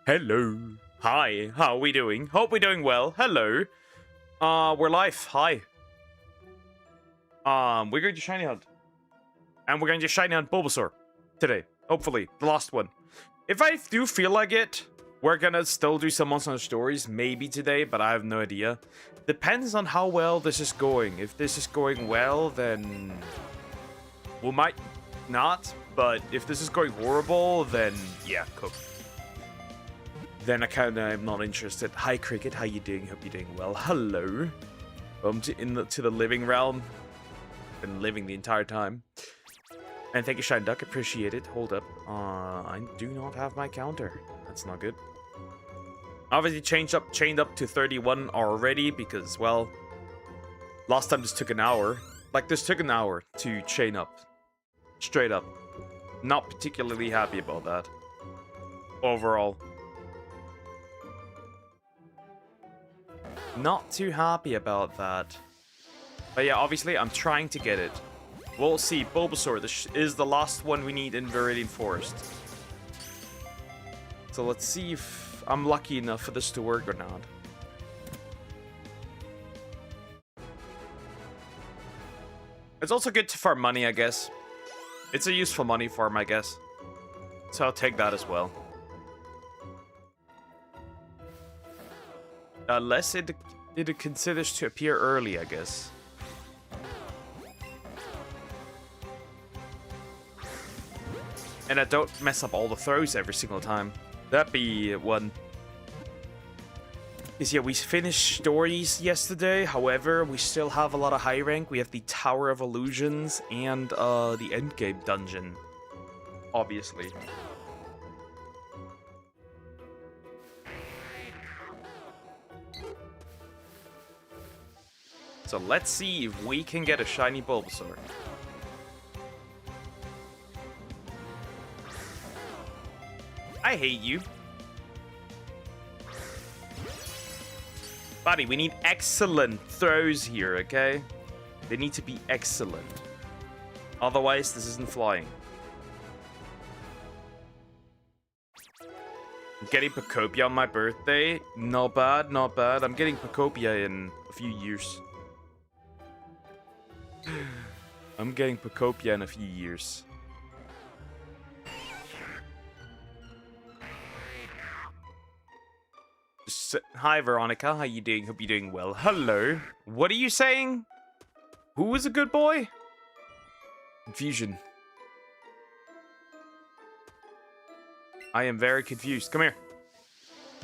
Hello. Hi. How are we doing? Hope we're doing well. Hello. We're live. Hi. We're going to shiny hunt. And we're going to shiny hunt Bulbasaur today. Hopefully. The last one. If I do feel like it, we're gonna still do some Monster Hunter Stories. Maybe today, but I have no idea. Depends on how well this is going. If this is going well, then we might not. But if this is going horrible, then yeah, cook. Then I kinda am not interested. Hi Cricket, how you doing? Hope you're doing well. Hello. Welcome to the living realm. Been living the entire time. And thank you, Shine Duck. Appreciate it. Hold up. I do not have my counter. That's not good. Obviously chained up to 31 already because, well, last time this took an hour. Like, this took an hour to chain up. Straight up. Not particularly happy about that. Overall. Not too happy about that. But yeah, obviously, I'm trying to get it. We'll see. Bulbasaur, this is the last one we need in Viridian Forest. So let's see if I'm lucky enough for this to work or not. It's also good to farm money, I guess. It's a useful money farm, I guess. So I'll take that as well. Unless it considers to appear early, I guess. And I don't mess up all the throws every single time. That'd be one. Because yeah, we finished stories yesterday. However, we still have a lot of high rank. We have the Tower of Illusions and the endgame dungeon. Obviously. So let's see if we can get a shiny Bulbasaur. I hate you. Buddy, we need excellent throws here, okay? They need to be excellent. Otherwise, this isn't flying. I'm getting Pacopia on my birthday. Not bad, not bad. I'm getting Pacopia in a few years. I'm getting Pacopia in a few years. Hi, Veronica. How you doing? Hope you're doing well. Hello. What are you saying? Who is a good boy? Confusion. I am very confused. Come here.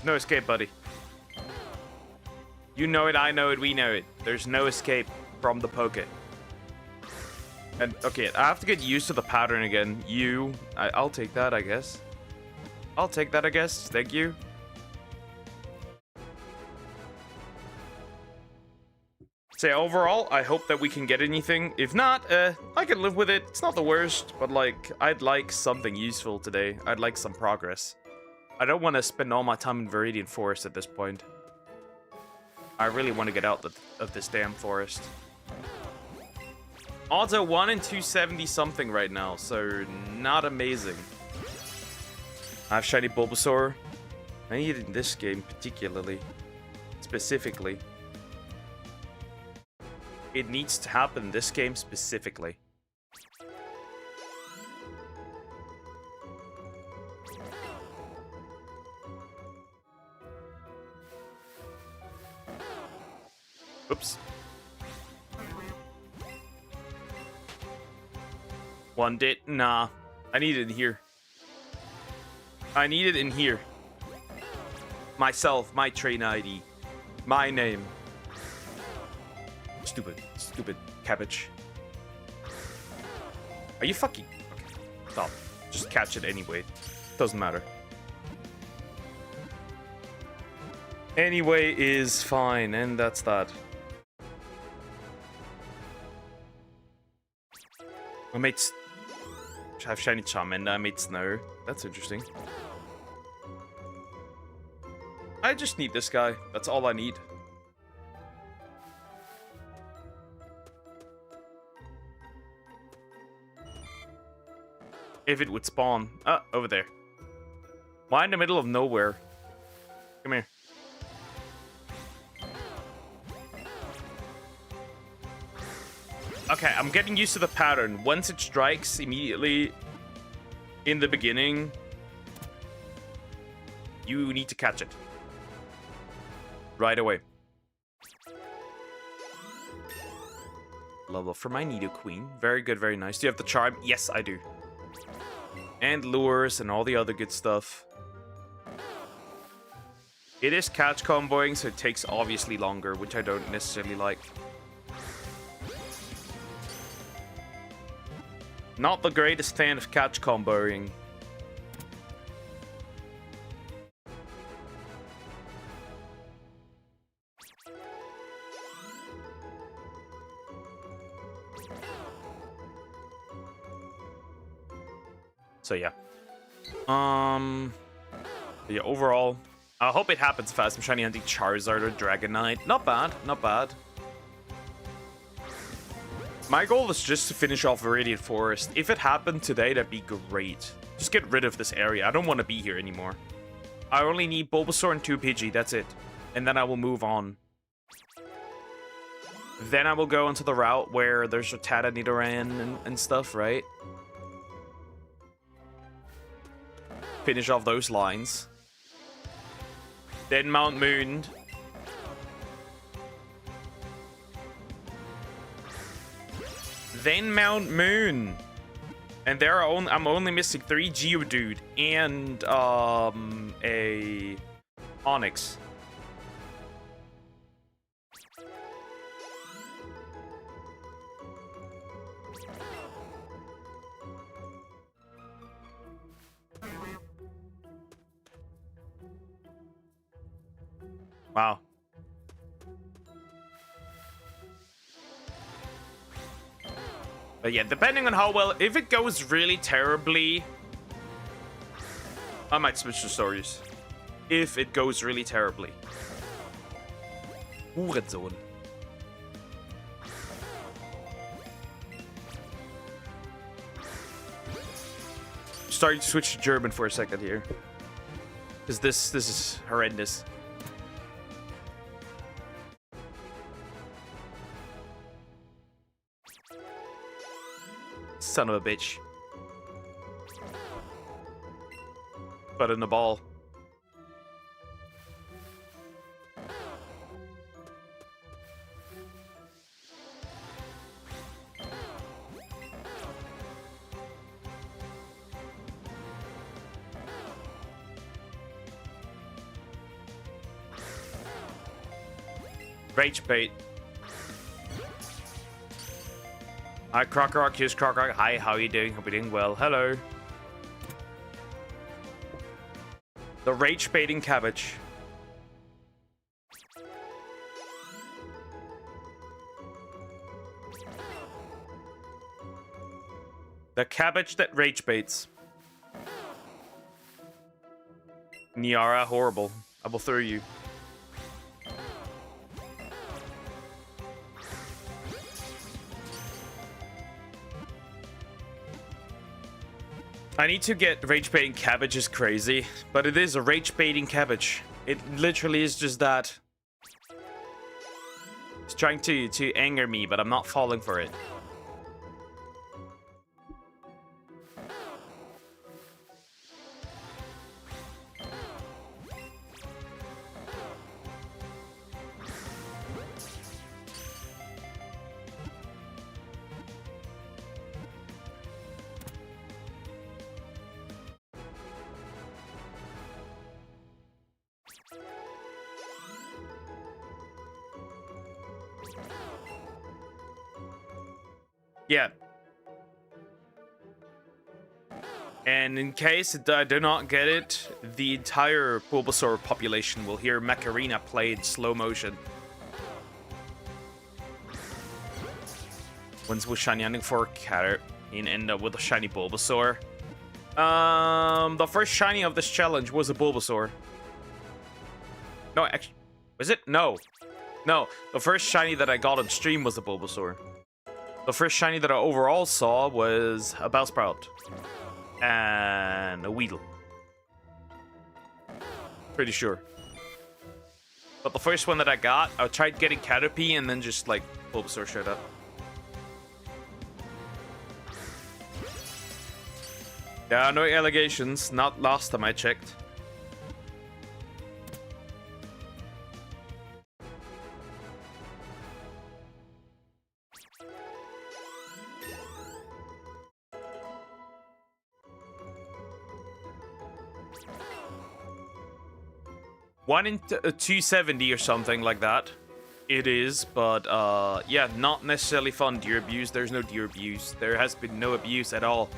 No escape, buddy. You know it, I know it, we know it. There's no escape from the Poke. And, okay, I have to get used to the pattern again. I'll take that, I guess. I'll take that, I guess. Thank you. So yeah, overall, I hope that we can get anything. If not, I can live with it. It's not the worst, but like, I'd like something useful today. I'd like some progress. I don't want to spend all my time in Viridian Forest at this point. I really want to get out of this damn forest. Odds are 1 in 270 something right now, so not amazing. I have shiny Bulbasaur. I need it in this game particularly. Specifically. It needs to happen in this game specifically. Oops. One did. Nah. I need it in here. I need it in here. Myself, my train ID. My name. Stupid cabbage. Are you fucking... Okay, stop. Just catch it anyway. Doesn't matter. Anyway is fine, and that's that. I made... I have shiny Charmander, I made Snow. That's interesting. I just need this guy. That's all I need. If it would spawn. Ah, over there. Why in the middle of nowhere? Come here. Okay, I'm getting used to the pattern. Once it strikes immediately in the beginning, you need to catch it. Right away. Level up for my Nidoqueen. Very good, very nice. Do you have the charm? Yes, I do. And lures and all the other good stuff. It is catch comboing, so it takes obviously longer, which I don't necessarily like. Not the greatest fan of catch comboing. So yeah. Yeah, overall, I hope it happens fast. I'm shiny hunting Charizard or Dragonite. Not bad, not bad. My goal is just to finish off Viridian Forest. If it happened today, that'd be great. Just get rid of this area. I don't want to be here anymore. I only need Bulbasaur and 2 Pidgey, that's it. And then I will move on. Then I will go into the route where there's Rattata, Nidoran, and stuff, right? Finish off those lines. Then Mount Moon. Then Mount Moon. And there are I'm only missing 3 Geodude and a Onyx. Wow. But yeah, depending on how well, if it goes really terribly, I might switch the stories. If it goes really terribly. Hurensohn. Starting to switch to German for a second here. Because this is horrendous. Son of a bitch. But in the ball. Rage bait. Hi, Crocker. Here's Crocker. Hi, how are you doing? Hope you're doing well. Hello. The rage baiting cabbage. The cabbage that rage baits. Niara, horrible. I will throw you. I need to get rage baiting cabbage is crazy, but it is a rage baiting cabbage. It literally is just that. It's trying to anger me, but I'm not falling for it. Yeah. And in case I do not get it, the entire Bulbasaur population will hear Macarena play in slow motion. Once we're shiny hunting for a cat and end up with a shiny Bulbasaur. The first shiny of this challenge was a Bulbasaur. No, actually, was it? No. No, the first shiny that I got on stream was a Bulbasaur. The first shiny that I overall saw was a Bellsprout. And a Weedle. Pretty sure. But the first one that I got, I tried getting Caterpie and then just like Bulbasaur showed up. Yeah, no allegations. Not last time I checked. One in 270 or something like that. It is, but yeah, not necessarily fun. Deer abuse. There's no deer abuse. There has been no abuse at all.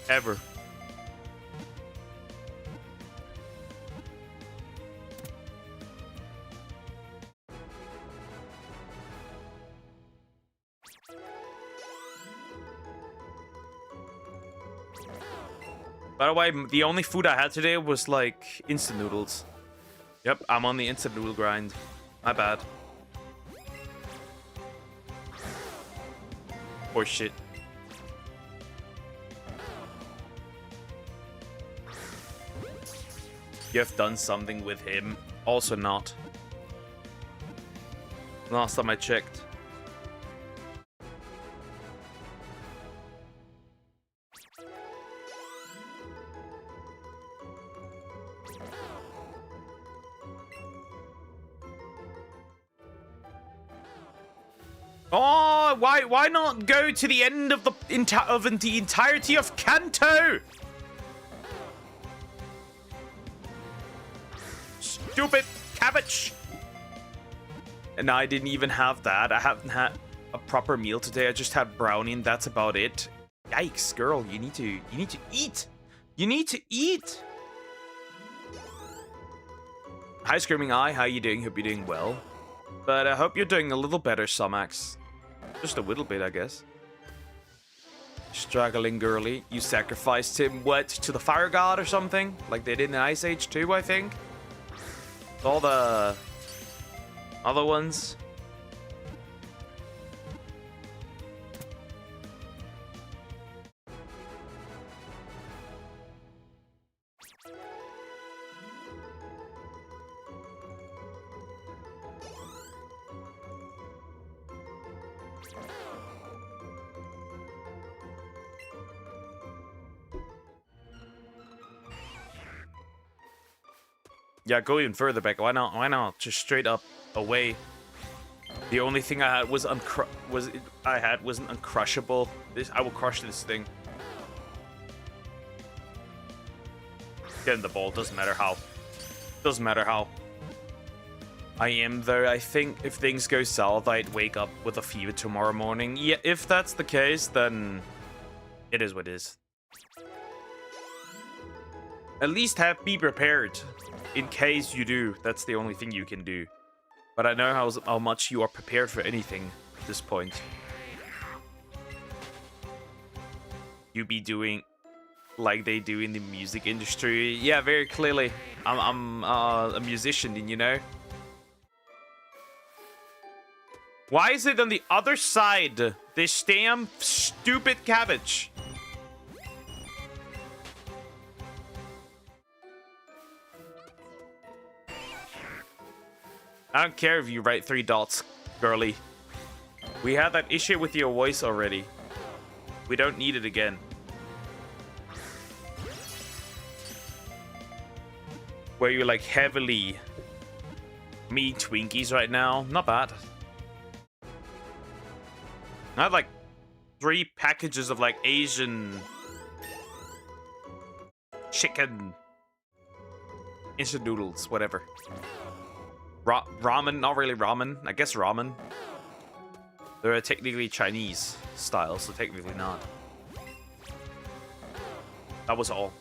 Ever. By the way, the only food I had today was like instant noodles. Yep, I'm on the instant noodle grind. My bad. Poor shit. You have done something with him. Also not. Last time I checked. Oh, why not go to the end of the entirety of Kanto? Stupid cabbage. And I didn't even have that. I haven't had a proper meal today. I just had brownie and that's about it. Yikes, girl, you need to eat. You need to eat. Hi, Screaming Eye. How you doing? Hope you're doing well. But I hope you're doing a little better, Somax. Just a little bit, I guess. Struggling girly. You sacrificed him, what, to the fire god or something? Like they did in Ice Age 2, I think? All the other ones. Yeah, go even further back. Why not? Why not? Just straight up away. The only thing I had was wasn't uncrushable. I will crush this thing. Getting the ball doesn't matter how. Doesn't matter how. I am there. I think if things go south, I'd wake up with a fever tomorrow morning. Yeah, if that's the case, then it is what it is. At least be prepared. In case you do, that's the only thing you can do. But I know how much you are prepared for anything at this point. You be doing like they do in the music industry. Yeah, very clearly. I'm a musician, you know. Why is it on the other side? This damn stupid cabbage. I don't care if you write 3 dots, girly. We had that issue with your voice already. We don't need it again. Where you like heavily me Twinkies right now. Not bad. I had like 3 packages of like Asian chicken instant noodles, whatever. Ramen, not really ramen. I guess ramen. They're technically Chinese style, so technically not. That was all.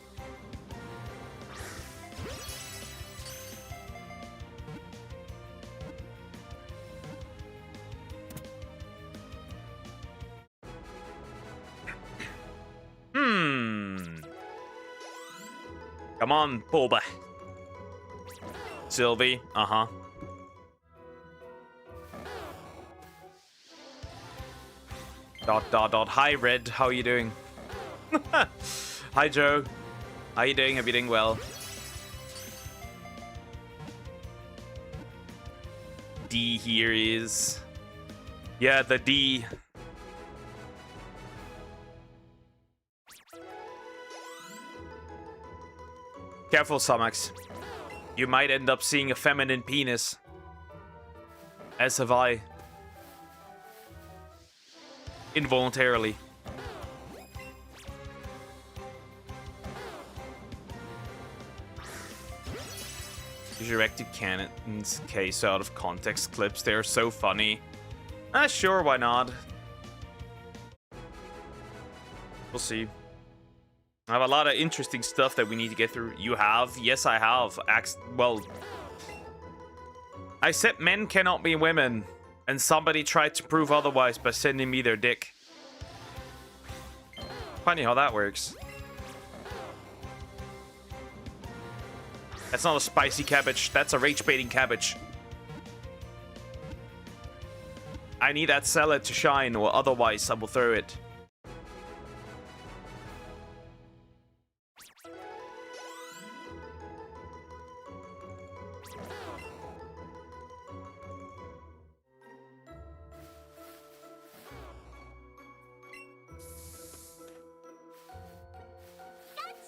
Come on, Bulba. Sylvie, uh-huh. ... Hi, Red. How are you doing? Hi, Joe. How you doing? Hope you're doing well. D here is... Yeah, the D. Careful, Somax. You might end up seeing a feminine penis. As have I. Involuntarily. Directed cannons case out of context clips. They're so funny. Sure, why not? We'll see. I have a lot of interesting stuff that we need to get through. You have? Yes, I have. Well, I said men cannot be women, and somebody tried to prove otherwise by sending me their dick. Funny how that works. That's not a spicy cabbage. That's a rage-baiting cabbage. I need that salad to shine, or otherwise I will throw it.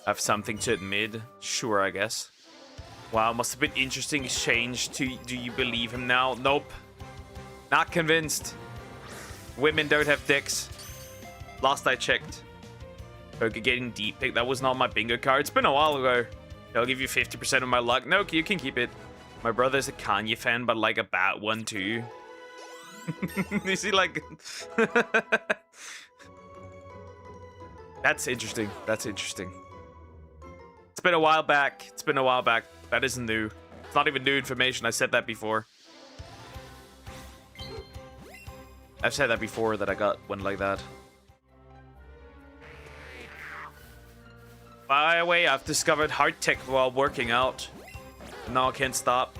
I have something to admit. Sure, I guess. Wow, must have been interesting exchange. Do you believe him now? Nope. Not convinced. Women don't have dicks. Last I checked. Okay, getting deep pick. That was not my bingo card. It's been a while ago. I'll give you 50% of my luck. No, you can keep it. My brother's a Kanye fan, but like a bad one too. Is he like... That's interesting. That's interesting. It's been a while back. It's been a while back. That isn't new. It's not even new information. I said that before. I've said that before that I got one like that. By the way, I've discovered hard tech while working out. Now I can't stop.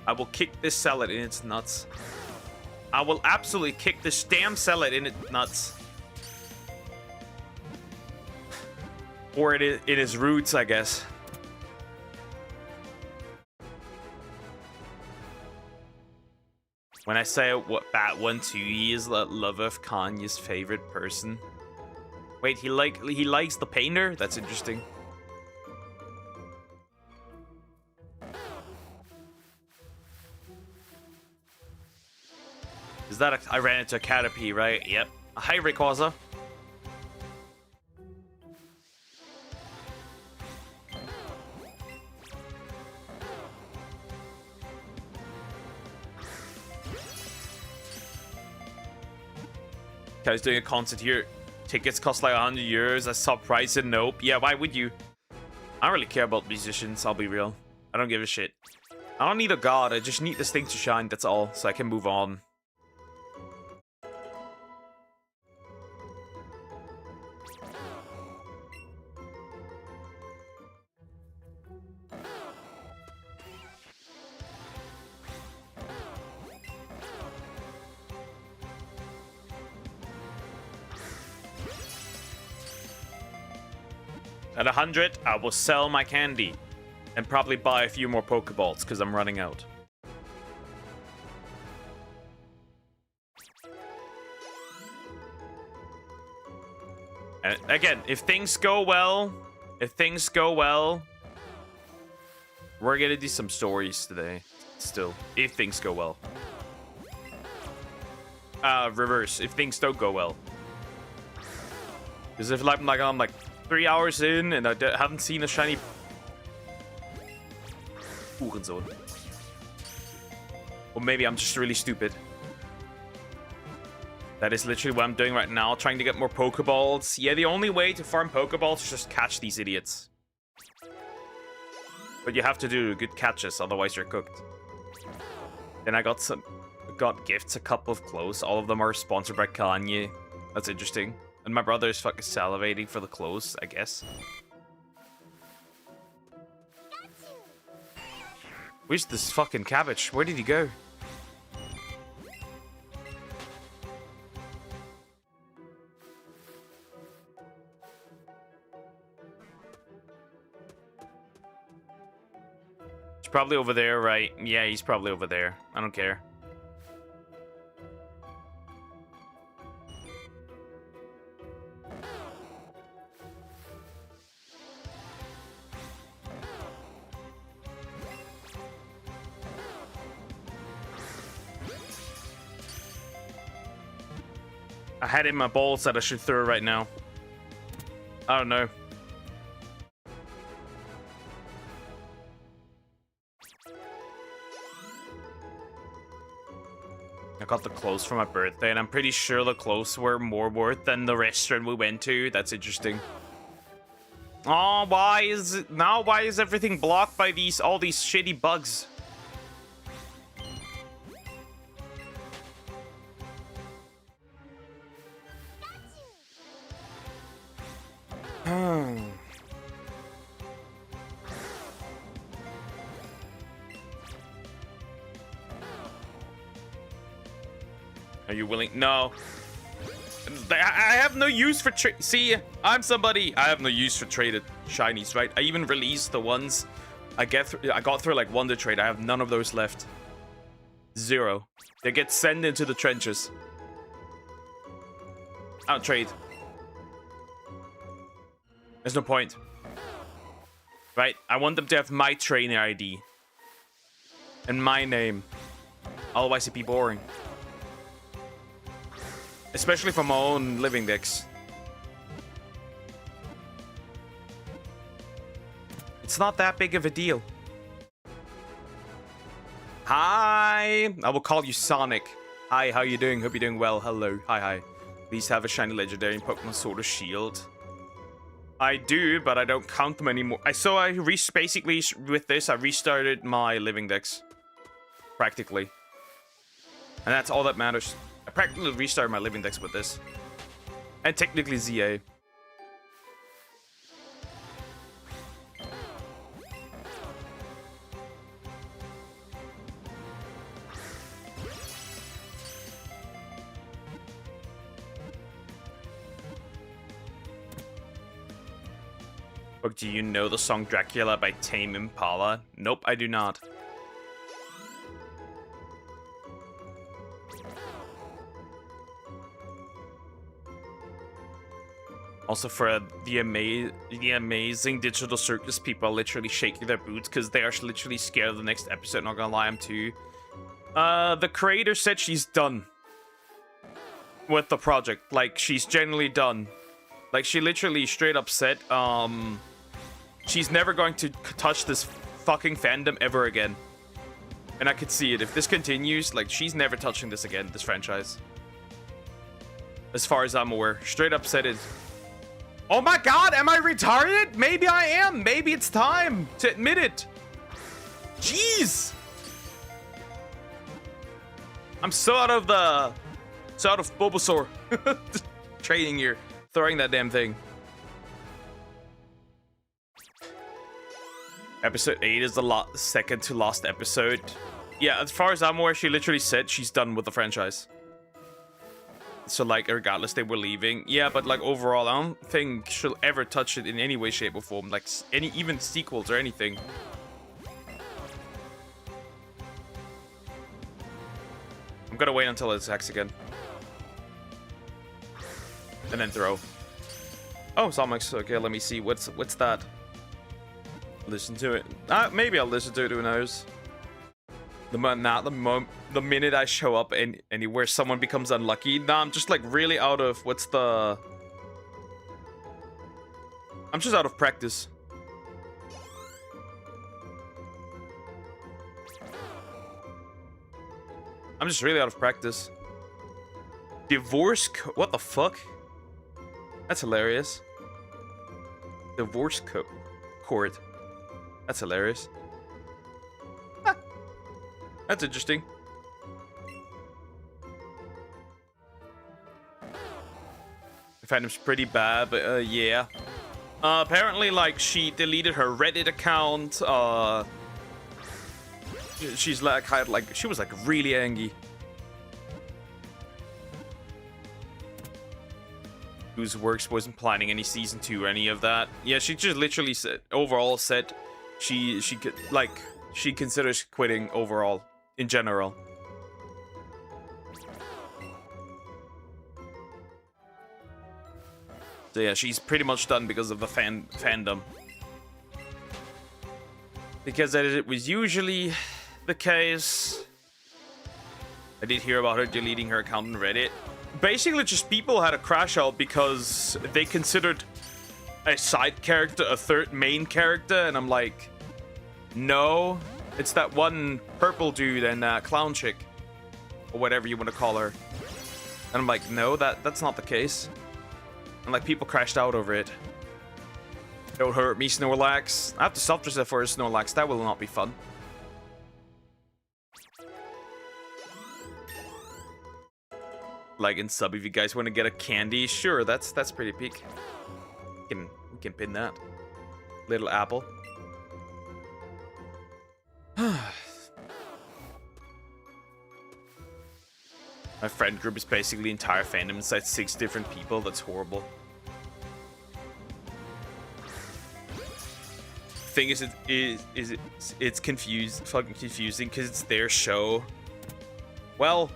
I will kick this salad in its nuts. I will absolutely kick this damn salad in its nuts. Or in his roots, I guess. When I say what Bat 1 2, he is the lover of Kanye's favorite person. Wait, he likes the painter? That's interesting. Is that I ran into a Caterpie, right? Yep. Hi, Rayquaza. Guy's doing a concert here. Tickets cost like 100 euros. I saw price and nope. Yeah, why would you? I don't really care about musicians, I'll be real. I don't give a shit. I don't need a god, I just need this thing to shine, that's all. So I can move on. At 100, I will sell my candy. And probably buy a few more Pokeballs, because I'm running out. And again, if things go well, we're gonna do some stories today. Still, if things go well. Reverse, if things don't go well. Because if I'm like 3 hours in and I haven't seen a shiny Hurensohn. Or maybe I'm just really stupid. That is literally what I'm doing right now, trying to get more Pokeballs. Yeah, the only way to farm Pokeballs is just catch these idiots. But you have to do good catches, otherwise you're cooked. Then I got gifts, a couple of clothes. All of them are sponsored by Kanye. That's interesting. And my brother is fucking salivating for the clothes, I guess. Where's this fucking cabbage? Where did he go? probably over there, right? Yeah, he's probably over there. I don't care. I had in my balls that I should throw right now. I don't know. I got the clothes for my birthday, and I'm pretty sure the clothes were more worth than the restaurant we went to. That's interesting. Oh, why is everything blocked by all these shitty bugs? Are you willing? No. I have no use for See, I'm somebody. I have no use for traded shinies, right? I even released the ones I got through like Wonder Trade. I have none of those left. Zero. They get sent into the trenches. I don't trade. There's no point. Right? I want them to have my trainer ID. And my name. Otherwise it'd be boring. Especially for my own living decks. It's not that big of a deal. Hi! I will call you Sonic. Hi, how you doing? Hope you're doing well. Hello. Hi. Please have a shiny legendary in Pokemon Sword or Shield. I do, but I don't count them anymore. Basically, with this, I restarted my living decks. Practically. And that's all that matters. I practically restarted my living decks with this. And technically ZA. But do you know the song Dracula by Tame Impala? Nope, I do not. Also, for the amazing Digital Circus, people are literally shaking their boots because they are literally scared of the next episode. Not gonna lie, I'm too. The creator said she's done with the project. Like, she's genuinely done. Like, she literally straight up said, she's never going to touch this fucking fandom ever again. And I could see it. If this continues, like, she's never touching this again, this franchise. As far as I'm aware. Straight up said it. Oh my god, am I retarded? Maybe I am. Maybe it's time to admit it. Jeez. I'm so out of Bulbasaur training here. Throwing that damn thing. Episode 8 is the second to last episode. Yeah, as far as I'm aware, she literally said she's done with the franchise. So, like, regardless, they were leaving. Yeah, but, like, overall, I don't think she'll ever touch it in any way, shape, or form. Like, even sequels or anything. I'm gonna wait until it attacks again. And then throw. Oh, Somix. Okay, let me see. What's that? Listen to it. Maybe I'll listen to it, who knows? The minute I show up anywhere someone becomes unlucky, I'm just like really out of I'm just out of practice. I'm just really out of practice. What the fuck? That's hilarious. Divorce court. That's hilarious. That's interesting. The fandom's pretty bad, but yeah. Apparently, like, she deleted her Reddit account. She's like, she was like really angry. Whose works wasn't planning any season 2 or any of that. Yeah, she just literally said, overall said, she could, like, she considers quitting overall, in general. So yeah, she's pretty much done because of the fandom. Because it was usually the case. I did hear about her deleting her account on Reddit. Basically, just people had a crash out because they considered a side character a third main character, and I'm like, no, it's that one purple dude and clown chick, or whatever you want to call her. And I'm like, no, that's not the case. And like, people crashed out over it. Don't hurt me, Snorlax. I have to stop just for a Snorlax. That will not be fun. Like and sub if you guys want to get a candy. Sure, that's pretty peak. We can pin that. Little apple. My friend group is basically entire fandom inside 6 different people. That's horrible. Thing is, it's fucking confusing because it's their show. Well,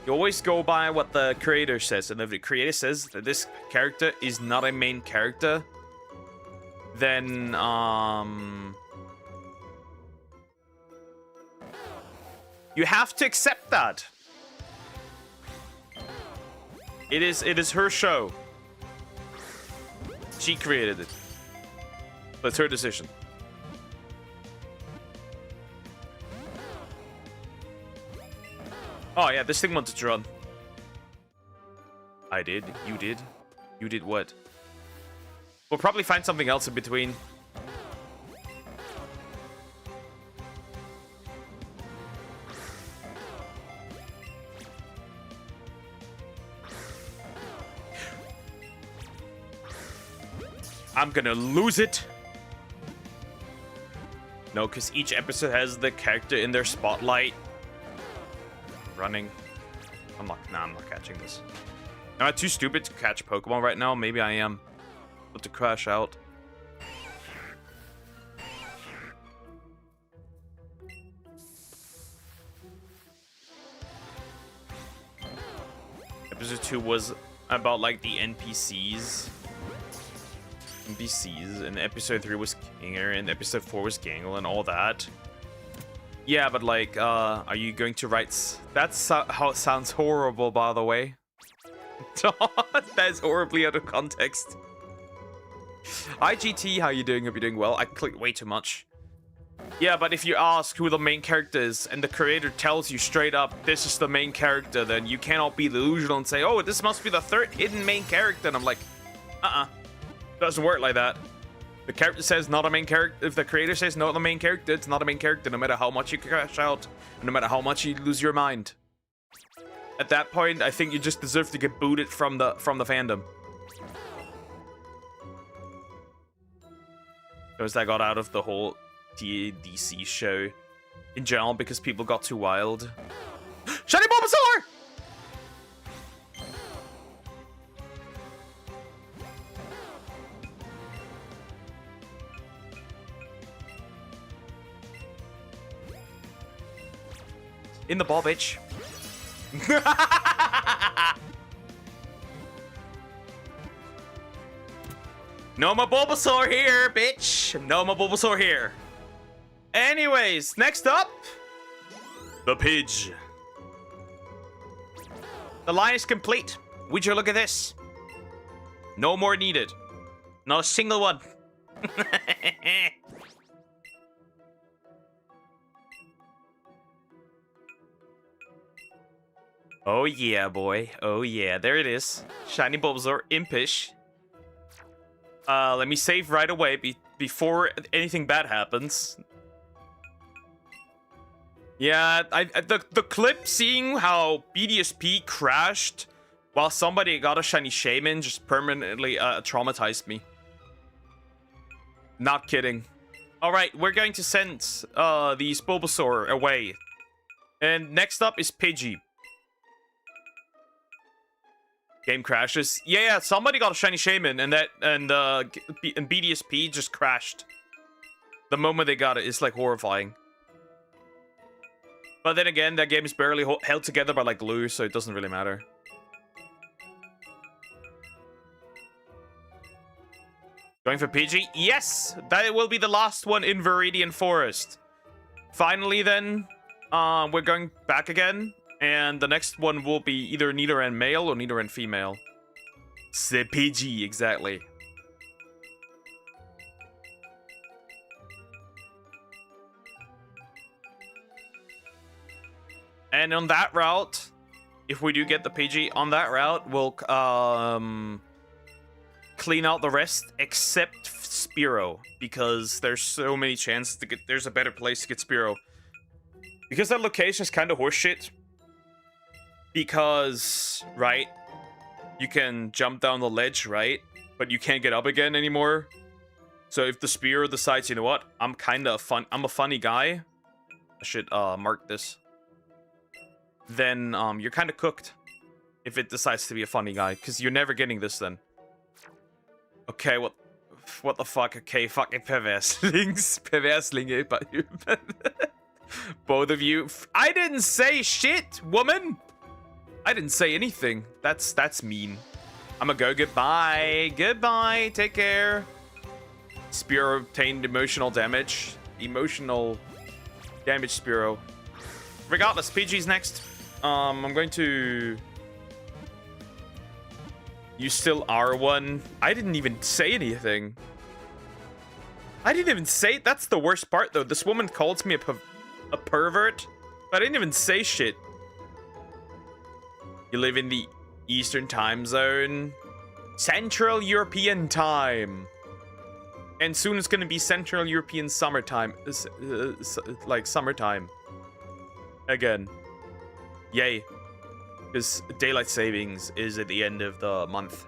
you always go by what the creator says, and if the creator says that this character is not a main character, then you have to accept that. It is her show. She created it. That's her decision. Oh yeah, this thing wanted to run. I did. You did. You did what? We'll probably find something else in between. I'm gonna lose it. No, because each episode has the character in their spotlight. Running. Nah, I'm not catching this. Am I too stupid to catch Pokemon right now? Maybe I am. But to crash out. Episode 2 was about like the NPCs, and episode 3 was Kinger, and episode 4 was Gangle and all that. Yeah, but like, are you going to write... That's how it sounds horrible, by the way. That is horribly out of context. Hi GT, how you doing? Hope you're doing well. I clicked way too much. Yeah, but if you ask who the main character is, and the creator tells you straight up, this is the main character, then you cannot be delusional and say, oh, this must be the third hidden main character. And I'm like, doesn't work like that. The character says not a main character. If the creator says not the main character, it's not a main character, no matter how much you crash out, and no matter how much you lose your mind. At that point, I think you just deserve to get booted from the fandom. Because I got out of the whole DC show in general because people got too wild. Shiny Bulbasaur! In the ball, bitch. No more Bulbasaur here, bitch. No more Bulbasaur here. Anyways, next up, the Pidge. The line is complete. Would you look at this? No more needed. Not a single one. Oh yeah, boy. Oh yeah, there it is. Shiny Bulbasaur, impish. Let me save right away before anything bad happens. Yeah, the clip seeing how BDSP crashed while somebody got a shiny Shaman just permanently traumatized me. Not kidding. Alright, we're going to send these Bulbasaur away. And next up is Pidgey. Game crashes. Yeah, somebody got a shiny Shaman and BDSP just crashed. The moment they got it, it's like horrifying. But then again, that game is barely held together by like glue, so it doesn't really matter. Going for PG? Yes! That will be the last one in Viridian Forest. Finally then, we're going back again. And the next one will be either Nidoran male or Nidoran female. C'est PG, exactly. And on that route, if we do get the PG on that route, we'll clean out the rest except Spearow, because there's so many chances to get. There's a better place to get Spearow, because that location is kind of horseshit. Because right, you can jump down the ledge, right, but you can't get up again anymore. So if the Spearow decides, you know what, I'm a funny guy, I should mark this. Then you're kind of cooked if it decides to be a funny guy, because you're never getting this then. Okay, what the fuck? Okay, fucking perverslings. Perverslinge, but both of you. I didn't say shit, woman. I didn't say anything. That's mean. I'ma go. Goodbye. Goodbye. Take care. Spearow obtained emotional damage. Emotional damage, Spearow. Regardless, PG's next. I'm going to... You still are one. I didn't even say anything. I didn't even say... That's the worst part, though. This woman calls me a pervert, but I didn't even say shit. You live in the Eastern time zone. Central European time. And soon it's going to be Central European summertime. Like summertime. Again. Yay. Because daylight savings is at the end of the month.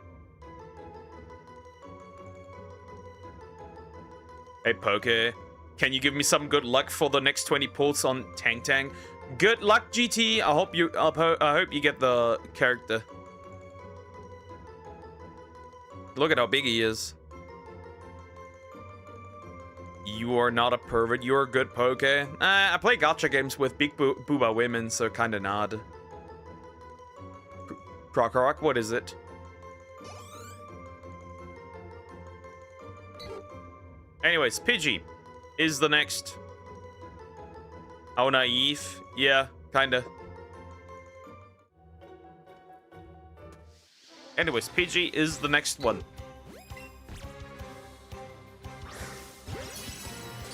Hey, Poke. Can you give me some good luck for the next 20 pulls on Tang Tang? Good luck, GT. I hope you get the character. Look at how big he is. You are not a pervert. You're a good Poke. I play gacha games with big booba women, so kinda nod. Krokorok, what is it? Anyways, Pidgey is the next. How naive? Yeah, kinda. Anyways, Pidgey is the next one.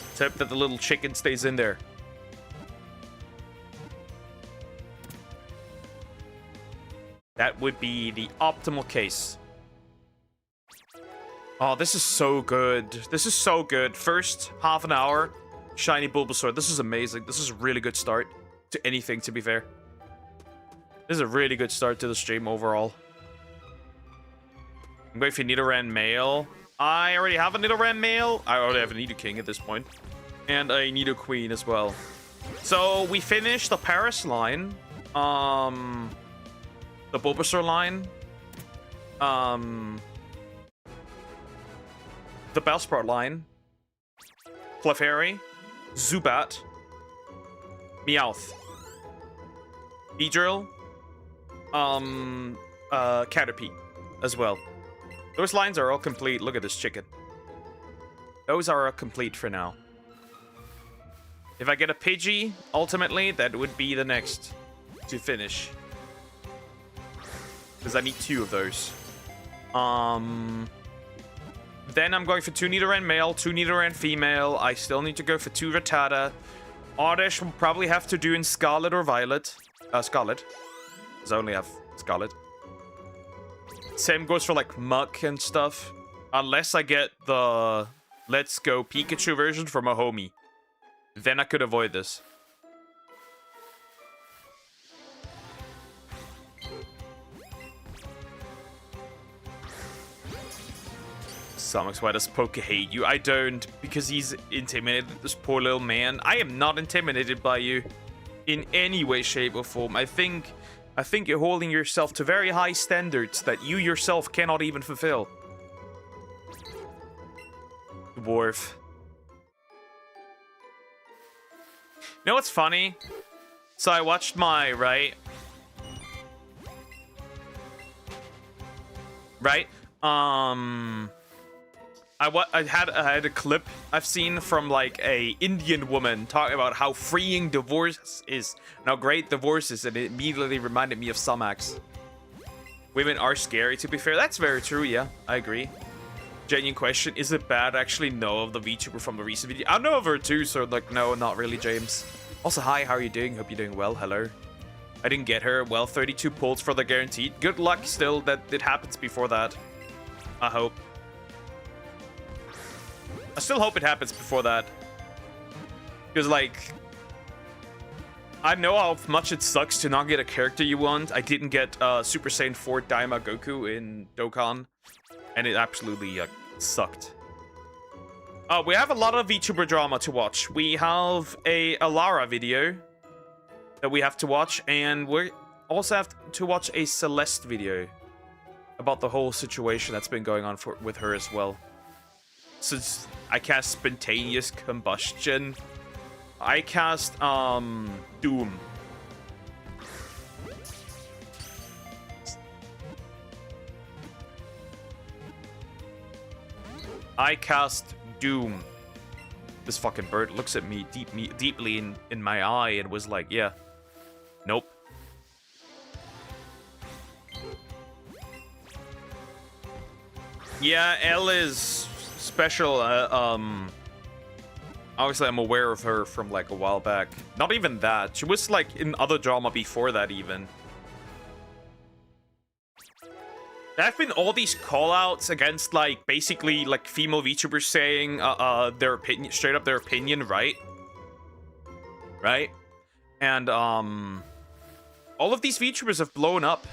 Let's hope that the little chicken stays in there. That would be the optimal case. Oh, this is so good. This is so good. First half an hour, shiny Bulbasaur. This is amazing. This is a really good start to anything, to be fair. This is a really good start to the stream overall. I'm going for Nidoran male. I already have a Nidoran male. I already have a Nidoking at this point. And a Nidoqueen as well. So we finished the Paris line. The Bulbasaur line. The Bellsprout line. Clefairy. Zubat. Meowth. Beedrill. Caterpie as well. Those lines are all complete. Look at this chicken. Those are complete for now. If I get a Pidgey, ultimately, that would be the next to finish. Because I need 2 of those. Then I'm going for 2 Nidoran male, 2 Nidoran female. I still need to go for 2 Rattata. Oddish will probably have to do in Scarlet or Violet. Scarlet. Because I only have Scarlet. Same goes for like Muck and stuff. Unless I get the Let's Go Pikachu version from a homie. Then I could avoid this. Samus, why does Poke hate you? I don't, because he's intimidated, this poor little man. I am not intimidated by you in any way, shape, or form. I think you're holding yourself to very high standards that you yourself cannot even fulfill. Dwarf. You know what's funny? So I watched my, right? I had a clip I've seen from like a Indian woman talking about how freeing divorce is, and how great divorce is, and it immediately reminded me of Sumax. Women are scary, to be fair. That's very true, yeah. I agree. Genuine question, is it bad? I actually know of the VTuber from the recent video. I know of her too, so like, no, not really, James. Also, hi, how are you doing? Hope you're doing well. Hello. I didn't get her. Well, 32 pulls for the guaranteed. Good luck still that it happens before that. I hope. I still hope it happens before that. Because, like, I know how much it sucks to not get a character you want. I didn't get Super Saiyan 4 Daima Goku in Dokkan, and it absolutely sucked. We have a lot of VTuber drama to watch. We have a Alara video that we have to watch, and we also have to watch a Celeste video about the whole situation that's been going on with her as well. Since I cast Spontaneous Combustion, I cast Doom. I cast Doom. This fucking bird looks at me deeply in my eye and was like, yeah, nope. Yeah, Elle is special. Obviously, I'm aware of her from like a while back. Not even that. She was like in other drama before that even. There have been all these call-outs against like basically like female VTubers saying their opinion, straight up their opinion, right? Right? And all of these VTubers have blown up.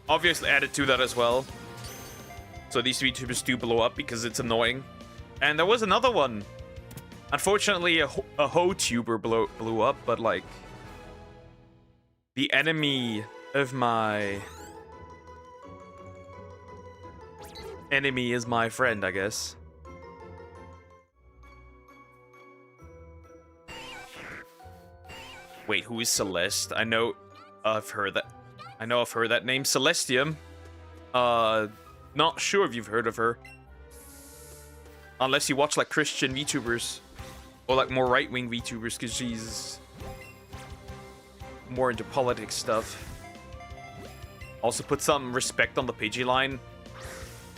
Obviously added to that as well. So these VTubers do blow up because it's annoying. And there was another one. Unfortunately, a ho-tuber blew up, but like the enemy of my enemy is my friend, I guess. Wait, who is Celeste? I know I've heard that. I know I've heard that name, Celestium. Not sure if you've heard of her. Unless you watch like Christian VTubers. Or like more right-wing VTubers, because she's more into politics stuff. Also put some respect on the Pidgey line.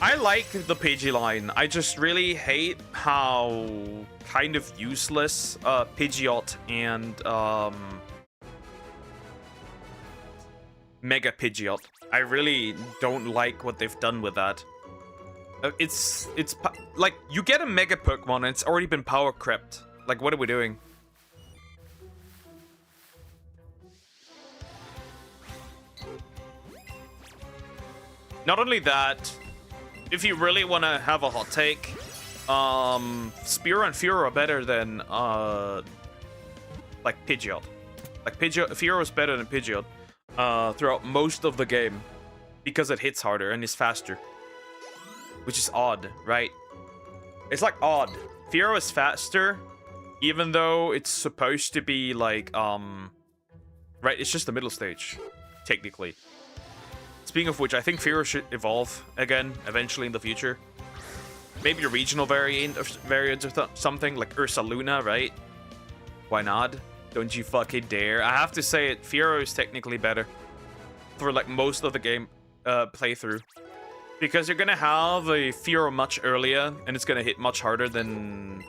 I like the Pidgey line. I just really hate how kind of useless Pidgeot and Mega Pidgeot. I really don't like what they've done with that. It's like you get a Mega Pokemon and it's already been power crept. Like, what are we doing? Not only that, if you really want to have a hot take, Spearow and Fearow are better than like Pidgeot. Like Fearow is better than Pidgeot throughout most of the game because it hits harder and is faster, which is odd, right? It's like odd. Fearow is faster, even though it's supposed to be like right. It's just the middle stage, technically. Speaking of which, I think Fearow should evolve again eventually in the future. Maybe a regional variant or something like Ursaluna, right? Why not? Don't you fucking dare. I have to say it, Fearow is technically better for like most of the game playthrough. Because you're gonna have a Fearow much earlier, and it's gonna hit much harder than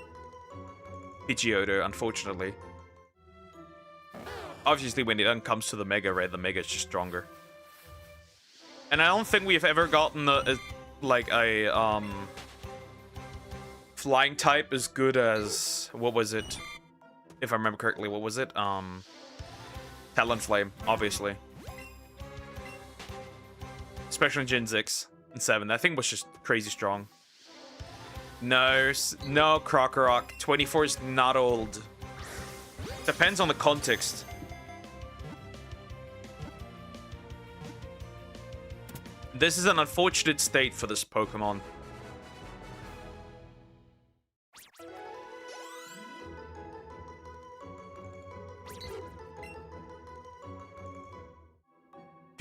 Pidgeotto, unfortunately. Obviously, when it then comes to the Mega Red, the Mega is just stronger. And I don't think we've ever gotten a flying type as good as, what was it? If I remember correctly, what was it? Talonflame, obviously. Especially in Gen 6 and 7. That thing was just crazy strong. No, Krokorok. 24 is not old. Depends on the context. This is an unfortunate state for this Pokemon.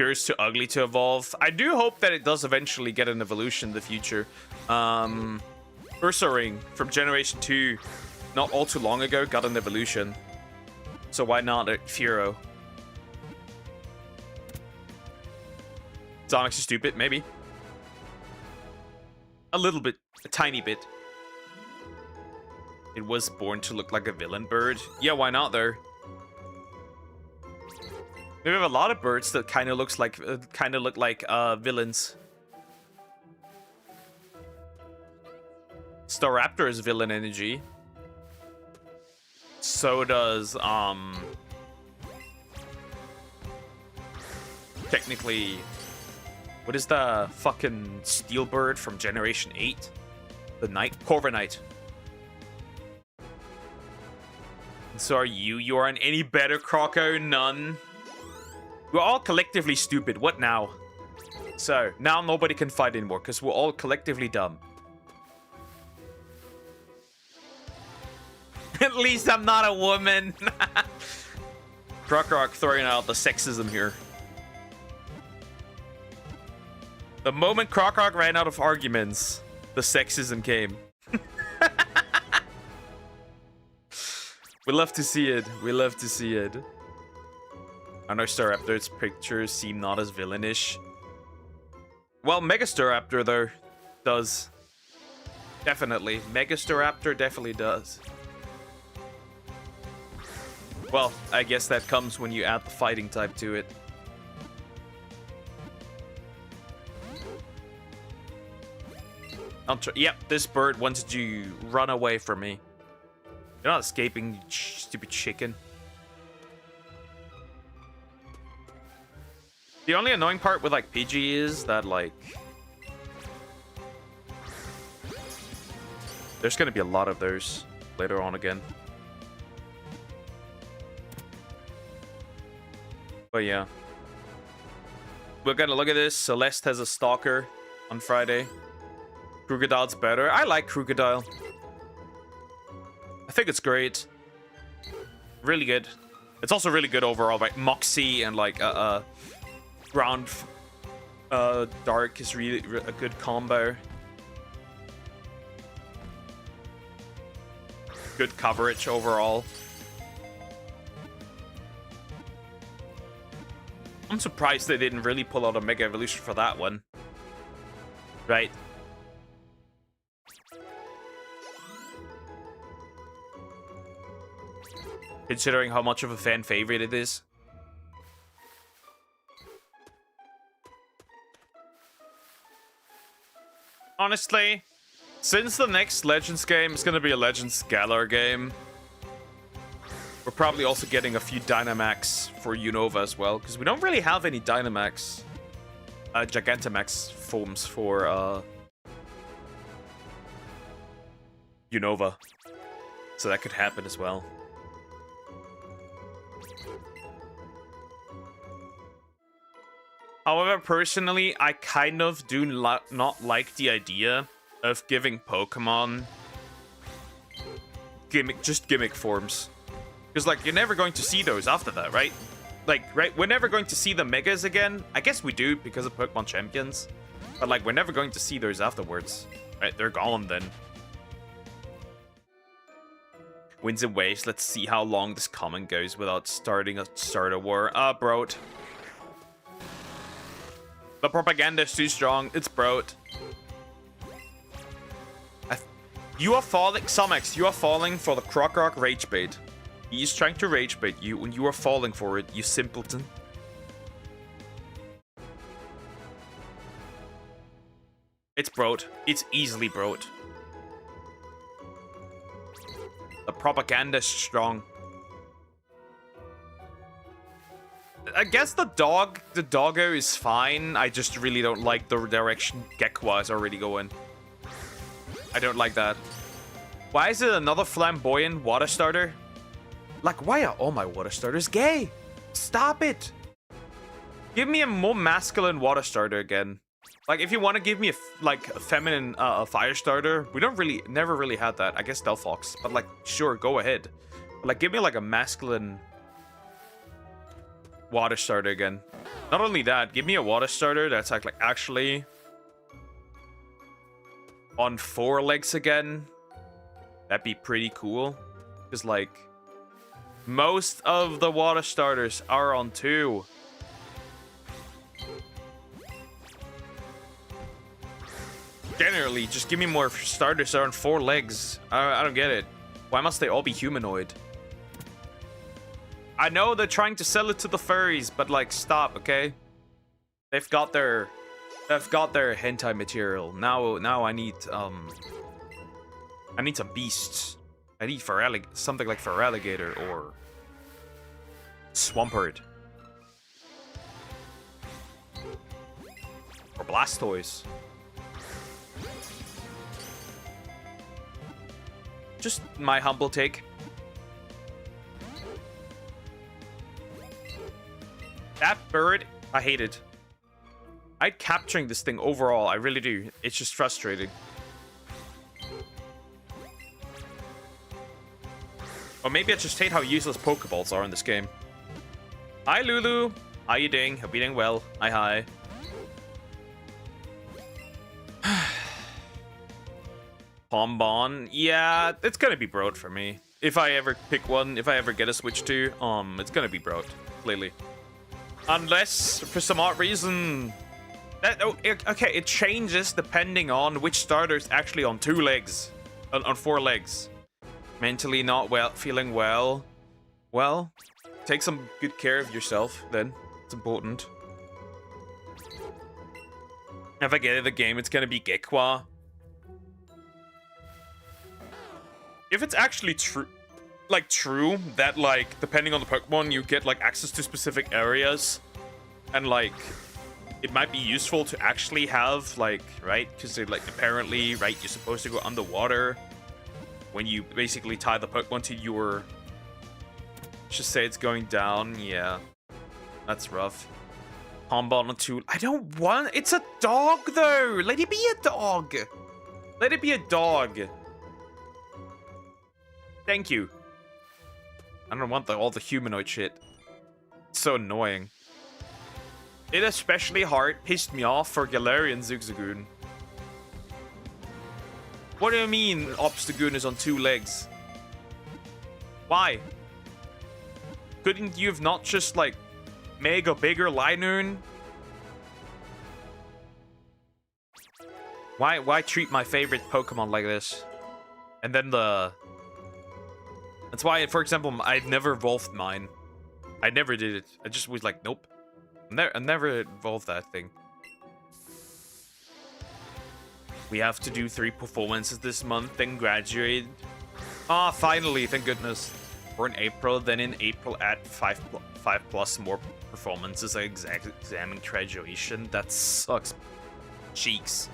appears too ugly to evolve. I do hope that it does eventually get an evolution in the future. Ursaring from Generation 2, not all too long ago, got an evolution. So why not a Furo? Sonic's stupid, maybe. A little bit. A tiny bit. It was born to look like a villain bird. Yeah, why not, though? We have a lot of birds that kind of look like villains. Staraptor is villain energy. So does technically, what is the fucking steel bird from Generation 8? The Knight? Corviknight. So are you? You aren't any better, Croco? None. We're all collectively stupid. What now? So, now nobody can fight anymore, because we're all collectively dumb. At least I'm not a woman. Croc throwing out the sexism here. The moment Croc ran out of arguments, the sexism came. We love to see it. We love to see it. I know Staraptor's pictures seem not as villainish. Well, Mega Staraptor, though, does. Definitely. Mega Staraptor definitely does. Well, I guess that comes when you add the fighting type to it. Yep, this bird wants to run away from me. You're not escaping, you stupid chicken. The only annoying part with, like, Pidgey is that, like, there's gonna be a lot of those later on again. But yeah. We're gonna look at this. Celeste has a Stalker on Friday. Krookodil's better. I like Krookodile. I think it's great. Really good. It's also really good overall, right? Moxie and, like, Ground Dark is really a good combo. Good coverage overall. I'm surprised they didn't really pull out a Mega Evolution for that one. Right. Considering how much of a fan favorite it is. Honestly, since the next Legends game is going to be a Legends Galar game, we're probably also getting a few Dynamax for Unova as well, because we don't really have any Dynamax, Gigantamax forms for Unova. So that could happen as well. However, personally, I kind of do not like the idea of giving Pokemon gimmick forms. Because, like, you're never going to see those after that, right? Like, right, we're never going to see the Megas again. I guess we do because of Pokemon Champions. But, like, we're never going to see those afterwards. Right, they're gone then. Winds and Waves, let's see how long this comment goes without starting a starter war. Broat. The propaganda is too strong. It's Broat. You are falling, Sumex, you are falling for the Croc rage bait. He's trying to rage bait you, and you are falling for it, you simpleton. It's Broat. It's easily Broat. The propaganda is strong. I guess the doggo is fine. I just really don't like the direction Gekwa is already going. I don't like that. Why is it another flamboyant water starter? Like, why are all my water starters gay? Stop it. Give me a more masculine water starter again. Like, if you want to give me a feminine fire starter, we never really had that. I guess Delphox, but like, sure, go ahead. But, like, give me like a masculine water starter again. Not only that, give me a water starter that's like actually on 4 legs again. That'd be pretty cool. Because like most of the water starters are on 2. Generally, just give me more starters that are on 4 legs. I don't get it. Why must they all be humanoid? I know they're trying to sell it to the furries, but like, stop, okay? They've got their hentai material. Now I need some beasts. I need something like Feraligatr or Swampert or Blastoise. Just my humble take. That bird, I hate it. I capturing this thing overall, I really do. It's just frustrating. Or maybe I just hate how useless Pokeballs are in this game. Hi, Lulu. How you doing? Hope you're doing well. Hi. Pombon. Yeah, it's gonna be Broad for me. If I ever pick one, if I ever get a Switch to, it's gonna be Broad, clearly. Unless, for some odd reason... okay, it changes depending on which starter's actually on 2 legs. On 4 legs. Mentally not well, feeling well. Well, take some good care of yourself, then. It's important. If I get in the game, it's gonna be Gekwa. If it's actually true that, like, depending on the Pokemon, you get, like, access to specific areas, and, like, it might be useful to actually have, like, right? Because, like, apparently, right, you're supposed to go underwater when you basically tie the Pokemon to your... Just say it's going down. Yeah. That's rough. Pombon on 2. I don't want... It's a dog, though! Let it be a dog! Let it be a dog! Thank you. I don't want all the humanoid shit. It's so annoying. It especially pissed me off for Galarian Zigzagoon. What do you mean Obstagoon is on 2 legs? Why? Couldn't you have not just, like, made a bigger Linoon? Why treat my favorite Pokemon like this? And then That's why, for example, I'd never evolved mine. I never did it. I just was like, nope. I never evolved that thing. We have to do 3 performances this month, then graduate. Ah, finally, thank goodness. We're in April, then in April add 5 plus more performances like exam and graduation. That sucks. Cheeks.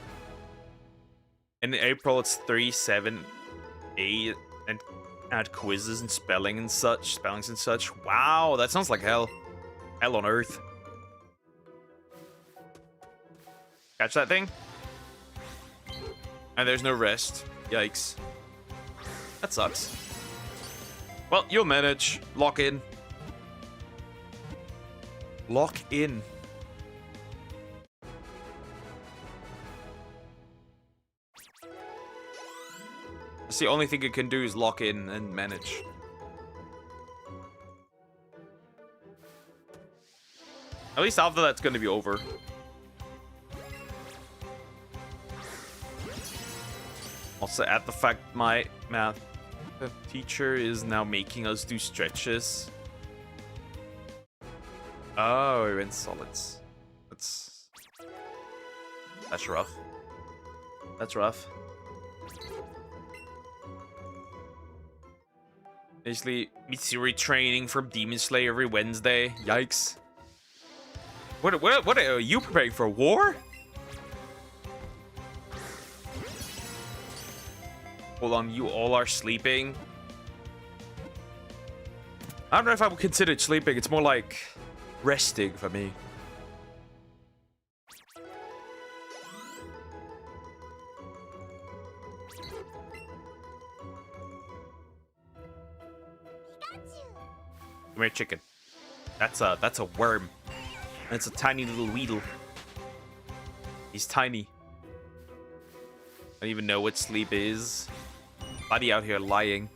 In April, it's 3, 7, 8, and add quizzes and spellings and such. Wow, that sounds like hell. Hell on earth. Catch that thing? And there's no rest. Yikes. That sucks. Well, you'll manage. Lock in. Lock in. That's the only thing it can do is lock in and manage. At least after that's going to be over. Also, add the fact my math teacher is now making us do stretches. Oh, we're in solids. That's rough. That's rough. Basically, Mitsuri training from Demon Slayer every Wednesday. Yikes. What are you preparing for? War? Hold on, you all are sleeping? I don't know if I would consider it sleeping. It's more like resting for me. Come here, chicken. That's a worm. It's a tiny little Weedle. He's tiny. I don't even know what sleep is. Buddy out here lying.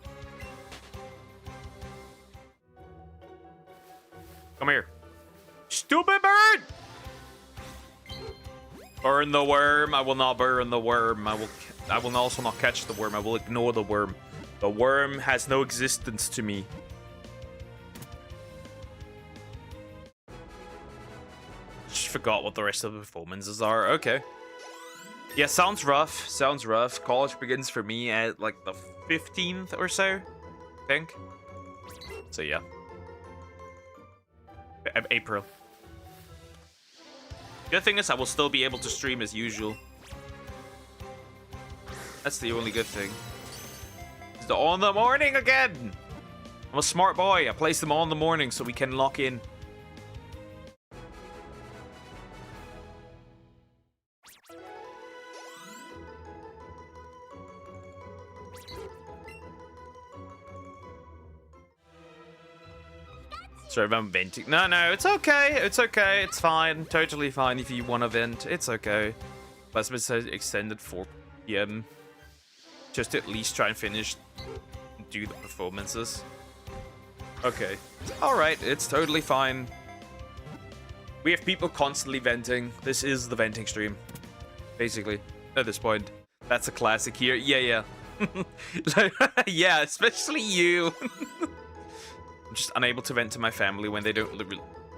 Come here. Stupid bird! Burn the worm. I will not burn the worm. I will also not catch the worm. I will ignore the worm. The worm has no existence to me. Just forgot what the rest of the performances are. Okay. Yeah, sounds rough. Sounds rough. College begins for me at like the 15th or so, I think. So yeah. April. Good thing is I will still be able to stream as usual. That's the only good thing. It's the on the morning again. I'm a smart boy. I place them on the morning so we can lock in. Sorry if I'm venting. No, it's okay. It's okay. It's fine. Totally fine if you want to vent. It's okay. Last bit says extended 4 p.m. Just to at least try and finish and do the performances. Okay. Alright, it's totally fine. We have people constantly venting. This is the venting stream. Basically. At this point. That's a classic here. Yeah. Yeah, especially you. I'm just unable to vent to my family when they don't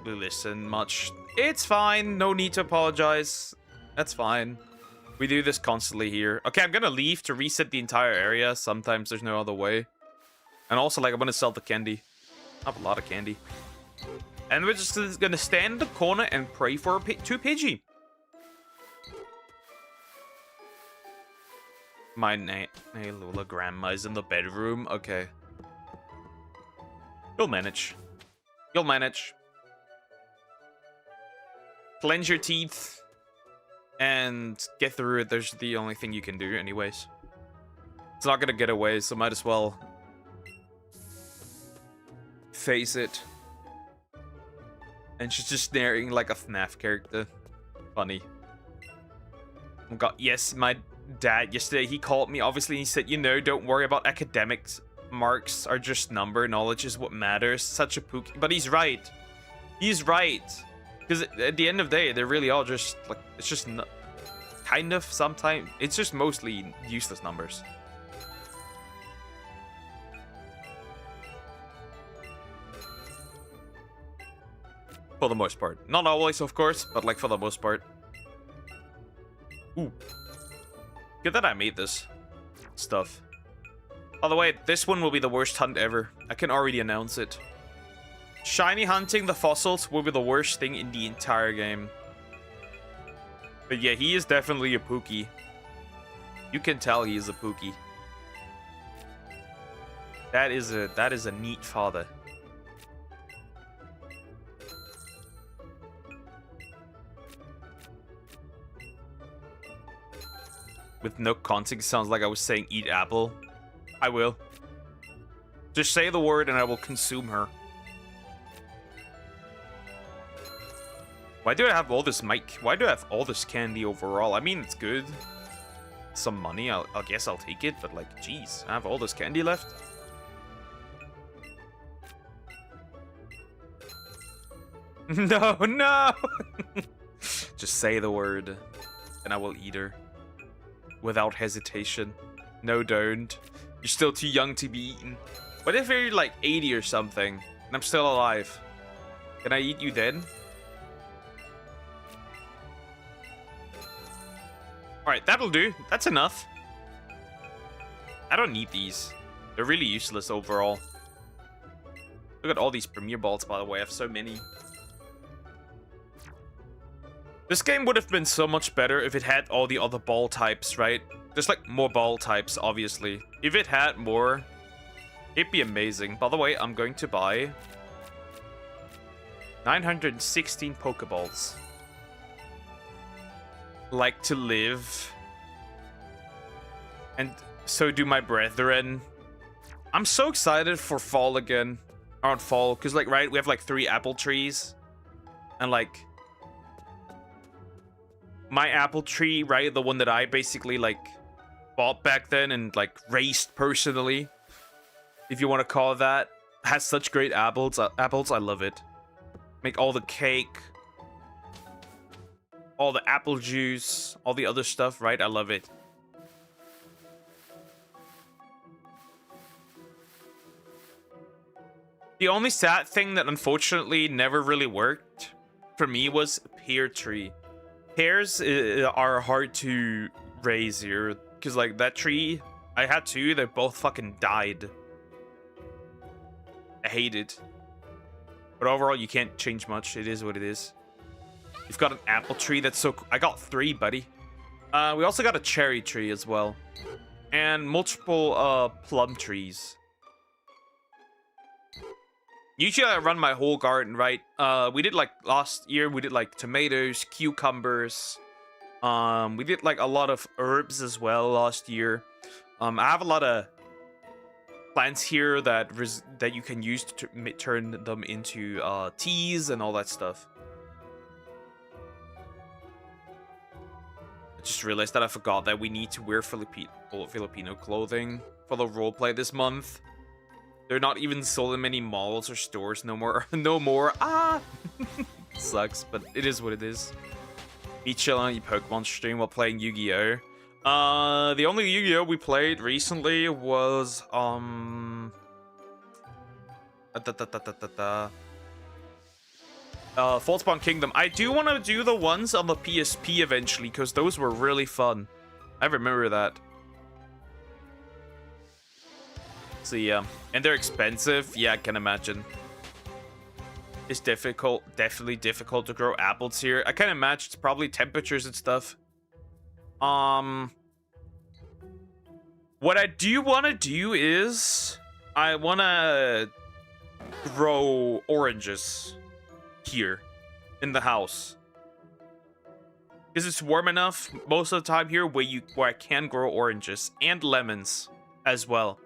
listen much. It's fine. No need to apologize. That's fine. We do this constantly here. Okay, I'm gonna leave to reset the entire area. Sometimes there's no other way. And also, like, I'm gonna sell the candy. I have a lot of candy. And we're just gonna stand in the corner and pray for two Pidgey. My Lola grandma is in the bedroom. Okay. You'll manage. You'll manage. Cleanse your teeth. And get through it. There's the only thing you can do anyways. It's not gonna get away, so might as well face it. And she's just staring like a FNAF character. Funny. Oh god, yes, my dad yesterday, he called me, obviously, he said, you know, don't worry about academics. Marks are just number. Knowledge is what matters. Such a pookie. But he's right. He's right. Because at the end of the day, they're really all just, like, it's just kind of sometimes. It's just mostly useless numbers. For the most part. Not always, of course, but, like, for the most part. Ooh. Good that I made this stuff. By the way, this one will be the worst hunt ever. I can already announce it. Shiny hunting the fossils will be the worst thing in the entire game. But yeah, he is definitely a Pookie. You can tell he is a Pookie. That is a neat father. With no context, sounds like I was saying eat apple. I will. Just say the word and I will consume her. Why do I have all this Why do I have all this candy overall? I mean, it's good. Some money, I guess I'll take it, but like, jeez, I have all this candy left. No! Just say the word and I will eat her. Without hesitation. No, don't. You're still too young to be eaten. What if you're like 80 or something and I'm still alive? Can I eat you then? Alright, that'll do. That's enough. I don't need these. They're really useless overall. Look at all these Premier Balls, by the way. I have so many. This game would have been so much better if it had all the other ball types, right? Just like more ball types, obviously. If it had more, it'd be amazing. By the way, I'm going to buy 916 Pokeballs. Like to live. And so do my brethren. I'm so excited for fall again. Around fall, because like, right, we have like 3 apple trees. And like, my apple tree, right? The one that I basically like bought back then and like raised personally, if you want to call it that, has such great apples. I love it. Make all the cake, all the apple juice, all the other stuff, right? I love it. The only sad thing that unfortunately never really worked for me was pear tree. Pears are hard to raise here because like that tree, I had two, they both fucking died. I hate it. But overall, you can't change much. It is what it is. You've got an apple tree that's so cool. I got 3, buddy. We also got a cherry tree as well. And multiple plum trees. Usually I run my whole garden, right? We did like last year, we did like tomatoes, cucumbers. We did like a lot of herbs as well last year. I have a lot of plants here that you can use to turn them into teas and all that stuff. I just realized that I forgot that we need to wear Filipino clothing for the roleplay this month. They're not even sold in many malls or stores no more. No more. Ah! Sucks, but it is what it is. Me chilling on your Pokemon stream while playing Yu-Gi-Oh! The only Yu-Gi-Oh! We played recently was, Falsepawn Kingdom. I do want to do the ones on the PSP eventually, because those were really fun. I remember that. So yeah, and they're expensive. Yeah, I can imagine. It's difficult, definitely difficult to grow apples here. I can imagine it's probably temperatures and stuff. What I do want to do is I want to grow oranges here in the house because it's warm enough most of the time here where I can grow oranges and lemons as well.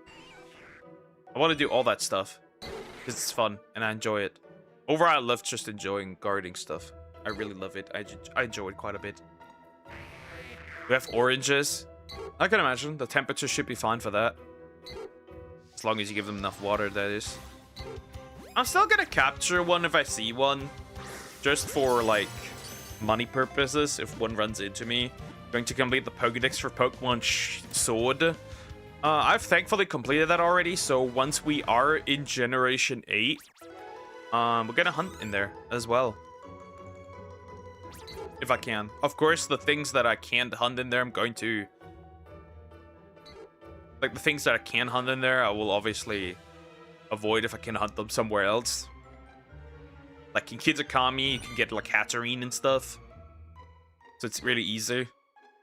I want to do all that stuff because it's fun and I enjoy it. Overall, I love just enjoying gardening stuff. I really love it. I enjoy it quite a bit. We have oranges. I can imagine the temperature should be fine for that. As long as you give them enough water, that is. I'm still gonna capture one if I see one. Just for, like, money purposes, if one runs into me. Going to complete the Pokédex for Pokemon Sword. I've thankfully completed that already, so once we are in Generation 8, we're gonna hunt in there as well. If I can. Of course, the things that I can't hunt in there, I'm going to... Like, the things that I can hunt in there, I will obviously avoid if I can hunt them somewhere else. Like, in Kitakami, you can get, like, Hatterene and stuff. So it's really easy.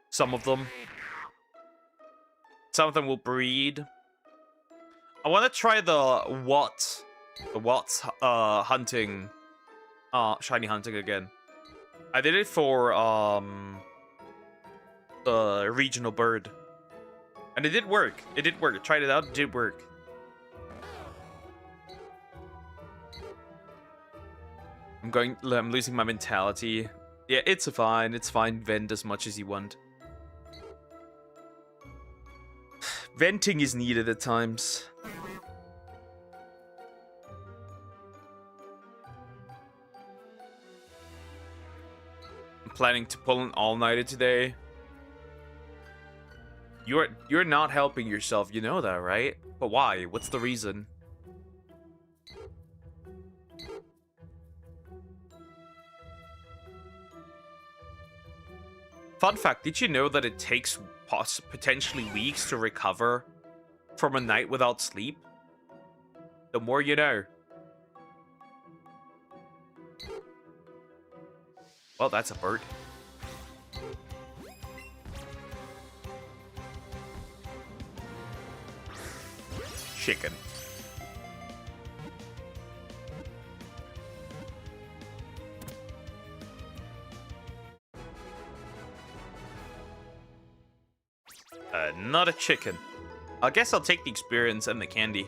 Some of them. Some of them will breed. I want to try the Watts hunting, shiny hunting again. I did it for the regional bird, and it did work. It did work. I tried it out. It did work. I'm losing my mentality. Yeah, it's fine. It's fine. Vent as much as you want. Venting is needed at times. I'm planning to pull an all-nighter today. You're not helping yourself, you know that, right? But why? What's the reason? Fun fact, did you know that it takes potentially weeks to recover from a night without sleep? The more you know. Well, that's a bird. Chicken. Not a chicken. I guess I'll take the experience and the candy.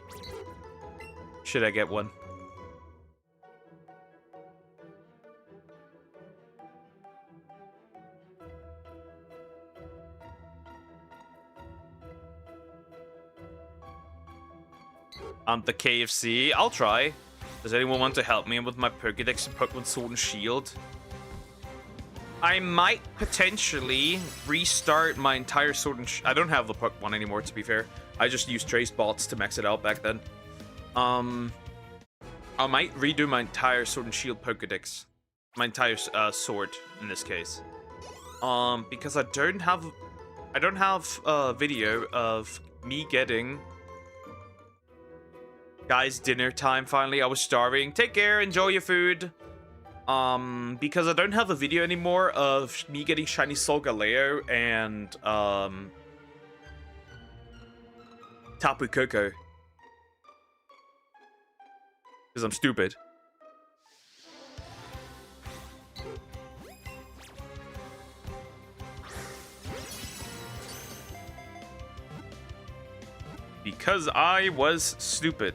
Should I get one? The KFC. I'll try. Does anyone want to help me with my Pokédex and Pokemon Sword and Shield? I might potentially restart my entire Sword and Shield. I don't have the Pokemon anymore, to be fair. I just used Trace Bots to max it out back then. I might redo my entire Sword and Shield Pokédex. My entire sword, in this case. Because I don't have a video of me getting... Guys, dinner time finally. I was starving. Take care, enjoy your food. Because I don't have a video anymore of me getting Shiny Solgaleo and Tapu Koko. Because I'm stupid. Because I was stupid.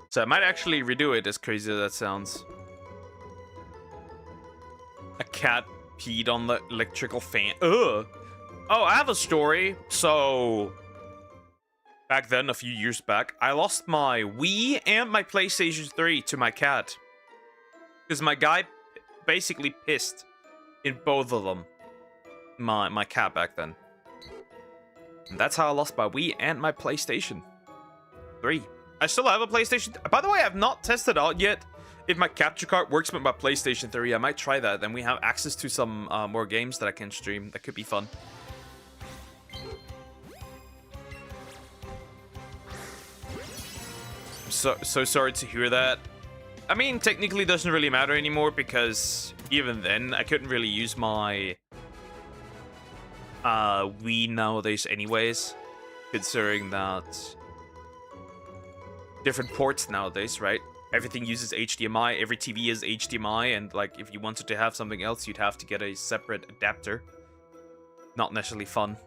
So I might actually redo it, as crazy as that sounds. A cat peed on the electrical fan. Ugh. Oh, I have a story. So, back then, a few years back, I lost my Wii and my PlayStation 3 to my cat. Because my guy basically pissed in both of them. My cat back then. And that's how I lost my Wii and my PlayStation 3. I still have a PlayStation. By the way, I've not tested out yet if my capture card works with my PlayStation 3. I might try that. Then we have access to some more games that I can stream. That could be fun. So sorry to hear that. I mean, technically it doesn't really matter anymore because even then I couldn't really use my Wii nowadays anyways, considering that different ports nowadays, right? Everything uses HDMI, every TV is HDMI, and like if you wanted to have something else, you'd have to get a separate adapter. Not necessarily fun.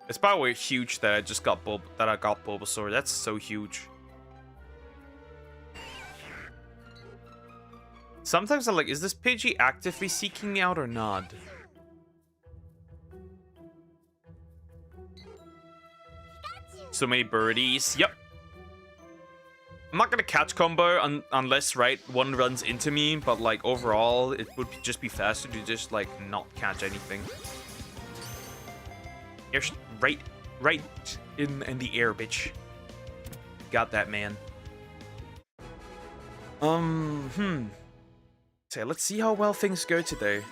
It's by the way huge that I just got Bulbasaur. That's so huge. Sometimes I'm like, is this Pidgey actively seeking me out or not? So many birdies. Yep. I'm not gonna catch combo unless, right, one runs into me, but like overall, it would just be faster to just like not catch anything. Right in the air, bitch. Got that, man. So let's see how well things go today.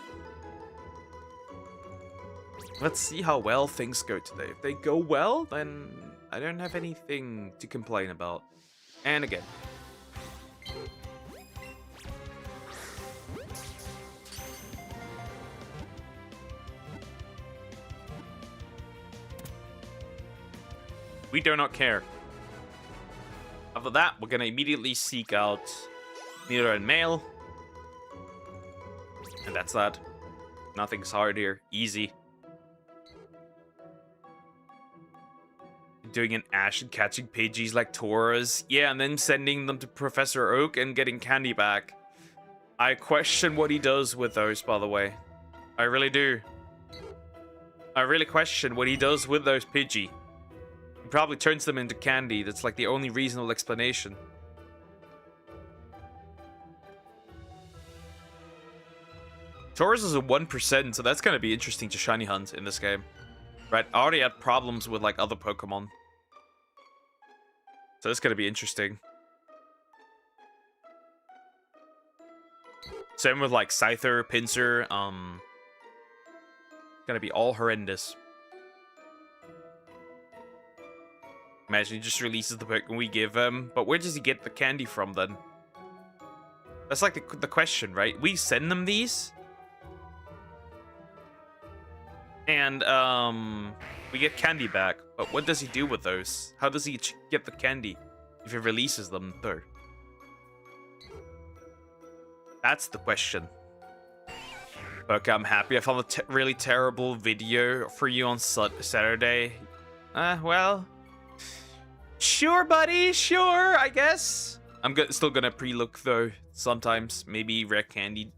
Let's see how well things go today. If they go well, then I don't have anything to complain about. And again. We do not care. After that, we're gonna immediately seek out Mirror and Mail. And that's that. Nothing's hard here. Easy. Doing an Ash and catching Pidgeys like Tauras. Yeah, and then sending them to Professor Oak and getting candy back. I question what he does with those, by the way. I really do. I really question what he does with those Pidgey. He probably turns them into candy. That's like the only reasonable explanation. Tauros is a 1%, so that's gonna be interesting to shiny hunt in this game. Right, I already had problems with like other Pokemon. So it's gonna be interesting. Same with like Scyther, Pinsir, gonna be all horrendous. Imagine he just releases the Pokemon we give him, but where does he get the candy from then? That's like the question, right? We send them these, and we get candy back, but what does he do with those? How does he get the candy if he releases them though? That's the question. Okay, I'm happy. I found a really terrible video for you on Saturday. Well, sure, buddy. Sure, I guess. I'm still gonna pre-look though. Sometimes maybe rare candy,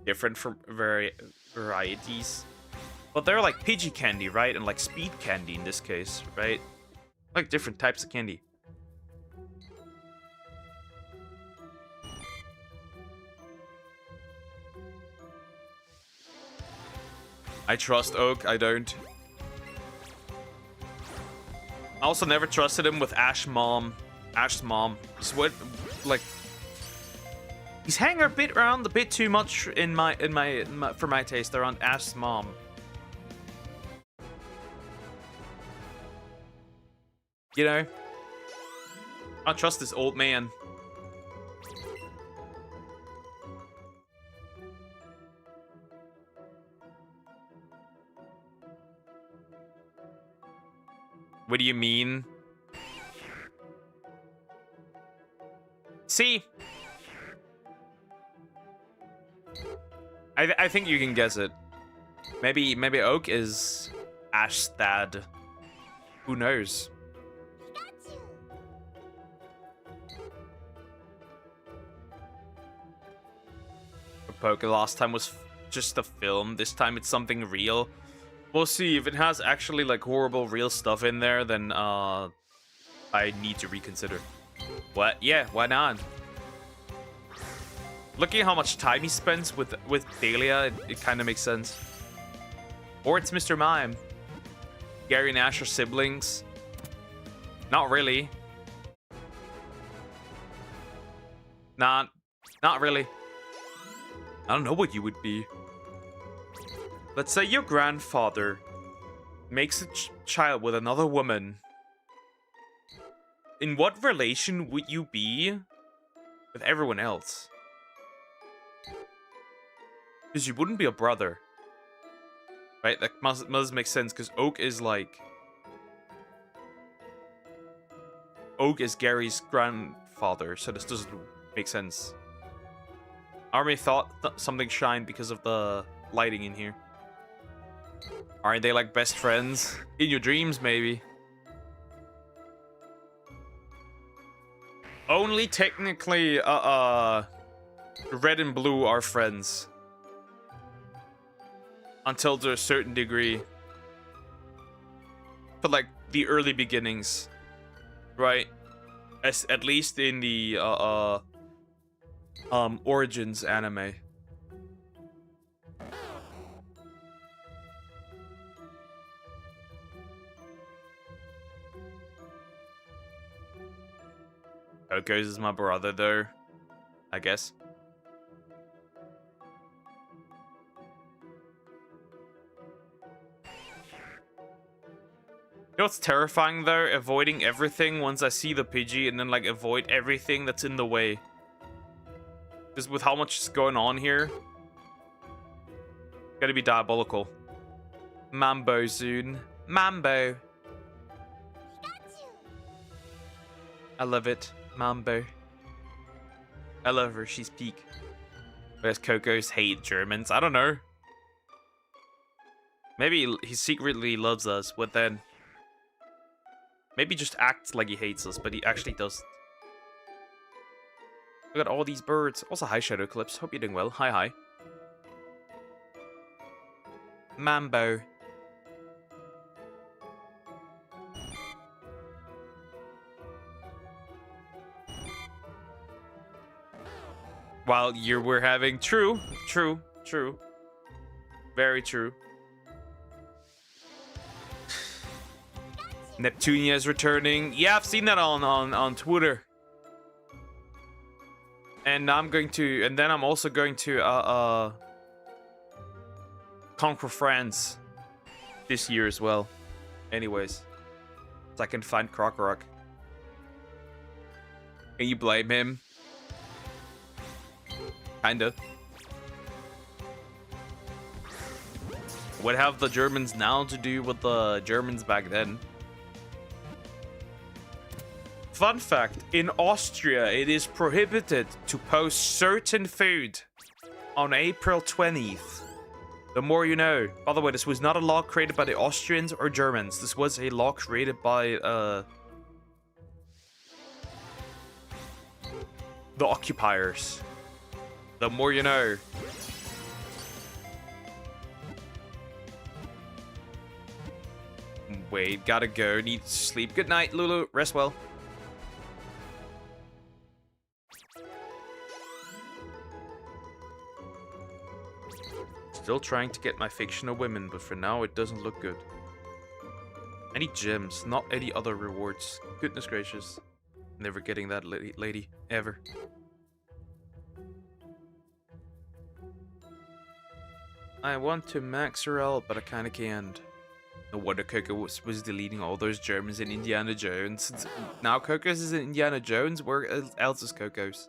different from varieties. But they're like Pidgey candy, right? And like speed candy in this case, right? Like different types of candy. I trust Oak, I don't. I also never trusted him with Ash's mom. He's what, like, he's hanging around a bit too much for my taste around Ash's mom. You know, I don't trust this old man. What do you mean? See? I think you can guess it. Maybe Oak is Ash's dad. Who knows? Poke last time was just a film. This time it's something real. We'll see. If it has actually like horrible real stuff in there, then I need to reconsider. What? Yeah, why not? Looking at how much time he spends with Dahlia, it kind of makes sense. Or it's Mr. Mime. Gary and Ash are siblings. Not really. Not really. I don't know what you would be. Let's say your grandfather makes a child with another woman. In what relation would you be with everyone else? Because you wouldn't be a brother. Right? That must make sense, because Oak is like... Oak is Gary's grandfather, so this doesn't make sense. I already thought something shined because of the lighting in here. Aren't they like best friends? In your dreams, maybe. Only technically, red and blue are friends. Until to a certain degree. But like, the early beginnings. Right? At least in the, Origins anime. Coco's is my brother, though. I guess. You know what's terrifying, though? Avoiding everything once I see the Pidgey and then, like, avoid everything that's in the way. Because with how much is going on here, gotta be diabolical. Mambo soon. Mambo. I love it. Mambo. I love her. She's peak. Whereas Coco's hate Germans. I don't know. Maybe he secretly loves us. What then? Maybe just acts like he hates us, but he actually does. Look at all these birds. Also, hi, Shadow Clips. Hope you're doing well. Hi, hi. Mambo. While we're having... True. Very true. Neptunia is returning. Yeah, I've seen that on Twitter. And I'm going to... And then I'm also going to, conquer France this year as well. Anyways. So I can find Krokorok. Can you blame him? Kinda. What have the Germans now to do with the Germans back then? Fun fact, in Austria, it is prohibited to post certain food on April 20th. The more you know. By the way, this was not a law created by the Austrians or Germans. This was a law created by, The occupiers. The more you know. Wait, gotta go. Need to sleep. Good night, Lulu. Rest well. Still trying to get my fictional women, but for now it doesn't look good. Any gems, not any other rewards. Goodness gracious. Never getting that lady ever. I want to max her out, but I kinda can't. No wonder Coco was deleting all those Germans in Indiana Jones. Now Coco's is in Indiana Jones, where else is Coco's?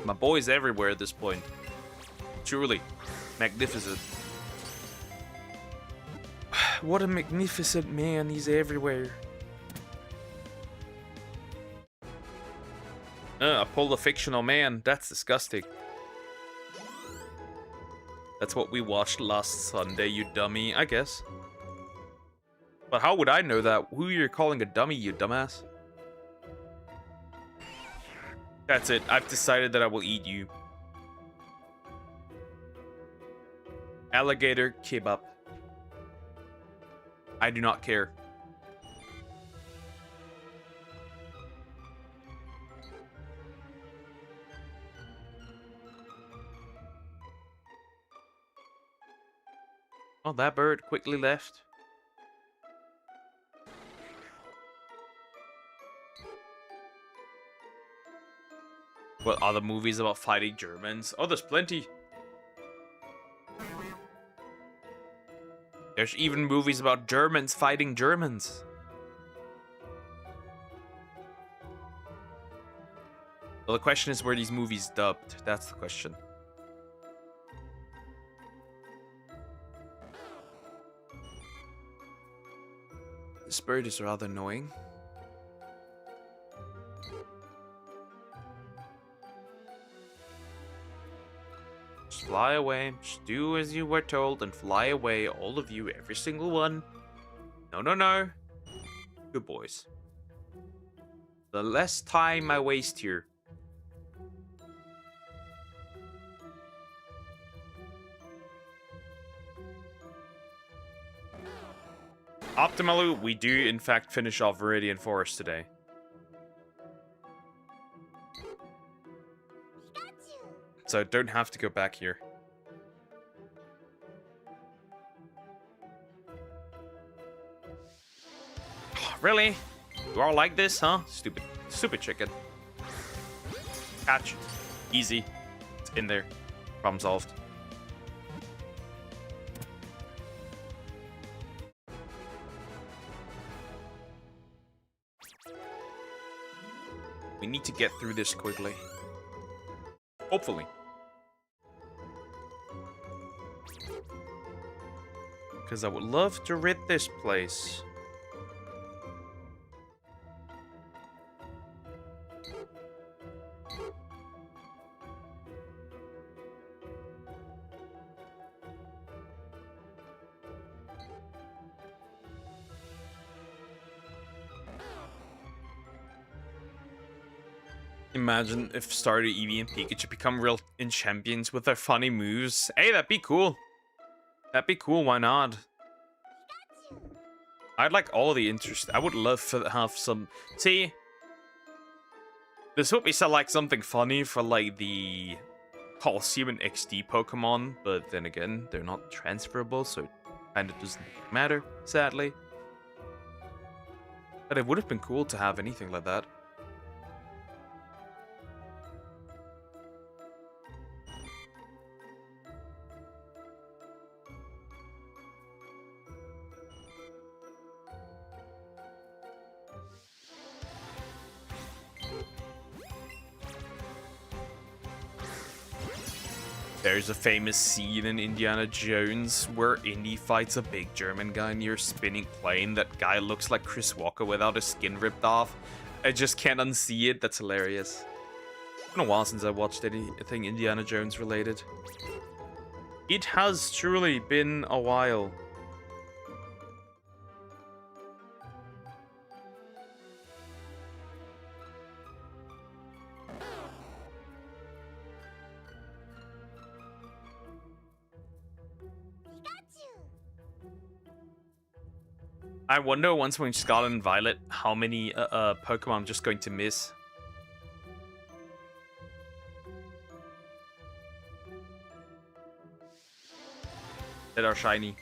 My boy's everywhere at this point. Truly. Magnificent. What a magnificent man, he's everywhere. I pulled a fictional man. That's disgusting. That's what we watched last Sunday, you dummy, I guess. But how would I know that? Who you're calling a dummy, you dumbass? That's it. I've decided that I will eat you. Alligator kebab. I do not care. Oh, that bird quickly left. What other movies about fighting Germans? Oh, there's plenty. There's even movies about Germans fighting Germans. Well, the question is, were these movies dubbed? That's the question. This bird is rather annoying. Just fly away. Just do as you were told and fly away. All of you, every single one. No, no, no. Good boys. The less time I waste here. Optimally, we do in fact finish off Viridian Forest today. So don't have to go back here. Really? You all like this, huh? Stupid chicken. Catch. Easy. It's in there. Problem solved. We need to get through this quickly. Hopefully. Because I would love to rid this place. Imagine if Stardew, Eevee, and Pikachu become real champions with their funny moves. Hey, that'd be cool. That'd be cool, why not? I'd like all the interest. I would love to have some... See? This would be so, like, something funny for, like, the Colosseum and XD Pokemon, but then again, they're not transferable, so it kind of doesn't matter, sadly. But it would have been cool to have anything like that. There's a famous scene in Indiana Jones where Indy fights a big German guy near a spinning plane. That guy looks like Chris Walker without his skin ripped off. I just can't unsee it. That's hilarious. It's been a while since I watched anything Indiana Jones related. It has truly been a while. I wonder once when Scarlet and Violet, how many Pokemon I'm just going to miss. That are shiny.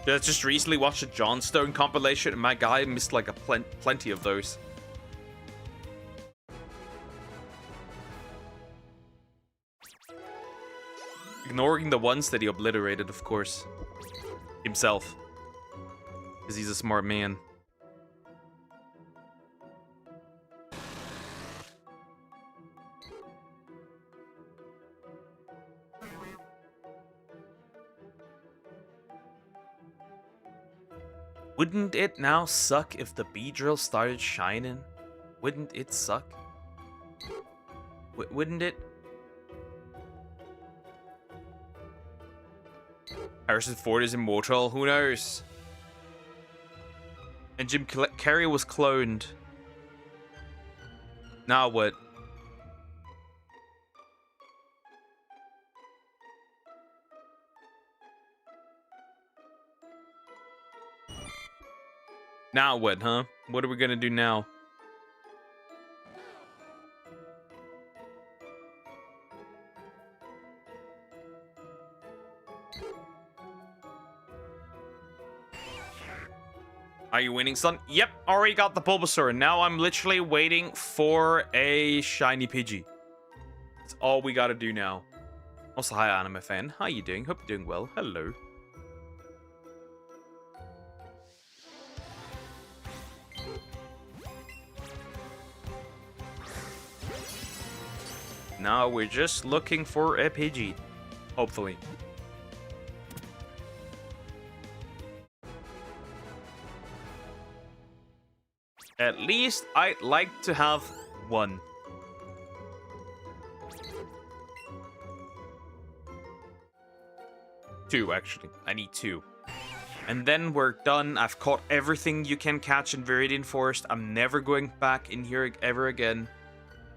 I just recently watched a Johnstone compilation and my guy missed like a plenty of those. Ignoring the ones that he obliterated, of course. Himself. Because he's a smart man. Wouldn't it now suck if the Beedrill started shining? Wouldn't it suck? Wouldn't it? Harrison Ford is immortal, who knows? And Jim Carrey was cloned. Now what? Now what, huh? What are we gonna do now? Are you winning, son? Yep, already got the Bulbasaur. And now I'm literally waiting for a shiny Pidgey. That's all we gotta do now. Also, hi, anime fan. How you doing? Hope you're doing well. Hello. Now we're just looking for a Pidgey. Hopefully. At least I'd like to have one. Two, actually. I need two. And then we're done. I've caught everything you can catch in Viridian Forest. I'm never going back in here ever again.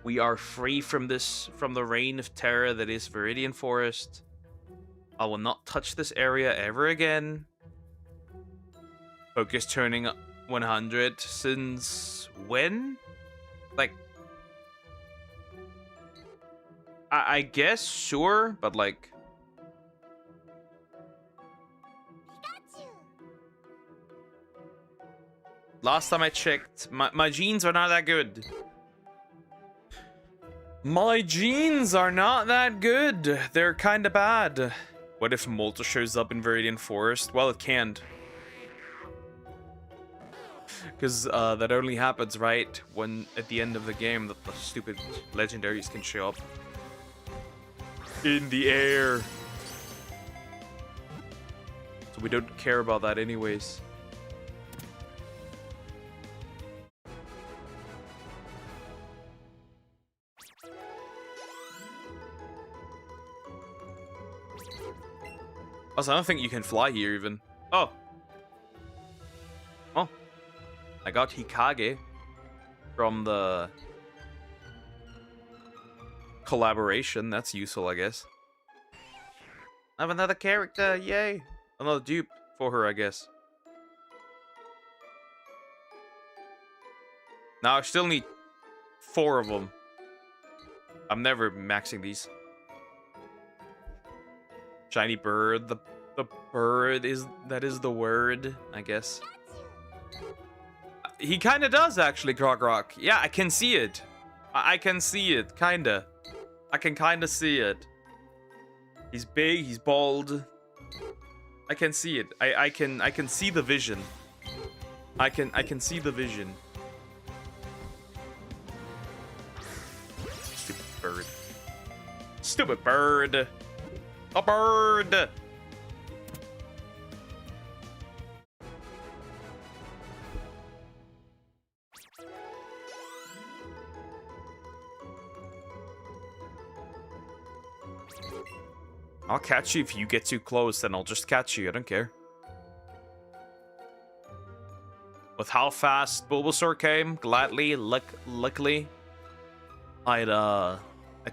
We are free from this, from the reign of terror that is Viridian Forest. I will not touch this area ever again. Focus turning 100 since when? Like, I guess, sure, but like... Last time I checked, my genes are not that good. My genes are not that good. They're kind of bad. What if Molta shows up in Viridian Forest? Well, it can't. Because that only happens, right, when at the end of the game that the stupid legendaries can show up. In the air. So we don't care about that anyways. Also, I don't think you can fly here even. Oh. Oh. I got Hikage from the collaboration. That's useful, I guess. I have another character. Yay. Another dupe for her, I guess. Now I still need 4 of them. I'm never maxing these. Shiny bird. The bird is... That is the word, I guess. He kind of does, actually, Crogrock. Yeah, I can see it. I can see it, kinda. I can kinda see it. He's big, he's bald. I can see it. I can see the vision. I can see the vision. Stupid bird. Stupid bird. A bird. I'll catch you if you get too close, then I'll just catch you. I don't care. With how fast Bulbasaur came, gladly, luckily, I'd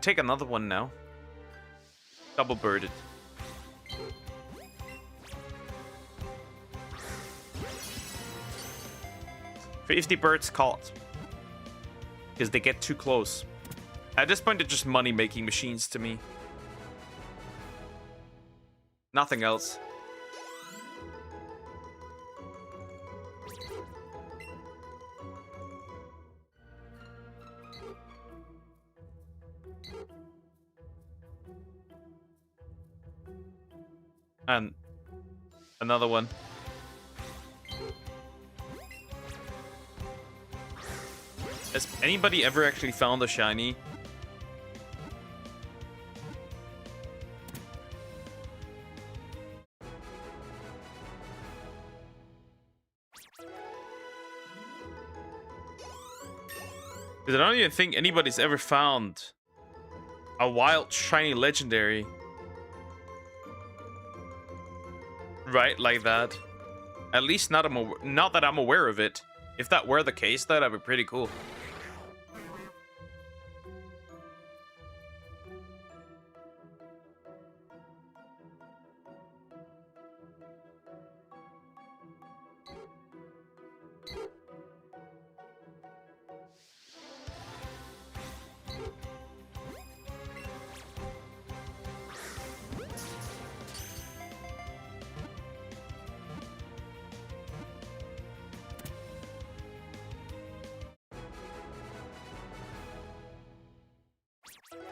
take another one now. Double birded. $50 birds caught. Because they get too close. At this point, they're just money-making machines to me. Nothing else. And another one. Has anybody ever actually found a shiny? Because I don't even think anybody's ever found a wild shiny legendary. Right, like that. At least not that I'm aware of it. If that were the case, that'd be pretty cool.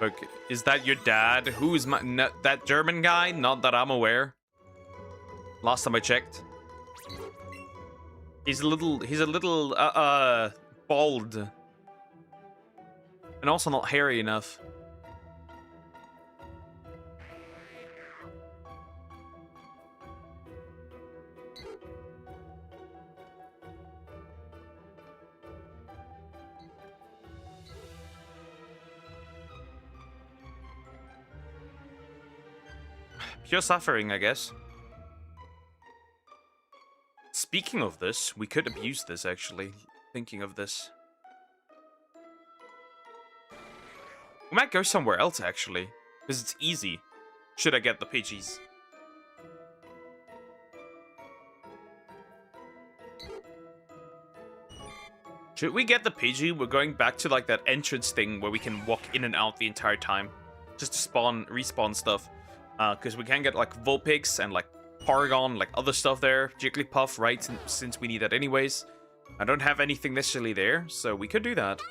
Okay. Is that your dad? Who's that German guy? Not that I'm aware. Last time I checked. He's a little bald. And also not hairy enough. Pure suffering, I guess. Speaking of this, we could abuse this, actually. Thinking of this. We might go somewhere else, actually. Because it's easy. Should I get the Pidgeys? Should we get the Pidgey? We're going back to, like, that entrance thing where we can walk in and out the entire time. Just to respawn stuff. Because we can get, like, Vulpix and, like, Porygon, like, other stuff there. Jigglypuff, right? Since we need that anyways. I don't have anything necessarily there, so we could do that.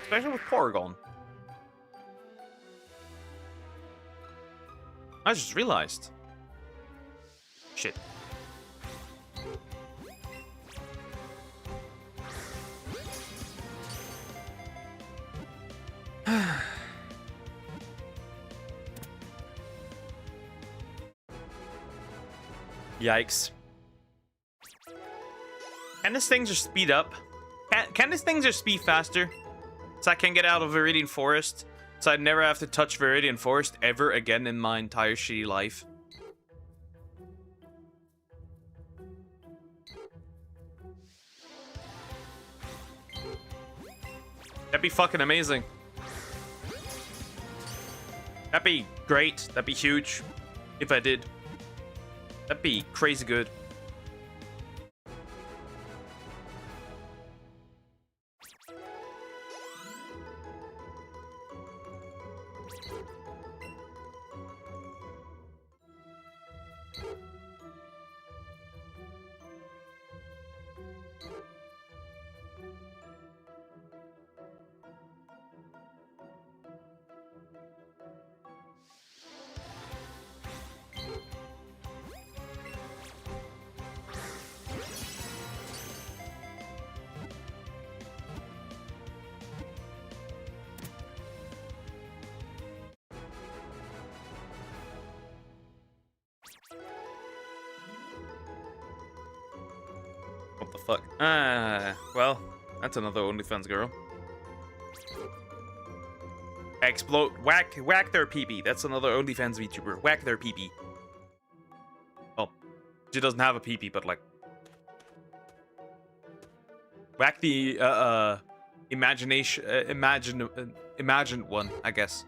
Especially with Porygon. I just realized. Shit. Yikes. Can this thing just speed up? Can this thing just speed faster? So I can get out of Viridian Forest? So I never have to touch Viridian Forest ever again in my entire shitty life? That'd be fucking amazing. That'd be great. That'd be huge. If I did. That'd be crazy good. What the fuck? Well, that's another OnlyFans girl. Explode. Whack their pee-pee. That's another OnlyFans VTuber. Whack their pee-pee. Well, she doesn't have a pee-pee, but like... Whack the, imagined one, I guess.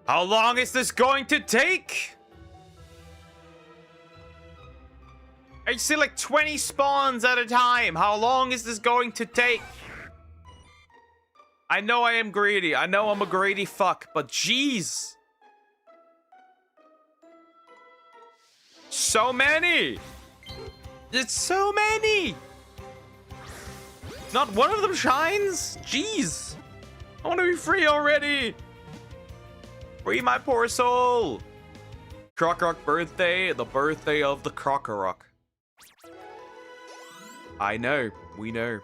How long is this going to take? I see like 20 spawns at a time. How long is this going to take? I know I am greedy. I know I'm a greedy fuck, but jeez. So many. It's so many. Not one of them shines? Jeez. I want to be free already. Free my poor soul. Crocorok birthday, the birthday of the Crocorok. I know, we know.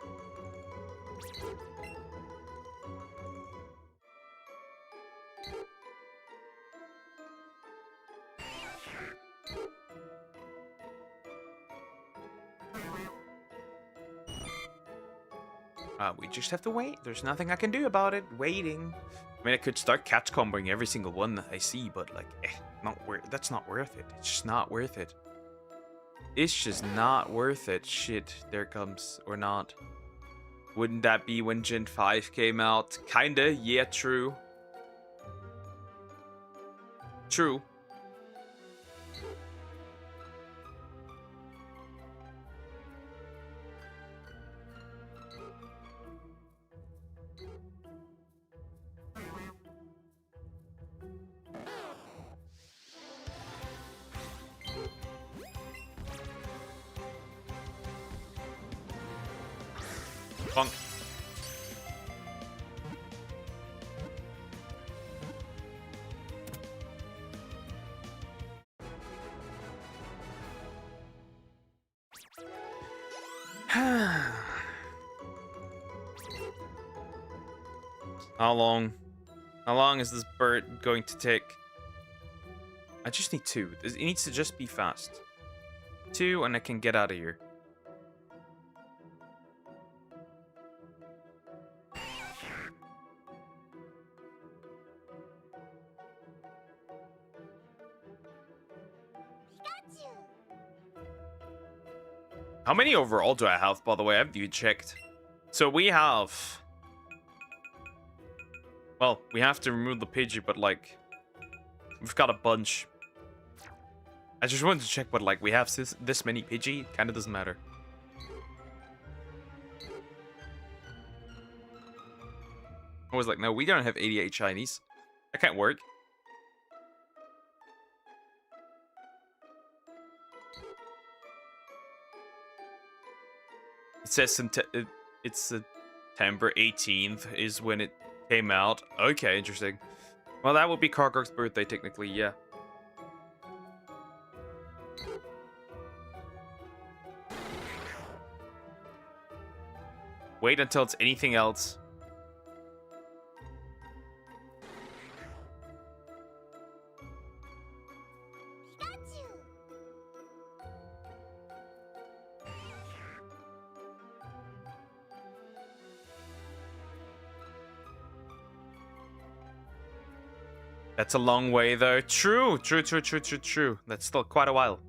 We just have to wait. There's nothing I can do about it. Waiting. I mean, I could start catch comboing every single one that I see, but like, that's not worth it. It's just not worth it. It's just not worth it. Shit, there it comes. Or not. Wouldn't that be when Gen 5 came out? Kinda, yeah, true. True. Bonk. How long? How long is this bird going to take? I just need 2. It needs to just be fast. 2 and I can get out of here. How many overall do I have, by the way? I haven't even checked. So we have... Well, we have to remove the Pidgey, but like... We've got a bunch. I just wanted to check, but like, we have this many Pidgey. Kinda doesn't matter. I was like, no, we don't have 88 shinies. That can't work. It says it's September 18th is when it came out. Okay, interesting. Well, that would be Cargork's birthday, technically, yeah. Wait until it's anything else. That's a long way, though. True. That's still quite a while.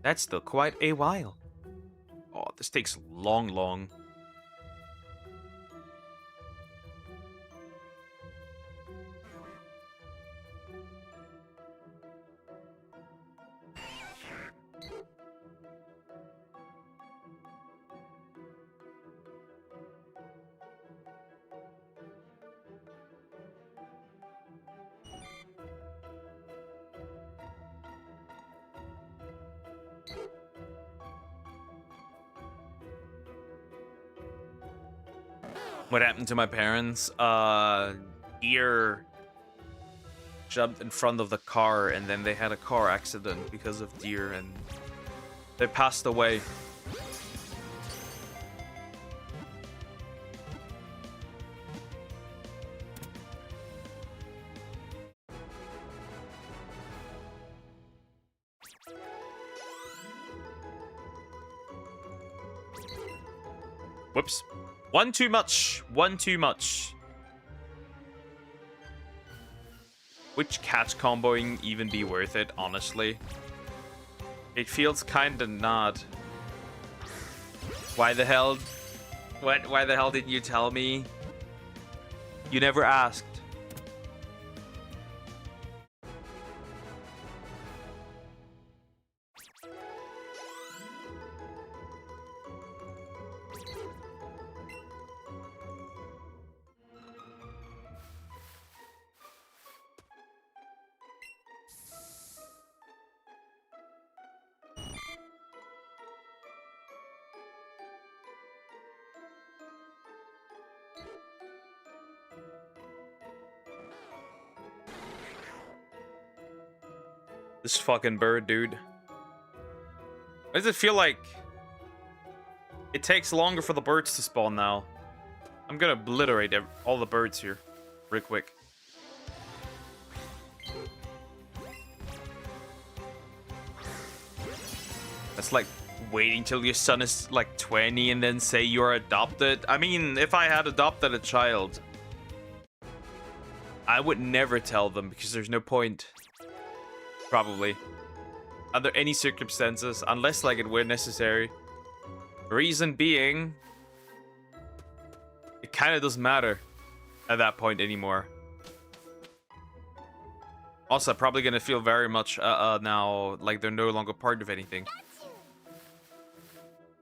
That's still quite a while. Oh, this takes long. What happened to my parents? Deer jumped in front of the car and then they had a car accident because of deer and they passed away. Whoops. One too much. One too much. Which catch comboing even be worth it, honestly? It feels kinda not. Why the hell? What? Why the hell didn't you tell me? You never asked. This fucking bird, dude. Why does it feel like it takes longer for the birds to spawn now? I'm gonna obliterate all the birds here real quick. That's like waiting till your son is like 20 and then say you're adopted. I mean, if I had adopted a child, I would never tell them because there's no point. Probably. Under any circumstances, unless like it were necessary. Reason being, it kind of doesn't matter at that point anymore. Also, probably gonna feel very much now like they're no longer part of anything.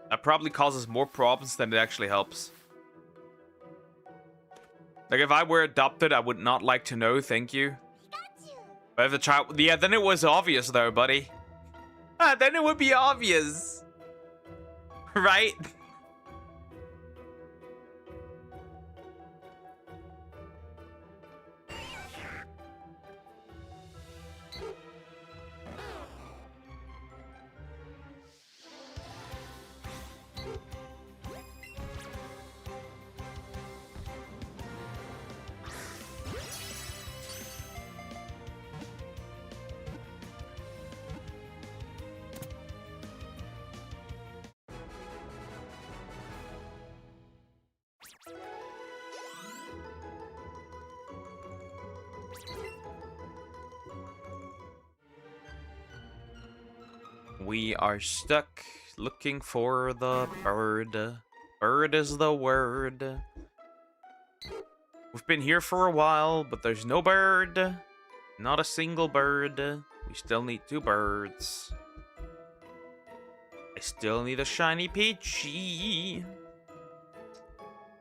That probably causes more problems than it actually helps. Like if I were adopted, I would not like to know, thank you. But if the child... Yeah, then it was obvious though, buddy. Then it would be obvious. Right? We are stuck looking for the bird. Bird is the word. We've been here for a while, but there's no bird. Not a single bird. We still need 2 birds. I still need a shiny Pidgey.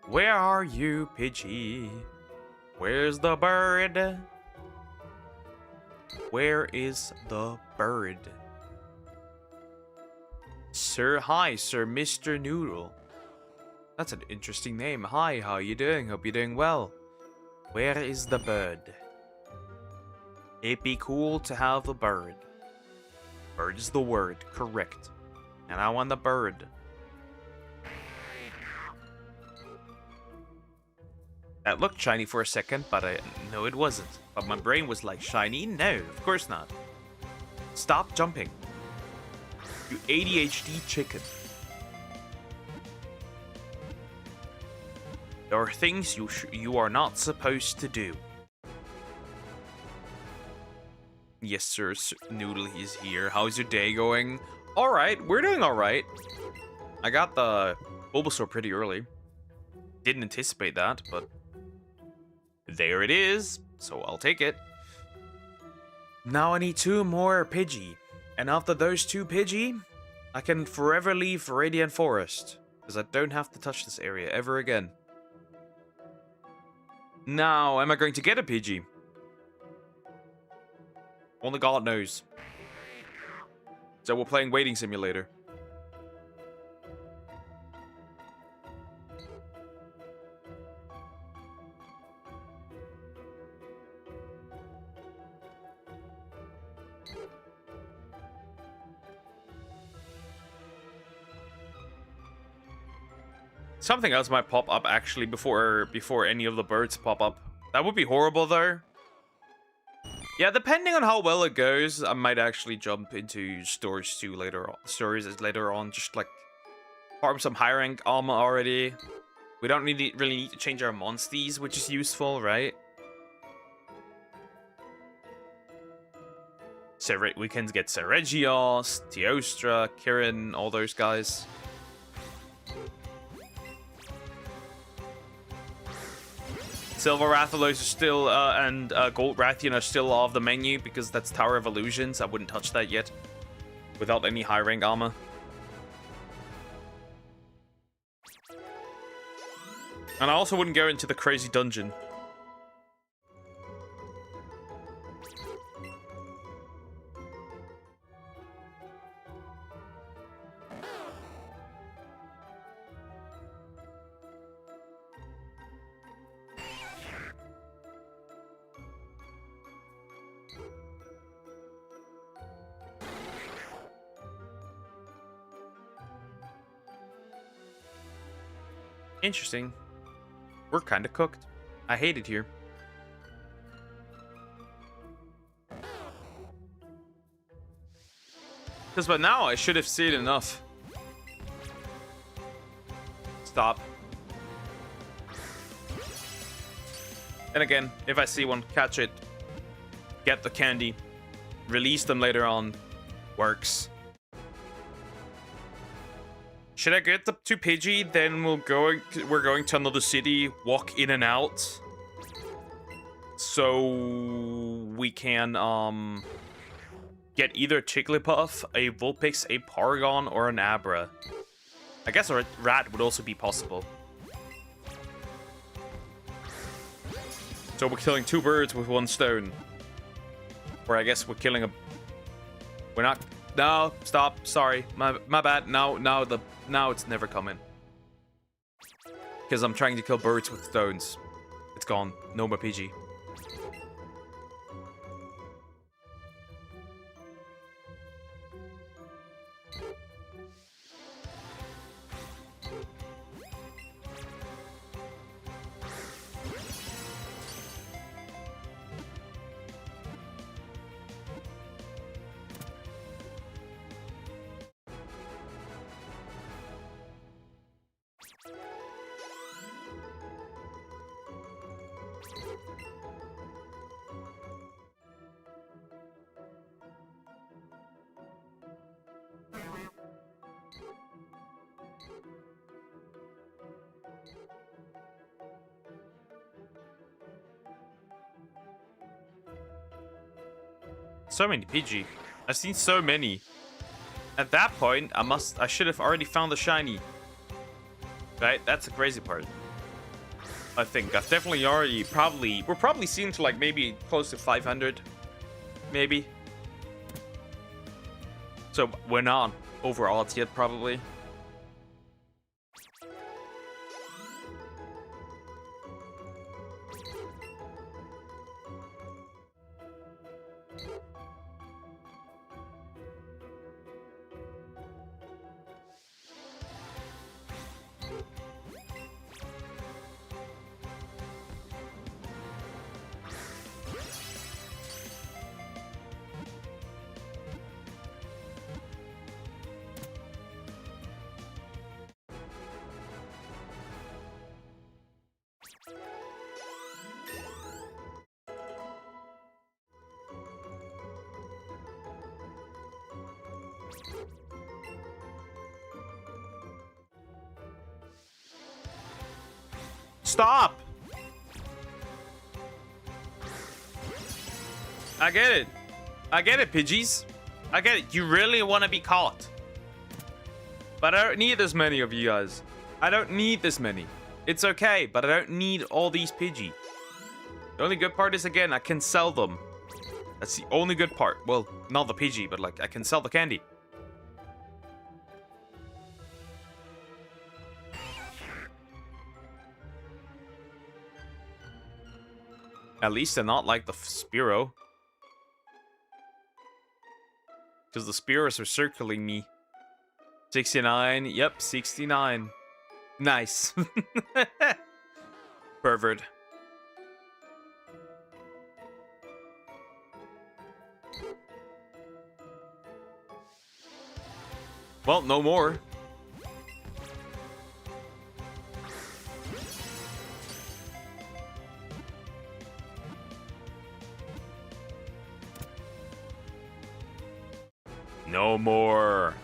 Where are you, Pidgey? Where's the bird? Where is the bird? Sir, hi, Sir Mr. Noodle. That's an interesting name. Hi, how you doing? Hope you're doing well. Where is the bird? It'd be cool to have a bird. Bird is the word, correct. And I want the bird. That looked shiny for a second, but no, it wasn't. But my brain was like, shiny? No, of course not. Stop jumping. You ADHD chicken. There are things you are not supposed to do. Yes, sir. Noodle is here. How's your day going? All right, we're doing all right. I got the Bulbasaur pretty early. Didn't anticipate that, but there it is. So I'll take it. Now I need 2 more Pidgey. And after those 2 Pidgey, I can forever leave Radiant Forest. Because I don't have to touch this area ever again. Now, am I going to get a Pidgey? Only God knows. So we're playing Waiting Simulator. Something else might pop up actually before any of the birds pop up. That would be horrible though. Yeah, depending on how well it goes, I might actually jump into stories later on, just like Farm some high rank armor already. We don't really need to change our monsties, which is useful, right? We can get Seregios, Teostra, Kirin, all those guys. Silver Rathalos are still, and Gold Rathian are still off the menu because that's Tower of Illusions. I wouldn't touch that yet without any high rank armor. And I also wouldn't go into the crazy dungeon. Interesting. We're kind of cooked. I hate it here. Because by now I should have seen enough. Stop. And again, if I see one, catch it. Get the candy. Release them later on. Works. Should I get up to Pidgey? Then we're going to another city, walk in and out. So we can get either Jigglypuff, a Vulpix, a Porygon, or an Abra. I guess a Rat would also be possible. So we're killing 2 birds with 1 stone. Or I guess we're killing a... We're not... No, stop. Sorry. My bad. Now it's never coming. Because I'm trying to kill birds with stones. It's gone. No more PG. So many PG. I've seen so many. At that point, I should have already found the shiny. Right? That's the crazy part. I think I've definitely already we're probably seeing to like maybe close to 500. Maybe. So we're not over odds yet, probably. Stop! I get it. I get it, Pidgeys. I get it. You really want to be caught. But I don't need as many of you guys. I don't need this many. It's okay, but I don't need all these Pidgey. The only good part is, again, I can sell them. That's the only good part. Well, not the Pidgey, but like, I can sell the candy. At least they're not like the Spearow. Because the Spearows are circling me. 69. Yep, 69. Nice. Pervert. Well, no more. No more.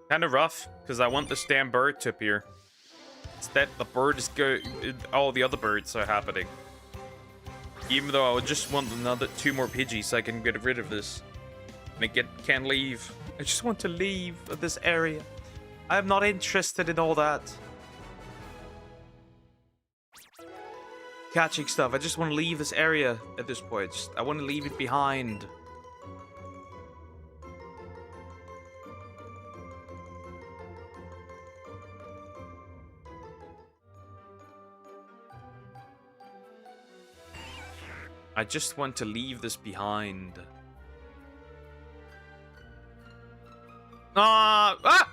Kind of rough, because I want this damn bird to appear. Instead, the bird is all the other birds are happening. Even though I would just want another 2 more Pidgeys so I can get rid of this. And I can't leave. I just want to leave this area. I am not interested in all that. Catching stuff. I just want to leave this area at this point. I want to leave it behind. I just want to leave this behind. Ah!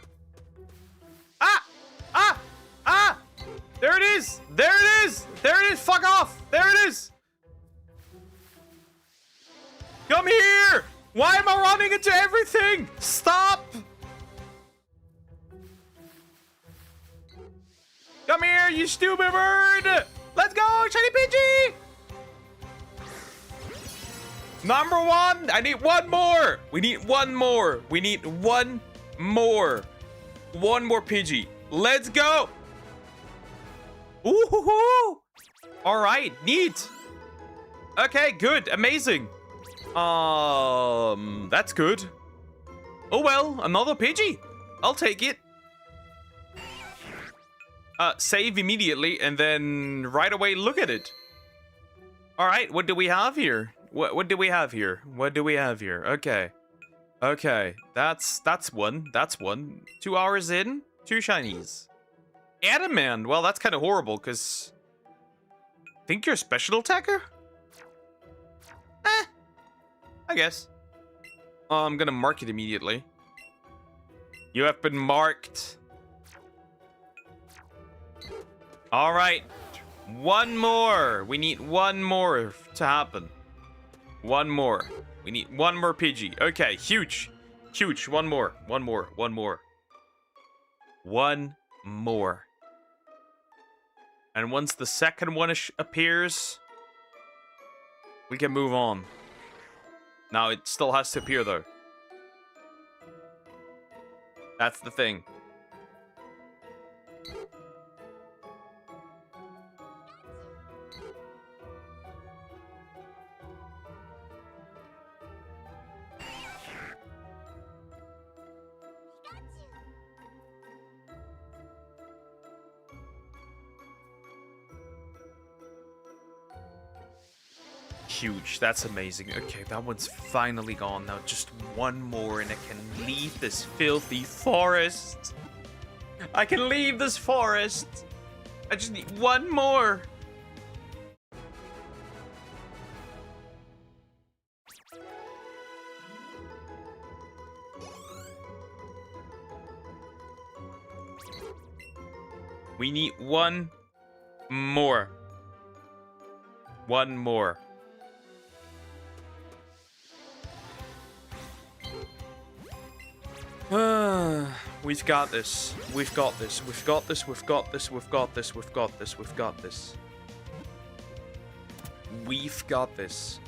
There it is! There it is! There it is! Fuck off! There it is! Come here! Why am I running into everything? Stop! Come here, you stupid bird! Let's go, shiny Pidgey! Number 1! I need 1 more! We need 1 more! We need 1 more! 1 more Pidgey. Let's go! Ooh-hoo-hoo! Alright, neat! Okay, good, amazing. That's good. Oh well, another Pidgey. I'll take it. Save immediately and then right away look at it. Alright, what do we have here? What do we have here? What do we have here? Okay. Okay. That's one. That's one. 2 hours in, 2 shinies. Adamant. Well, that's kind of horrible, because... Think you're a special attacker? I guess. I'm gonna mark it immediately. You have been marked. Alright. 1 more. We need 1 more to happen. 1 more. We need 1 more Pidgey. Okay, huge. Huge. 1 more. 1 more. 1 more. 1 more. And once the second one appears, we can move on. Now, it still has to appear, though. That's the thing. Huge. That's amazing. Okay, that one's finally gone. Now just 1 more and I can leave this filthy forest. I can leave this forest. I just need 1 more. We need 1 more. 1 more. We've got this. We've got this. We've got this. We've got this. We've got this. We've got this. We've got this. We've got this.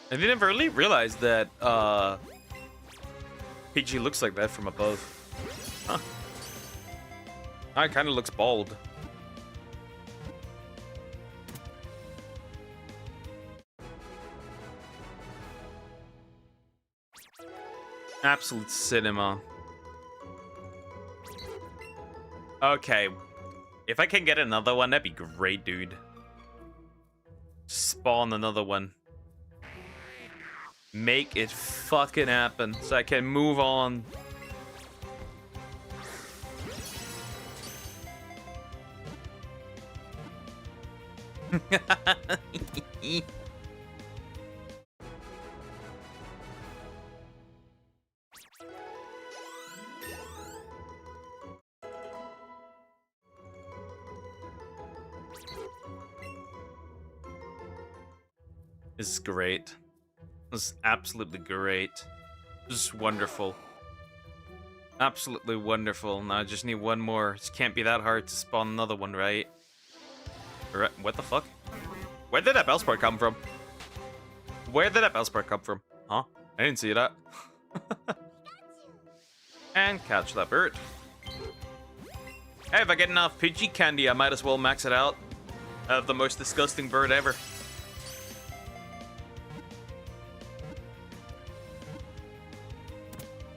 I didn't really realize that PG looks like that from above. Huh. It kind of looks bald. Absolute cinema. Okay. If I can get another one, that'd be great, dude. Spawn another one. Make it fucking happen so I can move on. This is great. This is absolutely great. This is wonderful. Absolutely wonderful. Now I just need one more. It can't be that hard to spawn another one, right? What the fuck? Where did that Bellsprout come from? Where did that Bellsprout come from? Huh? I didn't see that. And catch that bird. Hey, if I get enough Pidgey candy, I might as well max it out. Of the most disgusting bird ever.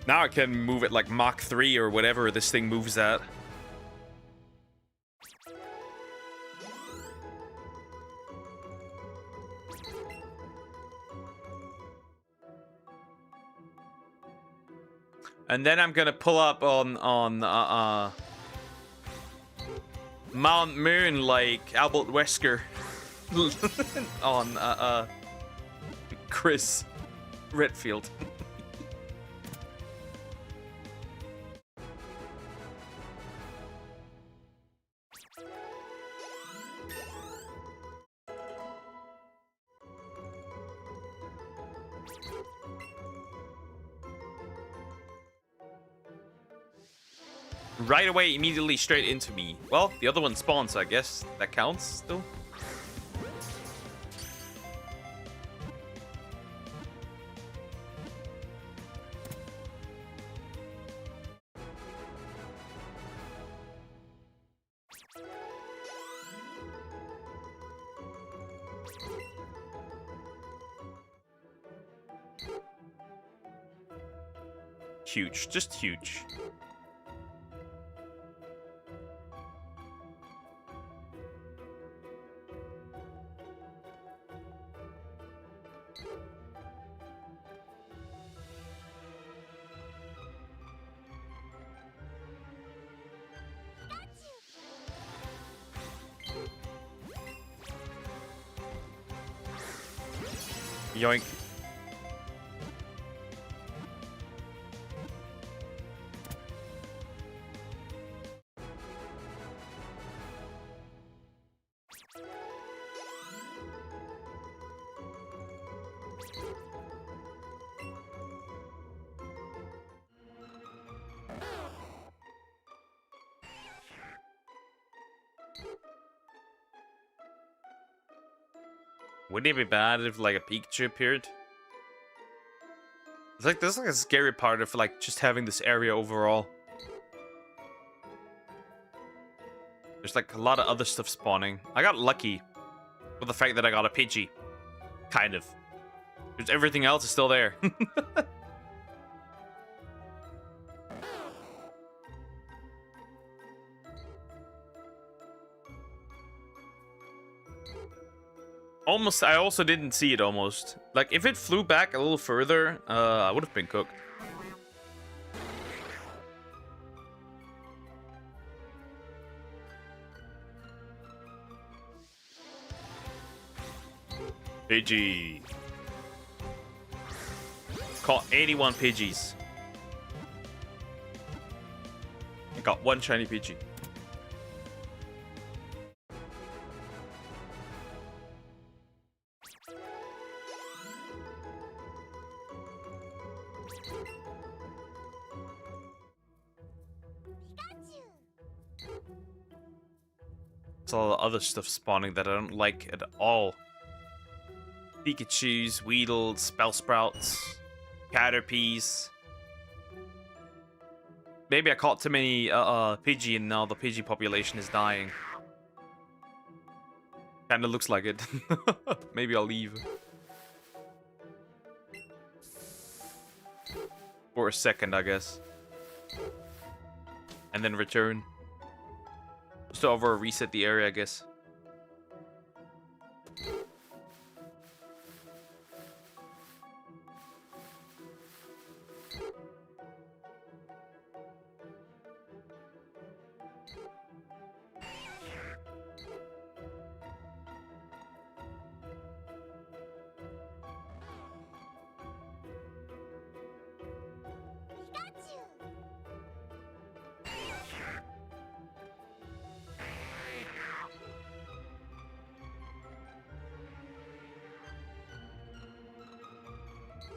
Now I can move it like Mach 3 or whatever this thing moves at. And then I'm gonna pull up on Mount Moon like Albert Wesker on Chris Redfield. Right away, immediately straight into me. Well, the other one spawns, so I guess that counts still. Huge, just huge. Yoink. Wouldn't it be bad if like a Pikachu appeared? It's like there's like a scary part of like just having this area overall. There's like a lot of other stuff spawning. I got lucky with the fact that I got a Pidgey. Kind of. Because everything else is still there. Almost, I also didn't see it almost. Like, if it flew back a little further, I would have been cooked. Pidgey. Caught 81 Pidgeys. I got one shiny Pidgey. There's all the other stuff spawning that I don't like at all. Pikachus, Weedles, Bellsprouts, Caterpies. Maybe I caught too many Pidgey and now the Pidgey population is dying. Kinda looks like it. Maybe I'll leave. For a second, I guess. And then return. Just to over reset the area, I guess.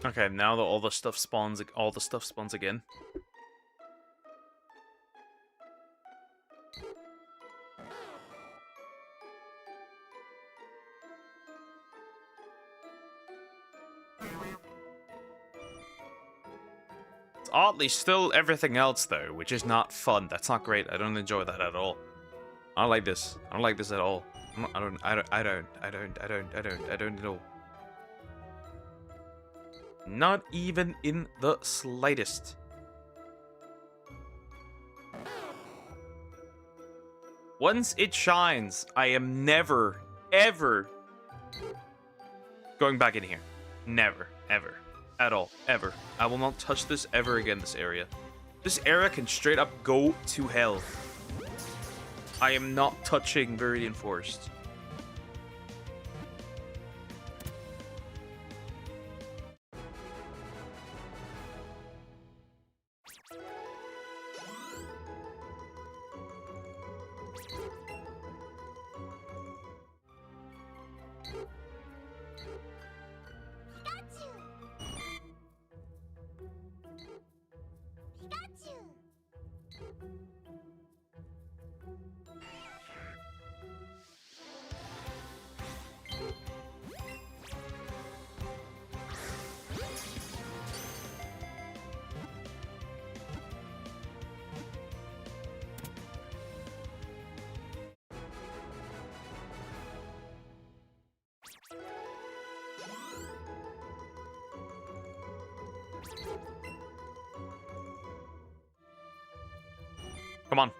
Okay, now that all the stuff spawns again. It's oddly still everything else though, which is not fun. That's not great. I don't enjoy that at all. I don't like this. I don't like this at all. I don't know. Not even in the slightest. Once it shines, I am never, ever going back in here. Never, ever, at all, ever. I will not touch this ever again, this area. This area can straight up go to hell. I am not touching Viridian Forest. Come on.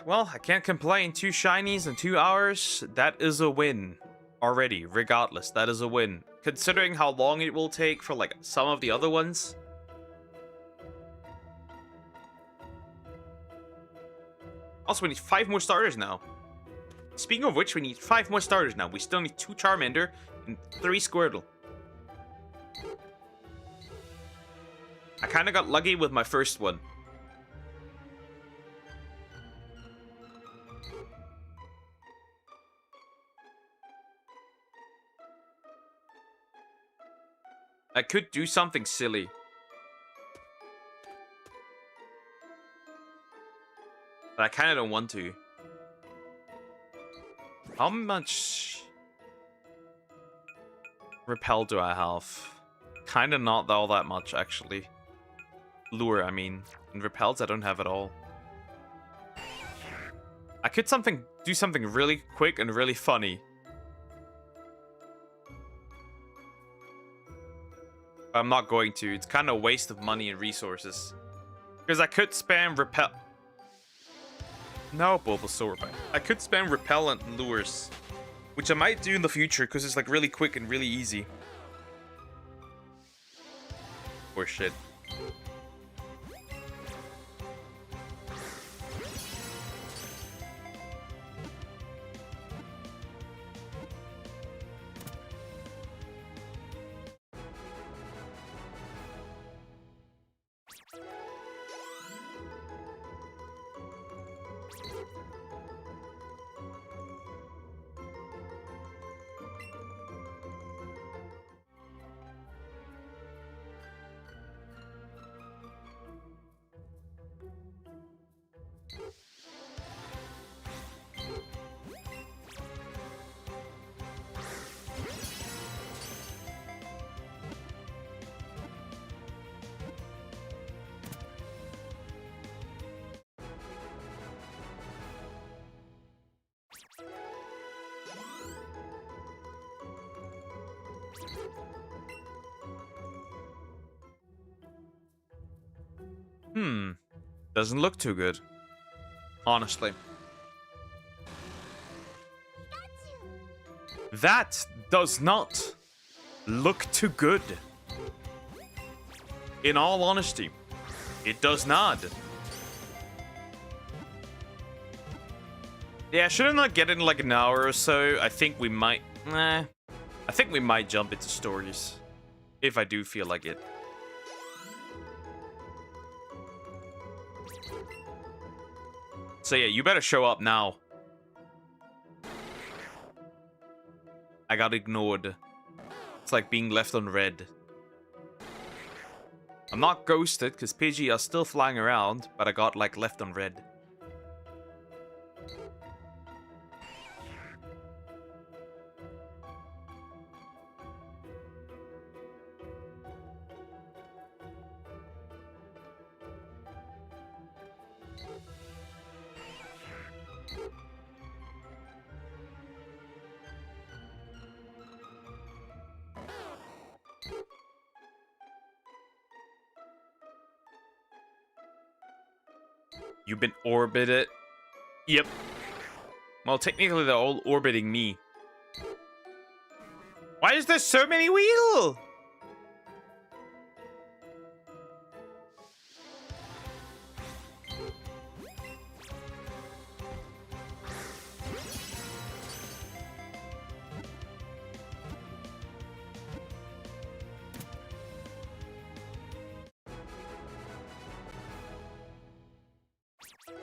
Well, I can't complain. 2 shinies in 2 hours. That is a win already, regardless. That is a win. Considering how long it will take for, like, some of the other ones. Also, we need 5 more starters now. Speaking of which, we need 5 more starters now. We still need 2 Charmander and 3 Squirtle. I kind of got lucky with my first one. I could do something silly. But I kind of don't want to. How much repel do I have? Kind of not all that much, actually. Lure, I mean. And repels, I don't have at all. I could do something really quick and really funny. But I'm not going to. It's kind of a waste of money and resources. Because I could spam repel. No, Bulbasaur. I could spam repellent and lures. Which I might do in the future because it's like really quick and really easy. Or shit. Doesn't look too good. Honestly. That does not look too good. In all honesty, it does not. Yeah, should I not get in like an hour or so? I think we might. I think we might jump into stories. If I do feel like it. So yeah, you better show up now. I got ignored. It's like being left on red. I'm not ghosted, because Pidgey are still flying around, but I got, like, left on red. You've been orbited. Yep. Well, technically they're all orbiting me. Why is there so many wheels?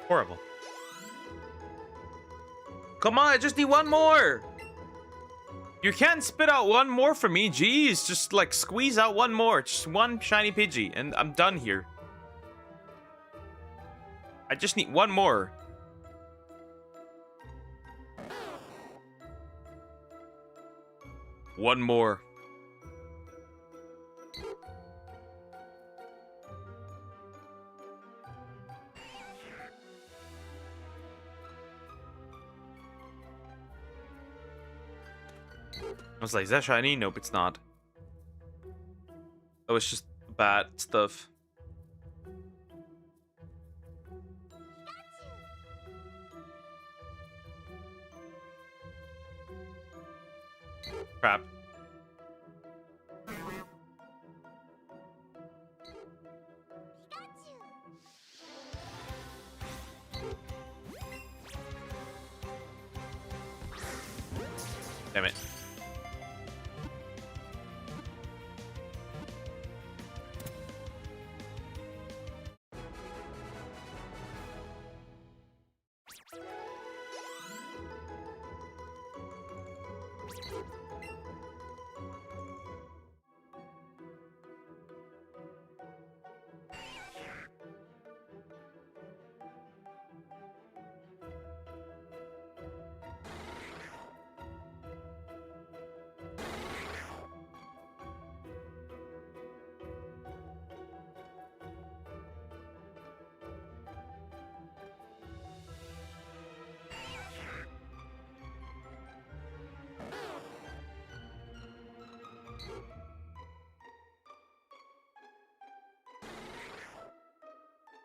Horrible. Come on, I just need one more. You can't spit out one more for me. Jeez, just like squeeze out one more. Just one shiny Pidgey and I'm done here. I just need one more. One more. I was like, is that shiny? Nope, it's not. Oh, it's just bad stuff. Crap. Damn it.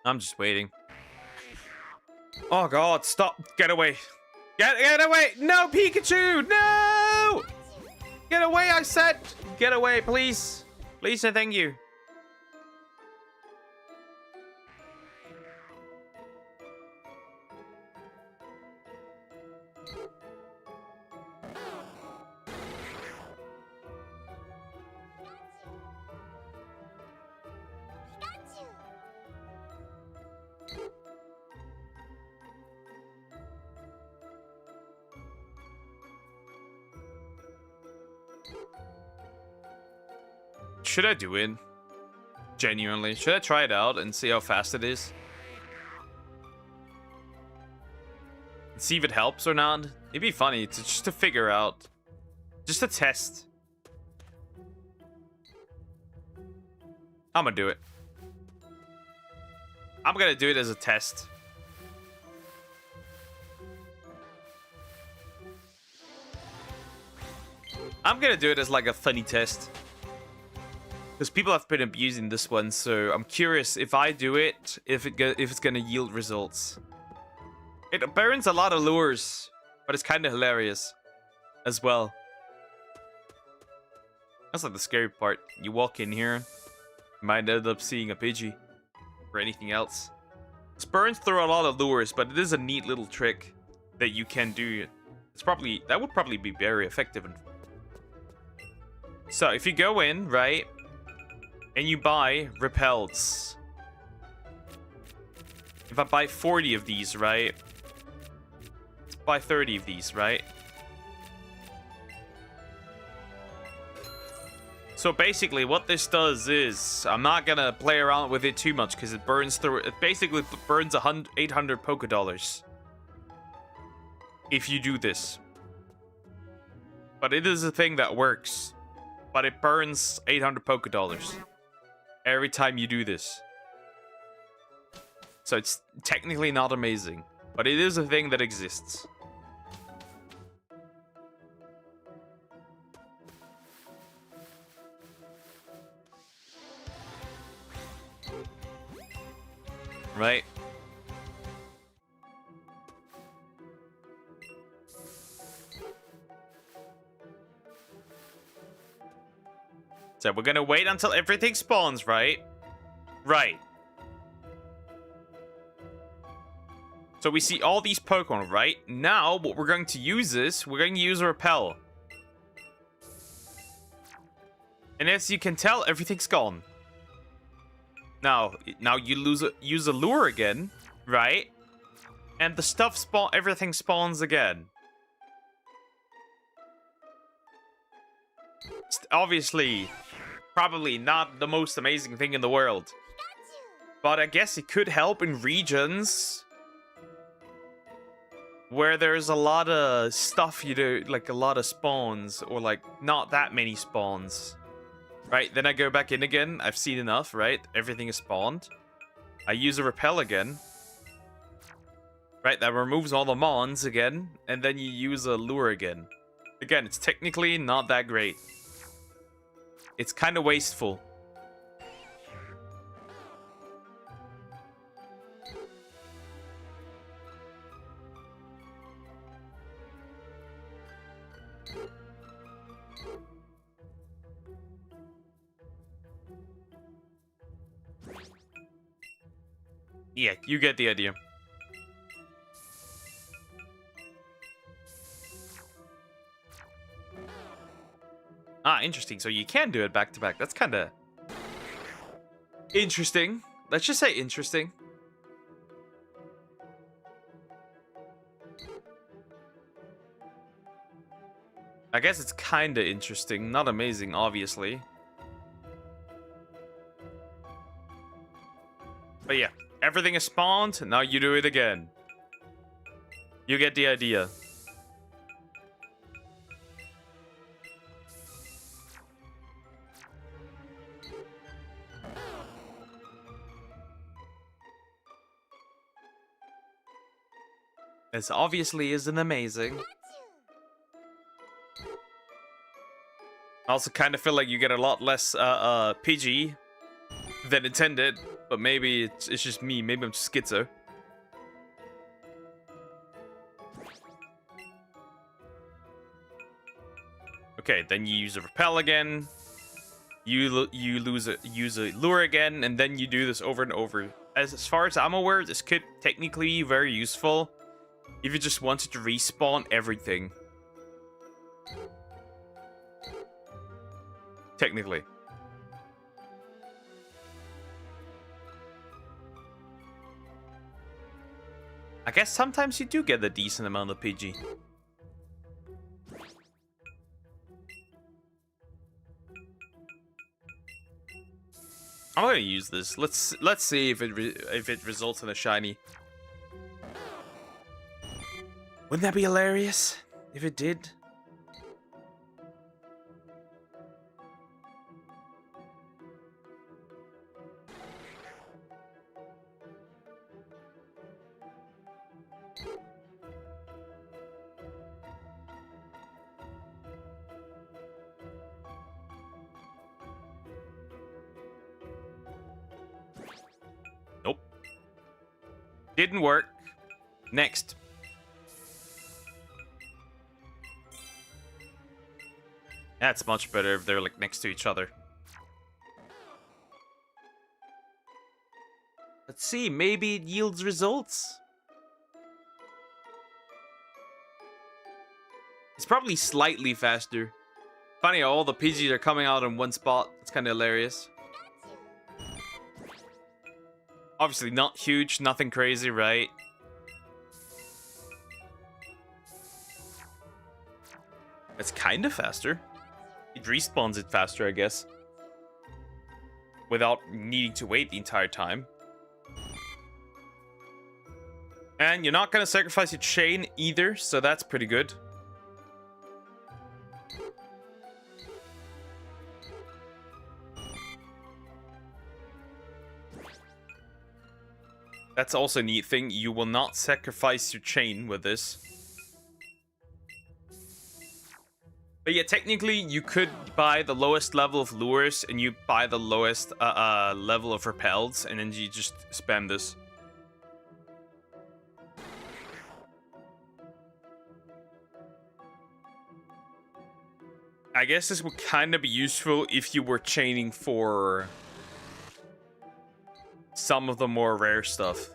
I'm just waiting. Oh god, stop. Get away. Get away. No, Pikachu. No. Get away, I said. Get away, please. Please and thank you. Should I do it? Genuinely. Should I try it out and see how fast it is? See if it helps or not? It'd be funny to just to figure out. Just a test. I'm gonna do it. I'm gonna do it as a test. I'm gonna do it as like a funny test. Because people have been abusing this one, so I'm curious if I do it, if it's gonna yield results. It burns a lot of lures, but it's kind of hilarious as well. That's like the scary part. You walk in here, you might end up seeing a Pidgey or anything else. This burns through a lot of lures, but it is a neat little trick that you can do. That would probably be very effective. So if you go in, right? And you buy repels. If I buy 40 of these, right? buy 30 of these, right? So basically what this does is, I'm not gonna play around with it too much because it burns through, it basically burns 800 Poké Dollars if you do this. But it is a thing that works. But it burns 800 Poké Dollars every time you do this. So it's technically not amazing, but it is a thing that exists. Right? So we're gonna wait until everything spawns, right? Right. So we see all these Pokemon, right? Now, what we're going to use is, we're going to use a Repel. And as you can tell, everything's gone. Now you use a lure again, right? And the stuff everything spawns again. It's obviously, probably not the most amazing thing in the world. But I guess it could help in regions where there's a lot of stuff you do, like a lot of spawns, or like not that many spawns. Right, then I go back in again. I've seen enough, right? Everything is spawned. I use a Repel again. Right, that removes all the Mons again. And then you use a Lure again. Again, it's technically not that great. It's kind of wasteful. Yeah, you get the idea. Ah, interesting. So you can do it back to back. That's kind of interesting. Let's just say interesting. I guess it's kind of interesting. Not amazing, obviously. But yeah. Everything is spawned, now you do it again. You get the idea. This obviously isn't amazing. I also kind of feel like you get a lot less PG than intended. But maybe it's just me. Maybe I'm just schizo. Okay, then you use a Repel again. You use a Lure again, and then you do this over and over. As far as I'm aware, this could technically be very useful if you just wanted to respawn everything. Technically. I guess sometimes you do get a decent amount of PG. I'm gonna use this. Let's see if it results in a shiny. Wouldn't that be hilarious if it did? Nope. Didn't work. Next. That's much better if they're like next to each other. Let's see, maybe it yields results. It's probably slightly faster. Funny how all the PGs are coming out in one spot. It's kind of hilarious. Obviously not huge, nothing crazy, right? It's kind of faster. It respawns it faster, I guess. Without needing to wait the entire time. And you're not going to sacrifice your chain either, so that's pretty good. That's also a neat thing. You will not sacrifice your chain with this. But yeah, technically, you could buy the lowest level of lures, and you buy the lowest level of repels, and then you just spam this. I guess this would kind of be useful if you were chaining for some of the more rare stuff.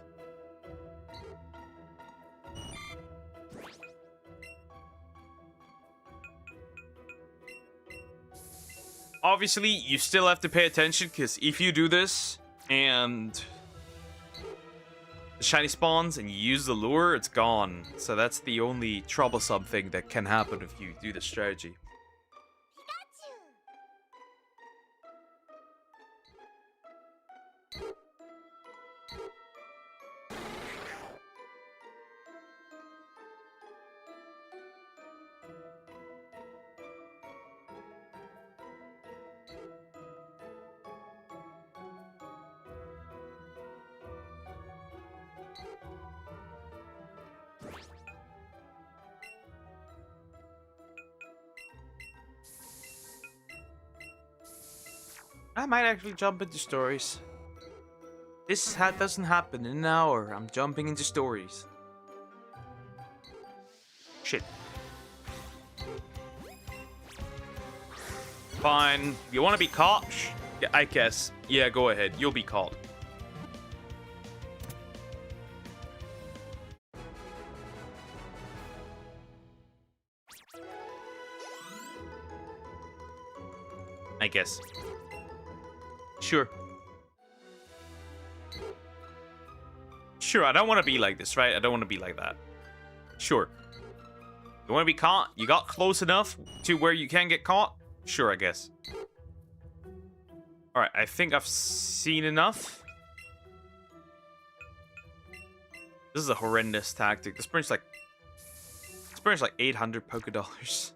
Obviously, you still have to pay attention, because if you do this and the shiny spawns and you use the lure, it's gone. So that's the only troublesome thing that can happen if you do this strategy. I might actually jump into stories. This doesn't happen in an hour. I'm jumping into stories. Shit. Fine. You want to be caught? Yeah, I guess. Yeah, go ahead. You'll be caught. I guess. Sure. Sure, I don't want to be like this, right? I don't want to be like that. Sure. You want to be caught? You got close enough to where you can get caught? Sure, I guess. Alright, I think I've seen enough. This is a horrendous tactic. This brings like 800 Poké Dollars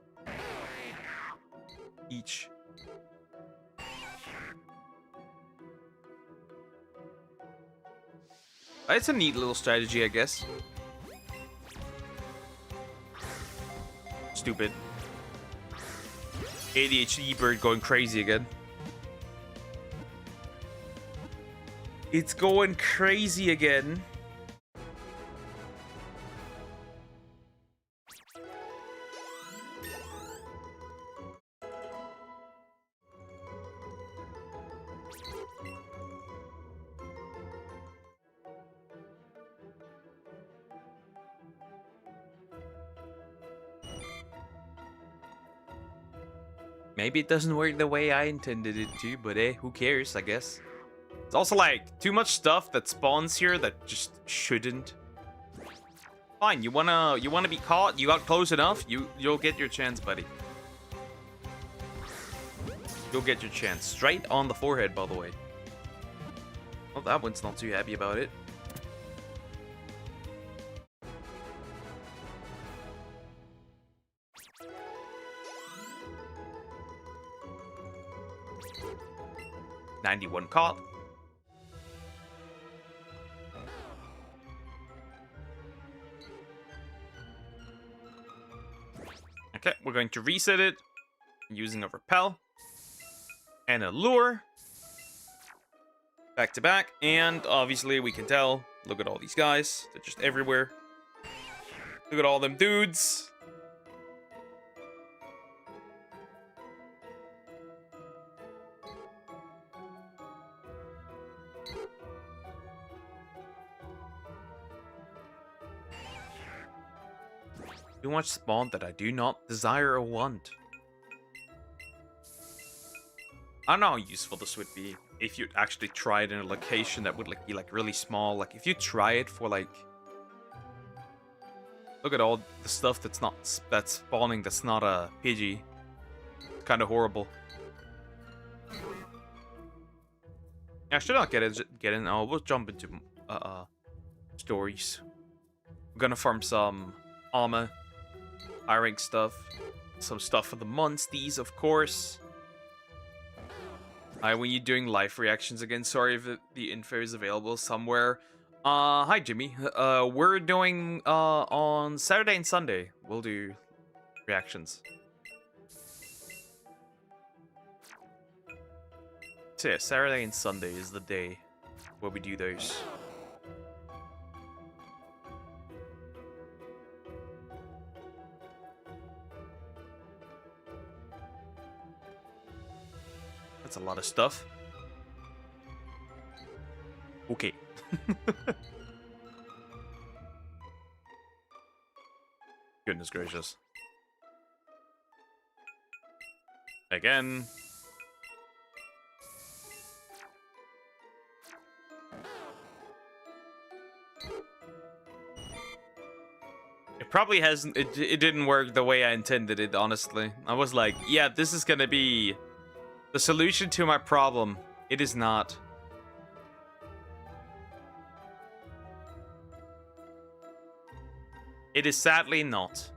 each. It's a neat little strategy, I guess. Stupid. ADHD bird going crazy again. It's going crazy again. Maybe it doesn't work the way I intended it to, but who cares, I guess. It's also like too much stuff that spawns here that just shouldn't. Fine, you wanna be caught, you got close enough, you'll get your chance, buddy. You'll get your chance. Straight on the forehead, by the way. Well, that one's not too happy about it. $91 caught. Okay, we're going to reset it using a repel and a lure. Back to back, and obviously we can tell, look at all these guys, they're just everywhere. Look at all them dudes. Too much spawn that I do not desire or want. I don't know how useful this would be if you actually try it in a location that would be really small. Like if you try it for like Look at all the stuff that's spawning that's not a Pidgey. It's kind of horrible. Yeah, I should not get in. Oh, we'll jump into stories. We're gonna farm some armor, high rank stuff, some stuff for the monsties, of course. Hi, when you doing live reactions again? Sorry if the info is available somewhere. Hi Jimmy. We're doing on Saturday and Sunday. We'll do reactions. So yeah, Saturday and Sunday is the day where we do those. That's a lot of stuff. Okay. Goodness gracious. Again. It probably hasn't, it didn't work the way I intended it, honestly. I was like, yeah, this is gonna be the solution to my problem. It is not. It is sadly not.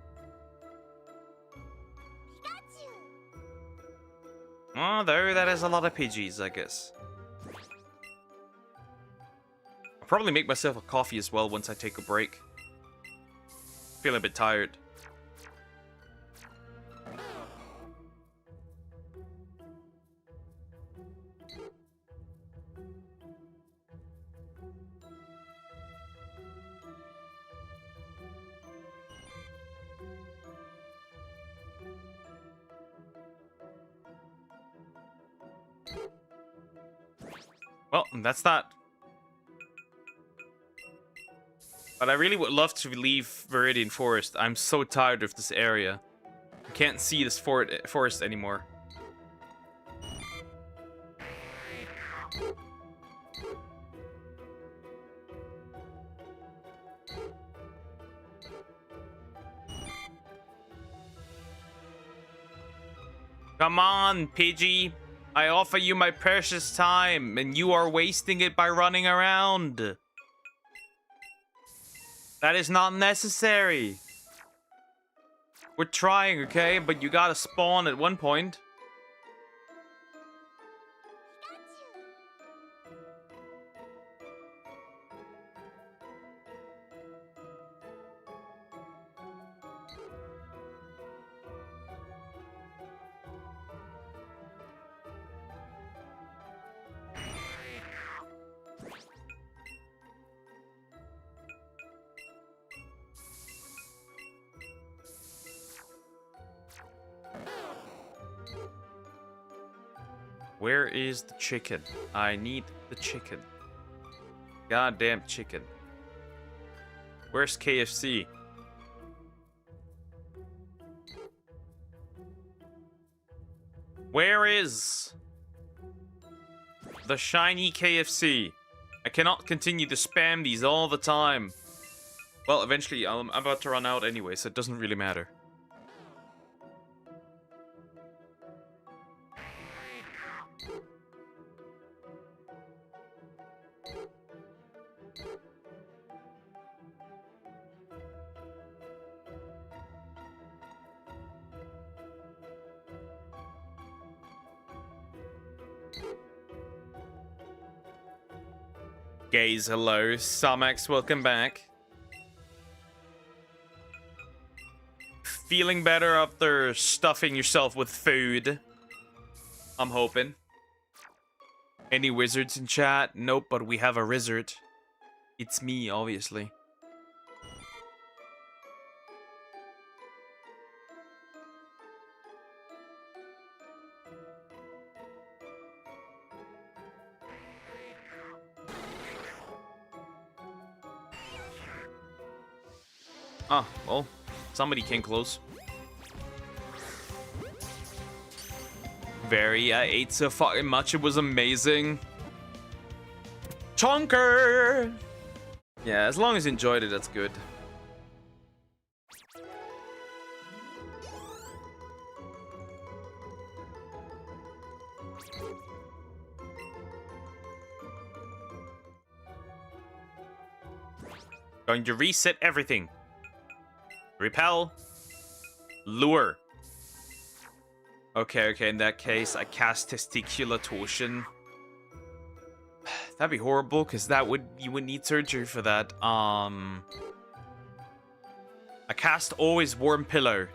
Although that is a lot of Pidgeys, I guess. I'll probably make myself a coffee as well once I take a break. Feeling a bit tired. Well, that's that. But I really would love to leave Viridian Forest. I'm so tired of this area. I can't see this forest anymore. Come on, Pidgey. I offer you my precious time, and you are wasting it by running around. That is not necessary. We're trying, okay? But you gotta spawn at one point. Where is the chicken? I need the chicken. Goddamn chicken. Where's KFC? Where is the shiny KFC? I cannot continue to spam these all the time. Well, eventually I'm about to run out anyway, so it doesn't really matter. Gaze, hello. Samax, welcome back. Feeling better after stuffing yourself with food? I'm hoping. Any wizards in chat? Nope, but we have a wizard. It's me, obviously. Ah, well, somebody came close. I ate so fucking much, it was amazing. Chonker! Yeah, as long as you enjoyed it, that's good. Going to reset everything. Repel. Lure. Okay, in that case, I cast Testicular Torsion. That'd be horrible, because you would need surgery for that. I cast Always Warm Pillow.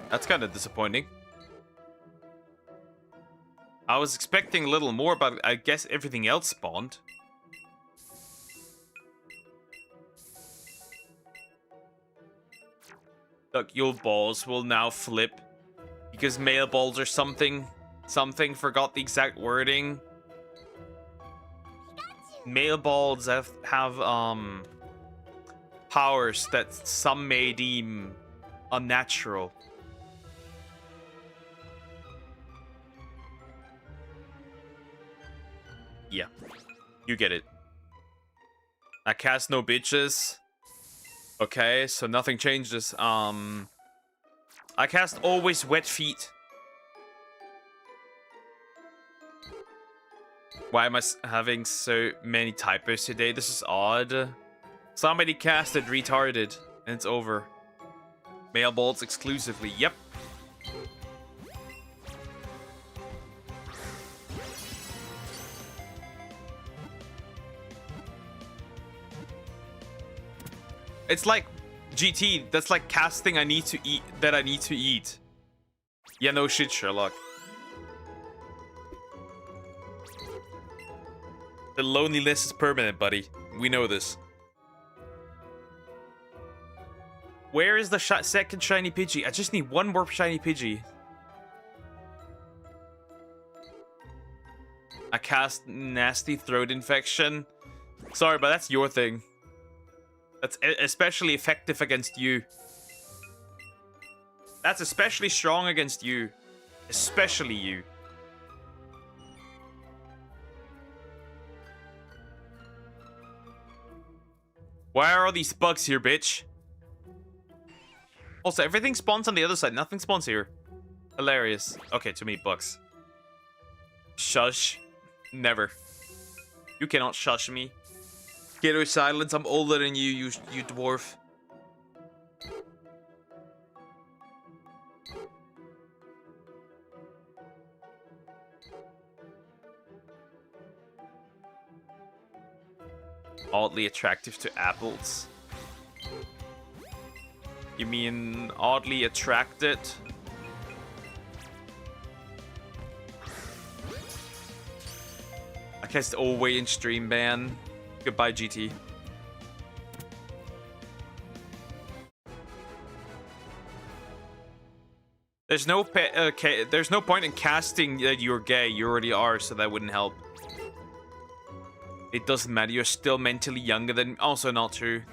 That's kind of disappointing. I was expecting a little more, but I guess everything else spawned. Look, your balls will now flip. Because male balls or something. Forgot the exact wording. Male balls have powers that some may deem unnatural. Yeah, you get it. I cast no bitches. Okay, so nothing changes. I cast Always Wet Feet. Why am I having so many typos today? This is odd. Somebody casted retarded, and it's over. Male balls exclusively. Yep. It's like GT, that's like casting I need to eat that I need to eat. Yeah, no shit, Sherlock. The loneliness is permanent, buddy. We know this. Where is the second shiny Pidgey? I just need one more shiny Pidgey. I cast Nasty Throat Infection. Sorry, but that's your thing. That's especially effective against you. That's especially strong against you. Especially you. Why are all these bugs here, bitch? Also, everything spawns on the other side. Nothing spawns here. Hilarious. Okay, too many bugs. Shush. Never. You cannot shush me. Get her silence. I'm older than you dwarf. Oddly attractive to apples. You mean oddly attracted? I cast Always in stream ban. Goodbye, GT. There's no there's no point in casting that you're gay. You already are, so that wouldn't help. It doesn't matter. You're still mentally younger than. Also not true.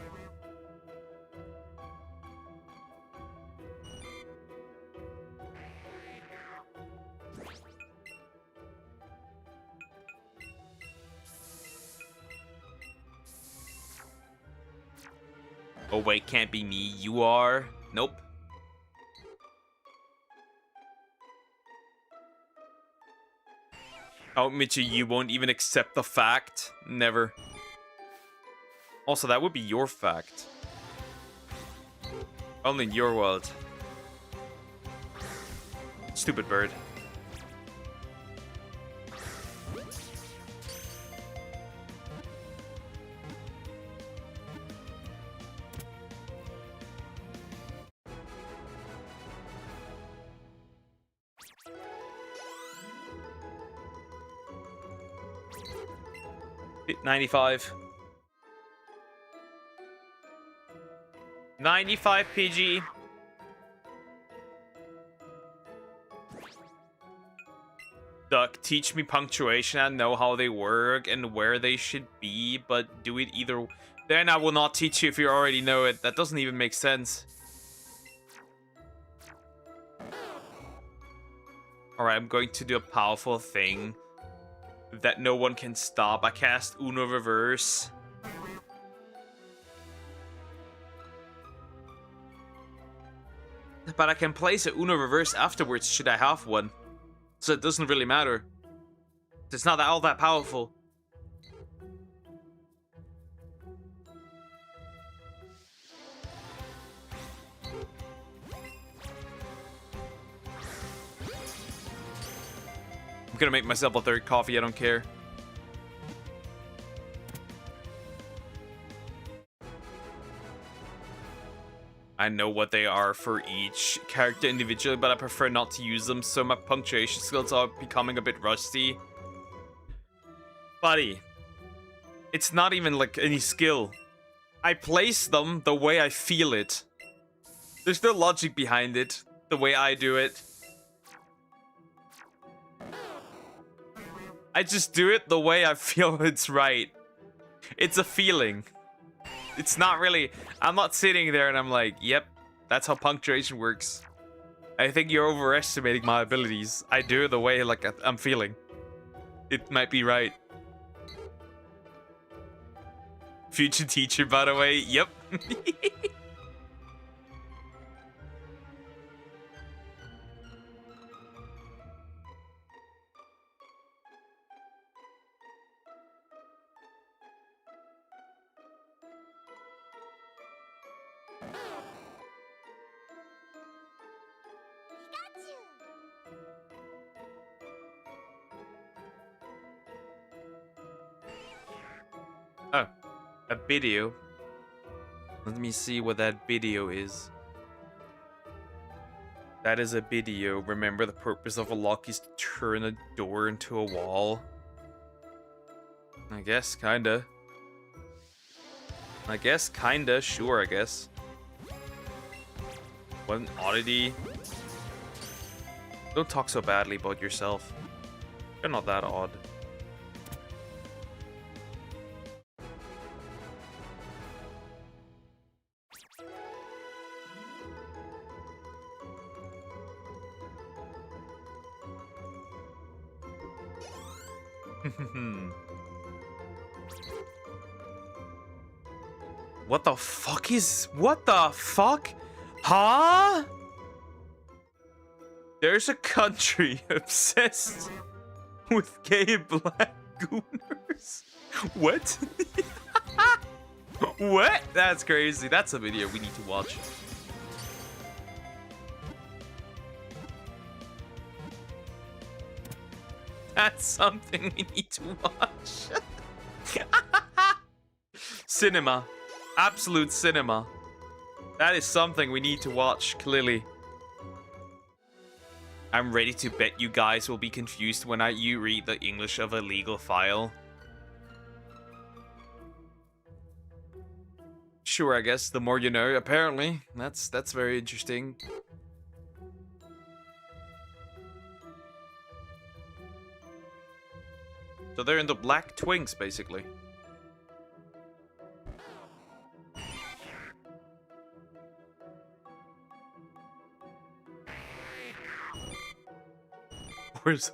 Oh wait, can't be me. You are. Nope. Oh, Mitchie, you won't even accept the fact. Never. Also, that would be your fact. Only in your world. Stupid bird. $95. 95 PG. Duck, teach me punctuation and know how they work and where they should be, but do it either. Then I will not teach you if you already know it. That doesn't even make sense. Alright, I'm going to do a powerful thing that no one can stop. I cast Uno Reverse. But I can place a Uno Reverse afterwards should I have one. So it doesn't really matter. It's not all that powerful. I'm gonna make myself a third coffee, I don't care. I know what they are for each character individually, but I prefer not to use them, so my punctuation skills are becoming a bit rusty. Buddy, it's not even like any skill. I place them the way I feel it. There's no logic behind it, the way I do it. I just do it the way I feel it's right. It's a feeling. It's not really... I'm not sitting there and I'm like, yep, that's how punctuation works. I think you're overestimating my abilities. I do it the way like I'm feeling. It might be right. Future teacher, by the way. Yep. Oh, a video. Let me see what that video is. That is a video. Remember, the purpose of a lock is to turn a door into a wall. I guess, kinda. I guess, kinda. Sure, I guess. What an oddity. Don't talk so badly about yourself. You're not that odd. What the fuck is... What the fuck? Huh? There's a country obsessed with gay black gooners. What? What? That's crazy. That's a video we need to watch. That's something we need to watch. Cinema. Absolute cinema. That is something we need to watch, clearly. I'm ready to bet you guys will be confused when you read the English of a legal file. Sure, I guess. The more you know, apparently. That's very interesting. So they're into black twinks, basically.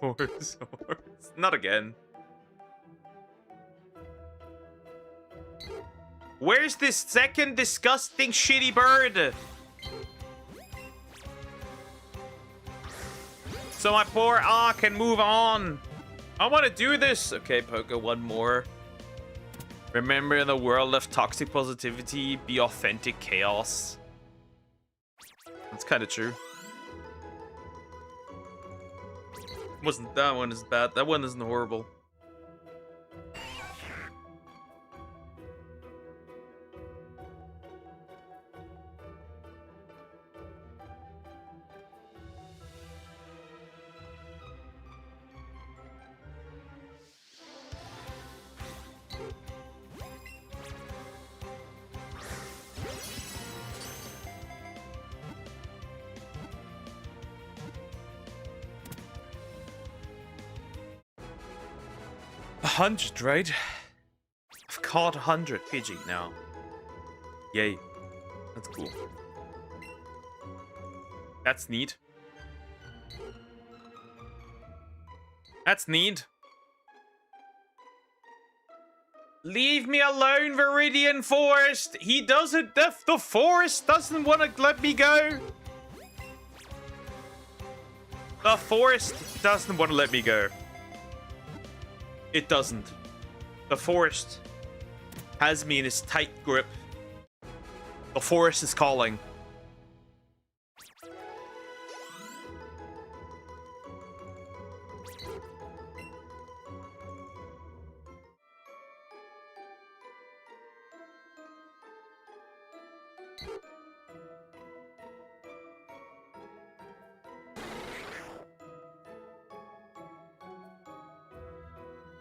Horse. Not again. Where's this second disgusting shitty bird? So my poor can move on. I want to do this. Okay, Poco, one more. Remember, in the world of toxic positivity, be authentic chaos. That's kind of true. Wasn't that one is bad? That one isn't horrible. A 100, right? I've caught 100 Pidgey now. Yay. That's cool. That's neat. That's neat. Leave me alone, Viridian Forest. He doesn't. The forest doesn't want to let me go. The forest doesn't want to let me go. It doesn't. The forest has me in its tight grip. The forest is calling.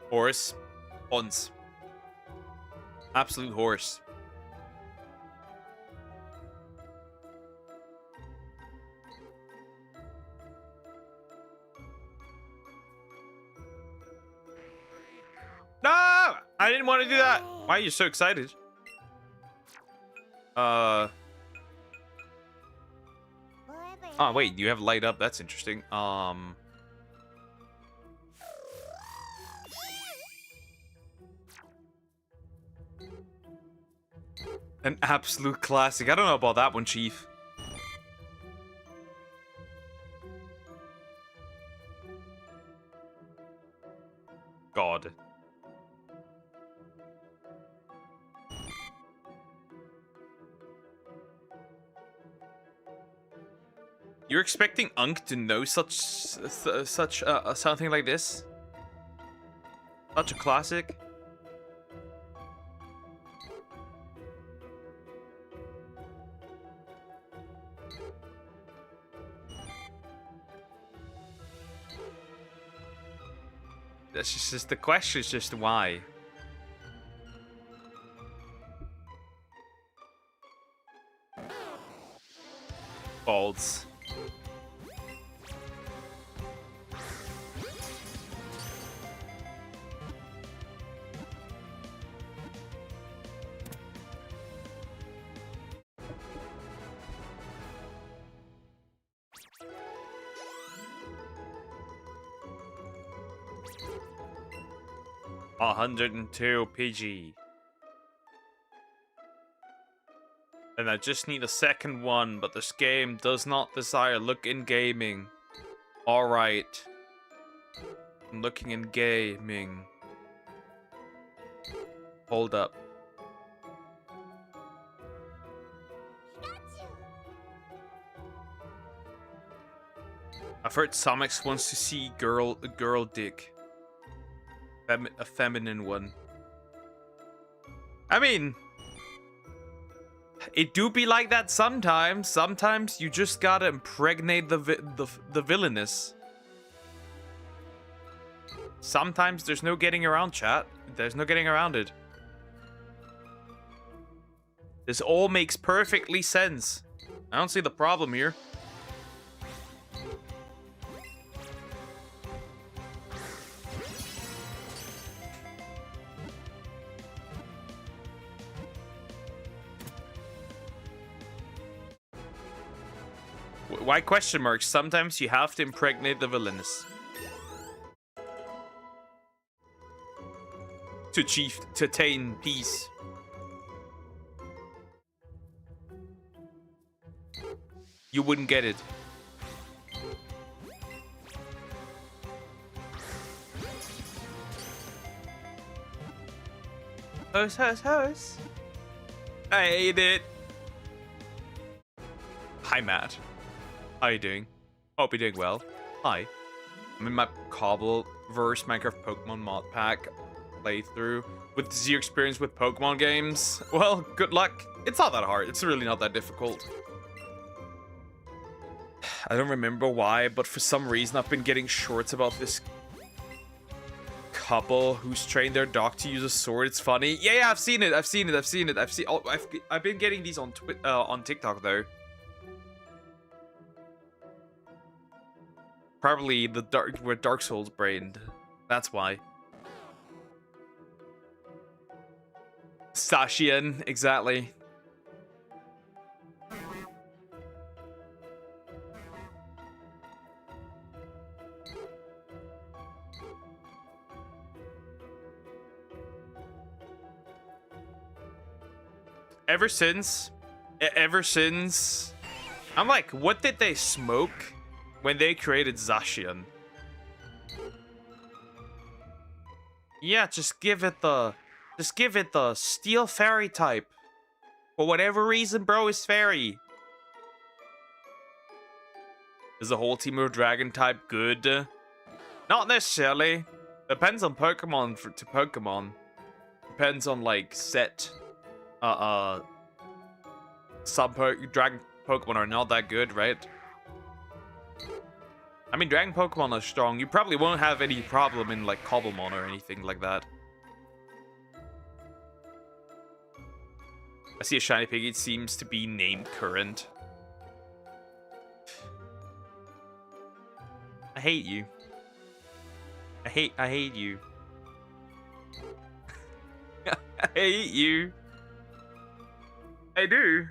Horse. Ons. Absolute horse. No! I didn't want to do that. Why are you so excited? Oh, wait. You have light up. That's interesting. An absolute classic. I don't know about that one, Chief. God. You're expecting Unk to know something like this? Such a classic? That's just the question is just why. Balls. $102 PG. And I just need a second one, but this game does not desire look in gaming. Alright. I'm looking in gaming. Hold up. I've heard Samix wants to see a girl dick. A feminine one. I mean, it do be like that sometimes. Sometimes you just gotta impregnate the villainous. Sometimes there's no getting around, chat. There's no getting around it. This all makes perfectly sense. I don't see the problem here. Why question marks? Sometimes you have to impregnate the villainous. To attain peace. You wouldn't get it. Hose. I hate it. Hi, Matt. How you doing? Hope you're doing well. Hi. I'm in my Cobbleverse Minecraft Pokemon mod pack playthrough with zero experience with Pokemon games. Well, good luck. It's not that hard. It's really not that difficult. I don't remember why, but for some reason I've been getting shorts about this couple who's trained their dog to use a sword. It's funny. Yeah, I've seen it. I've been getting these on TikTok though. Probably where Dark Souls brained. That's why. Sashian, exactly. ever since, I'm like, what did they smoke when they created Zacian? Yeah, just give it the Steel Fairy type. For whatever reason, bro, is Fairy. Is the whole team of Dragon type good? Not necessarily. Depends on Pokemon to Pokemon. Depends on like set. Some Dragon Pokemon are not that good, right? I mean, Dragon Pokemon are strong. You probably won't have any problem in like Cobblemon or anything like that. I see a shiny pig. It seems to be named Current. I hate you. I hate you. I hate you. I do.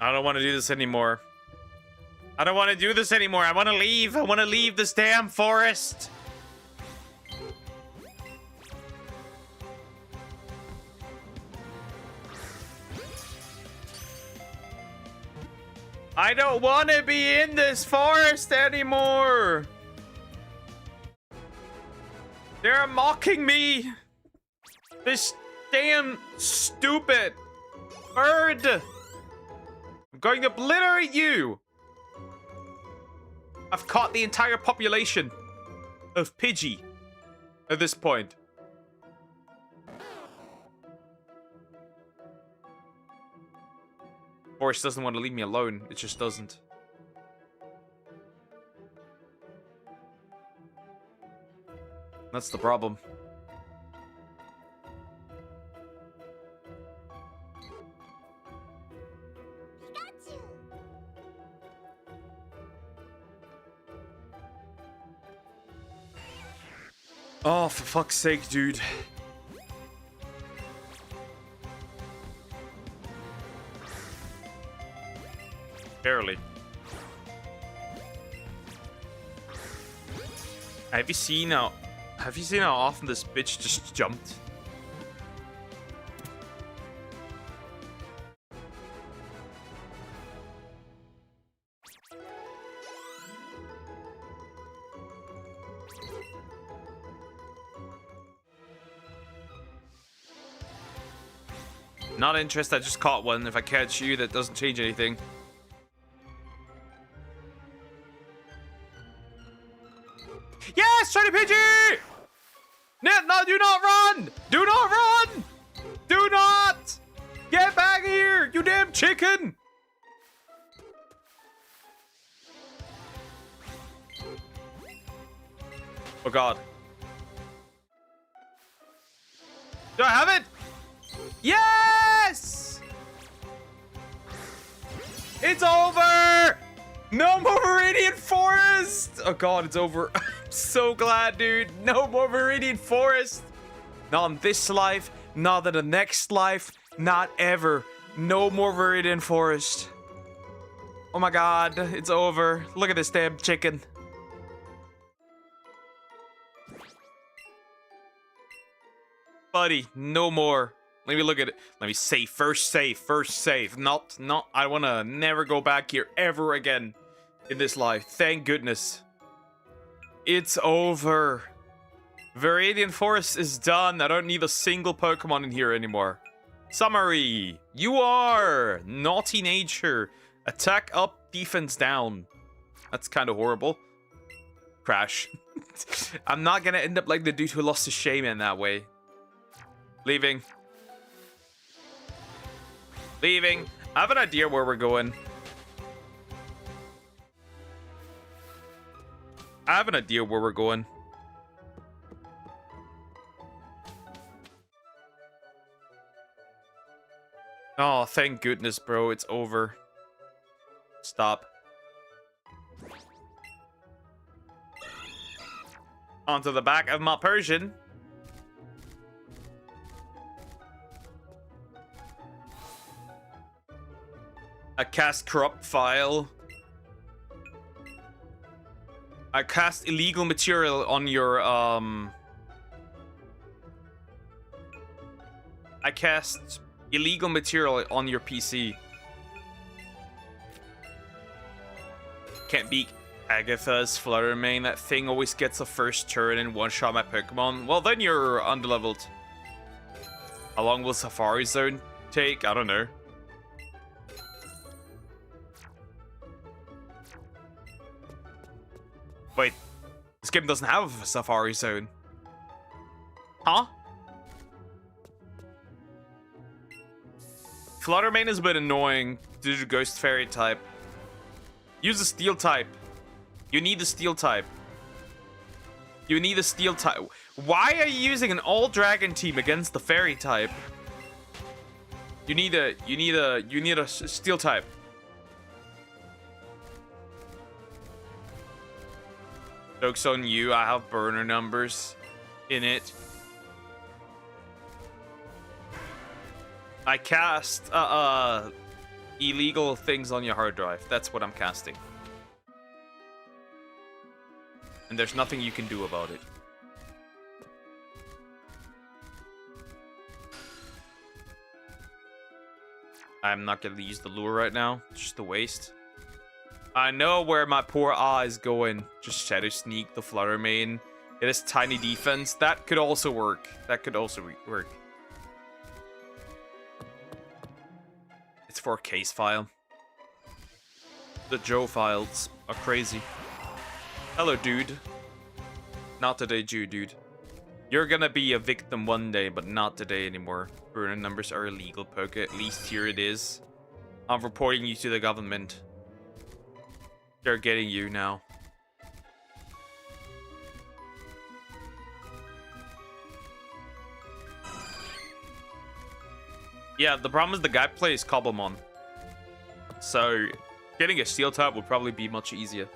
I don't want to do this anymore. I don't want to do this anymore. I want to leave. I want to leave this damn forest. I don't want to be in this forest anymore. They're mocking me. This damn stupid bird. I'm going to obliterate you. I've caught the entire population of Pidgey at this point. Forest doesn't want to leave me alone. It just doesn't. That's the problem. Oh, for fuck's sake, dude. Barely. Have you seen how often this bitch just jumped? Not interested, I just caught one. If I catch you, that doesn't change anything. Yes, shiny Pidgey! No, do not run! Do not run! Do not! Get back here, you damn chicken! Oh god. Do I have it? Yes! It's over! No more Viridian Forest! Oh god, it's over. I'm so glad, dude. No more Viridian Forest. Not in this life, not in the next life, not ever. No more Viridian Forest. Oh my god, it's over. Look at this damn chicken. Buddy, no more. Let me look at it. Let me save. First save. Not. I want to never go back here ever again in this life. Thank goodness. It's over. Viridian Forest is done. I don't need a single Pokemon in here anymore. Summary. You are naughty nature. Attack up, defense down. That's kind of horrible. Crash. I'm not going to end up like the dude who lost his Shaman that way. Leaving. I have an idea where we're going. Oh, thank goodness, bro. It's over. Stop. Onto the back of my Persian. I cast corrupt file. I cast illegal material on your I cast illegal material on your PC. Can't beat Agatha's Flutter Mane. That thing always gets a first turn and one-shot my Pokemon. Well, then you're underleveled. How long will Safari Zone take? I don't know. Wait, this game doesn't have a Safari Zone. Huh? Flutter Mane is a bit annoying due to Ghost Fairy type. Use a Steel type. You need a Steel type. You need a Steel type. Why are you using an all-dragon team against the Fairy type? You need a Steel type. Joke's on you, I have burner numbers in it. I cast illegal things on your hard drive. That's what I'm casting. And there's nothing you can do about it. I'm not gonna use the lure right now. It's just a waste. I know where my poor eye is going. Just Shadow Sneak the Flutter Mane. It has tiny defense. That could also work. That could also work. It's for a case file. The Joe files are crazy. Hello, dude. Not today, dude. You're gonna be a victim one day, but not today anymore. Burner numbers are illegal, Poke. At least here it is. I'm reporting you to the government. They're getting you now. Yeah, the problem is the guy plays Cobblemon. So, getting a Steel type would probably be much easier.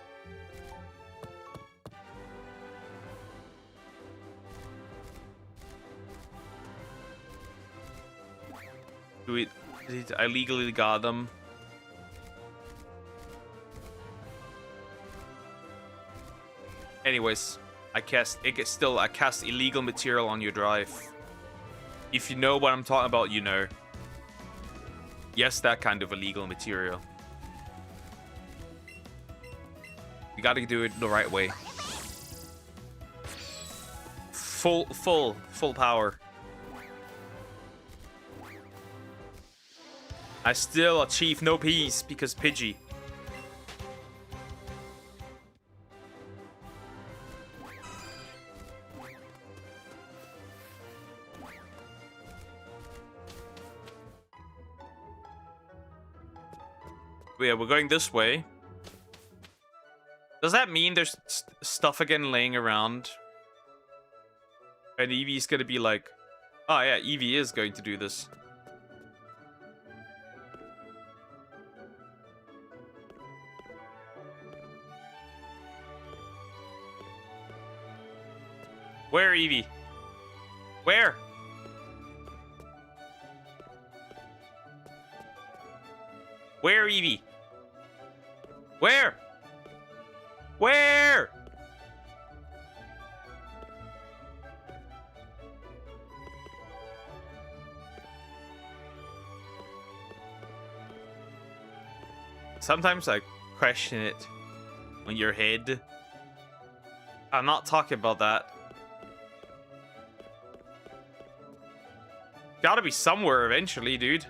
I legally got them. Anyways, I cast illegal material on your drive. If you know what I'm talking about, you know. Yes, that kind of illegal material. You gotta do it the right way. Full power. I still achieve no peace because Pidgey. Yeah, we're going this way. Does that mean there's stuff again laying around? And Eevee's gonna be like, oh yeah, Eevee is going to do this. Where, Eevee? Where? Where, Eevee? Where? Where? Sometimes I question it on your head. I'm not talking about that. Gotta be somewhere eventually, dude.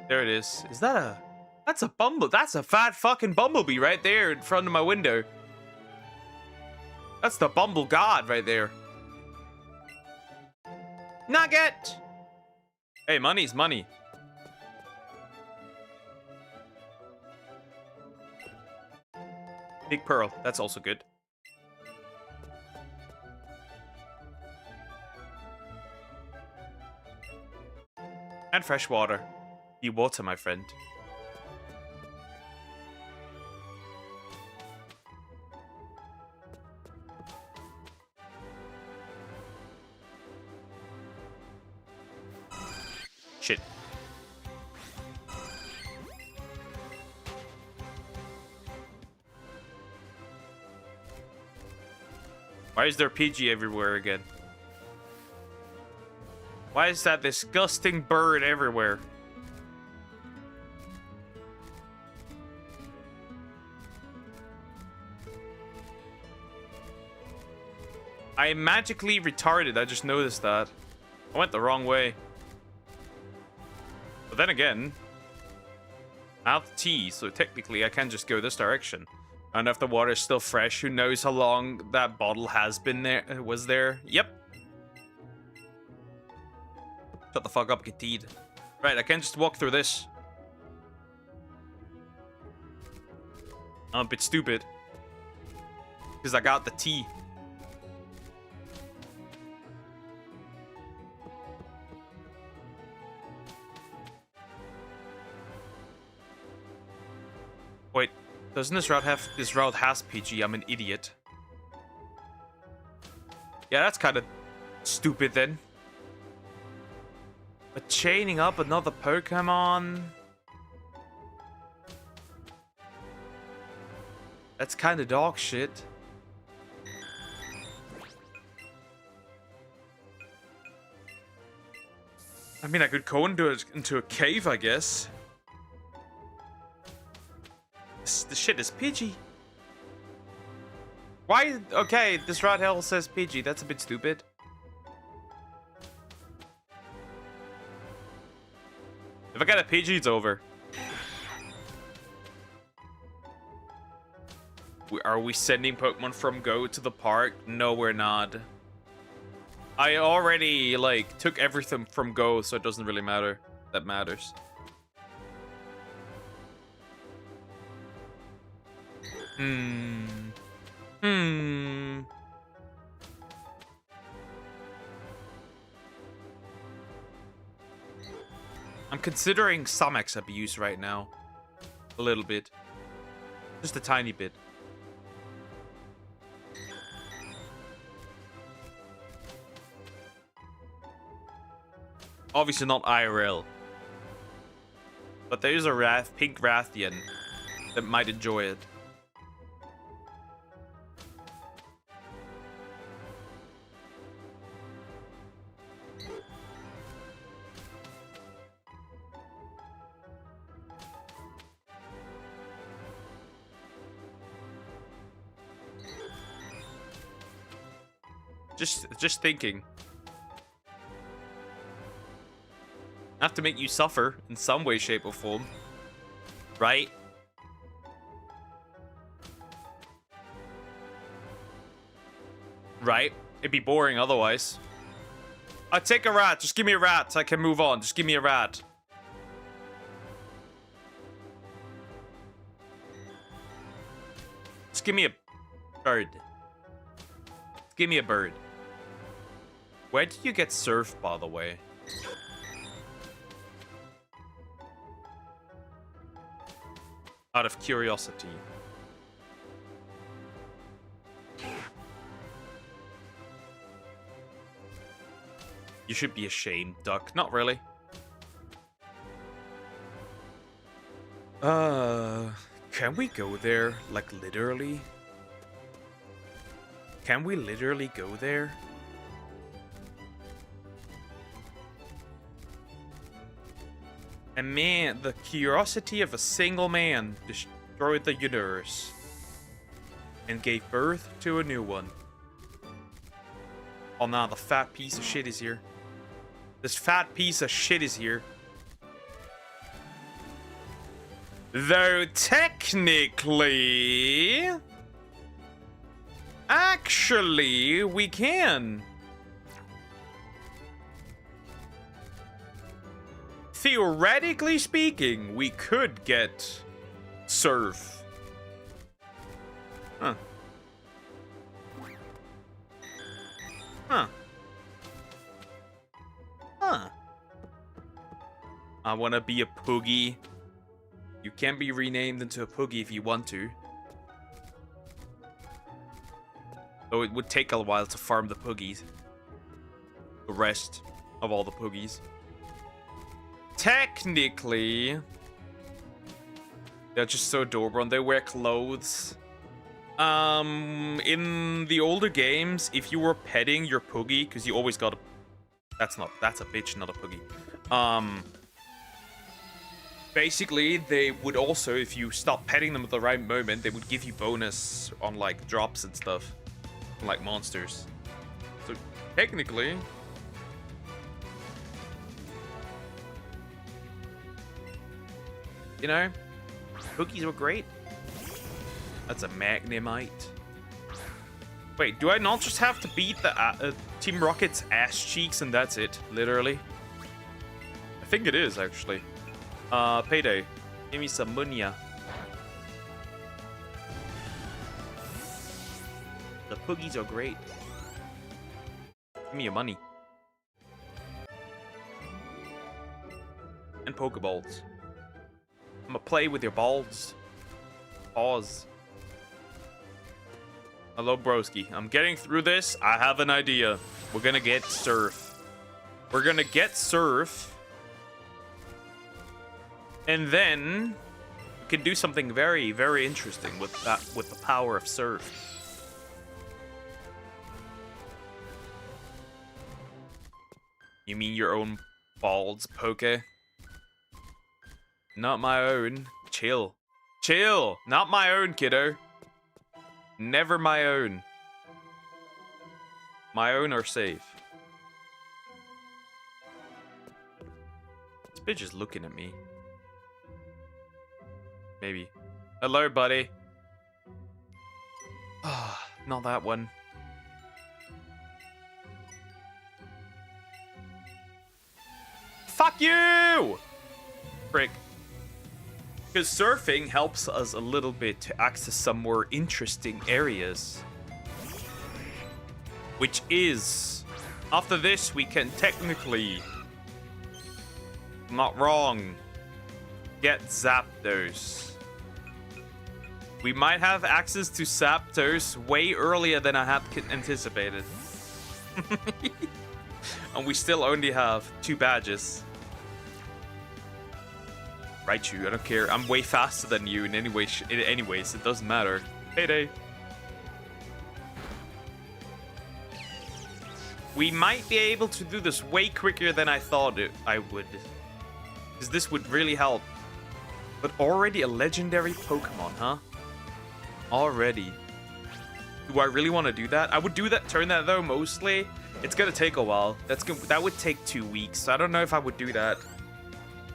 There it is. Is that a... That's a bumble. That's a fat fucking bumblebee right there in front of my window. That's the bumble god right there. Nugget! Hey, money's money. Big Pearl. That's also good. And fresh water. Be water, my friend. Shit. Why is there PG everywhere again? Why is that disgusting bird everywhere? I am magically retarded. I just noticed that. I went the wrong way. But then again, I have tea, so technically I can just go this direction. And if the water is still fresh, who knows how long that bottle has been there? Was there? Yep. Shut the fuck up, get teed. Right, I can't just walk through this. I'm a bit stupid. Because I got the tea. Wait, doesn't this route have... This route has PG, I'm an idiot. Yeah, that's kind of stupid then. But chaining up another Pokemon... That's kind of dog shit. I mean, I could go into a cave, I guess. The shit is PG. Why? Okay, this route hell says PG. That's a bit stupid. If I get a PG, it's over. Are we sending Pokemon from Go to the park? No, we're not. I already, like, took everything from Go, so it doesn't really matter. That matters. I'm considering Samex abuse right now. A little bit. Just a tiny bit. Obviously not IRL. But there is a pink Rathian that might enjoy it. Just thinking. I have to make you suffer in some way, shape, or form. Right? Right? It'd be boring otherwise. I'd take a rat. Just give me a rat so I can move on. Just give me a rat. Just give me a bird. Just give me a bird. Where did you get surfed, by the way? Out of curiosity. You should be ashamed, Duck. Not really. Can we go there? Like, literally? Can we literally go there? And man, the curiosity of a single man destroyed the universe and gave birth to a new one. Oh nah, the fat piece of shit is here. This fat piece of shit is here. Though technically... Actually, we can. Theoretically speaking, we could get Surf. Huh. Huh. Huh. I want to be a Poogie. You can be renamed into a Poogie if you want to. Though it would take a while to farm the Poogies. The rest of all the Poogies. Technically, they're just so adorable and they wear clothes. In the older games, if you were petting your Poogie, because you always got a... That's a bitch, not a Poogie. Basically, they would also, if you stop petting them at the right moment, they would give you bonus on, like, drops and stuff. Like monsters. So, technically... You know, Poogies were great. That's a Magnemite. Wait, do I not just have to beat the Team Rocket's ass cheeks and that's it? Literally? I think it is, actually. Payday. Give me some money. The Poogies are great. Give me your money. And Pokeballs. I'm gonna play with your balls. Pause. Hello, broski. I'm getting through this. I have an idea. We're gonna get Surf. We're gonna get Surf. And then we can do something very, very interesting with that, with the power of Surf. You mean your own balls, Poke? Not my own. Chill. Chill! Not my own, kiddo. Never my own. My own are safe. This bitch is looking at me. Maybe. Hello, buddy. Ah, not that one. Fuck you! Frick. Because surfing helps us a little bit to access some more interesting areas. Which is... After this, we can technically... Not wrong. Get Zapdos. We might have access to Zapdos way earlier than I had anticipated. And we still only have 2 badges. Raichu, I don't care. I'm way faster than you in any way. Anyways, it doesn't matter. Payday. We might be able to do this way quicker than I thought I would. Because this would really help. But already a legendary Pokemon, huh? Already. Do I really want to do that? I would do that, turn that though, mostly. It's gonna take a while. That would take 2 weeks. So I don't know if I would do that.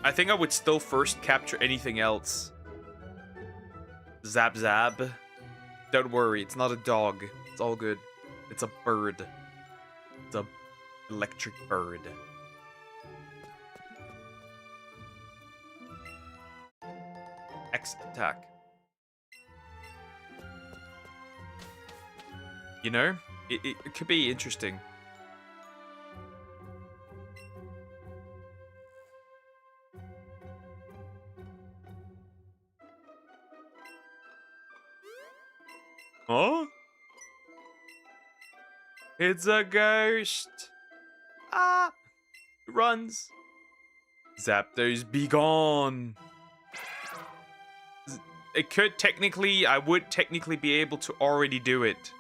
I think I would still first capture anything else. Zab Zab. Don't worry, it's not a dog. It's all good. It's a bird. It's a electric bird. X attack. You know, it could be interesting. Huh? It's a ghost. Ah! It runs. Zapdos, be gone. It could technically, I would technically be able to already do it.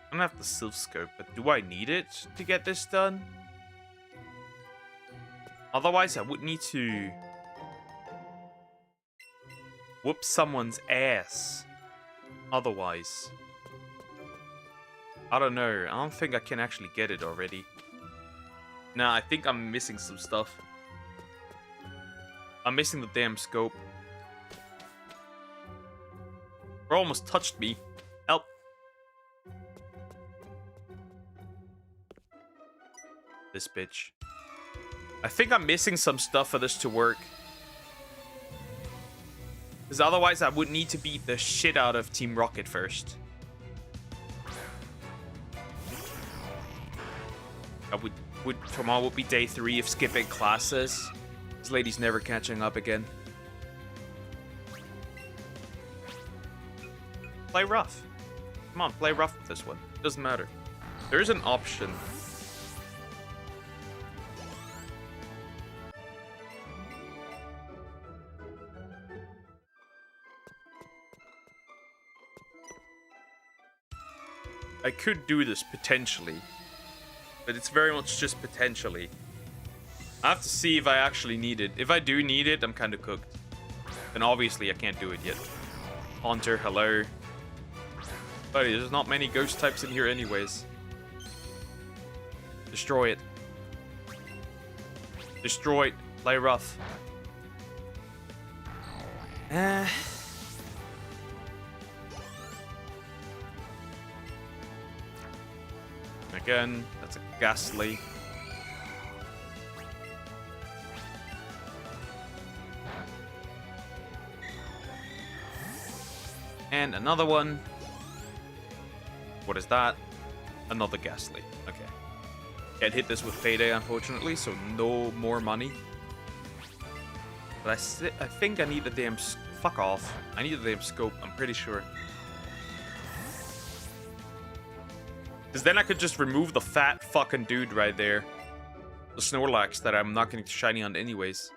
I don't have the Silph Scope, but do I need it to get this done? Otherwise, I would need to whoop someone's ass. Otherwise. I don't know. I don't think I can actually get it already. Nah, I think I'm missing some stuff. I'm missing the damn scope. Bro almost touched me. Help. This bitch. I think I'm missing some stuff for this to work. Because otherwise I would need to beat the shit out of Team Rocket first. Tomorrow would be day 3 of skipping classes. This lady's never catching up again. Play rough. Come on, play rough with this one. Doesn't matter. There's an option. I could do this potentially, but it's very much just potentially. I have to see if I actually need it. If I do need it, I'm kind of cooked. Then obviously I can't do it yet. Haunter, hello. Buddy, there's not many ghost types in here anyways. Destroy it. Destroy it. Play rough. Again, that's a ghastly. And another one. What is that? Another ghastly. Okay. Can't hit this with Payday, unfortunately, so no more money. But I think I need the damn... Fuck off. I need the damn scope, I'm pretty sure. Because then I could just remove the fat fucking dude right there. The Snorlax that I'm not getting shiny on anyways.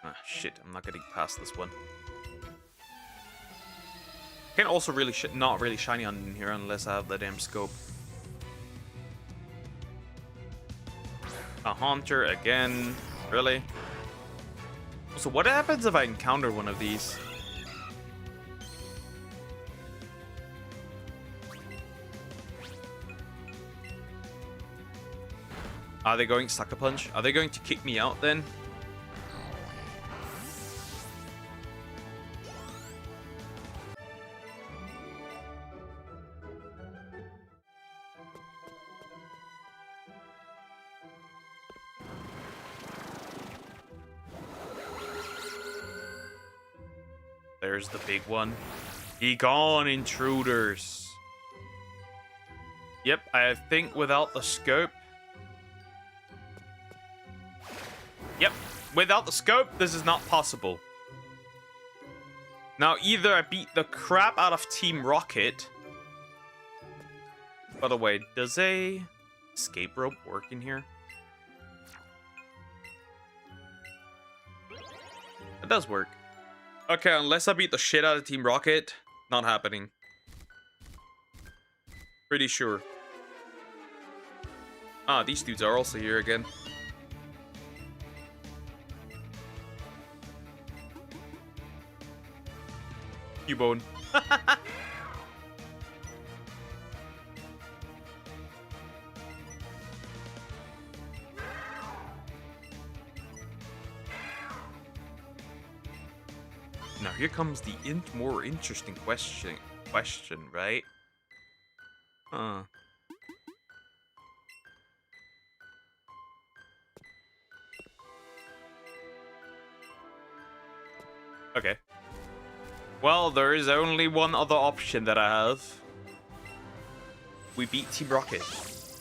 Ah, shit. I'm not getting past this one. Can also really not really shiny on in here unless I have the damn scope. A Haunter again. Really? So what happens if I encounter one of these? Are they going Sucker Punch? Are they going to kick me out then? There's the big one. Be gone, intruders. Yep, I think without the scope. Yep, without the scope, this is not possible. Now, either I beat the crap out of Team Rocket. By the way, does a escape rope work in here? It does work. Okay, unless I beat the shit out of Team Rocket, not happening. Pretty sure. Ah, these dudes are also here again. Cubone. Now here comes the more interesting question, right? Huh. Okay. Well, there is only one other option that I have. We beat Team Rocket.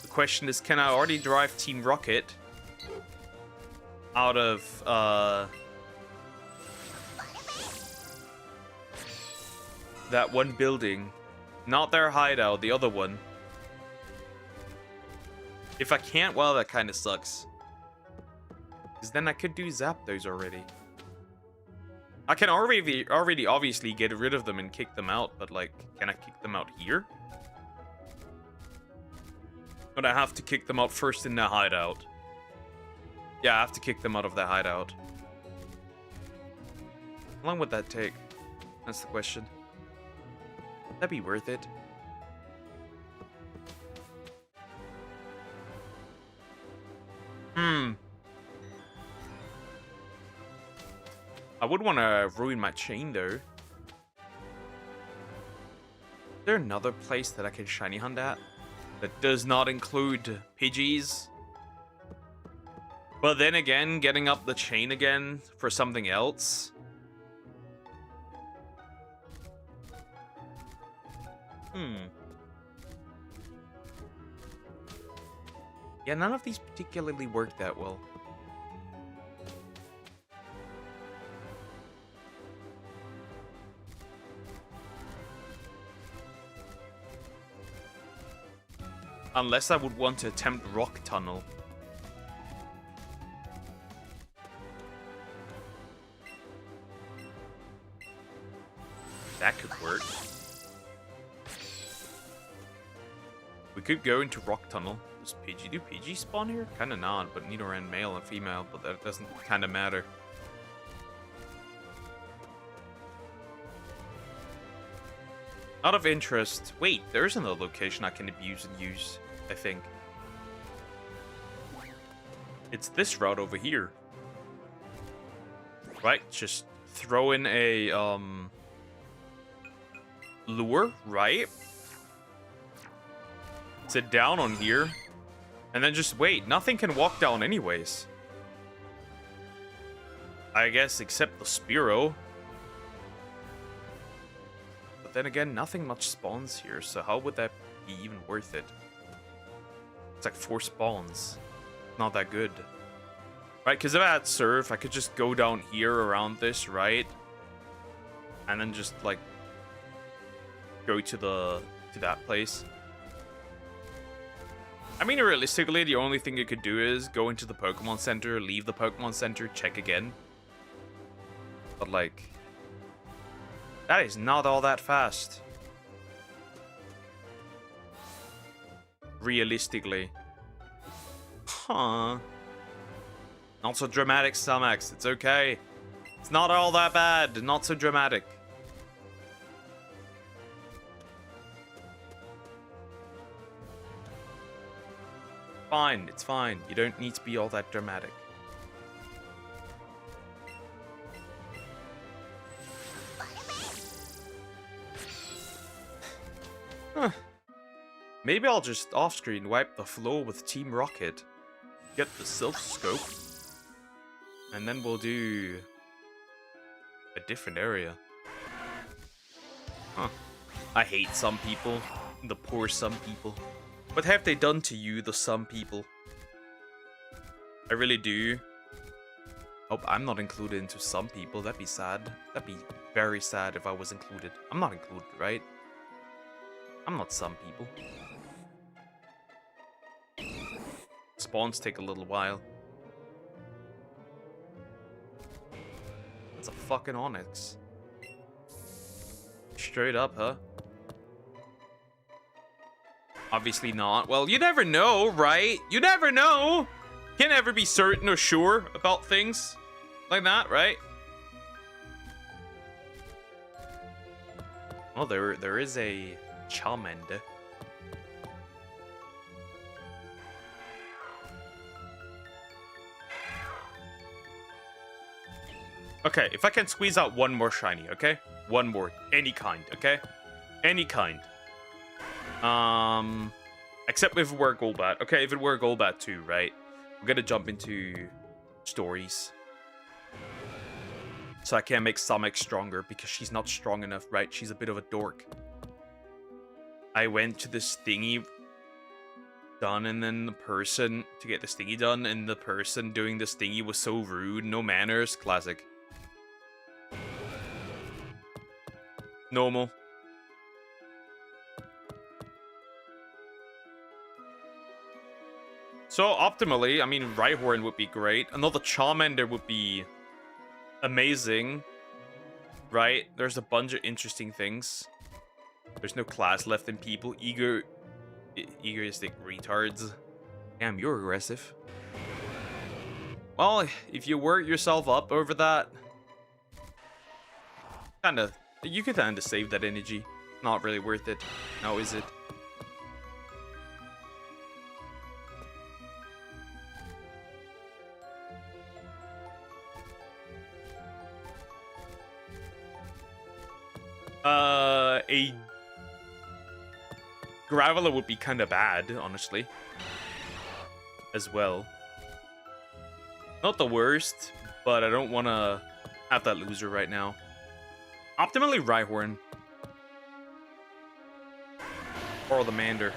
The question is, can I already drive Team Rocket out of, that one building? Not their hideout, the other one. If I can't, well, that kind of sucks. Because then I could do Zapdos already. I can already obviously get rid of them and kick them out, but like, can I kick them out here? But I have to kick them out first in the hideout. Yeah, I have to kick them out of the hideout. How long would that take? That's the question. That'd be worth it. I would want to ruin my chain, though. Is there another place that I can shiny hunt at that does not include Pidgeys? But then again, getting up the chain again for something else. Yeah, none of these particularly work that well. Unless I would want to attempt Rock Tunnel. That could work. We could go into Rock Tunnel. Does PG do PG spawn here? Kinda not, but neither are male and female, but that doesn't kinda matter. Out of interest. Wait, there's another location I can abuse and use, I think. It's this route over here. Right, just throw in a, lure, right? Sit down on here. And then just wait. Nothing can walk down anyways. I guess except the Spearow. But then again, nothing much spawns here, so how would that be even worth it? It's like 4 spawns. Not that good. Right, because if I had Surf, I could just go down here around this, right? And then just, like, go to that place. I mean, realistically, the only thing you could do is go into the Pokemon Center, leave the Pokemon Center, check again. But, like, that is not all that fast. Realistically. Huh. Not so dramatic, Sumax. It's okay. It's not all that bad. Not so dramatic. Fine, it's fine. You don't need to be all that dramatic. Huh. Maybe I'll just off-screen wipe the floor with Team Rocket. Get the Silph Scope. And then we'll do a different area. Huh. I hate some people. The poor some people. What have they done to you, the some people? I really do. Hope I'm not included into some people. That'd be sad. That'd be very sad if I was included. I'm not included, right? I'm not some people. Spawns take a little while. That's a fucking Onyx. Straight up, huh? Obviously not. Well, you never know, right? You never know. Can't ever be certain or sure about things like that, right? Oh, there is a Charmander. Okay, if I can squeeze out one more shiny, okay? One more. Any kind, okay? Any kind. Except if it were Golbat. Okay, if it were Golbat too, right? We're gonna jump into stories. So I can't make Stomach stronger because she's not strong enough, right? She's a bit of a dork. I went to this thingy done, and then the person to get this thingy done, and the person doing this thingy was so rude. No manners. Classic. Normal. So, optimally, I mean, Rhyhorn would be great. Another Charmander would be amazing. Right? There's a bunch of interesting things. There's no class left in people. Egoistic retards. Damn, you're aggressive. Well, if you work yourself up over that, you could kinda save that energy. Not really worth it. Now, is it? A Graveler would be kind of bad, honestly, as well. Not the worst, but I don't want to have that loser right now. Optimally, Rhyhorn. Or the Mander.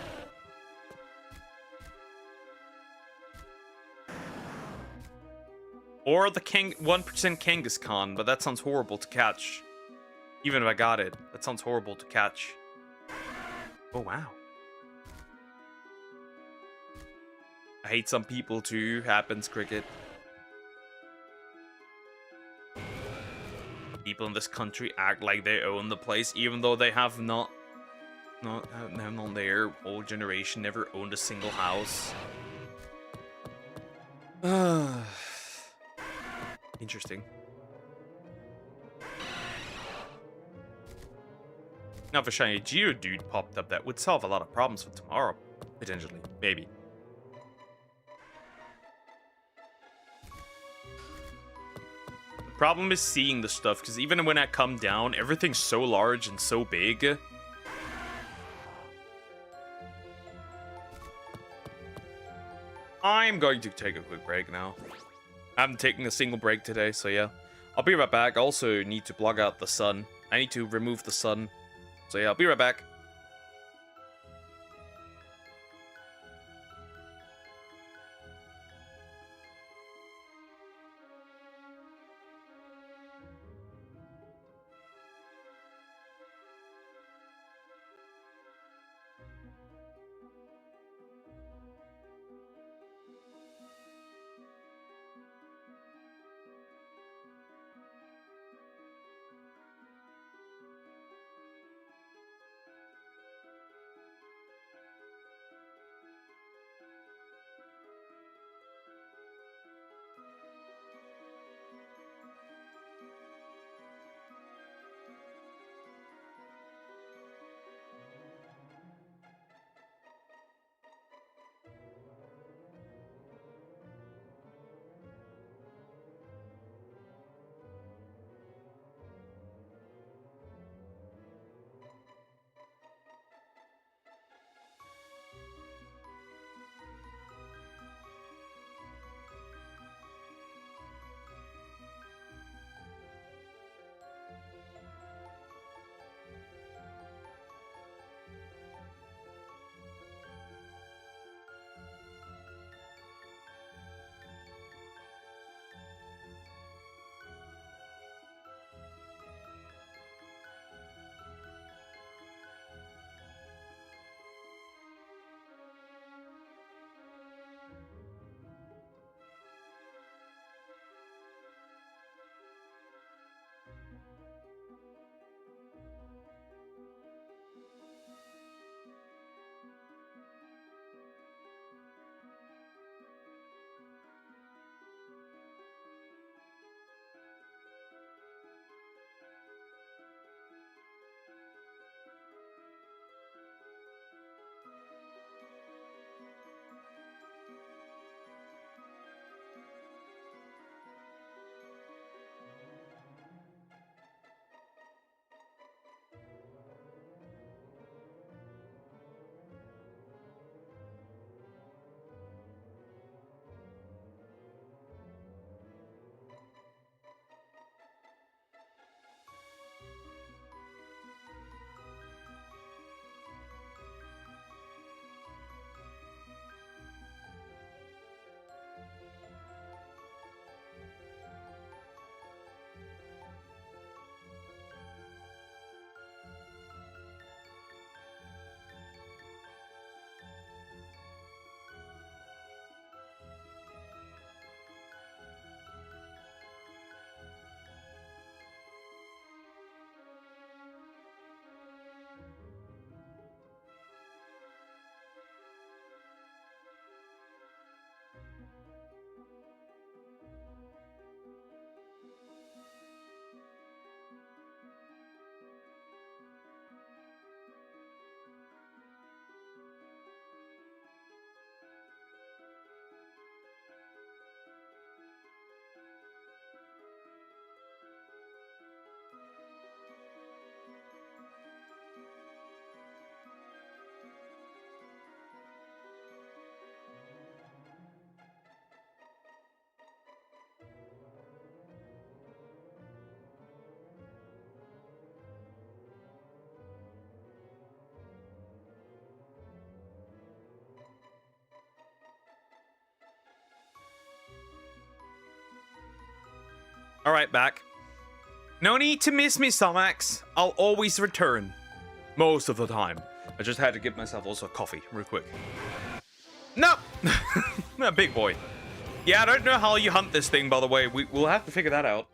Or the 1% Kangaskhan, but that sounds horrible to catch. Even if I got it, that sounds horrible to catch. Oh, wow. I hate some people too. Happens, cricket. People in this country act like they own the place, even though they have not their whole generation never owned a single house. Interesting. Now, if a shiny Geodude popped up, that would solve a lot of problems for tomorrow. Potentially. Maybe. The problem is seeing the stuff, because even when I come down, everything's so large and so big. I'm going to take a quick break now. I haven't taken a single break today, so yeah. I'll be right back. I also need to block out the sun. I need to remove the sun. So yeah, I'll be right back. Alright, back. No need to miss me, Somax. I'll always return. Most of the time. I just had to give myself also a coffee, real quick. No! Big boy. Yeah, I don't know how you hunt this thing, by the way. We'll have to figure that out.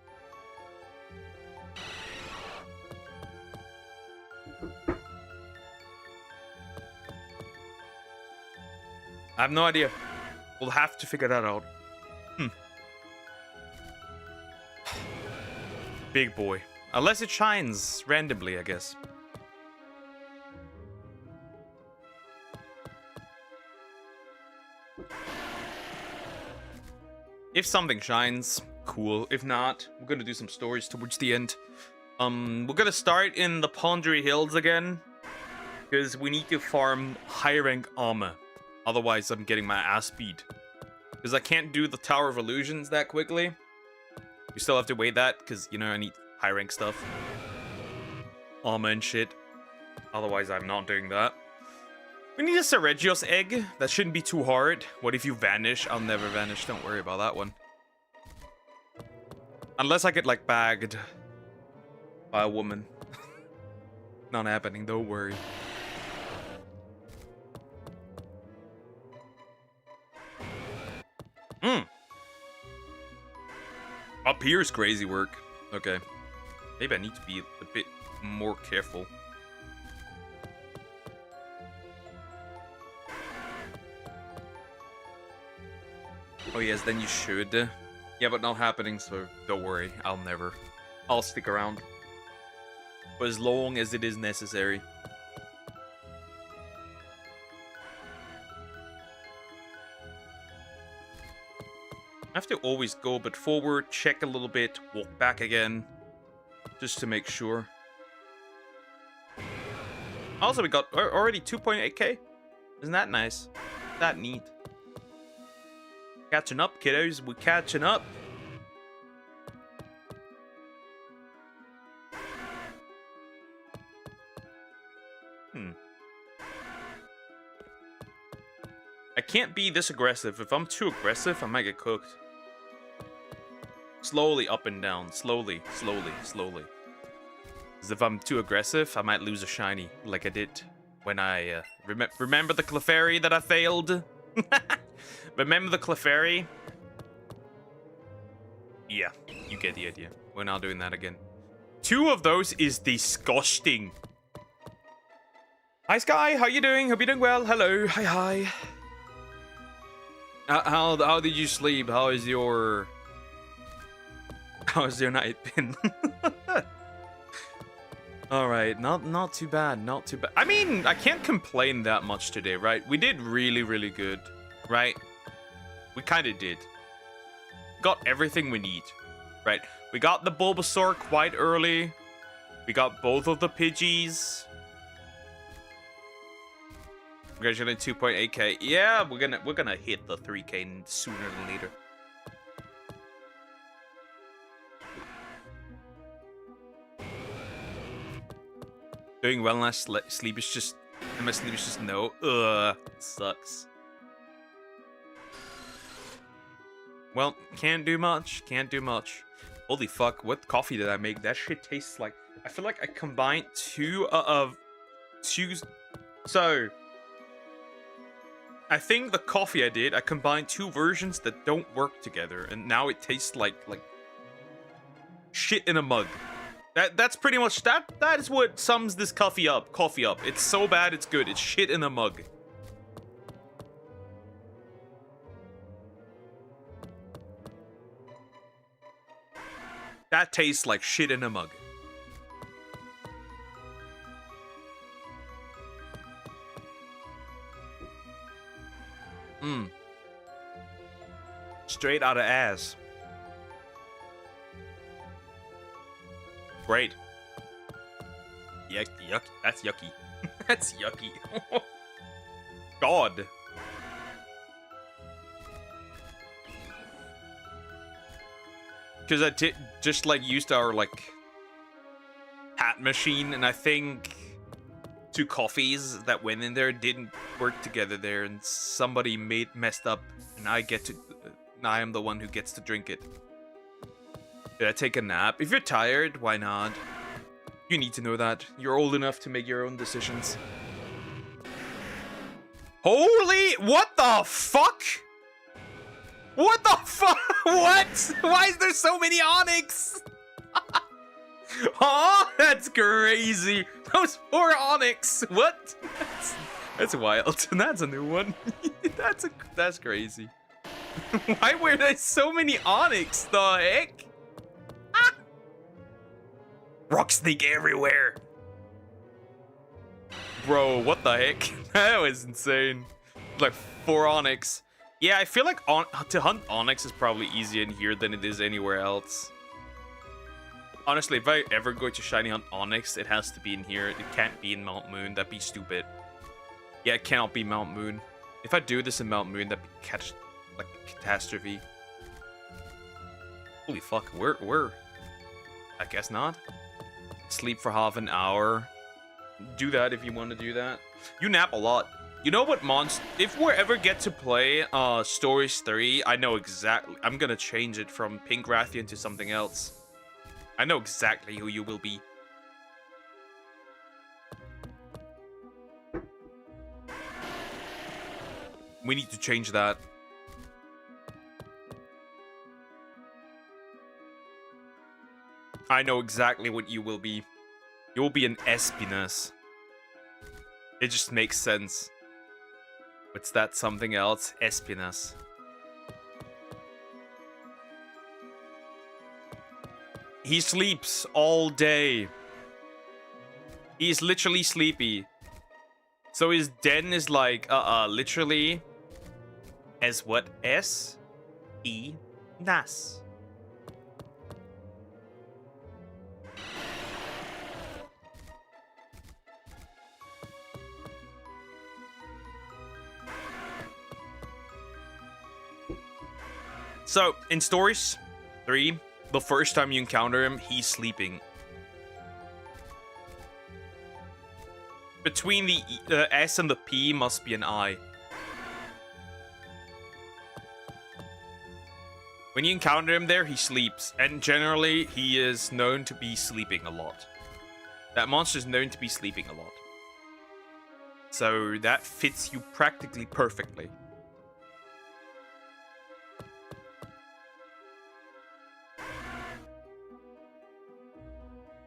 I have no idea. We'll have to figure that out. Big boy. Unless it shines randomly, I guess. If something shines, cool. If not, we're gonna do some stories towards the end. We're gonna start in the Pondery Hills again, because we need to farm high rank armor. Otherwise, I'm getting my ass beat. Because I can't do the Tower of Illusions that quickly. We still have to wait that, because, you know, I need high rank stuff. Armor and shit. Otherwise, I'm not doing that. We need a Ceregios egg. That shouldn't be too hard. What if you vanish? I'll never vanish. Don't worry about that one. Unless I get, like, bagged by a woman. Not happening. Don't worry. Up here is crazy work. Okay. Maybe I need to be a bit more careful. Oh yes, then you should. Yeah, but not happening, so don't worry. I'll stick around. For as long as it is necessary. I have to always go a bit forward, check a little bit, walk back again. Just to make sure. Also, we got already 2.8k. Isn't that nice? That neat. Catching up, kiddos. We're catching up. I can't be this aggressive. If I'm too aggressive, I might get cooked. Slowly up and down. Slowly, slowly, slowly. Because if I'm too aggressive, I might lose a shiny. Like I did when I... remember the Clefairy that I failed? Remember the Clefairy? Yeah, you get the idea. We're not doing that again. 2 of those is disgusting. Hi, Sky. How you doing? Hope you're doing well. Hello. Hi, hi. How did you sleep? How's your night been? All right, not too bad, not too bad. I mean, I can't complain that much today, right? We did really, really good, right? We kind of did. Got everything we need, right? We got the Bulbasaur quite early. We got both of the Pidgeys. We're gonna 2.8k. Yeah, we're gonna hit the 3k sooner than later. Doing well last sleep is just, and my sleep is just no. Ugh, it sucks. Well, can't do much. Can't do much. Holy fuck! What coffee did I make? That shit tastes like. I feel like I combined two. So. I think the coffee I did, I combined 2 versions that don't work together, and now it tastes like shit in a mug. That's pretty much that is what sums this coffee up. It's so bad it's good. It's shit in a mug. That tastes like shit in a mug. Straight out of ass. Great. Yuck. That's yucky. That's yucky. God. Because I just like used our like hat machine, and I think 2 coffees that went in there didn't work together there, and somebody messed up, and I am the one who gets to drink it. Did I take a nap? If you're tired, why not? You need to know that. You're old enough to make your own decisions. Holy... What the fuck? What the fuck? What? Why is there so many Onyx? Oh, that's crazy. Those 4 Onyx. What? That's wild. That's a new one. That's crazy. Why were there so many Onyx? The heck? Ah! Rock snake everywhere. Bro, what the heck? That was insane. Like 4 Onyx. Yeah, I feel like to hunt Onyx is probably easier in here than it is anywhere else. Honestly, if I ever go to shiny hunt Onyx, it has to be in here. It can't be in Mount Moon. That'd be stupid. Yeah, it cannot be Mount Moon. If I do this in Mount Moon, that'd be like a catastrophe. Holy fuck, where? I guess not. Sleep for half an hour. Do that if you want to do that. You nap a lot. You know what monster? If we ever get to play Stories 3, I know exactly. I'm gonna change it from Pink Rathian to something else. I know exactly who you will be. We need to change that. I know exactly what you will be. You will be an Espinus. It just makes sense. What's that something else? Espinus. He sleeps all day. He's literally sleepy. So his den is like, literally as what? S-E-Nas. So, in Stories 3, the first time you encounter him, he's sleeping. Between the S and the P must be an I. When you encounter him there, he sleeps. And generally, he is known to be sleeping a lot. That monster is known to be sleeping a lot. So that fits you practically perfectly.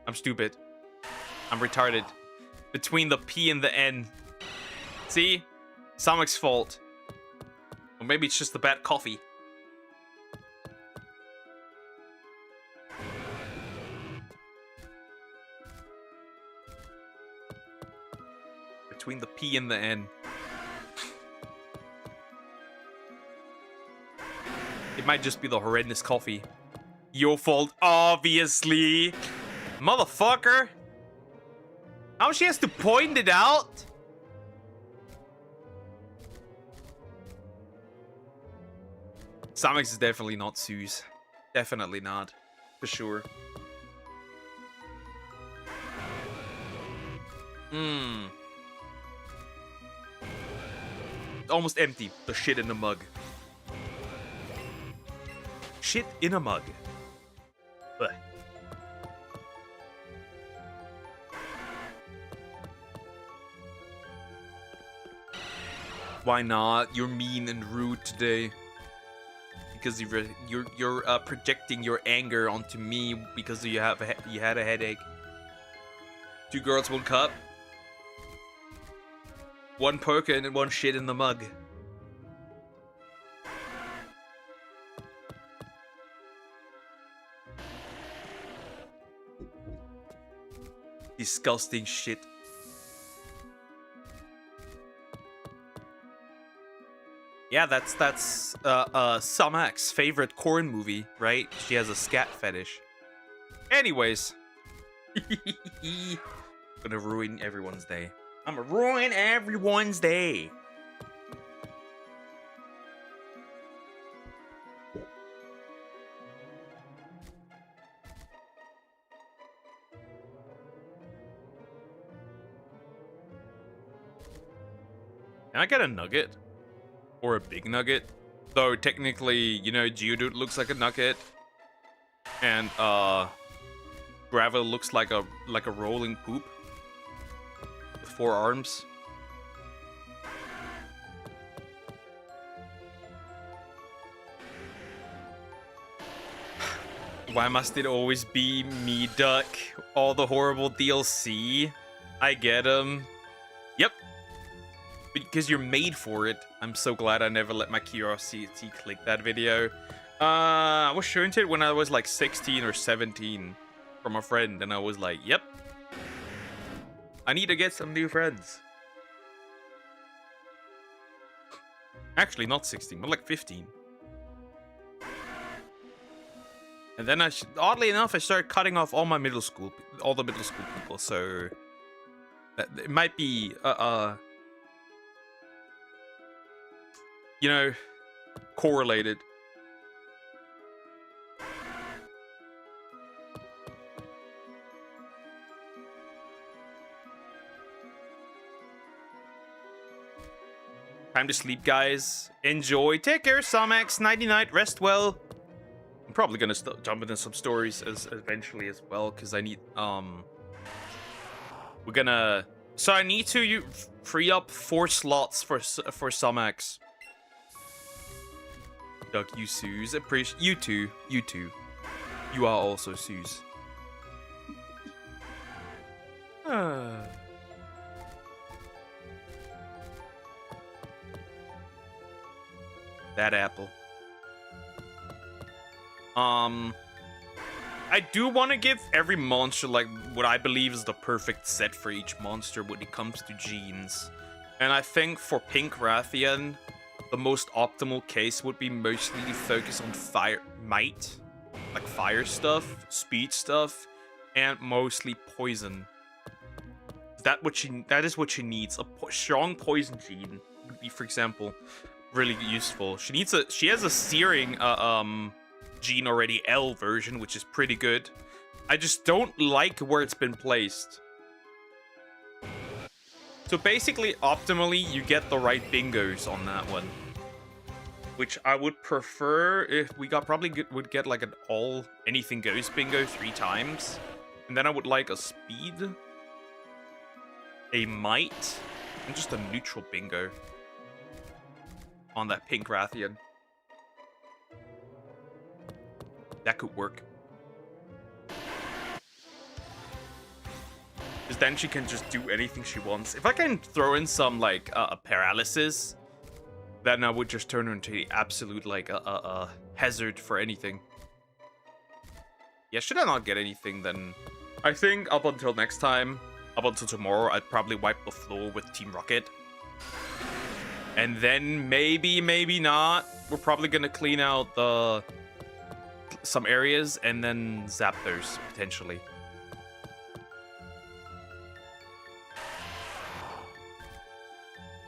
I'm stupid. I'm retarded. Between the P and the N. See? Samek's fault. Or maybe it's just the bad coffee. Between the P and the N. It might just be the horrendous coffee. Your fault, obviously. Motherfucker. How she has to point it out? Samex is definitely not Suze. Definitely not. For sure. Almost empty. The shit in the mug. Shit in a mug. Ugh. Why not? You're mean and rude today. Because you're projecting your anger onto me because you had a headache. 2 girls, 1 cup. 1 poker and 1 shit in the mug. Disgusting shit. Yeah, that's Samek's favorite corn movie, right? She has a scat fetish. Anyways. Gonna ruin everyone's day. I'm gonna ruin everyone's day. Can I get a nugget? Or a big nugget? Though technically, you know, Geodude looks like a nugget. And Gravel looks like a rolling poop with 4 arms. Why must it always be me, Duck? All the horrible DLC? I get them. Yep. Because you're made for it. I'm so glad I never let my curiosity click that video. I was shown to it when I was like 16 or 17 from a friend, and I was like, yep. I need to get some new friends. Actually, not 16, but like 15. And then oddly enough, I started cutting off all the middle school people. So it might be, you know, correlated. Time to sleep, guys. Enjoy. Take care, Samex. Nighty night. Rest well. I'm probably gonna jump into some stories eventually as well, because I need we're gonna. So I need to free up 4 slots for Samex. Doug, you Suze. Appreciate you too. You too. You are also Suze. That apple. I do want to give every monster like what I believe is the perfect set for each monster when it comes to genes. And I think for Pink Rathian, the most optimal case would be mostly to focus on fire might, like fire stuff, speed stuff, and mostly poison. That is what she needs. A strong poison gene would be, for example, really useful. She has a searing gene already, L version, which is pretty good. I just don't like where it's been placed. So basically, optimally, you get the right bingos on that one, which I would prefer if we would get like an all anything goes bingo 3 times, and then I would like a speed, a might, and just a neutral bingo on that Pink Rathian. That could work. Because then she can just do anything she wants. If I can throw in some, like, paralysis, then I would just turn her into the absolute, like, a hazard for anything. Yeah, should I not get anything, then I think up until next time, up until tomorrow, I'd probably wipe the floor with Team Rocket. And then maybe not. We're probably gonna clean out some areas and then zap those potentially.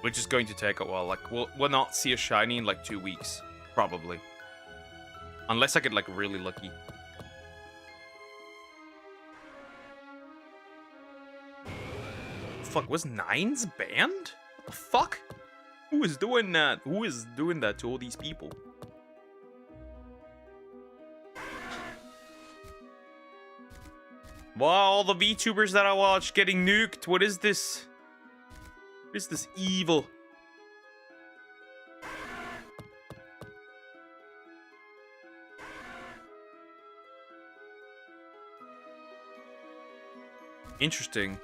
Which is going to take a while. Like we'll not see a shiny in like 2 weeks, probably. Unless I get like really lucky. Fuck, was Nines banned? What the fuck? Who is doing that? Who is doing that to all these people? Wow, all the VTubers that I watch getting nuked. What is this? What is this evil? Interesting.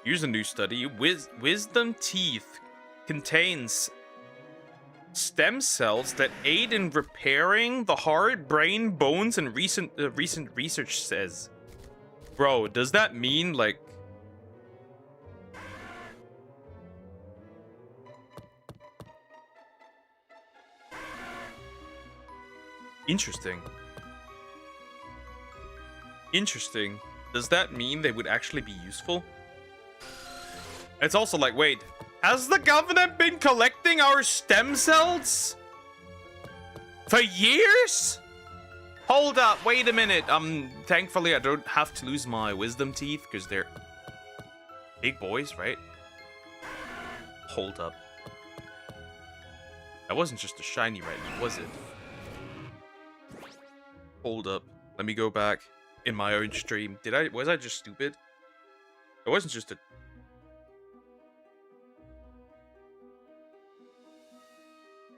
Here's a new study. Wisdom teeth contains stem cells that aid in repairing the heart, brain, bones, and recent research says. Bro, does that mean like interesting. Interesting. Does that mean they would actually be useful? It's also like, wait, has the government been collecting our stem cells for years? Hold up, wait a minute. Thankfully I don't have to lose my wisdom teeth because they're big boys, right? Hold up. That wasn't just a shiny right now, was it? Hold up. Let me go back in my own stream. Was I just stupid? It wasn't just a...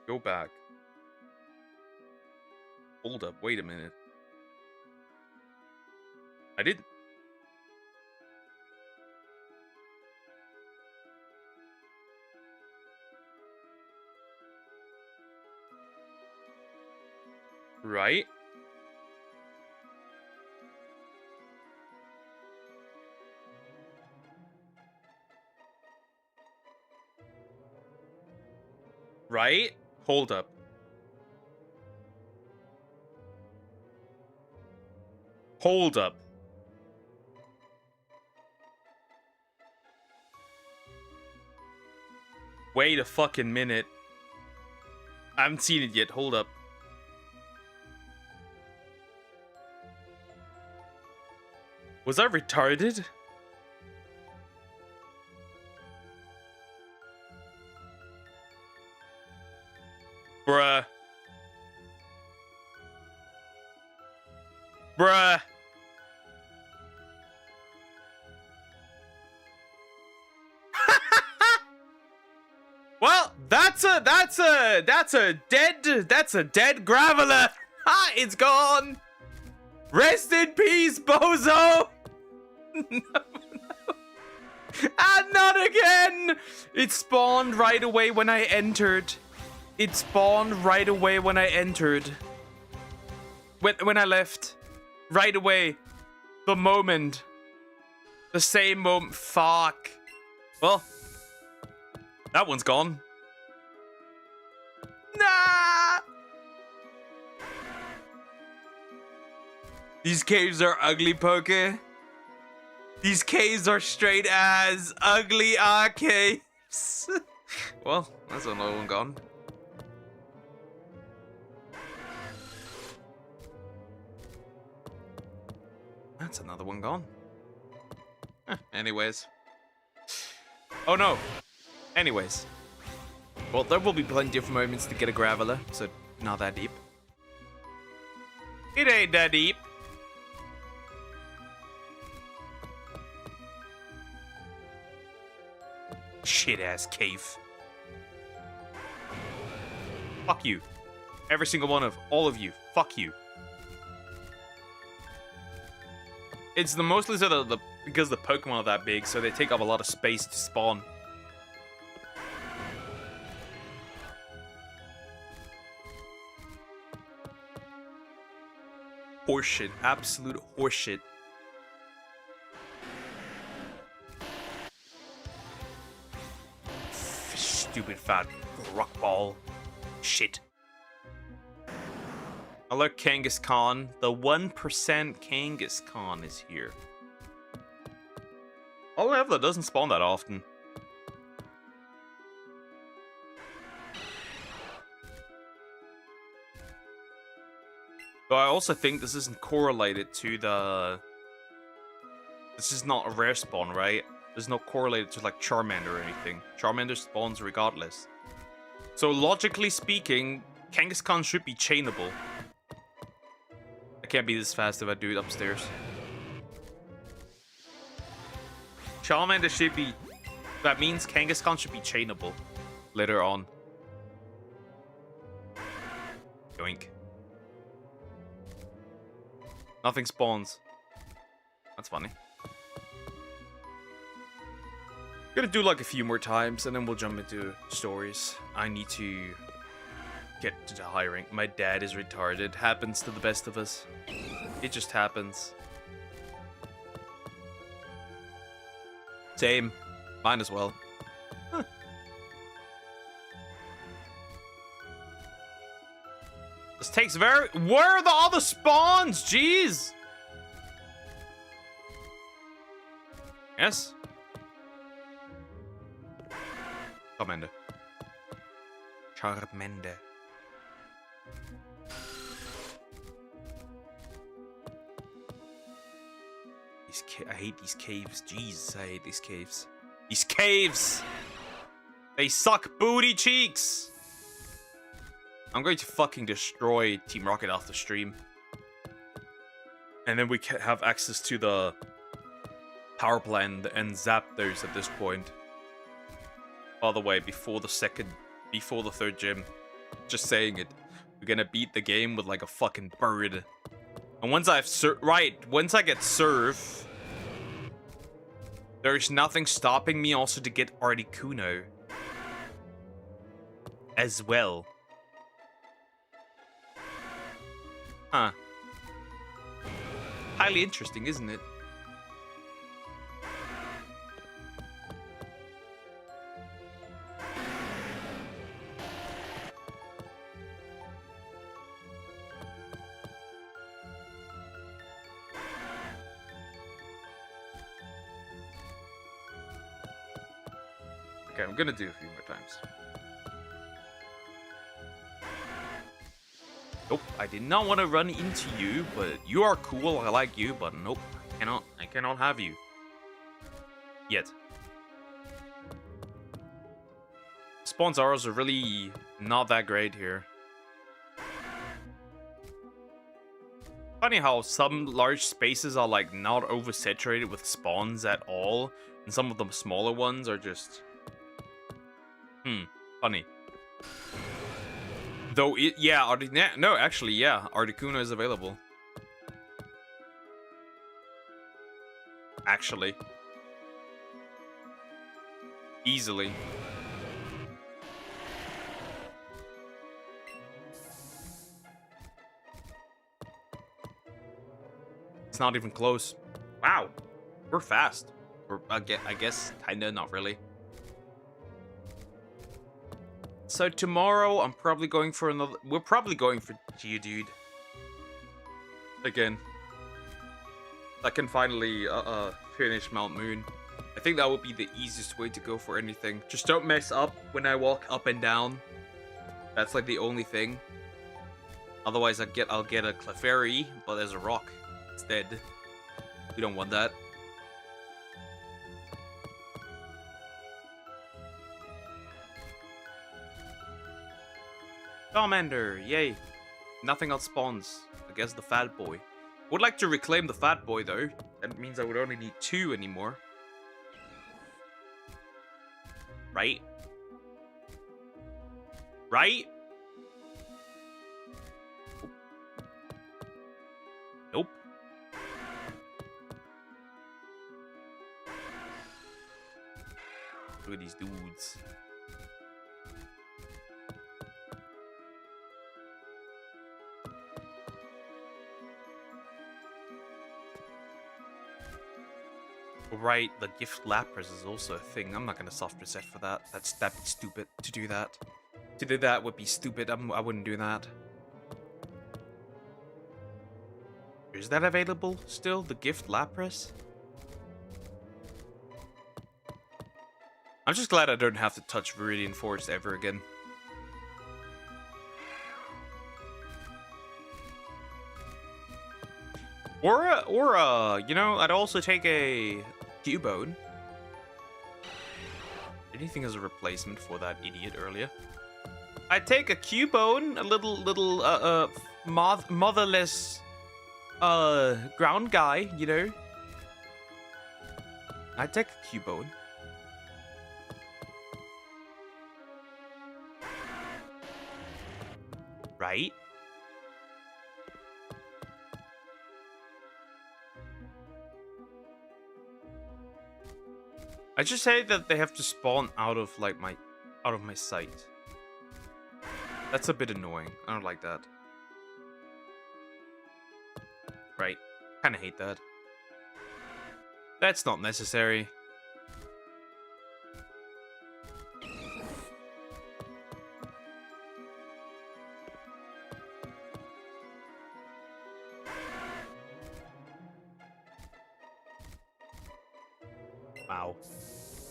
Go back. Hold up, wait a minute. I didn't. Right? Right? Hold up. Hold up. Wait a fucking minute. I haven't seen it yet. Hold up. Was I retarded? Bruh. Bruh. Well, that's a dead Graveler. Ha, it's gone. Rest in peace, bozo. No. And not again. It spawned right away when I entered. It spawned right away when I entered. When I left. Right away. The moment. The same moment. Fuck. Well. That one's gone. Nah. These caves are ugly, Poke. These caves are straight as ugly caves. Well, that's another one gone. That's another one gone. Anyways. Oh no. Anyways. Well, there will be plenty of moments to get a Graveler, so not that deep. It ain't that deep. Shit-ass cave. Fuck you. Every single one of all of you. Fuck you. It's mostly so because the Pokemon are that big, so they take up a lot of space to spawn. Horseshit. Absolute horseshit. Stupid fat rock ball. Shit. Hello, Kangaskhan. The 1% Kangaskhan is here. All I have that doesn't spawn that often. But I also think this isn't correlated to the... This is not a rare spawn, right? There's no correlated to like Charmander or anything. Charmander spawns regardless. So logically speaking, Kangaskhan should be chainable. I can't be this fast if I do it upstairs. Charmander should be... That means Kangaskhan should be chainable later on. Yoink. Nothing spawns. That's funny. Gonna do like a few more times and then we'll jump into stories. I need to get to the high rank. My dad is retarded. Happens to the best of us. It just happens. Same. Mine as well. Huh. This takes very... Where are the other spawns? Jeez! Yes? Charmander. Charmander. I hate these caves. Jesus, I hate these caves. These caves! They suck booty cheeks! I'm going to fucking destroy Team Rocket off the stream. And then we can have access to the power plant and zap those at this point. By the way, before the third gym. Just saying it. We're gonna beat the game with like a fucking bird. And once once I get Surf, there's nothing stopping me also to get Articuno as well. Huh. Highly interesting, isn't it? Okay, I'm gonna do a few more times. Nope, I did not want to run into you, but you are cool, I like you, but nope, I cannot have you. Yet. Spawns are really not that great here. Funny how some large spaces are like not oversaturated with spawns at all, and some of the smaller ones are just... funny. Though Articuno is available. Actually. Easily. It's not even close. Wow. We're fast. Or I guess kinda, not really. So tomorrow, I'm probably going for another... We're probably going for Geodude. Again. I can finally finish Mount Moon. I think that would be the easiest way to go for anything. Just don't mess up when I walk up and down. That's like the only thing. Otherwise, I'll get a Clefairy, but there's a rock instead. We don't want that. Charmander, yay. Nothing else spawns. I guess the Fat Boy. Would like to reclaim the Fat Boy though. That means I would only need 2 anymore. Right? Right? Nope. Look at these dudes. Right, the gift Lapras is also a thing. I'm not gonna soft reset for that. That'd be stupid to do that. To do that would be stupid. I wouldn't do that. Is that available still? The gift Lapras? I'm just glad I don't have to touch Viridian Forest ever again. Or you know, I'd also take a Cubone. Anything as a replacement for that idiot earlier. I'd take a Cubone, a little motherless ground guy, you know. I'd take a Cubone. Right? I just say that they have to spawn out of like my sight. That's a bit annoying. I don't like that. Right. Kinda hate that. That's not necessary. Wow.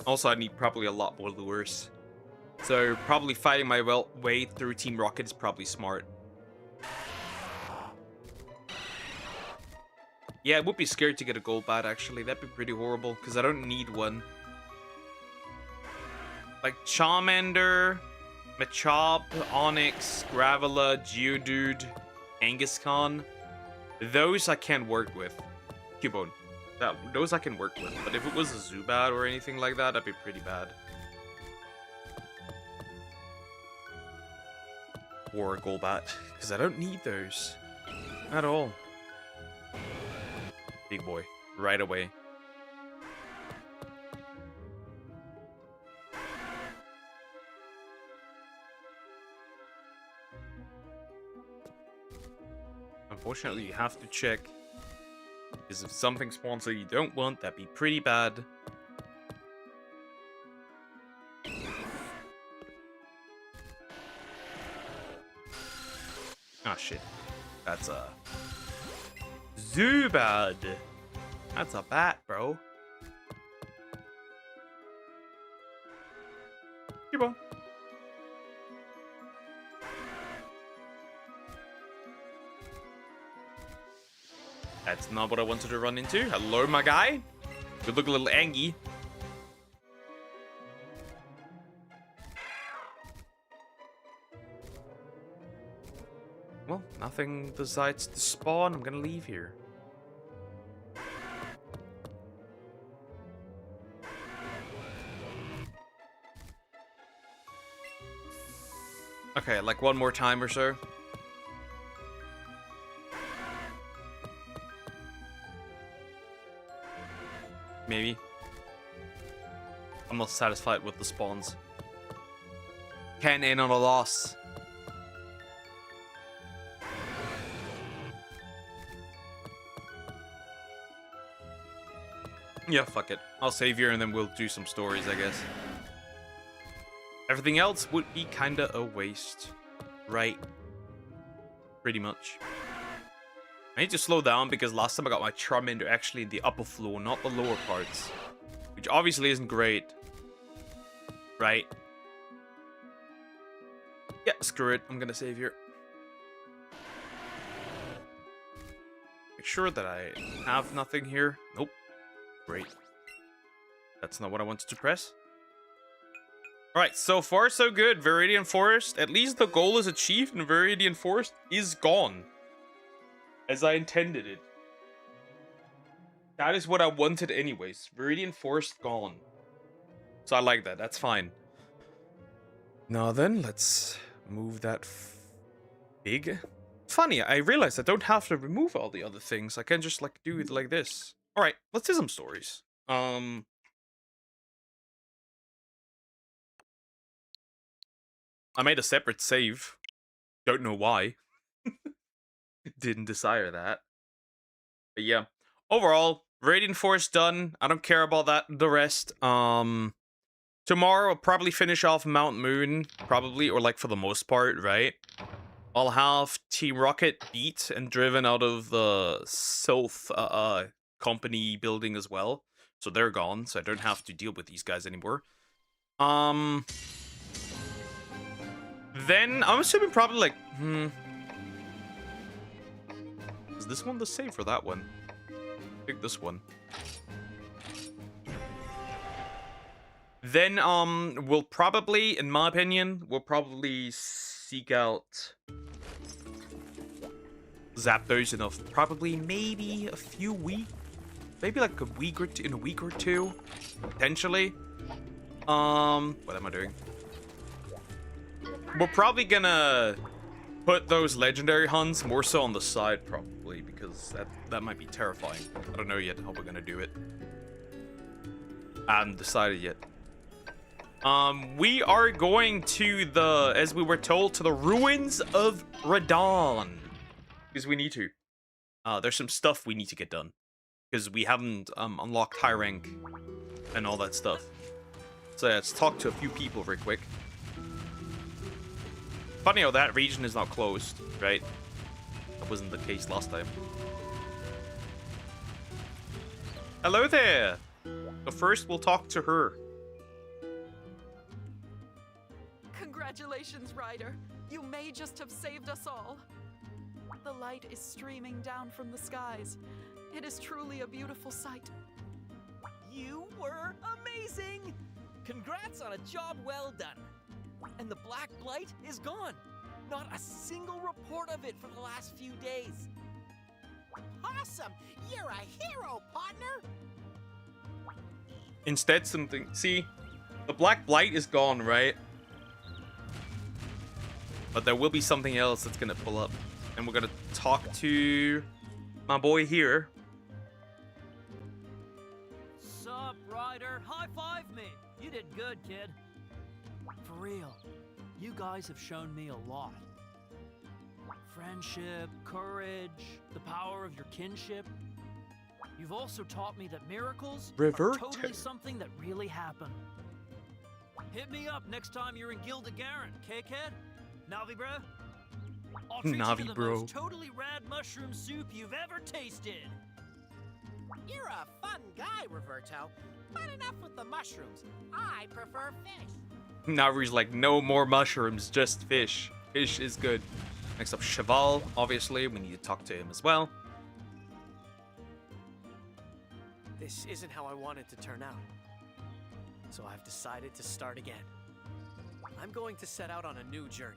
Also, I need probably a lot more lures. So, probably fighting my way through Team Rocket is probably smart. Yeah, it would be scary to get a Golbat, actually. That'd be pretty horrible, because I don't need one. Like, Charmander, Machop, Onix, Graveler, Geodude, Kangaskhan. Those I can work with. Cubone. Those I can work with. But if it was a Zubat or anything like that, that'd be pretty bad. Or a Golbat. Because I don't need those. At all. Big boy. Right away. Unfortunately, you have to check. Because if something spawns that you don't want, that'd be pretty bad. Ah, shit. That's a Zubat. That's a bat, bro. Keep on. That's not what I wanted to run into. Hello, my guy. You look a little angry. Well, nothing decides to spawn. I'm gonna leave here. Okay, like one more time or so. Maybe. I'm not satisfied with the spawns. Can't end on a loss. Yeah, fuck it. I'll save here and then we'll do some stories, I guess. Everything else would be kinda a waste. Right? Pretty much. I need to slow down because last time I got my Charmander actually in the upper floor, not the lower parts. Which obviously isn't great. Right? Yeah, screw it. I'm gonna save here. Make sure that I have nothing here. Nope. Great. That's not what I wanted to press. Alright, so far so good. Viridian Forest. At least the goal is achieved and Viridian Forest is gone. As I intended it. That is what I wanted anyways. Viridian Forest gone. So I like that. That's fine. Now then, let's move that big. Funny, I realized I don't have to remove all the other things. I can just like do it like this. Alright, let's do some stories. I made a separate save. Don't know why. Didn't desire that. But yeah. Overall, Radiant Forest done. I don't care about that. The rest. Tomorrow I'll probably finish off Mount Moon. Probably, or like for the most part, right? I'll have Team Rocket beat and driven out of the Sylph company building as well. So they're gone, so I don't have to deal with these guys anymore. Then I'm assuming probably like, is this one the same for that one? I think this one. Then we'll probably, in my opinion, we'll probably seek out Zapdos in probably maybe a few weeks. Maybe like a week or two, in a week or two, potentially. What am I doing? We're probably gonna put those legendary hunts more so on the side, probably, because that might be terrifying. I don't know yet how we're gonna do it. I haven't decided yet. We are going to the, as we were told, to the ruins of Radon. Because we need to. There's some stuff we need to get done. Because we haven't unlocked high rank and all that stuff. So yeah, let's talk to a few people real quick. Funny how that region is now closed, right? That wasn't the case last time. Hello there! So first we'll talk to her. Congratulations, Ryder. You may just have saved us all. The light is streaming down from the skies. It is truly a beautiful sight. You were amazing! Congrats on a job well done. And the Black Blight is gone. Not a single report of it for the last few days. awesome! You're a hero, partner! Instead, something. See, the Black Blight is gone, right? But there will be something else that's gonna pull up, and we're gonna talk to my boy here. Sup, Ryder? High five me. You did good, kid. For real, you guys have shown me a lot. Friendship, courage, the power of your kinship. You've also taught me that miracles are totally something that really happen. Hit me up next time you're in Gilda-Garen, K-Kid? Navi, bro? I'll treat Navi, you to the bro. most totally rad mushroom soup you've ever tasted. You're a fun guy, Roberto. But enough with the mushrooms. I prefer fish. Navi's like, no more mushrooms, just fish. Fish is good. Next up, Cheval. Obviously, we need to talk to him as well. This isn't how I wanted to turn out. So I've decided to start again. I'm going to set out on a new journey.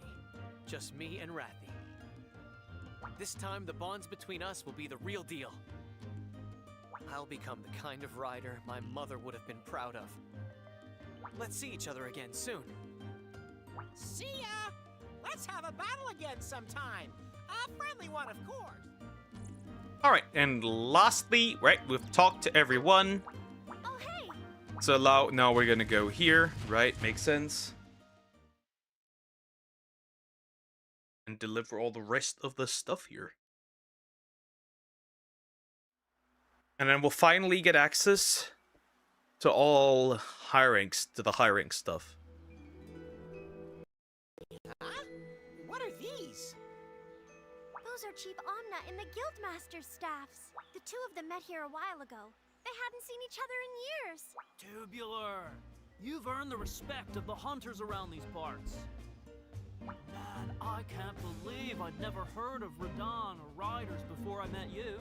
Just me and Rathy. This time, the bonds between us will be the real deal. I'll become the kind of rider my mother would have been proud of. Let's see each other again soon. See ya! Let's have a battle again sometime. A friendly one, of course. All right, and lastly, right, we've talked to everyone. Oh, hey! So now we're gonna go here, right? Makes sense. And deliver all the rest of the stuff here. And then we'll finally get access to all high ranks, to the high rank stuff. Huh? What are these? Those are Chief Omna and the Guildmaster's staffs. The two of them met here a while ago. They hadn't seen each other in years. Tubular! You've earned the respect of the hunters around these parts. Man, I can't believe I'd never heard of Radon or riders before I met you.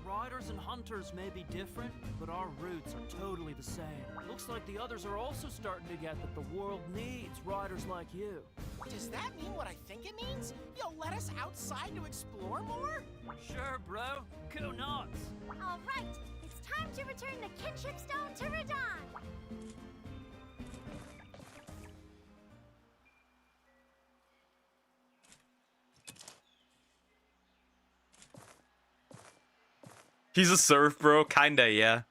Riders and hunters may be different, but our roots are totally the same. Looks like the others are also starting to get that the world needs riders like you. Does that mean what I think it means? You'll let us outside to explore more? Sure, bro. Go nuts. All right, it's time to return the kinship stone to Radon. He's a surf bro, kinda, yeah.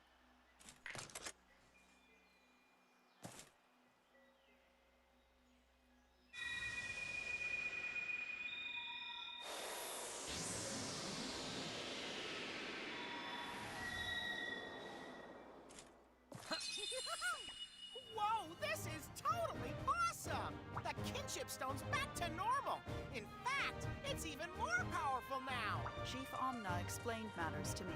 Whoa, this is totally awesome! The kinship stone's back to normal. In fact, it's even more powerful now. Chief Omna explained matters to me.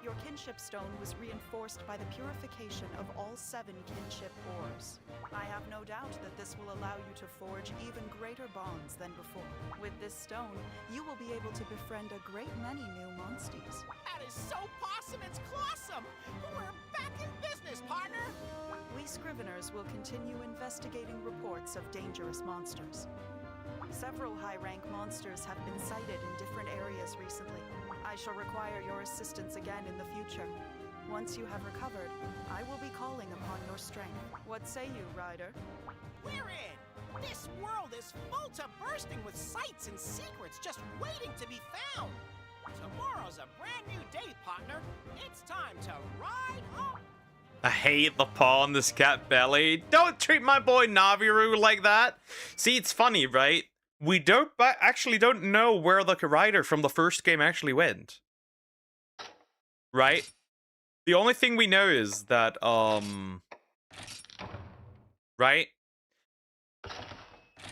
Your kinship stone was reinforced by the purification of all 7 kinship ores. I have no doubt that this will allow you to forge even greater bonds than before. With this stone, you will be able to befriend a great many new monsties. That is so awesome, it's clawsome! We're back in business, partner! We Scriveners will continue investigating reports of dangerous monsters. Several high-rank monsters have been sighted in different areas recently. I shall require your assistance again in the future. Once you have recovered, I will be calling upon your strength. What say you, Ryder? We're in! This world is full to bursting with sights and secrets just waiting to be found! Tomorrow's a brand new day, partner. It's time to ride home! I hate the paw on this cat belly. Don't treat my boy Naviru like that. See, it's funny, right? We actually don't know where the rider from the first game actually went. Right? The only thing we know is that, right?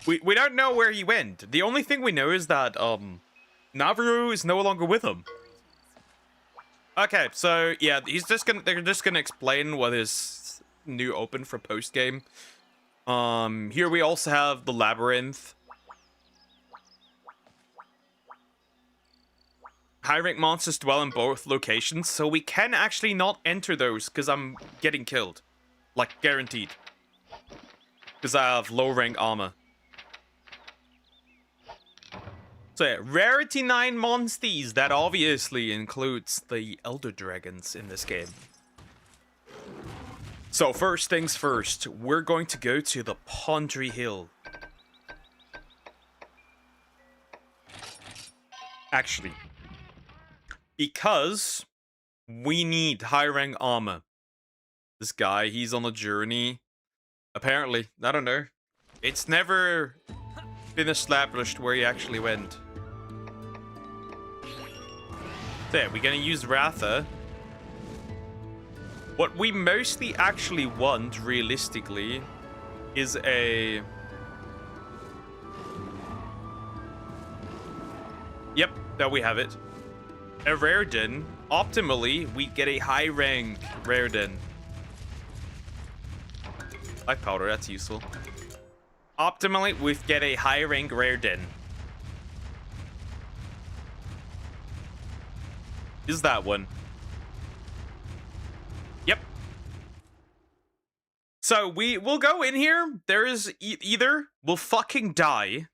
We don't know where he went. The only thing we know is that, Naviru is no longer with him. Okay, so yeah, they're just gonna explain what is new open for post game. Here we also have the labyrinth. High rank monsters dwell in both locations, so we can actually not enter those because I'm getting killed. Like, guaranteed. Because I have low rank armor. So yeah, rarity 9 monsties. That obviously includes the Elder Dragons in this game. So first things first, we're going to go to the Pondry Hill. Actually, because we need high rank armor. This guy, he's on a journey. Apparently, I don't know. It's never been established where he actually went. There, we're gonna use Ratha. What we mostly actually want, realistically, is a... Yep, there we have it. A Rareden. Optimally, we get a high rank Rareden. Life powder, that's useful. Optimally, we get a high rank Rareden. Is that one? Yep. So we will go in here. There is either we'll fucking die.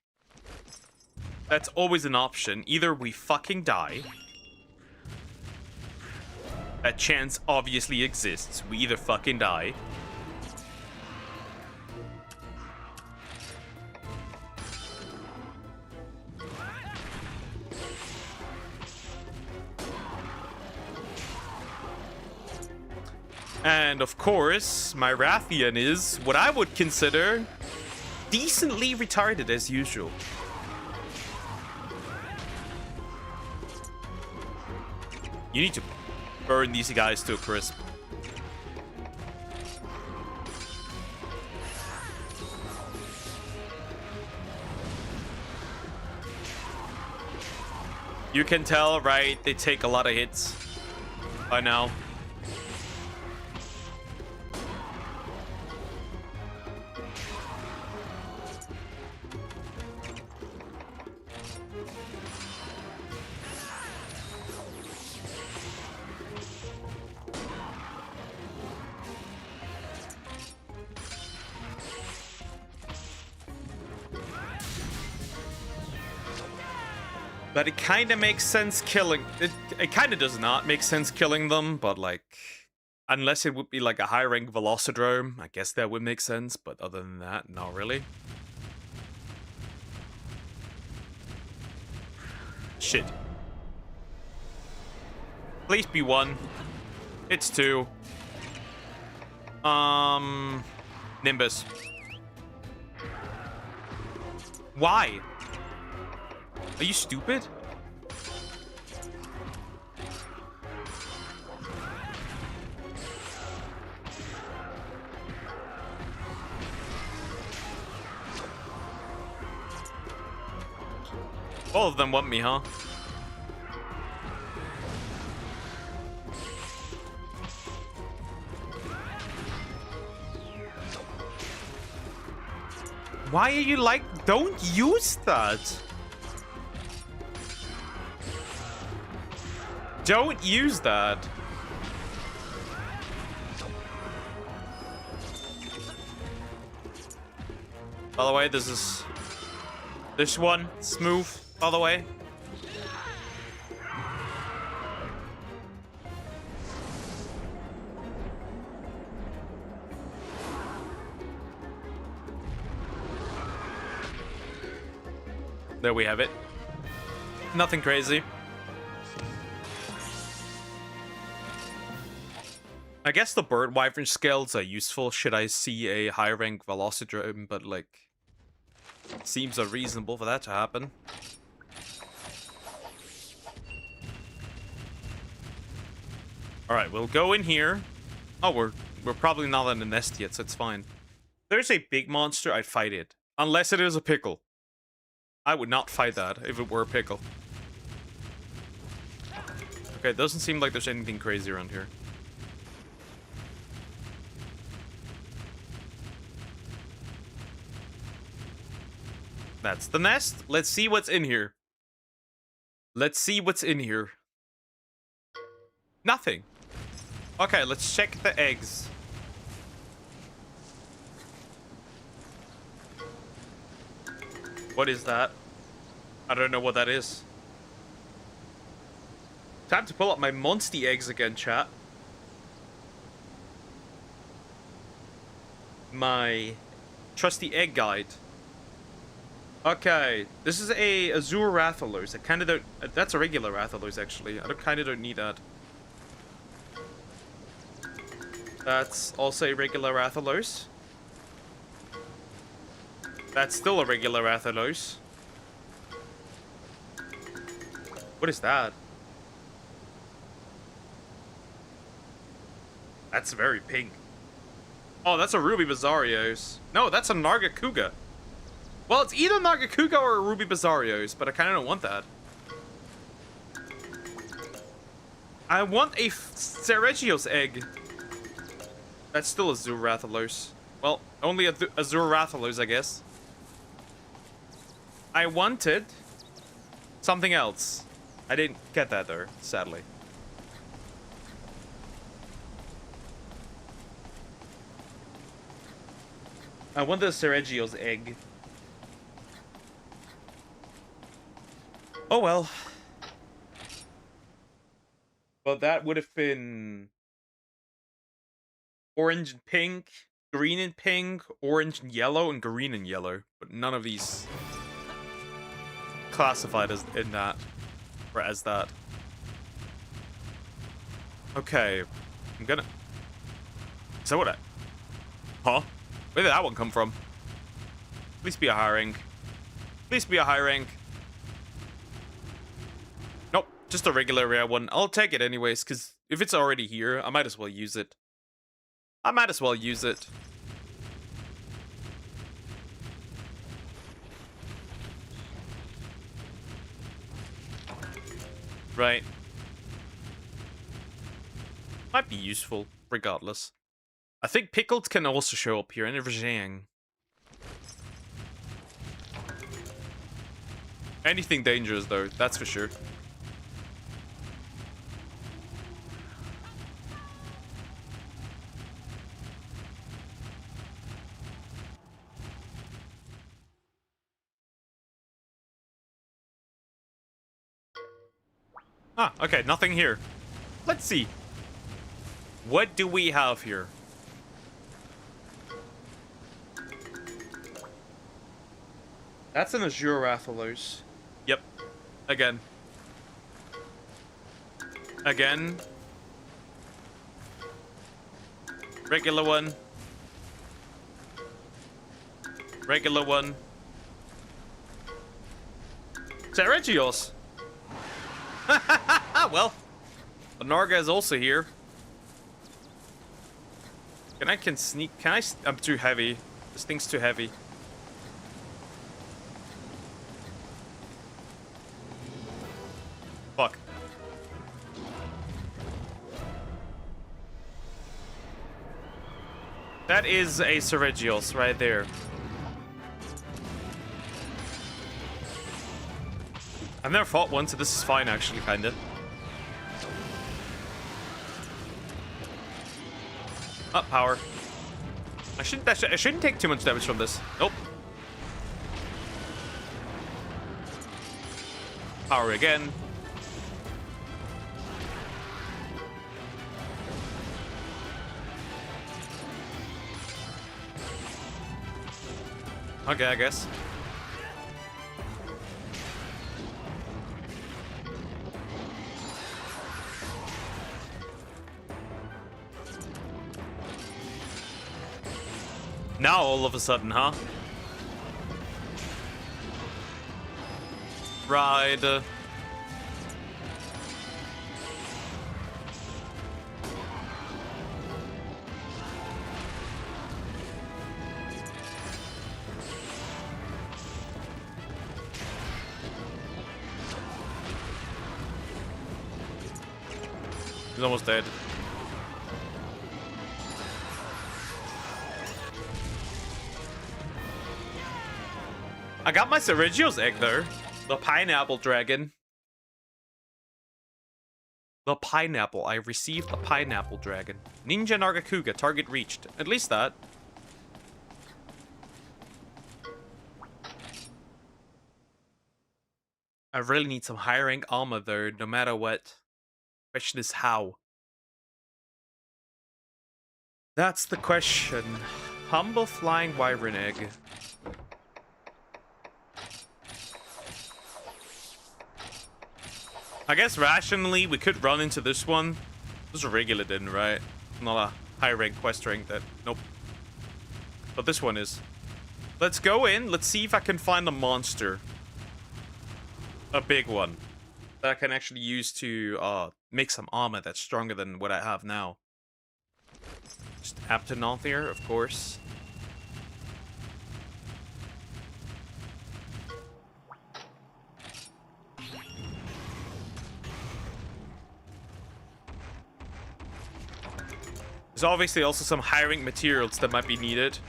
That's always an option. Either we fucking die. That chance obviously exists. We either fucking die. And of course, my Rathian is what I would consider decently retarded as usual. You need to burn these guys to a crisp. You can tell, right? They take a lot of hits by now. But it kind of makes sense killing... It kind of does not make sense killing them, but like... Unless it would be like a high rank Velocidrome, I guess that would make sense, but other than that, not really. Shit. Please be 1. It's 2. Nimbus. Why? Are you stupid? All of them want me, huh? Why are you like... Don't use that! Don't use that. By the way, this one smooth. By the way, there we have it. Nothing crazy. I guess the bird wyvern scales are useful should I see a high rank Velocidrome, but like, seems unreasonable for that to happen. Alright, we'll go in here. Oh, we're probably not in the nest yet, so it's fine. If there's a big monster, I'd fight it. Unless it is a pickle. I would not fight that if it were a pickle. Okay, it doesn't seem like there's anything crazy around here. That's the nest. Let's see what's in here. Let's see what's in here. Nothing. Okay, let's check the eggs. What is that? I don't know what that is. Time to pull up my Monsty eggs again, chat. My trusty egg guide. Okay, this is a Azure Rathalos. I kind of don't. That's a regular Rathalos, actually. I kind of don't need that. That's also a regular Rathalos. That's still a regular Rathalos. What is that? That's very pink. Oh, that's a Ruby Bizarrios. No, that's a Nargacuga. Well, it's either Nargacuga or a Ruby Bizarrios, but I kind of don't want that. I want a Ceregios egg. That's still a Azure Rathalos. Well, only a Azure Rathalos, I guess. I wanted something else. I didn't get that, though, sadly. I want the Ceregios egg. Oh well. Well, that would have been orange and pink, green and pink, orange and yellow, and green and yellow. But none of these classified as in that or as that. Okay, I'm gonna. So what? Huh? Where did that one come from? Please be a high rank. Please be a high rank. Nope, just a regular rare one. I'll take it anyways, because if it's already here, I might as well use it. I might as well use it. Right. Might be useful, regardless. I think pickled can also show up here, and everything. Anything dangerous, though, that's for sure. Ah, okay, nothing here. Let's see. What do we have here? That's an Azure Rathalos. Yep. Again. Again. Regular one. Regular one. Ceregios. Well, the Narga is also here. Can sneak? I'm too heavy. This thing's too heavy. Fuck. That is a Ceregios right there. I've never fought one, so this is fine, actually, kinda. Up power. I shouldn't take too much damage from this. Nope. Power again. Okay, I guess. Now all of a sudden, huh? Ride. He's almost dead. I got my Ceregios egg there. The pineapple dragon. The pineapple. I received the pineapple dragon. Ninja Nargacuga. Target reached. At least that. I really need some high rank armor though, no matter what. Question is how. That's the question. Humble flying wyvern egg. I guess rationally we could run into this one. This is a regular didn't, right? Not a high rank quest rank that. Nope. But this one is. Let's go in. Let's see if I can find a monster. A big one. That I can actually use to make some armor that's stronger than what I have now. Just Aptonoth here, of course. There's obviously also some high rank materials that might be needed.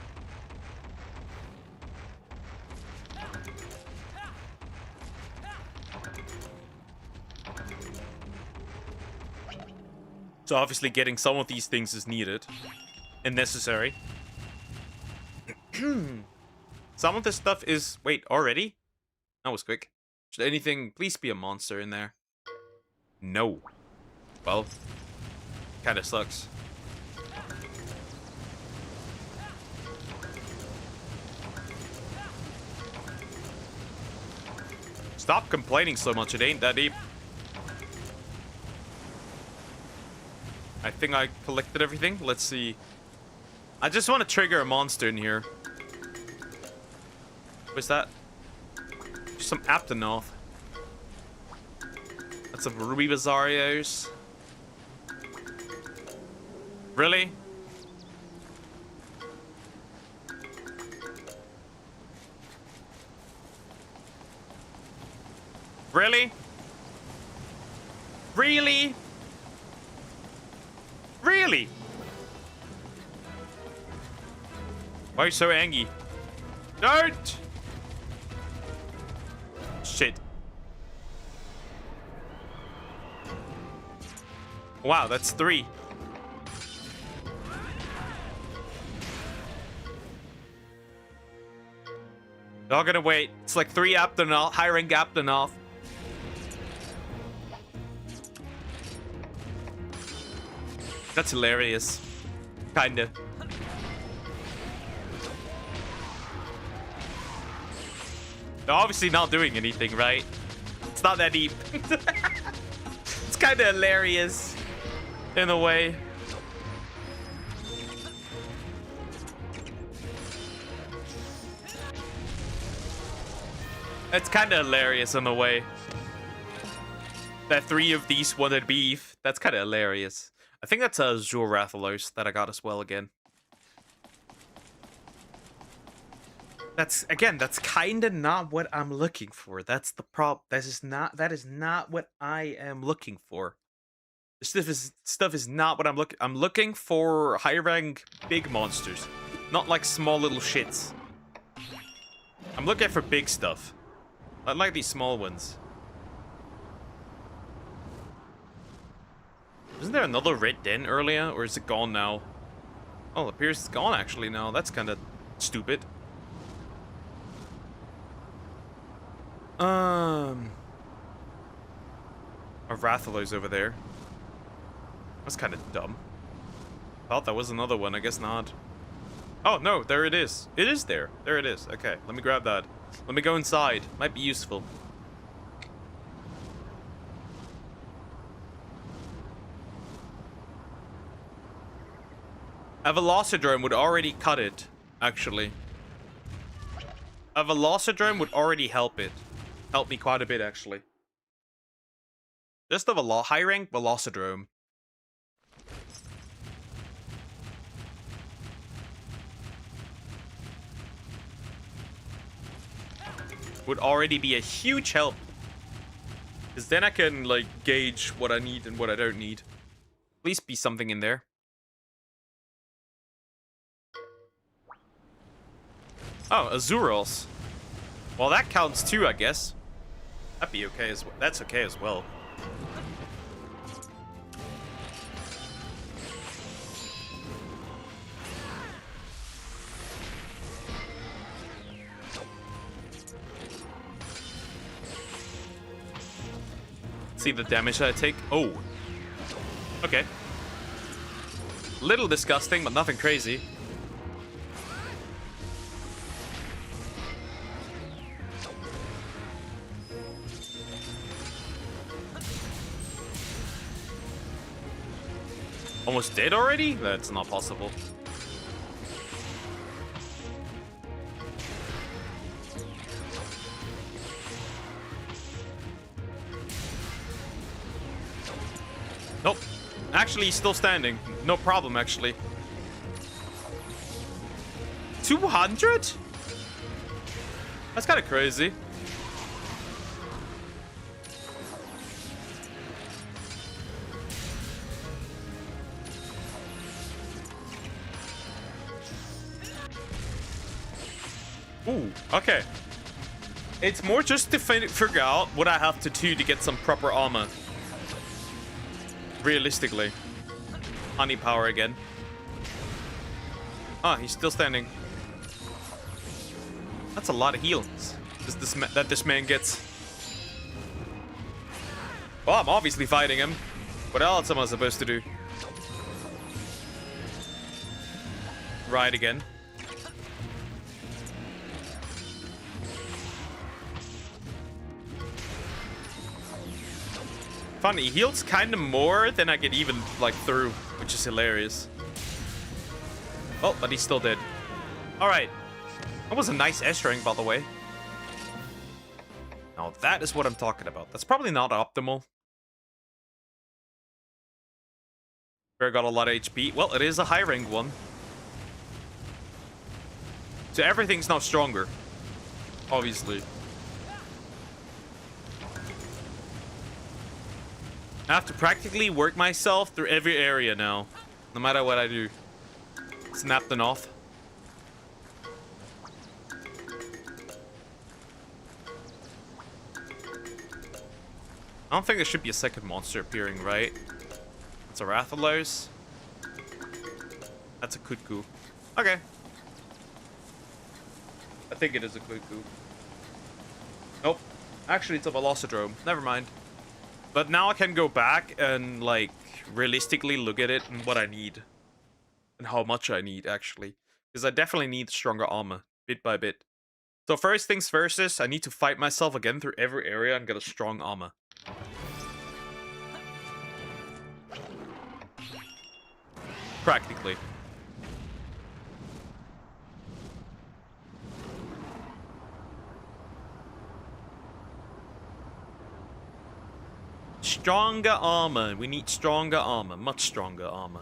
So obviously getting some of these things is needed and necessary. Some of this stuff is... Wait, already? That was quick. Should anything... Please be a monster in there. No. Well, kind of sucks. Stop complaining so much, it ain't that deep. I think I collected everything. Let's see. I just want to trigger a monster in here. What's that? Just some Aptonoth. That's some Bulbasarios. Really? Really? Really? Really? Why are you so angry? Don't! Shit. Wow, that's 3. Not gonna wait. It's like 3 Aptonoth, high rank Aptonoth. That's hilarious. Kinda. They're obviously not doing anything, right? It's not that deep. It's kinda hilarious. In a way. It's kinda hilarious in a way. That 3 of these wanted beef. That's kinda hilarious. I think that's a Rathalos that I got as well again. That's kind of not what I'm looking for. That's the problem. That is not what I am looking for. This stuff is not what I'm looking for high rank big monsters, not like small little shits. I'm looking for big stuff. I like these small ones. Isn't there another red den earlier, or is it gone now? Oh, it appears it's gone actually now. That's kind of stupid. A Rathalos over there. That's kind of dumb. Thought that was another one. I guess not. Oh, no. There it is. It is there. There it is. Okay. Let me grab that. Let me go inside. Might be useful. A Velocidrome would already cut it, actually. A Velocidrome would already help it. Help me quite a bit, actually. Just a high rank Velocidrome. Would already be a huge help. Because then I can, like, gauge what I need and what I don't need. Please be something in there. Oh, Azuros. Well, that counts too, I guess. That'd be okay as well. That's okay as well. See the damage that I take. Oh. Okay. Little disgusting, but nothing crazy. Almost dead already? That's not possible. Nope. Actually, he's still standing. No problem, actually. 200? That's kind of crazy. Ooh, okay. It's more just to figure out what I have to do to get some proper armor. Realistically. Honey power again. Ah, he's still standing. That's a lot of heals that this man gets. Well, I'm obviously fighting him. What else am I supposed to do? Ride again. Funny, he heals kind of more than I get even like through, which is hilarious. Oh, but he's still dead. All right, that was a nice S rank, by the way. Now that is what I'm talking about. That's probably not optimal. Bear got a lot of HP. Well, it is a high rank one, so everything's now stronger, obviously. I have to practically work myself through every area now, no matter what I do. Snap them off. I don't think there should be a second monster appearing, right? It's a Rathalos. That's a Kutku. Okay. I think it is a Kutku. Nope. Actually, it's a Velocidrome. Never mind. But now I can go back and, like, realistically look at it and what I need. And how much I need, actually. Because I definitely need stronger armor, bit by bit. So first things first is, I need to fight myself again through every area and get a strong armor. Practically. Stronger armor. We need stronger armor. Much stronger armor.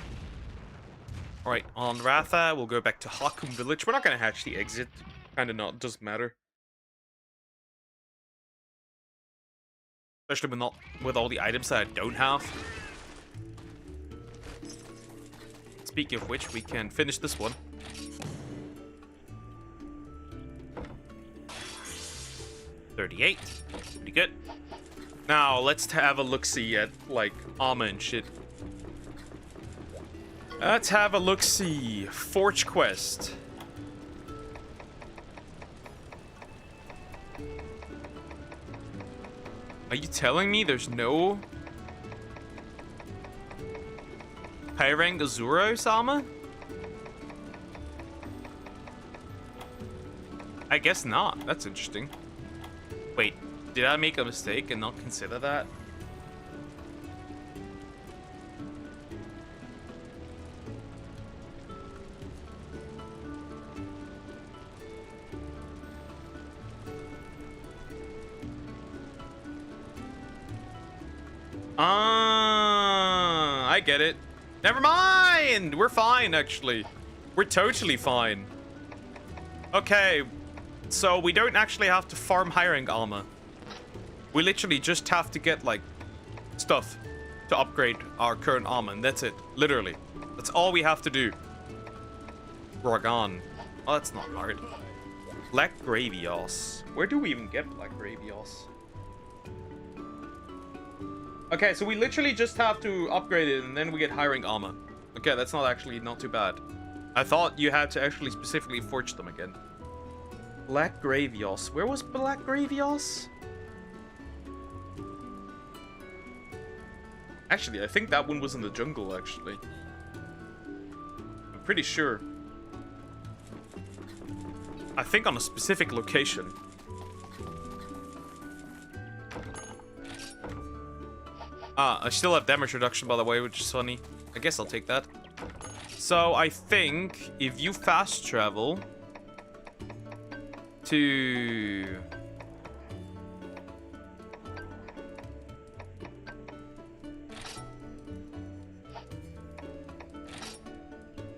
Alright, on Ratha, we'll go back to Hakum Village. We're not going to hatch the exit. Kind of not. Doesn't matter. Especially with all the items that I don't have. Speaking of which, we can finish this one. $38. Pretty good. Now, let's have a look-see at, like, armor and shit. Let's have a look-see. Forge Quest. Are you telling me there's no high rank Azuros armor? I guess not. That's interesting. Wait, did I make a mistake and not consider that? I get it. Never mind! We're fine, actually. We're totally fine. Okay, so we don't actually have to farm high rank armor. We literally just have to get, like, stuff to upgrade our current armor, and that's it. Literally. That's all we have to do. Rogan. Oh, that's not hard. Black Gravios. Where do we even get Black Gravios? Okay, so we literally just have to upgrade it, and then we get high rank armor. Okay, that's not too bad. I thought you had to actually specifically forge them again. Black Gravios. Where was Black Gravios? Actually, I think that one was in the jungle, actually. I'm pretty sure. I think on a specific location. I still have damage reduction, by the way, which is funny. I guess I'll take that. So, I think if you fast travel to...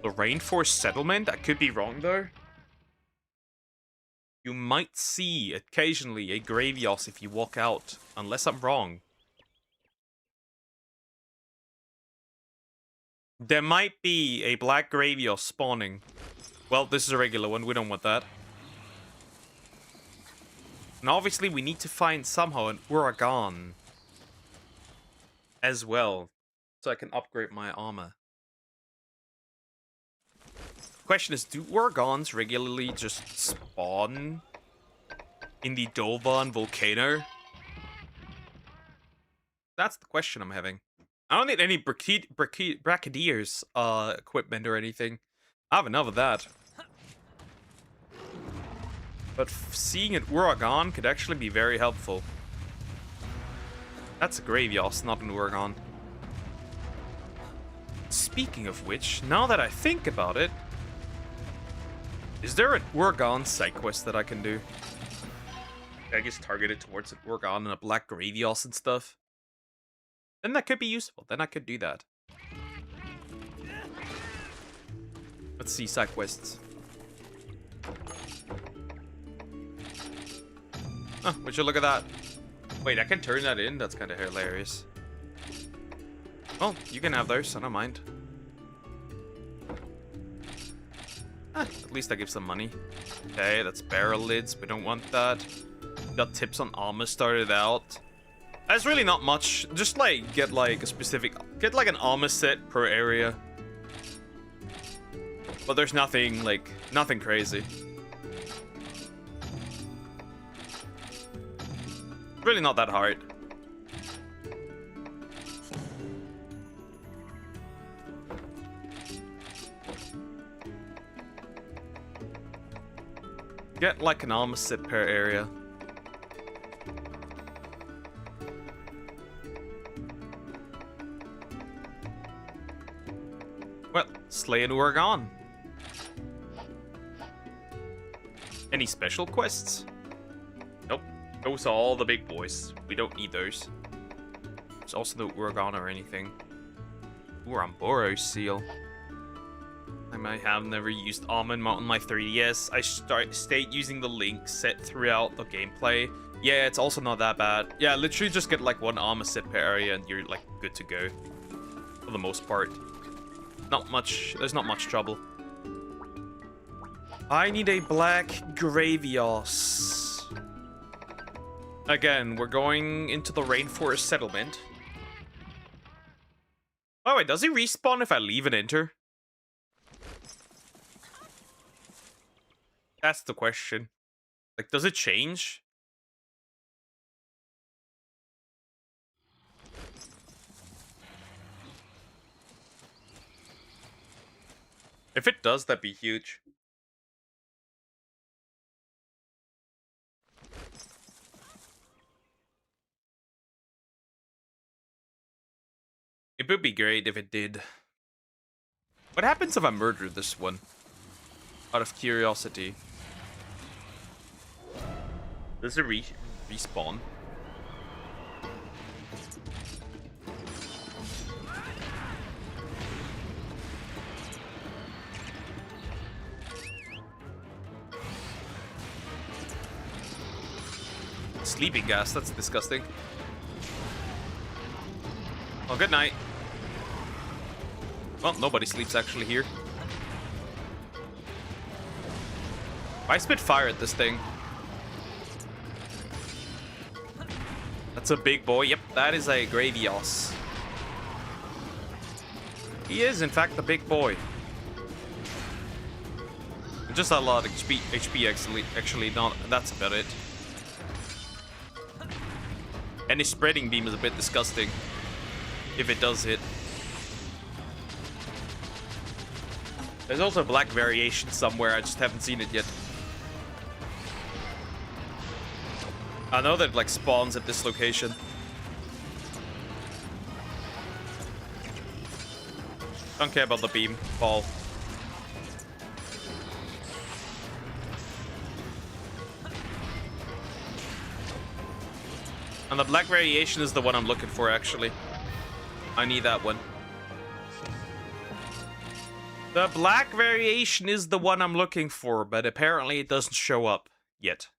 the rainforest settlement? I could be wrong, though. You might see, occasionally, a Gravios if you walk out. Unless I'm wrong. There might be a black Gravios spawning. Well, this is a regular one. We don't want that. And obviously, we need to find somehow an Uragan as well. So I can upgrade my armor. Question is, do Uragans regularly just spawn in the Dovan volcano? That's the question I'm having. I don't need any Brachydiers equipment or anything. I have enough of that. But seeing an Uragan could actually be very helpful. That's a Gravios, not an Uragan. Speaking of which, now that I think about it, is there an Uragan side quest that I can do? I guess targeted towards an Uragan and a black Gravios and stuff. Then that could be useful. Then I could do that. Let's see side quests. Oh, would you look at that? Wait, I can turn that in? That's kind of hilarious. Well, you can have those. I don't mind. At least I give some money. Okay, that's barrel lids. We don't want that. Got tips on armor started out. That's really not much. Just like get like a specific, get like an armor set per area. But there's nothing like, nothing crazy. Really not that hard. Get like an armor set per area. Well, slay an Uragan. Any special quests? Nope. Those are all the big boys. We don't need those. There's also no Uragan or anything. Ouroboros seal. I might have never used Almond Mount on my 3DS. I stayed using the link set throughout the gameplay. Yeah, it's also not that bad. Yeah, literally just get like one armor set per area and you're like good to go. For the most part. Not much, there's not much trouble. I need a black Gravios. Again, we're going into the rainforest settlement. Oh wait, does he respawn if I leave and enter? That's the question. Like, does it change? If it does, that'd be huge. It would be great if it did. What happens if I murder this one? Out of curiosity. Does it respawn? Sleeping gas, that's disgusting. Oh, good night. Well, nobody sleeps actually here. I spit fire at this thing. That's a big boy. Yep, that is a Gravios. He is, in fact, a big boy. Just a lot of HP actually not. That's about it. And his spreading beam is a bit disgusting. If it does hit. There's also a black variation somewhere, I just haven't seen it yet. I know that it like spawns at this location. Don't care about the beam. Ball. And the black variation is the one I'm looking for, actually. I need that one. The black variation is the one I'm looking for, but apparently it doesn't show up yet.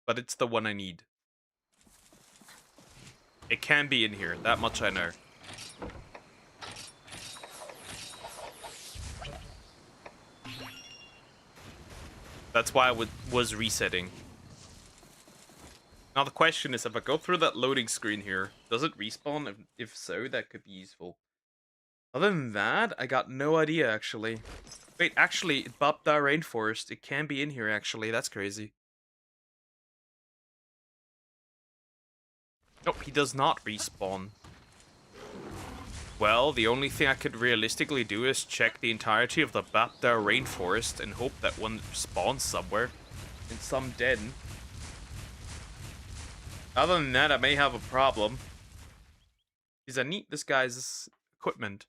But it's the one I need. It can be in here, that much I know. That's why I was resetting. Now the question is, if I go through that loading screen here, does it respawn? If so, that could be useful. Other than that, I got no idea, actually. Wait, actually, Babda Rainforest, it can be in here, actually. That's crazy. Nope, he does not respawn. Well, the only thing I could realistically do is check the entirety of the Babda Rainforest and hope that one spawns somewhere. In some den. Other than that, I may have a problem. Because I need this guy's equipment.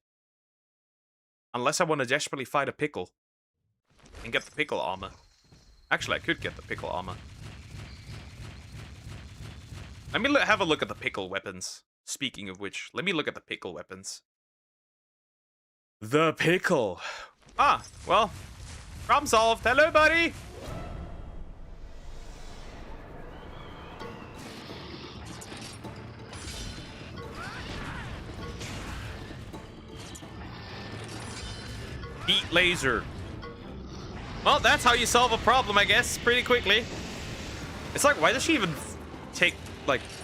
Unless I want to desperately fight a pickle. And get the pickle armor. Actually, I could get the pickle armor. Let me have a look at the pickle weapons. Speaking of which, let me look at the pickle weapons. The pickle. Ah, well. Problem solved. Hello, buddy! Heat laser. Well, that's how you solve a problem, I guess, pretty quickly. It's like, why does she even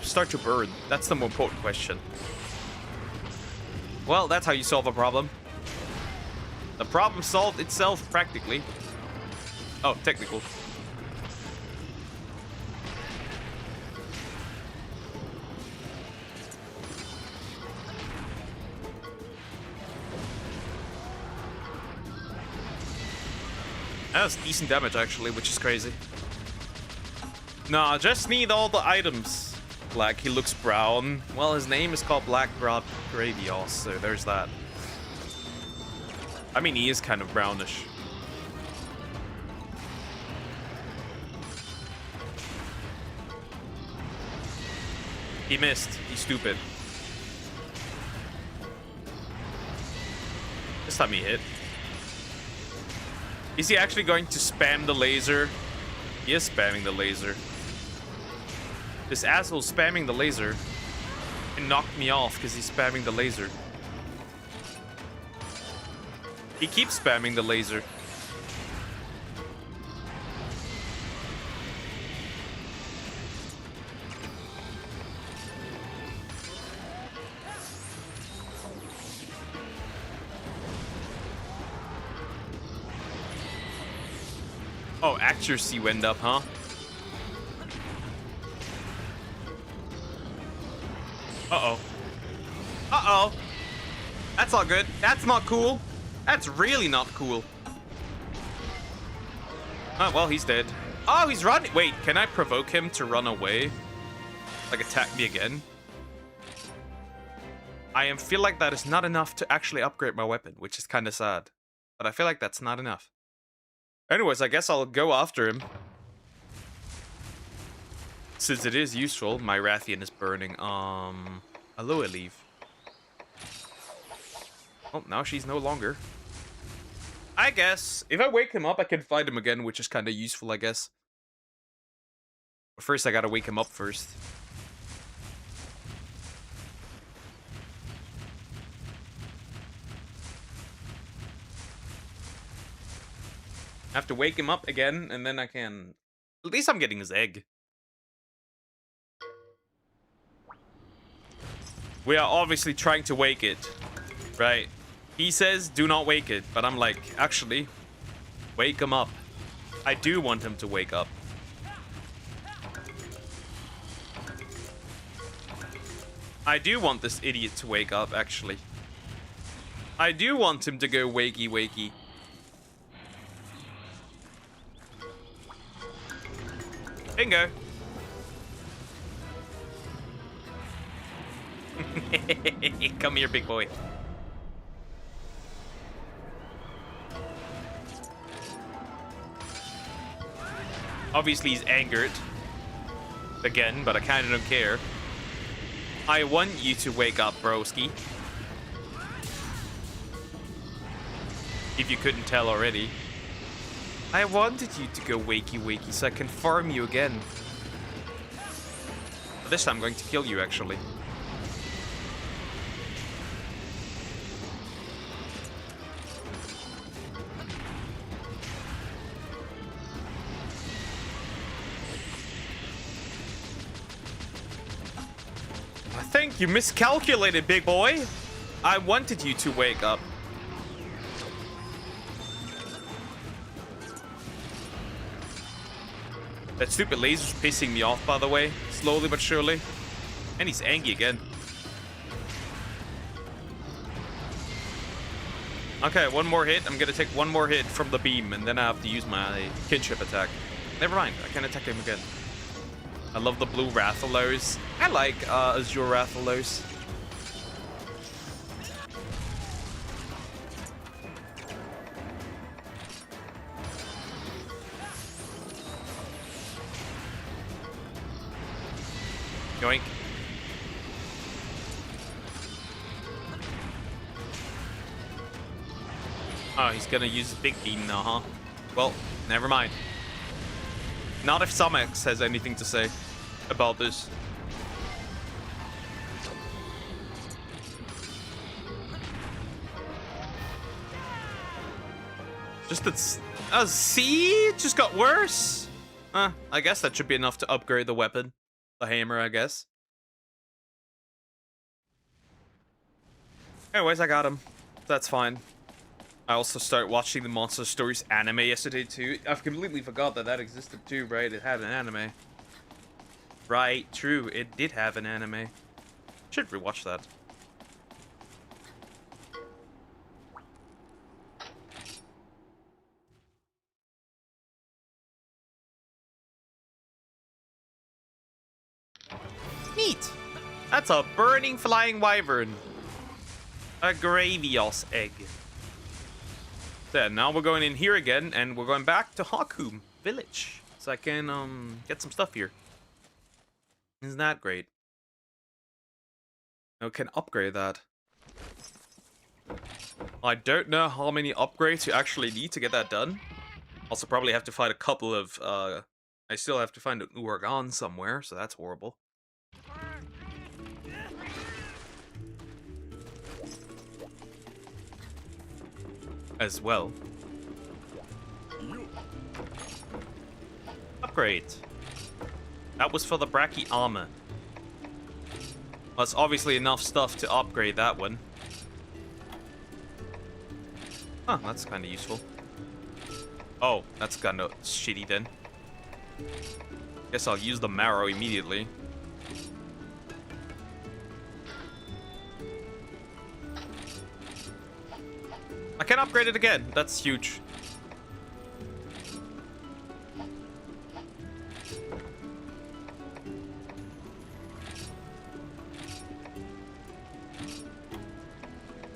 start to burn? That's the more important question. Well, that's how you solve a problem. The problem solved itself, practically. Oh, technical. That's decent damage, actually, which is crazy. Nah, just need all the items. Black, he looks brown. Well, his name is called Black Gravios, so there's that. I mean, he is kind of brownish. He missed. He's stupid. This time he hit. Is he actually going to spam the laser? He is spamming the laser. This asshole spamming the laser. And knocked me off because he's spamming the laser. He keeps spamming the laser. Oh, accuracy went up, huh? Uh-oh. Uh-oh. That's not good. That's not cool. That's really not cool. Oh, well, he's dead. Oh, he's running. Wait, can I provoke him to run away? Like, attack me again? I feel like that is not enough to actually upgrade my weapon, which is kind of sad. But I feel like that's not enough. Anyways, I guess I'll go after him. Since it is useful, my Rathian is burning. Hello, Eevee. Oh, now she's no longer. I guess, if I wake him up, I can fight him again, which is kind of useful, I guess. But first, I gotta wake him up first. I have to wake him up again, and then I can... At least I'm getting his egg. We are obviously trying to wake it, right? He says, do not wake it, but I'm like, actually, wake him up. I do want him to wake up. I do want this idiot to wake up, actually. I do want him to go wakey wakey. Bingo. Come here, big boy. Obviously, he's angered. Again, but I kinda don't care. I want you to wake up, broski. If you couldn't tell already. I wanted you to go wakey wakey so I can farm you again. But this time I'm going to kill you, actually. I think you miscalculated, big boy. I wanted you to wake up. That stupid laser's pissing me off, by the way. Slowly but surely. And he's angry again. Okay, one more hit. I'm gonna take one more hit from the beam, and then I have to use my kinship attack. Never mind, I can attack him again. I love the blue Rathalos. I like Azure Rathalos. Yoink. Oh, he's gonna use big beam now, huh? Well, never mind. Not if Samex has anything to say about this. Just it's see, it just got worse. I guess that should be enough to upgrade the weapon. The hammer, I guess. Anyways, I got him. That's fine. I also started watching the Monster Stories anime yesterday too. I've completely forgot that that existed too, right? It had an anime. Right, true. It did have an anime. Should rewatch that. Neat! That's a burning flying wyvern. A Gravios egg. Then now we're going in here again, and we're going back to Hakum Village. So I can get some stuff here. Isn't that great? I can upgrade that. I don't know how many upgrades you actually need to get that done. Also probably have to find a couple of I still have to find an Uragan somewhere, so that's horrible. As well. Upgrade. That was for the Bracky armor. That's obviously enough stuff to upgrade that one. Huh, that's kind of useful. Oh, that's kind of shitty then. Guess I'll use the marrow immediately. I can upgrade it again. That's huge.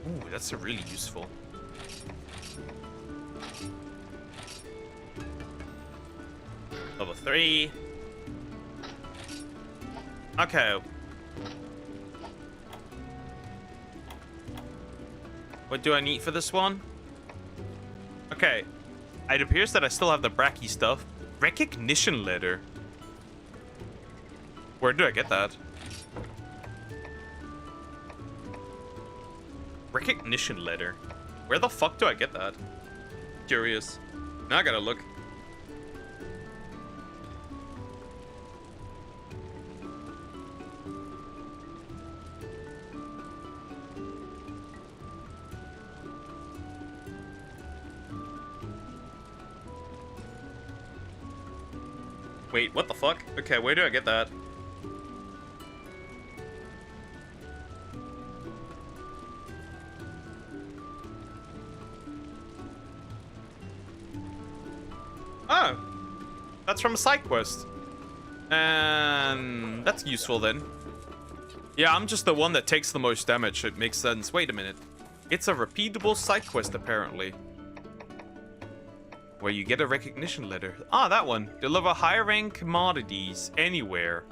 Ooh, that's a really useful. Level 3. Okay. What do I need for this one? Okay. It appears that I still have the Bracky stuff. Recognition letter. Where do I get that? Recognition letter. Where the fuck do I get that? Curious. Now I gotta look. Wait, what the fuck? Okay, where do I get that? Oh, that's from a side quest. And that's useful then. Yeah, I'm just the one that takes the most damage. It makes sense. Wait a minute. It's a repeatable side quest, apparently. Where you get a recognition letter. Ah, that one. Deliver high-rank commodities anywhere.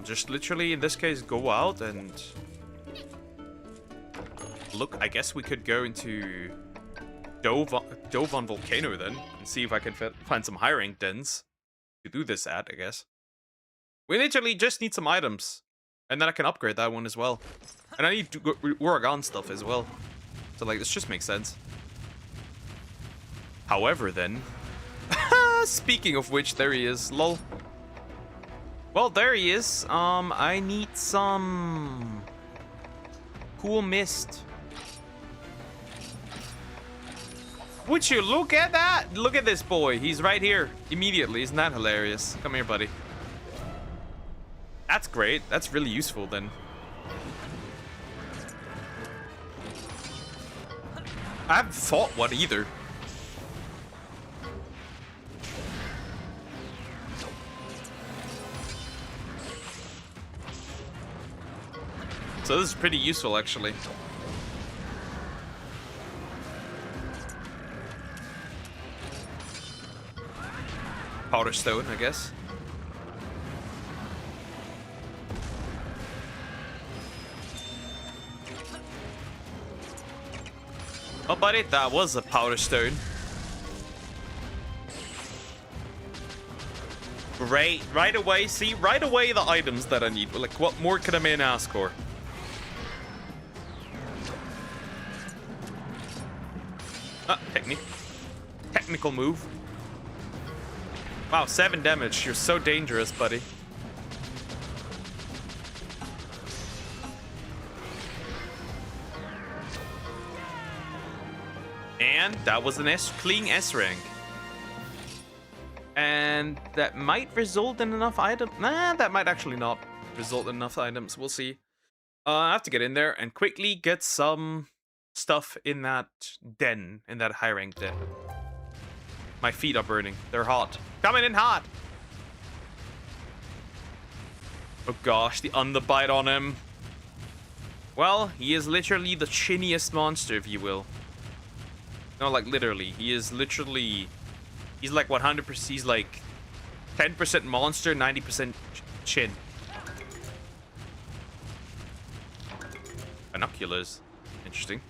Just literally, in this case, go out and... Look, I guess we could go into Dovon Volcano then. And see if I can find some high-rank dens. To do this at, I guess. We literally just need some items. And then I can upgrade that one as well. And I need to work on stuff as well. So, like, this just makes sense. However, then... Speaking of which, there he is. Lol. Well, there he is. I need some... cool mist. Would you look at that? Look at this boy. He's right here. Immediately. Isn't that hilarious? Come here, buddy. That's great. That's really useful, then. I haven't fought one either. So this is pretty useful, actually. Powder stone, I guess. Oh, buddy, that was a powder stone. Great. Right away, see? Right away the items that I need. Like, what more could a man ask for? Technical move. Wow, 7 damage. You're so dangerous, buddy. And that was an clean S rank. And that might result in enough items. Nah, that might actually not result in enough items. We'll see. I have to get in there and quickly get some stuff in that den, in that high rank den. My feet are burning. They're hot. Coming in hot. Oh gosh, the underbite on him. Well, he is literally the chinniest monster, if you will. No, like literally. He is literally... He's like 100%... He's like 10% monster, 90% chin. Binoculars. Interesting.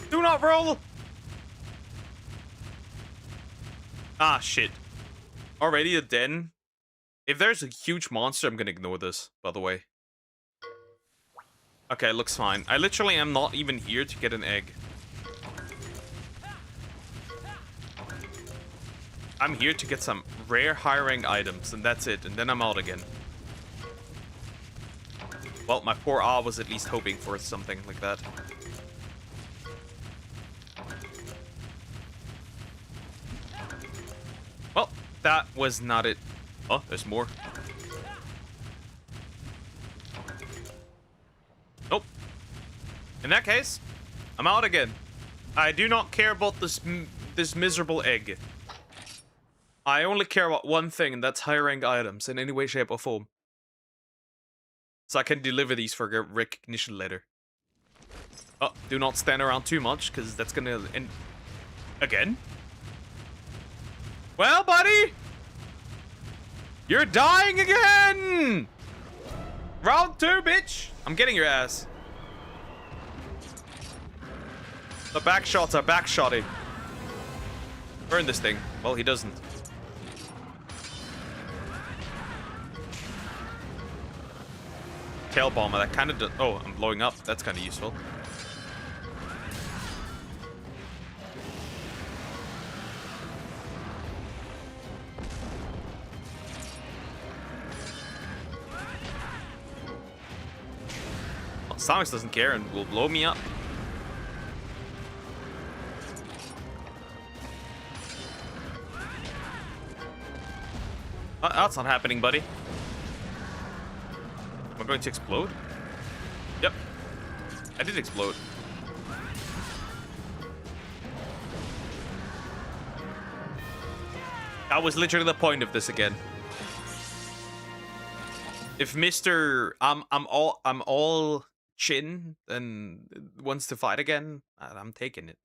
Do not roll! Ah, shit. Already a den? If there's a huge monster, I'm gonna ignore this, by the way. Okay, looks fine. I literally am not even here to get an egg. I'm here to get some rare high-rank items, and that's it. And then I'm out again. Well, my poor A was at least hoping for something like that. Well, that was not it. Oh, there's more. Nope. In that case, I'm out again. I do not care about this miserable egg. I only care about one thing, and that's high-rank items in any way, shape, or form. So I can deliver these for a recognition later. Oh, do not stand around too much, because that's gonna end... Again? Well, buddy! You're dying again! Round 2, bitch! I'm getting your ass. The back shots are back shotty. Burn this thing. Well, he doesn't. Tail bomber, that kind of... Oh, I'm blowing up. That's kind of useful. Well, Samus doesn't care and will blow me up. That's not happening, buddy. Am I going to explode? Yep. I did explode. That was literally the point of this again. If Mr. I'm all chin and wants to fight again, I'm taking it.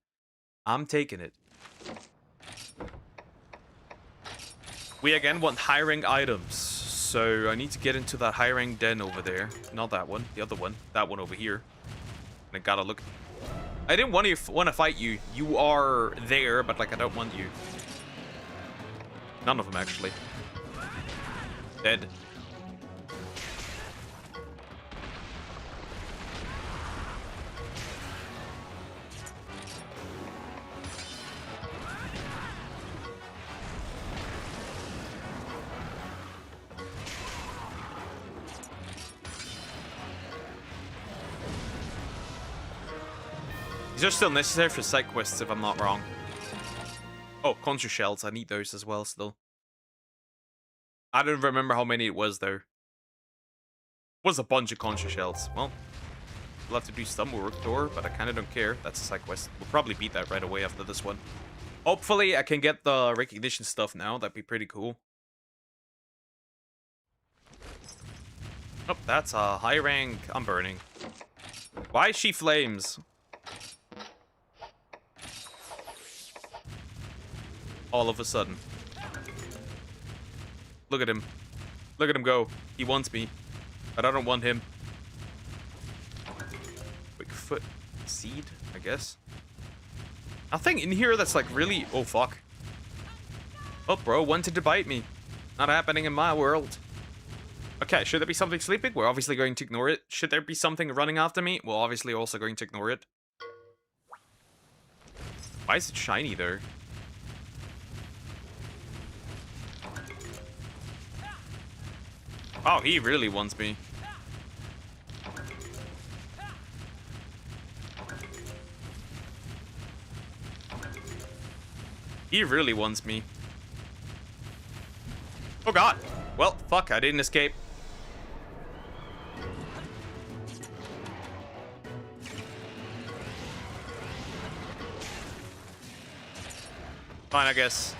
I'm taking it. We again want high rank items, so I need to get into that high rank den over there. Not that one, the other one. That one over here. And I gotta look. I didn't want to fight you. You are there, but like I don't want you. None of them actually. Dead. These are still necessary for side quests, if I'm not wrong. Oh, concha shells. I need those as well still. I don't remember how many it was, though. It was a bunch of concha shells. Well, we'll have to do some work door, but I kind of don't care. That's a side quest. We'll probably beat that right away after this one. Hopefully, I can get the recognition stuff now. That'd be pretty cool. Oh, that's a high rank. I'm burning. Why is she flames? All of a sudden. Look at him. Look at him go. He wants me. But I don't want him. Bigfoot seed, I guess. Nothing in here that's like really... Oh, fuck. Oh, bro wanted to bite me. Not happening in my world. Okay, should there be something sleeping? We're obviously going to ignore it. Should there be something running after me? We're obviously also going to ignore it. Why is it shiny, though? Oh, he really wants me. He really wants me. Oh god. Well, fuck, I didn't escape. Fine, I guess.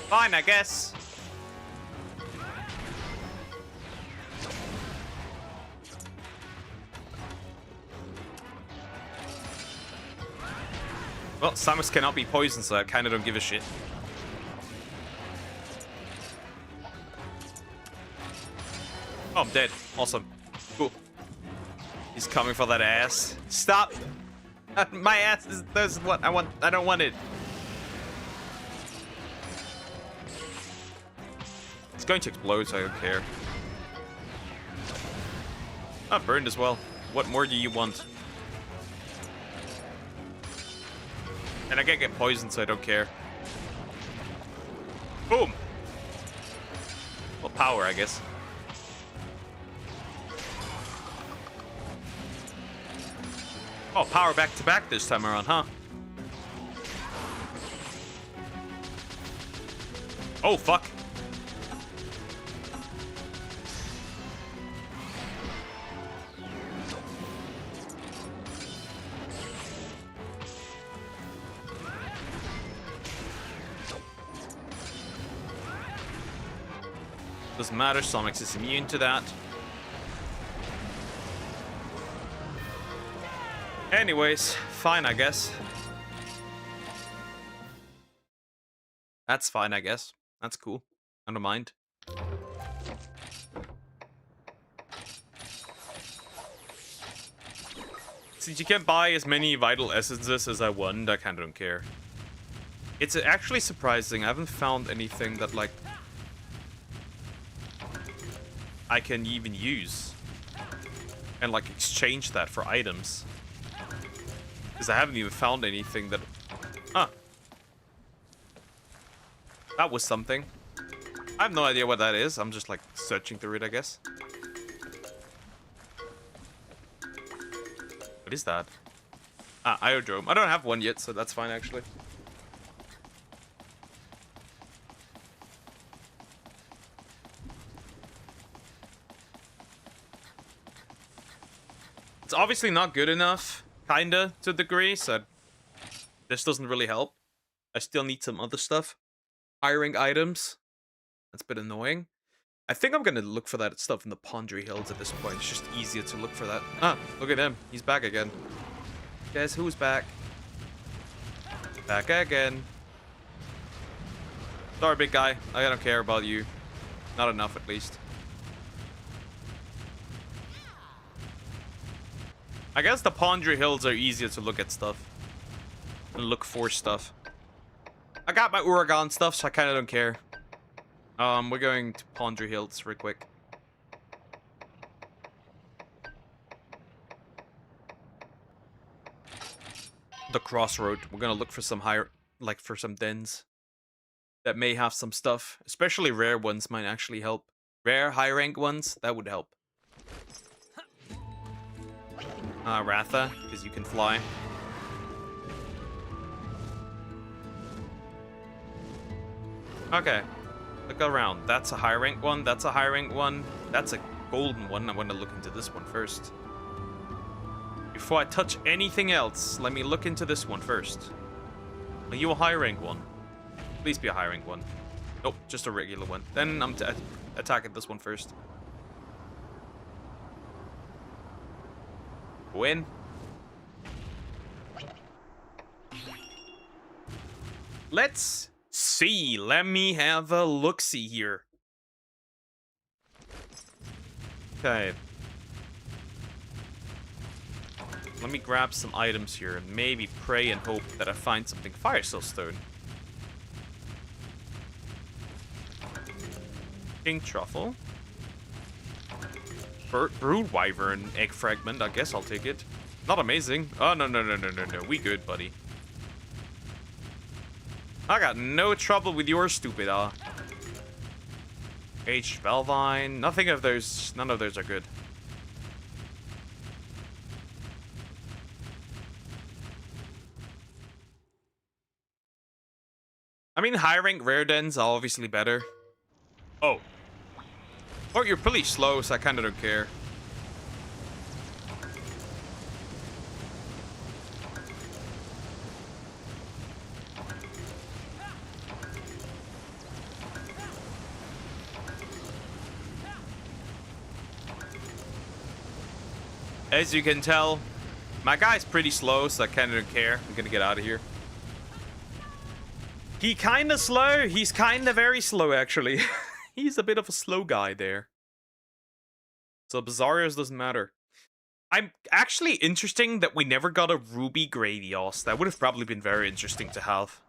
Fine, I guess. Well, Samus cannot be poisoned, so I kind of don't give a shit. Oh, I'm dead. Awesome. Cool. He's coming for that ass. Stop! My ass is... That's what I want. I don't want it. It's going to explode, so I don't care. Ah, burned as well. What more do you want? And I can't get poisoned, so I don't care. Boom! Well, power, I guess. Oh, power back to back this time around, huh? Oh, fuck. Doesn't matter, Sonic is immune to that. Anyways, fine, I guess. That's fine, I guess. That's cool. I don't mind. Since you can't buy as many vital essences as I want, I kinda don't care. It's actually surprising. I haven't found anything that, like, I can even use. And, like, exchange that for items. Because I haven't even found anything that... Huh. That was something. I have no idea what that is. I'm just, like, searching through it, I guess. What is that? Ah, Iodrome. I don't have one yet, so that's fine, actually. It's obviously not good enough, kinda, to a degree, so this doesn't really help. I still need some other stuff. Hiring items. That's a bit annoying. I think I'm gonna look for that stuff in the Pondry Hills at this point. It's just easier to look for that. Ah, look at him. He's back again. Guess who's back? Back again. Sorry, big guy. I don't care about you. Not enough, at least. I guess the Pondry Hills are easier to look at stuff. And look for stuff. I got my Uragan stuff, so I kind of don't care. We're going to Pondry Hills real quick. The crossroad. We're gonna look for some higher, like for some dens that may have some stuff. Especially rare ones might actually help. Rare, high rank ones, that would help. Ratha, because you can fly. Okay. Look around. That's a high rank one. That's a high rank one. That's a golden one. I want to look into this one first. Before I touch anything else, let me look into this one first. Are you a high rank one? Please be a high rank one. Nope, just a regular one. Then I'm attacking this one first. Win. Let's see. Let me have a look-see here. Okay. Let me grab some items here and maybe pray and hope that I find something. Fire Stone. King Truffle. Brood Wyvern Egg Fragment. I guess I'll take it. Not amazing. Oh, no. We good, buddy. I got no trouble with your stupid, Aged Spellvine. None of those are good. I mean, high rank rare dens are obviously better. Oh. Oh, you're pretty slow, so I kind of don't care. As you can tell, my guy's pretty slow, so I kind of don't care. I'm gonna get out of here. He kind of slow. He's kind of very slow, actually. He's a bit of a slow guy there. So Bizarrios doesn't matter. I'm actually interesting that we never got a Ruby Gradios. That would have probably been very interesting to have.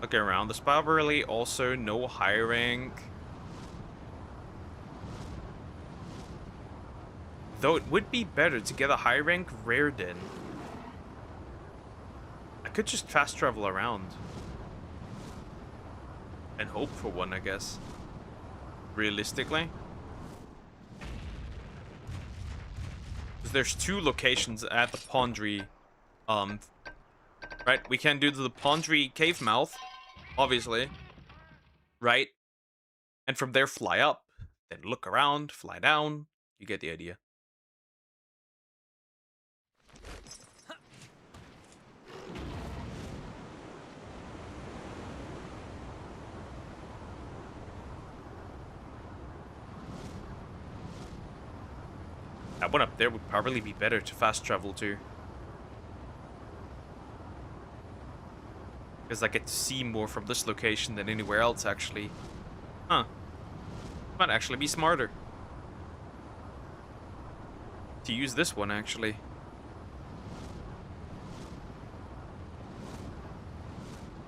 Looking around, there's probably also no high rank. Though it would be better to get a high rank rare den. I could just fast travel around. And hope for one, I guess. Realistically. Because there's two locations at the Pondry. Right, we can do the Pondry cave mouth. Obviously. Right? And from there fly up. Then look around, fly down. You get the idea. That one up there would probably be better to fast travel to. Because I get to see more from this location than anywhere else, actually. Huh. Might actually be smarter to use this one, actually.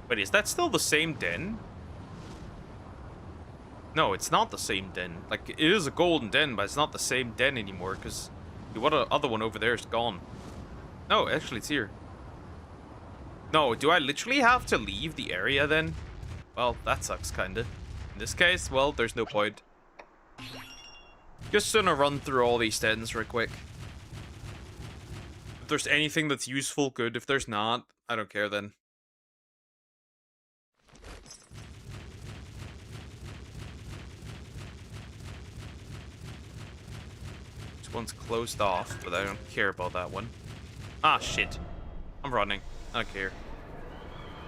Wait, is that still the same den? No, it's not the same den. Like, it is a golden den, but it's not the same den anymore, because the other one over there is gone. No, actually, it's here. No, do I literally have to leave the area, then? Well, that sucks, kinda. In this case, well, there's no point. Just gonna run through all these dens real quick. If there's anything that's useful, good. If there's not, I don't care then. This one's closed off, but I don't care about that one. Ah, shit. I'm running. I don't care.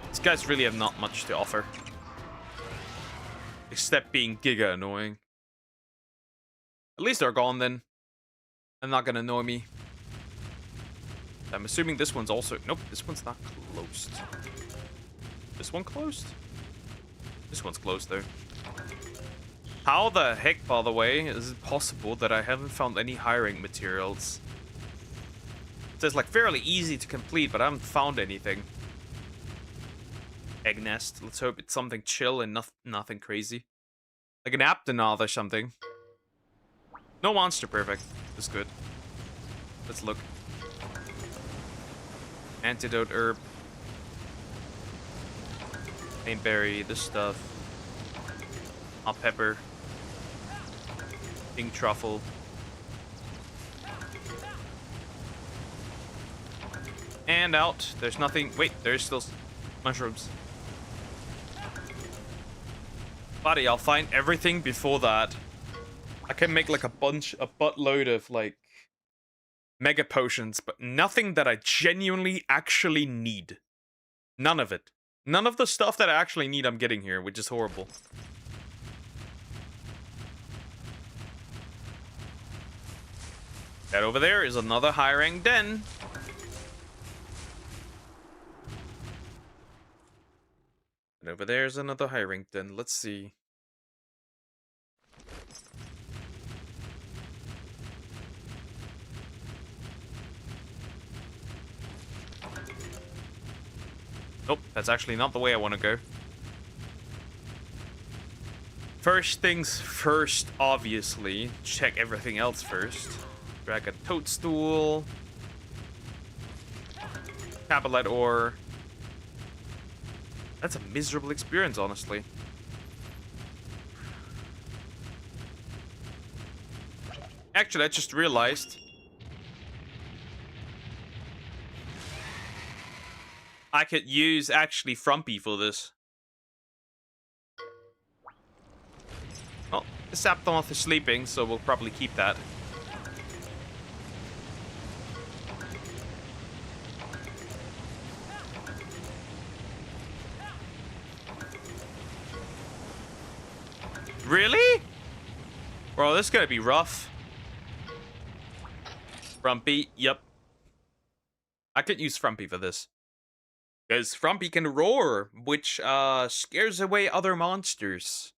These guys really have not much to offer. Except being giga annoying. At least they're gone then. They're not gonna annoy me. I'm assuming this one's also... Nope, this one's not closed. This one closed? This one's closed though. How the heck, by the way, is it possible that I haven't found any hiring materials? It says like fairly easy to complete, but I haven't found anything. Egg nest. Let's hope it's something chill and nothing crazy. Like an Aptonaut or something. No monster, perfect. That's good. Let's look. Antidote herb. Painberry, this stuff. Hot pepper. Pink truffle. And out. There's nothing. Wait, there's still mushrooms. Buddy, I'll find everything before that. I can make like a buttload of like mega potions, but nothing that I genuinely actually need. None of it. None of the stuff that I actually need I'm getting here, which is horrible. That over there is another high-rank den. And over there is another high-rank den. Let's see. Nope, that's actually not the way I want to go. First things first, obviously. Check everything else first. Drag a toadstool. Cabalite ore. That's a miserable experience, honestly. Actually, I just realized I could use actually Frumpy for this. Well, the Saptomoth is sleeping, so we'll probably keep that. Really? Bro, this is gonna be rough. Frumpy, yep. I could use Frumpy for this. Because Frumpy can roar, which scares away other monsters.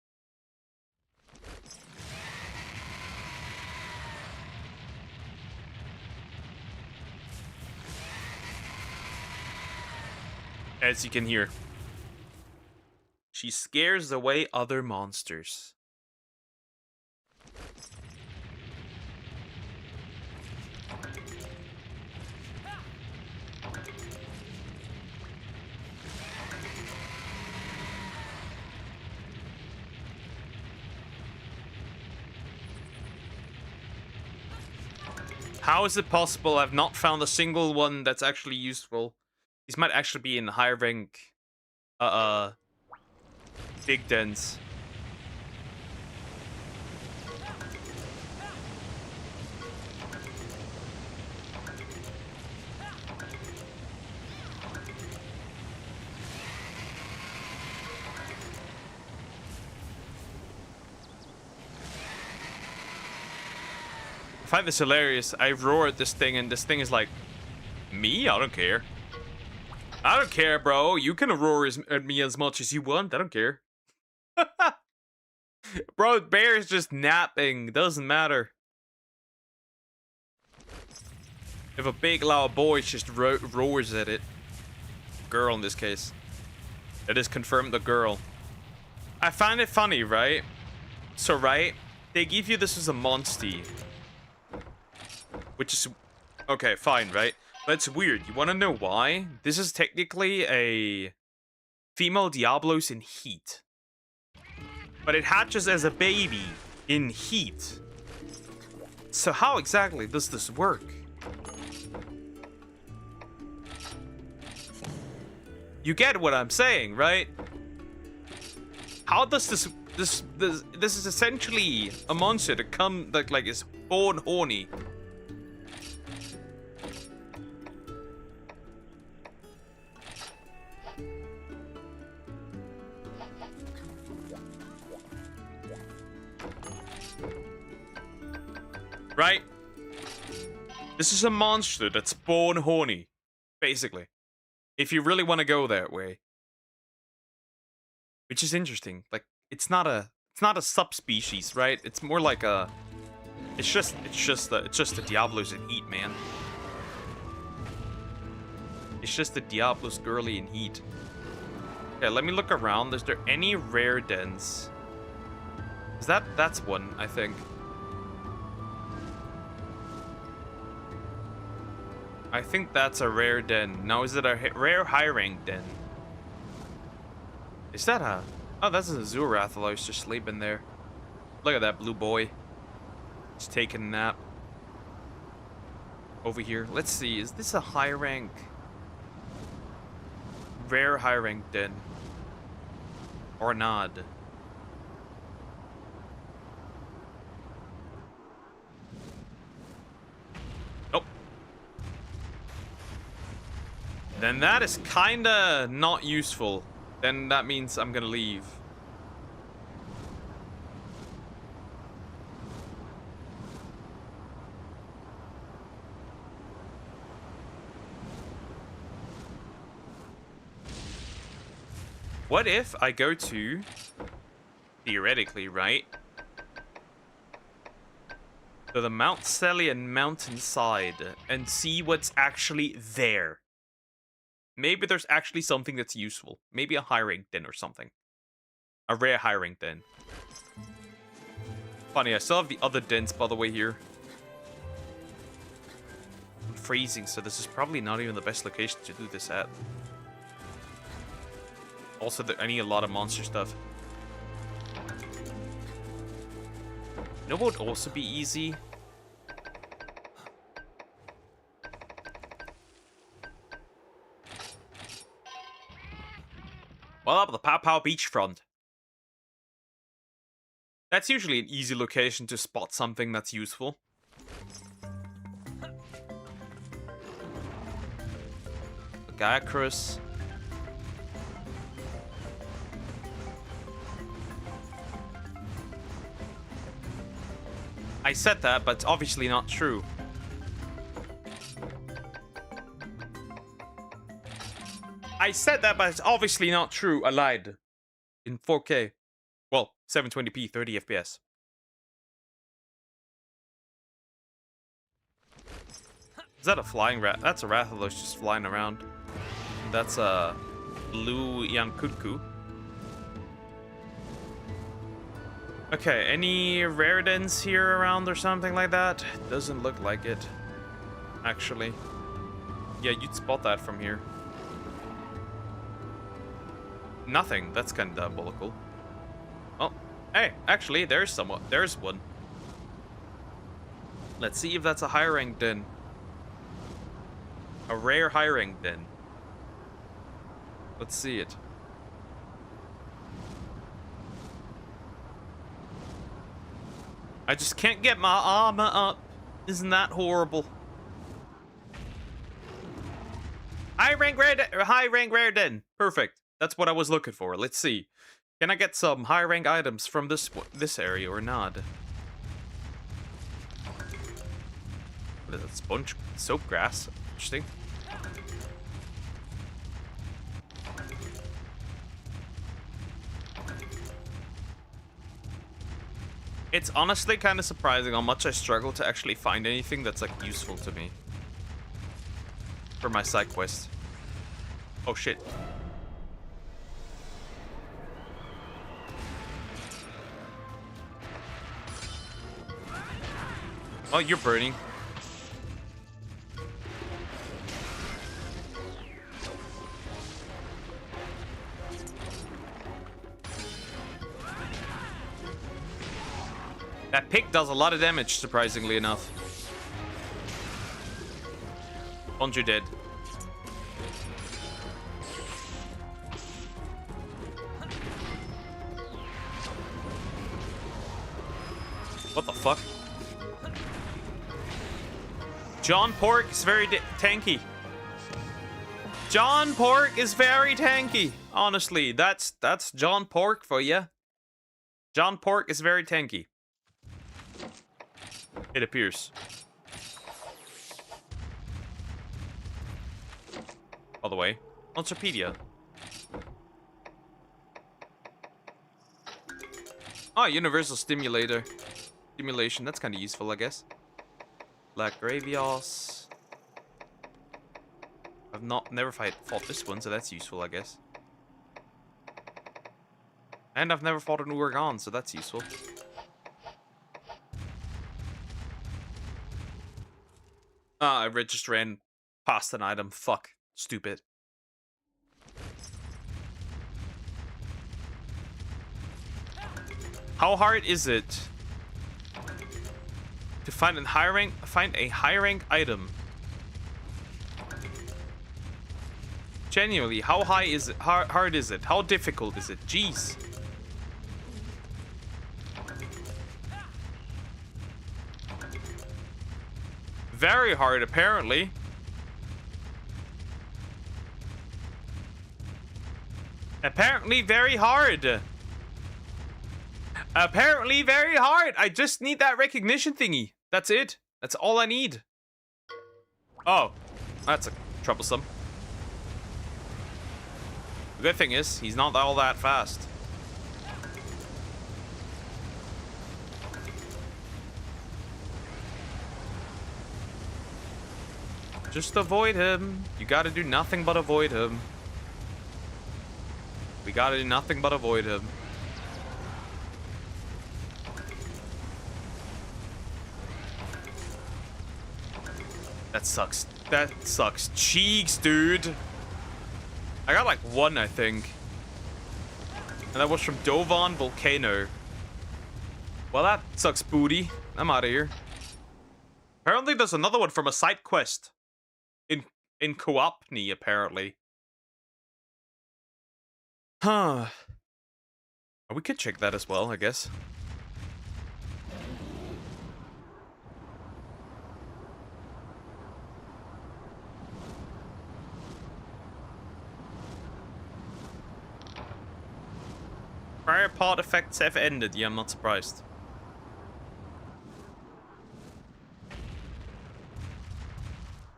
As you can hear. She scares away other monsters. How is it possible I've not found a single one that's actually useful? These might actually be in higher rank big dens. I find this hilarious. I roar at this thing and this thing is like, me? I don't care. I don't care, bro. You can roar at me as much as you want. I don't care. Bro, bear is just napping. Doesn't matter. If a big loud boy just roars at it. Girl in this case. It is confirmed the girl. I find it funny, right? So, right? They give you this as a monstie. Which is... Okay, fine, right? But it's weird. You want to know why? This is technically a female Diablos in heat. But it hatches as a baby in heat. So how exactly does this work? You get what I'm saying, right? How does this is essentially a monster that like is born horny. Right? This is a monster that's born horny, basically. If you really want to go that way. Which is interesting. Like, it's not a subspecies, right? It's more like a it's just the Diablos in heat, man. It's just the Diablos girly in heat. Okay, let me look around. Is there any rare dens? Is that's one, I think. I think that's a rare den. Now, is it a rare high rank den? Is that a... Oh, that's a Zurathalo's just sleeping there. Look at that blue boy. He's taking a nap. Over here. Let's see. Is this a high rank? Rare high rank den. Or not? Nope. Then that is kinda not useful. Then that means I'm gonna leave. What if I go to, theoretically, right, to the Mount Celian mountainside and see what's actually there? Maybe there's actually something that's useful. Maybe a high rank den or something. A rare high rank den. Funny, I still have the other dens, by the way, here. I'm freezing, so this is probably not even the best location to do this at. Also, I need a lot of monster stuff. You know what would also be easy? Well, up the Pow Pow beachfront. That's usually an easy location to spot something that's useful. Gaiacrus. I said that, but it's obviously not true. I said that, but it's obviously not true. I lied. In 4K. Well, 720p, 30 FPS. Is that a flying rat? That's a Rathalos just flying around. That's a blue Yankutku. Okay, any Raridans here around or something like that? Doesn't look like it, actually. Yeah, you'd spot that from here. Nothing. That's kind of diabolical. Oh, hey, actually, there's one. Let's see if that's a high rank den. A rare high rank den. Let's see it. I just can't get my armor up. Isn't that horrible? High rank rare den. Perfect. That's what I was looking for. Let's see. Can I get some high rank items from this area or not? What is that? Sponge soap grass. Interesting. It's honestly kind of surprising how much I struggle to actually find anything that's like useful to me for my side quest. Oh shit. Oh, you're burning. That pick does a lot of damage, surprisingly enough. You're dead. What the fuck? John Pork is very tanky. John Pork is very tanky. Honestly, that's John Pork for you. John Pork is very tanky. It appears. By the way, Monsterpedia. Oh, universal stimulation. That's kind of useful, I guess. Black Gravios. I've never fought this one, so that's useful, I guess. And I've never fought an Uragan, so that's useful. I just ran past an item. Fuck. Stupid. How hard is it to find a high rank item? Genuinely, how high is it? How hard is it? How difficult is it? Jeez. Very hard, apparently. Apparently very hard. Apparently very hard. I just need that recognition thingy. That's it. That's all I need. Oh, that's troublesome. The good thing is, he's not all that fast. Just avoid him. You gotta do nothing but avoid him. We gotta do nothing but avoid him. That sucks. That sucks cheeks, dude. I got like one, I think. And that was from Dovan Volcano. Well, that sucks booty. I'm out of here. Apparently there's another one from a side quest. In Coopney, apparently. Huh. We could check that as well, I guess. Prior part effects have ended. Yeah, I'm not surprised.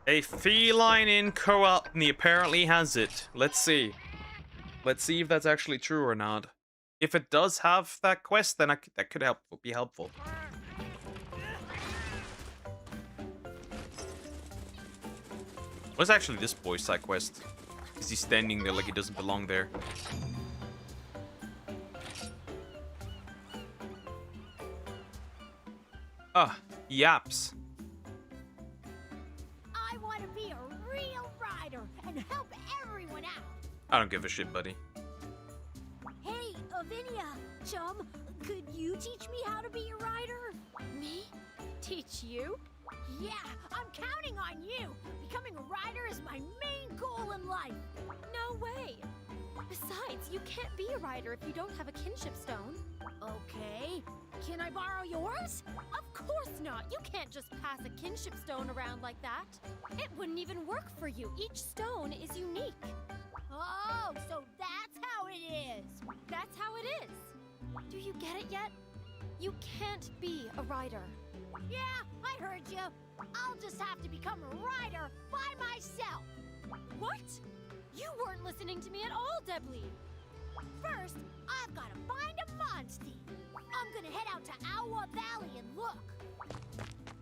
A feline in Coopney apparently has it. Let's see. Let's see if that's actually true or not. If it does have that quest, then that could be helpful. What's actually this boy's side quest? Is he standing there like he doesn't belong there? Ah, yaps. I want to be a real rider and help everyone out. I don't give a shit, buddy. Hey, Avinia, chum, could you teach me how to be a rider? Me? Teach you? Yeah, I'm counting on you. Becoming a rider is my main goal in life. No way. Besides, you can't be a rider if you don't have a kinship stone. Okay, can I borrow yours? Of course not. You can't just pass a kinship stone around like that. It wouldn't even work for you. Each stone is unique. Oh, so that's how it is. That's how it is. Do you get it yet? You can't be a rider. Yeah, I heard you. I'll just have to become a rider by myself. What? You weren't listening to me at all, Debly. First, I've got to find a Monstie. I'm gonna head out to Awa Valley and look.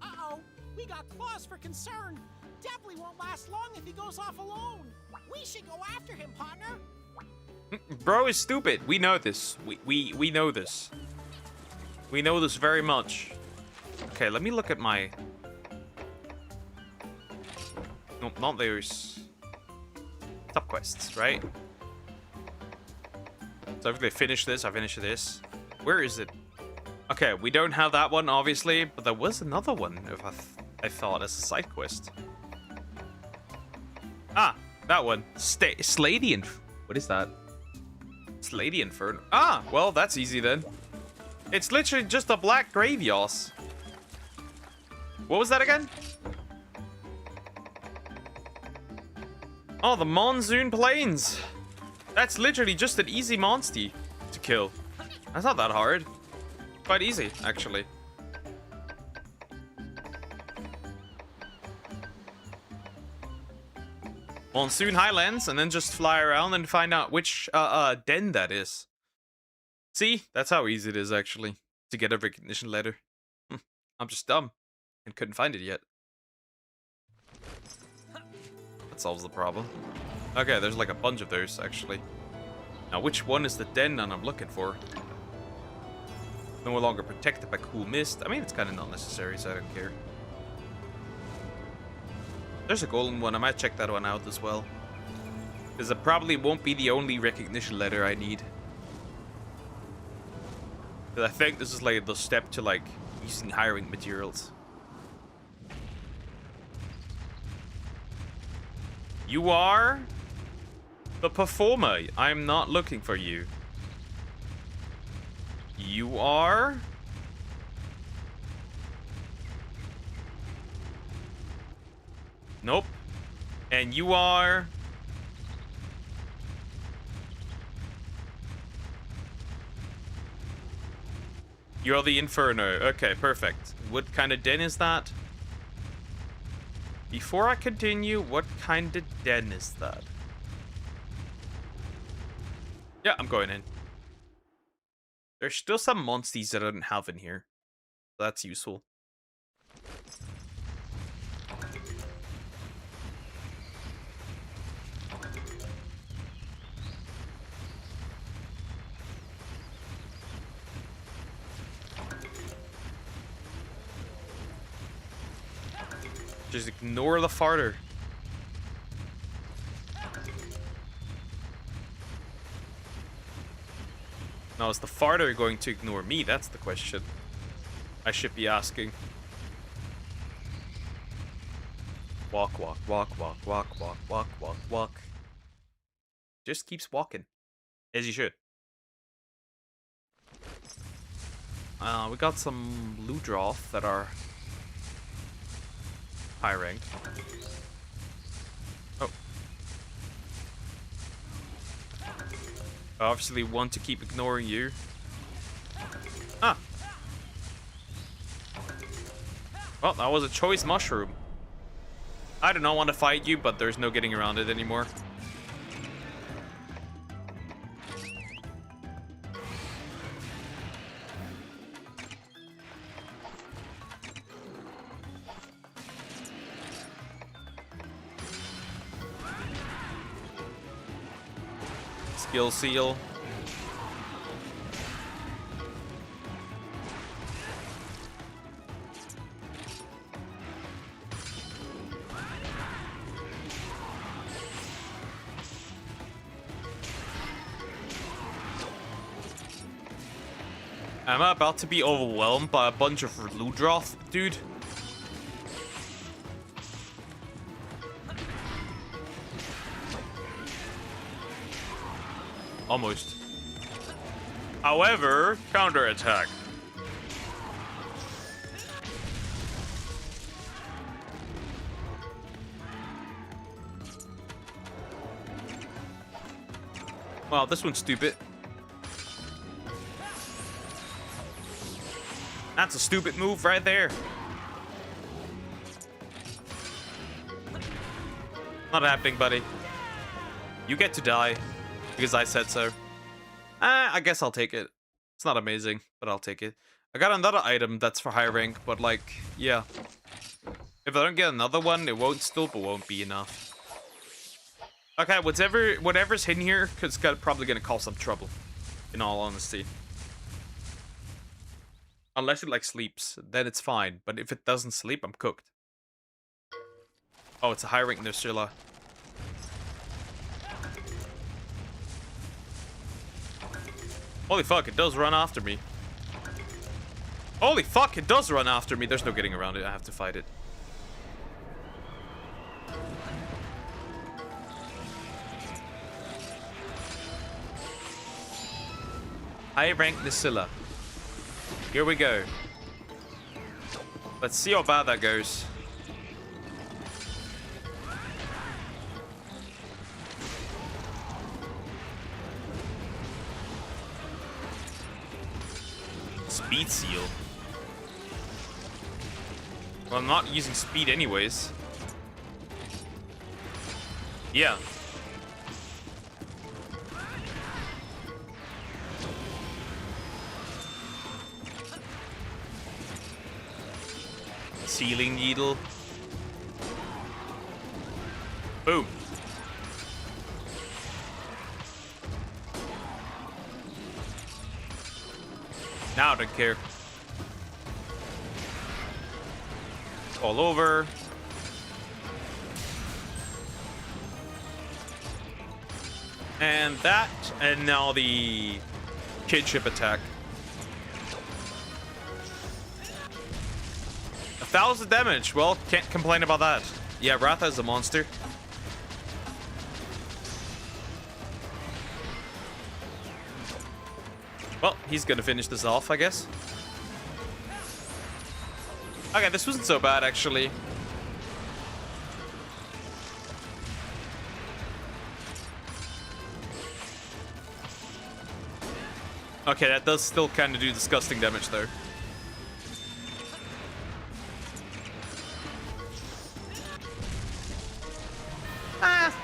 Uh-oh, we got cause for concern. Definitely won't last long if he goes off alone. We should go after him, partner. Bro is stupid. We know this. We know this. We know this very much. Okay, let me look at my... No, not those. Top quests, right? So if they finish this, I finish this. Where is it? Okay, we don't have that one, obviously, but there was another one, if I thought, as a side quest. Ah, that one. Slady. What is that? Slady Inferno. Ah, well, that's easy then. It's literally just a black graveyos. What was that again? Oh, the Monsoon Plains. That's literally just an easy monster to kill. That's not that hard. Quite easy, actually. Monsoon Highlands, and then just fly around and find out which den that is. See? That's how easy it is, actually, to get a recognition letter. I'm just dumb and couldn't find it yet. That solves the problem. Okay, there's like a bunch of those, actually. Now, which one is the den that I'm looking for? No longer protected by cool mist. I mean, it's kind of not necessary, so I don't care. There's a golden one. I might check that one out as well. Because it probably won't be the only recognition letter I need. Because I think this is like the step to like using hiring materials. You are the performer. I'm not looking for you. You are... Nope. And you are... You're the Inferno. Okay, perfect. What kind of den is that? Before I continue, what kind of den is that? Yeah, I'm going in. There's still some monsters that I don't have in here. That's useful. Just ignore the farter. Now, is the farter going to ignore me? That's the question I should be asking. Walk, walk, walk, walk, walk, walk, walk, walk, walk. Just keeps walking. As you should. We got some Ludroth that are high ranked. Oh. I obviously want to keep ignoring you. Ah. Well, that was a choice mushroom. I do not want to fight you, but there's no getting around it anymore. Skill seal. Am I about to be overwhelmed by a bunch of Ludroth, dude? Almost. However, counterattack. Wow, this one's stupid. That's a stupid move right there. Not happening, buddy. You get to die. Because I said so. I guess I'll take it. It's not amazing, but I'll take it. I got another item that's for high rank, but like, yeah. If I don't get another one, it won't be enough. Okay, whatever's in here, it's probably gonna cause some trouble. In all honesty. Unless it like sleeps, then it's fine. But if it doesn't sleep, I'm cooked. Oh, it's a high rank Nursilla. Holy fuck, it does run after me. Holy fuck, it does run after me. There's no getting around it. I have to fight it. High rank Nisilla. Here we go. Let's see how bad that goes. Speed seal. Well, I'm not using speed anyways. Yeah. Sealing needle. Boom. Now I don't care. All over. And that, and now the kidship attack. 1,000 damage. Well, can't complain about that. Yeah, Ratha is a monster. Well, he's gonna finish this off, I guess. Okay, this wasn't so bad, actually. Okay, that does still kind of do disgusting damage, though.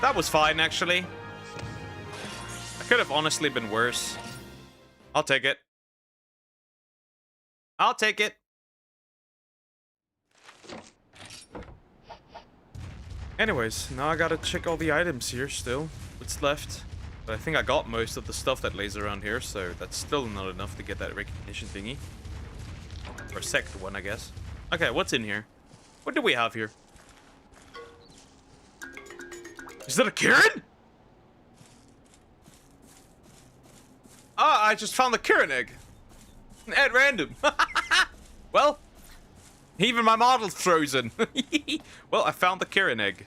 That was fine, actually. I could have honestly been worse. I'll take it. I'll take it. Anyways, now I gotta check all the items here still. What's left? But I think I got most of the stuff that lays around here, so that's still not enough to get that recognition thingy. Or second one, I guess. Okay, what's in here? What do we have here? Is that a Kieran? Ah, I just found the Kieran egg. At random. Well, even my model's frozen. Well, I found the Kieran egg.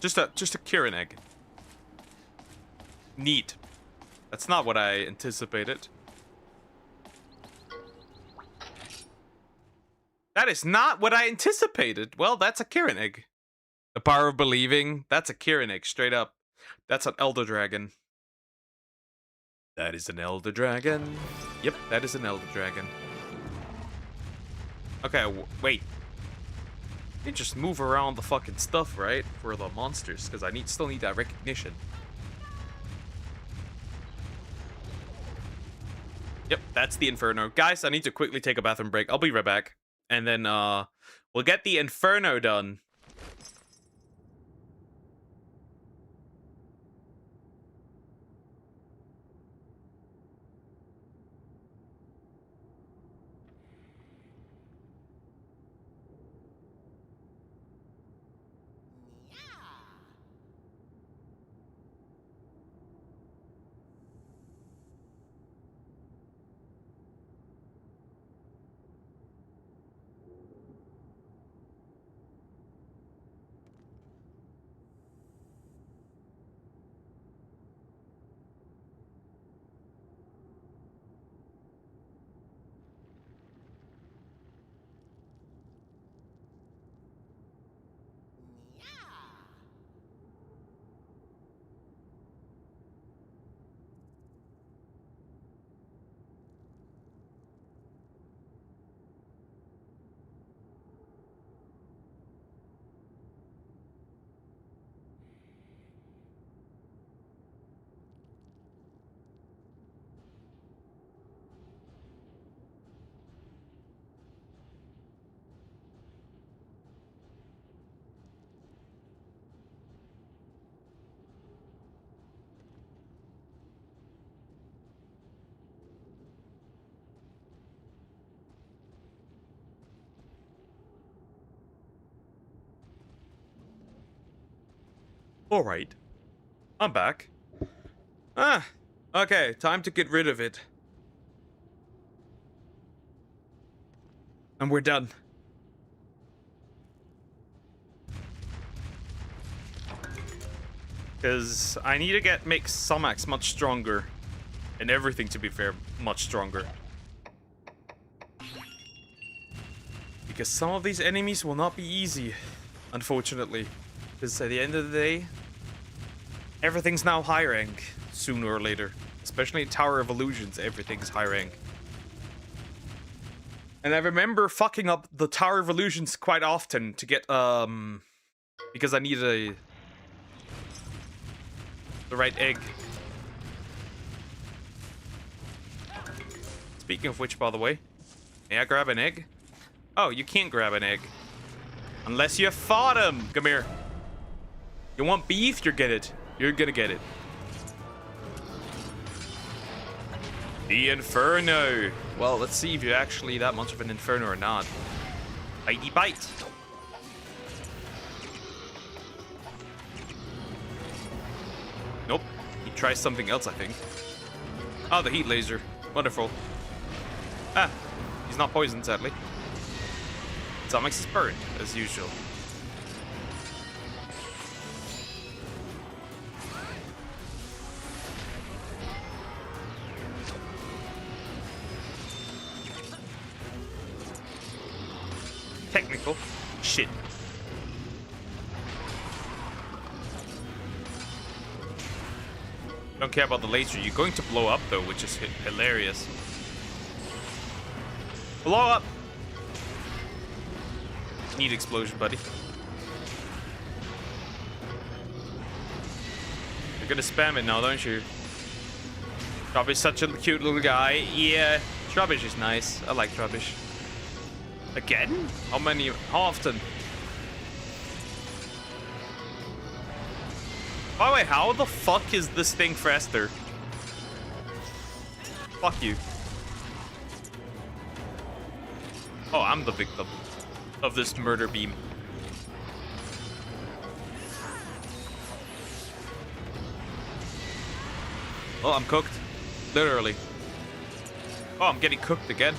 Just a Kieran egg. Neat. That's not what I anticipated. That is not what I anticipated. Well, that's a Kieran egg. The power of believing. That's a Kieran egg, straight up. That's an Elder Dragon. That is an Elder Dragon. Yep, that is an Elder Dragon. Okay, wait. You just move around the fucking stuff, right? For the monsters, because I still need that recognition. Yep, that's the Inferno. Guys, I need to quickly take a bathroom break. I'll be right back. And then, we'll get the Inferno done. Alright. I'm back. Okay, time to get rid of it. And we're done. Because I need to make Sumax much stronger. And everything, to be fair, much stronger. Because some of these enemies will not be easy, unfortunately. Because at the end of the day, everything's now high rank, sooner or later. Especially in Tower of Illusions, everything's high rank. And I remember fucking up the Tower of Illusions quite often to get, because I needed the right egg. Speaking of which, by the way, may I grab an egg? Oh, you can't grab an egg. Unless you fought him. Come here. You want beef? You're gonna get it. The Inferno. Well, let's see if you're actually that much of an Inferno or not. Bitey bite. Nope. He tries something else, I think. Oh, the heat laser. Wonderful. Ah, he's not poisoned, sadly. Sumax is burned, as usual. Technical. Shit. Don't care about the laser. You're going to blow up, though, which is hilarious. Blow up! Need explosion, buddy. You're gonna spam it now, don't you? Trubbish is such a cute little guy. Yeah, Trubbish is nice. I like Trubbish. Again? How often? By the way, how the fuck is this thing faster? Fuck you. Oh, I'm the victim of this murder beam. Oh, I'm cooked. Literally. Oh, I'm getting cooked again.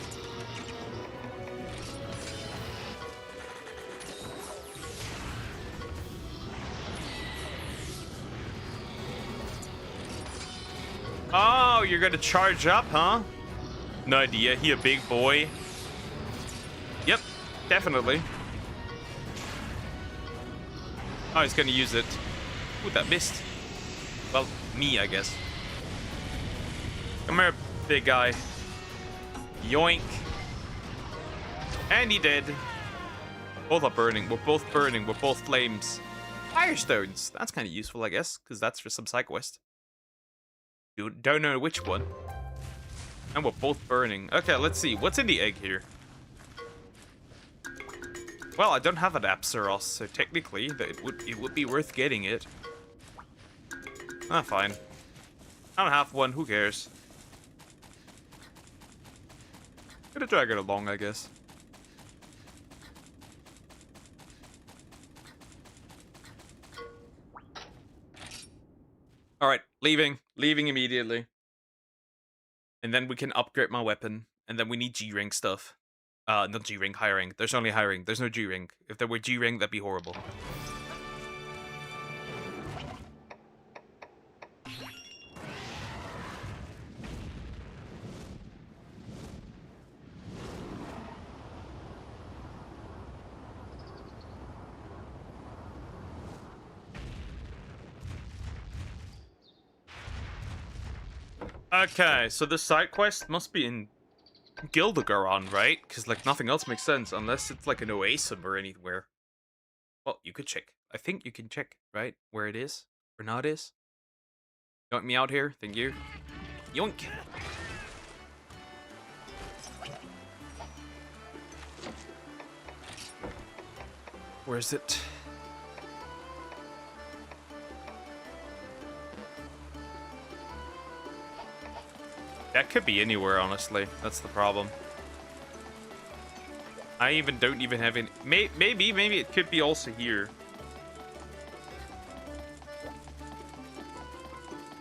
Oh, you're gonna charge up, huh? No idea. He a big boy. Yep, definitely. Oh, he's gonna use it. Ooh, that missed. Well, me, I guess. Come here, big guy. Yoink. And he did. Both are burning. We're both burning. We're both flames. Firestones. That's kind of useful, I guess, because that's for some side quest. You don't know which one. And we're both burning. Okay, let's see. What's in the egg here? Well, I don't have an Apsaros, so technically it would be worth getting it. Ah, fine. I don't have one. Who cares? Gonna drag it along, I guess. All right, leaving immediately. And then we can upgrade my weapon, and then we need G-rank stuff. Not G-rank, high rank. There's only high rank. There's no G-rank. If there were G-rank, that'd be horrible. Okay, so the side quest must be in Gildegaron, right? Because, like, nothing else makes sense unless it's, like, an oasis or anywhere. Well, you could check. I think you can check, right? Where it is or not is. Yoink me out here. Thank you. Yoink. Where is it? That could be anywhere, honestly. That's the problem. I don't even have any... Maybe it could be also here.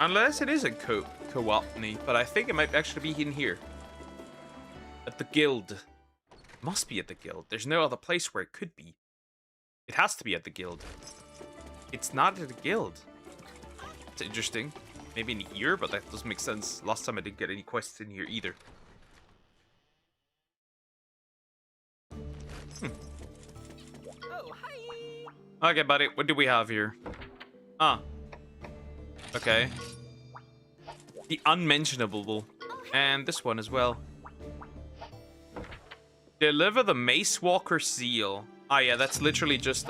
Unless it is a co-opny, but I think it might actually be in here. At the guild. Must be at the guild. There's no other place where it could be. It has to be at the guild. It's not at the guild. It's interesting. Maybe in here, but that doesn't make sense. Last time I didn't get any quests in here either. Oh, hi. Okay, buddy. What do we have here? Ah. Okay. The unmentionable. And this one as well. Deliver the Mace Walker seal. Ah, yeah, that's literally just,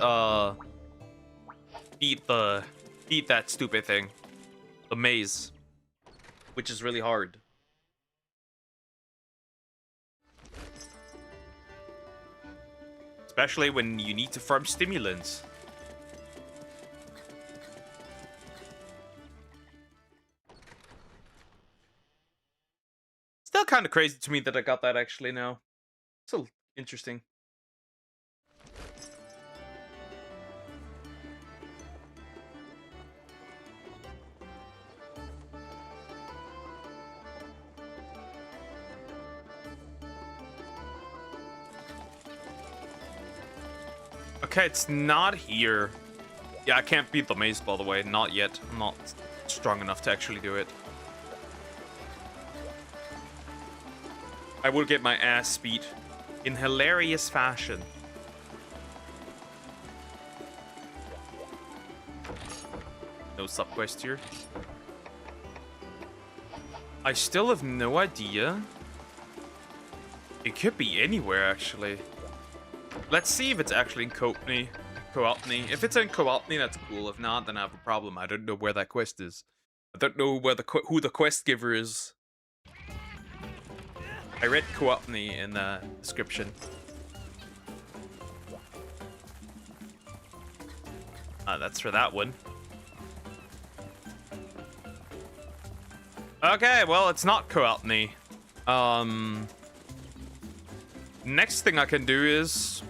beat that stupid thing. The maze. Which is really hard. Especially when you need to farm stimulants. Still kind of crazy to me that I got that actually now. Still interesting. Okay, it's not here. Yeah, I can't beat the maze, by the way. Not yet. I'm not strong enough to actually do it. I will get my ass beat in hilarious fashion. No sub-quest here. I still have no idea. It could be anywhere, actually. Let's see if it's actually in Coopney. If it's in Coopney, that's cool. If not, then I have a problem. I don't know where that quest is. I don't know where who the quest giver is. I read Coopney in the description. That's for that one. Okay, well, it's not Coopney. Next thing I can do is...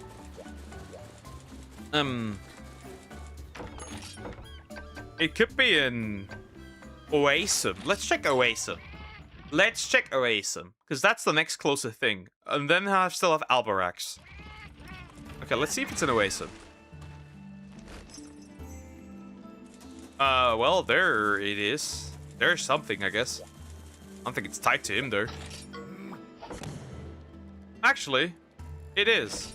It could be in... Oasim. Let's check Oasim. Because that's the next closer thing. And then I still have Albarax. Okay, let's see if it's in Oasim. Well, there it is. There's something, I guess. I don't think it's tied to him, though. Actually, it is.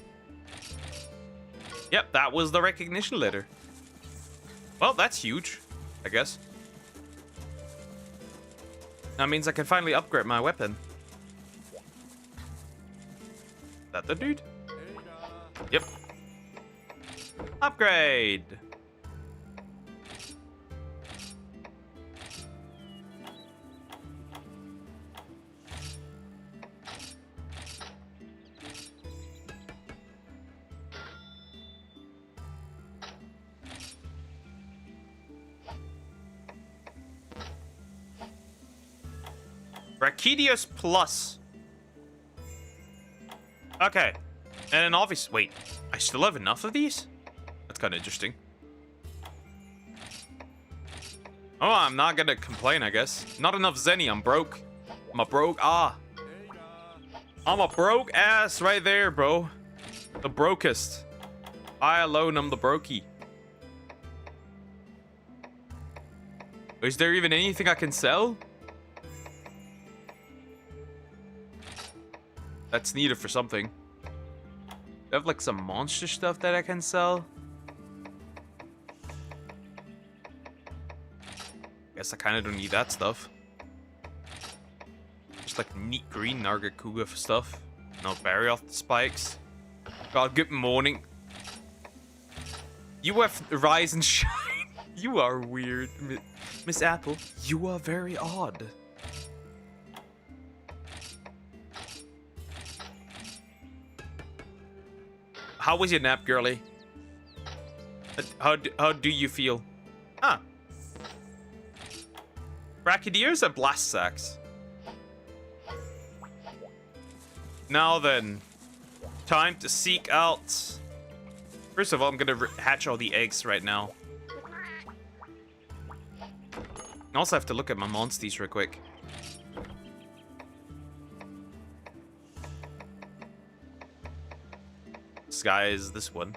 Yep, that was the recognition letter. Well, that's huge, I guess. That means I can finally upgrade my weapon. Is that the dude? Yep. Upgrade! Rakidius Plus. Okay. And then obviously... Wait. I still have enough of these? That's kind of interesting. Oh, I'm not gonna complain, I guess. Not enough Zenny. I'm broke. I'm a broke... I'm a broke ass right there, bro. The brokest. I alone am the brokey. Is there even anything I can sell? That's needed for something. I have like some monster stuff that I can sell. Guess I kind of don't need that stuff. Just like neat green Nargacuga stuff. No berry off the spikes. God, good morning. You have rise and shine. You are weird, Miss Apple. You are very odd. How was your nap, girly? How do you feel? Ah. Brachydiers and blast sacks. Now then, time to seek out. First of all, I'm gonna hatch all the eggs right now. I also have to look at my monsties real quick. disguise this one.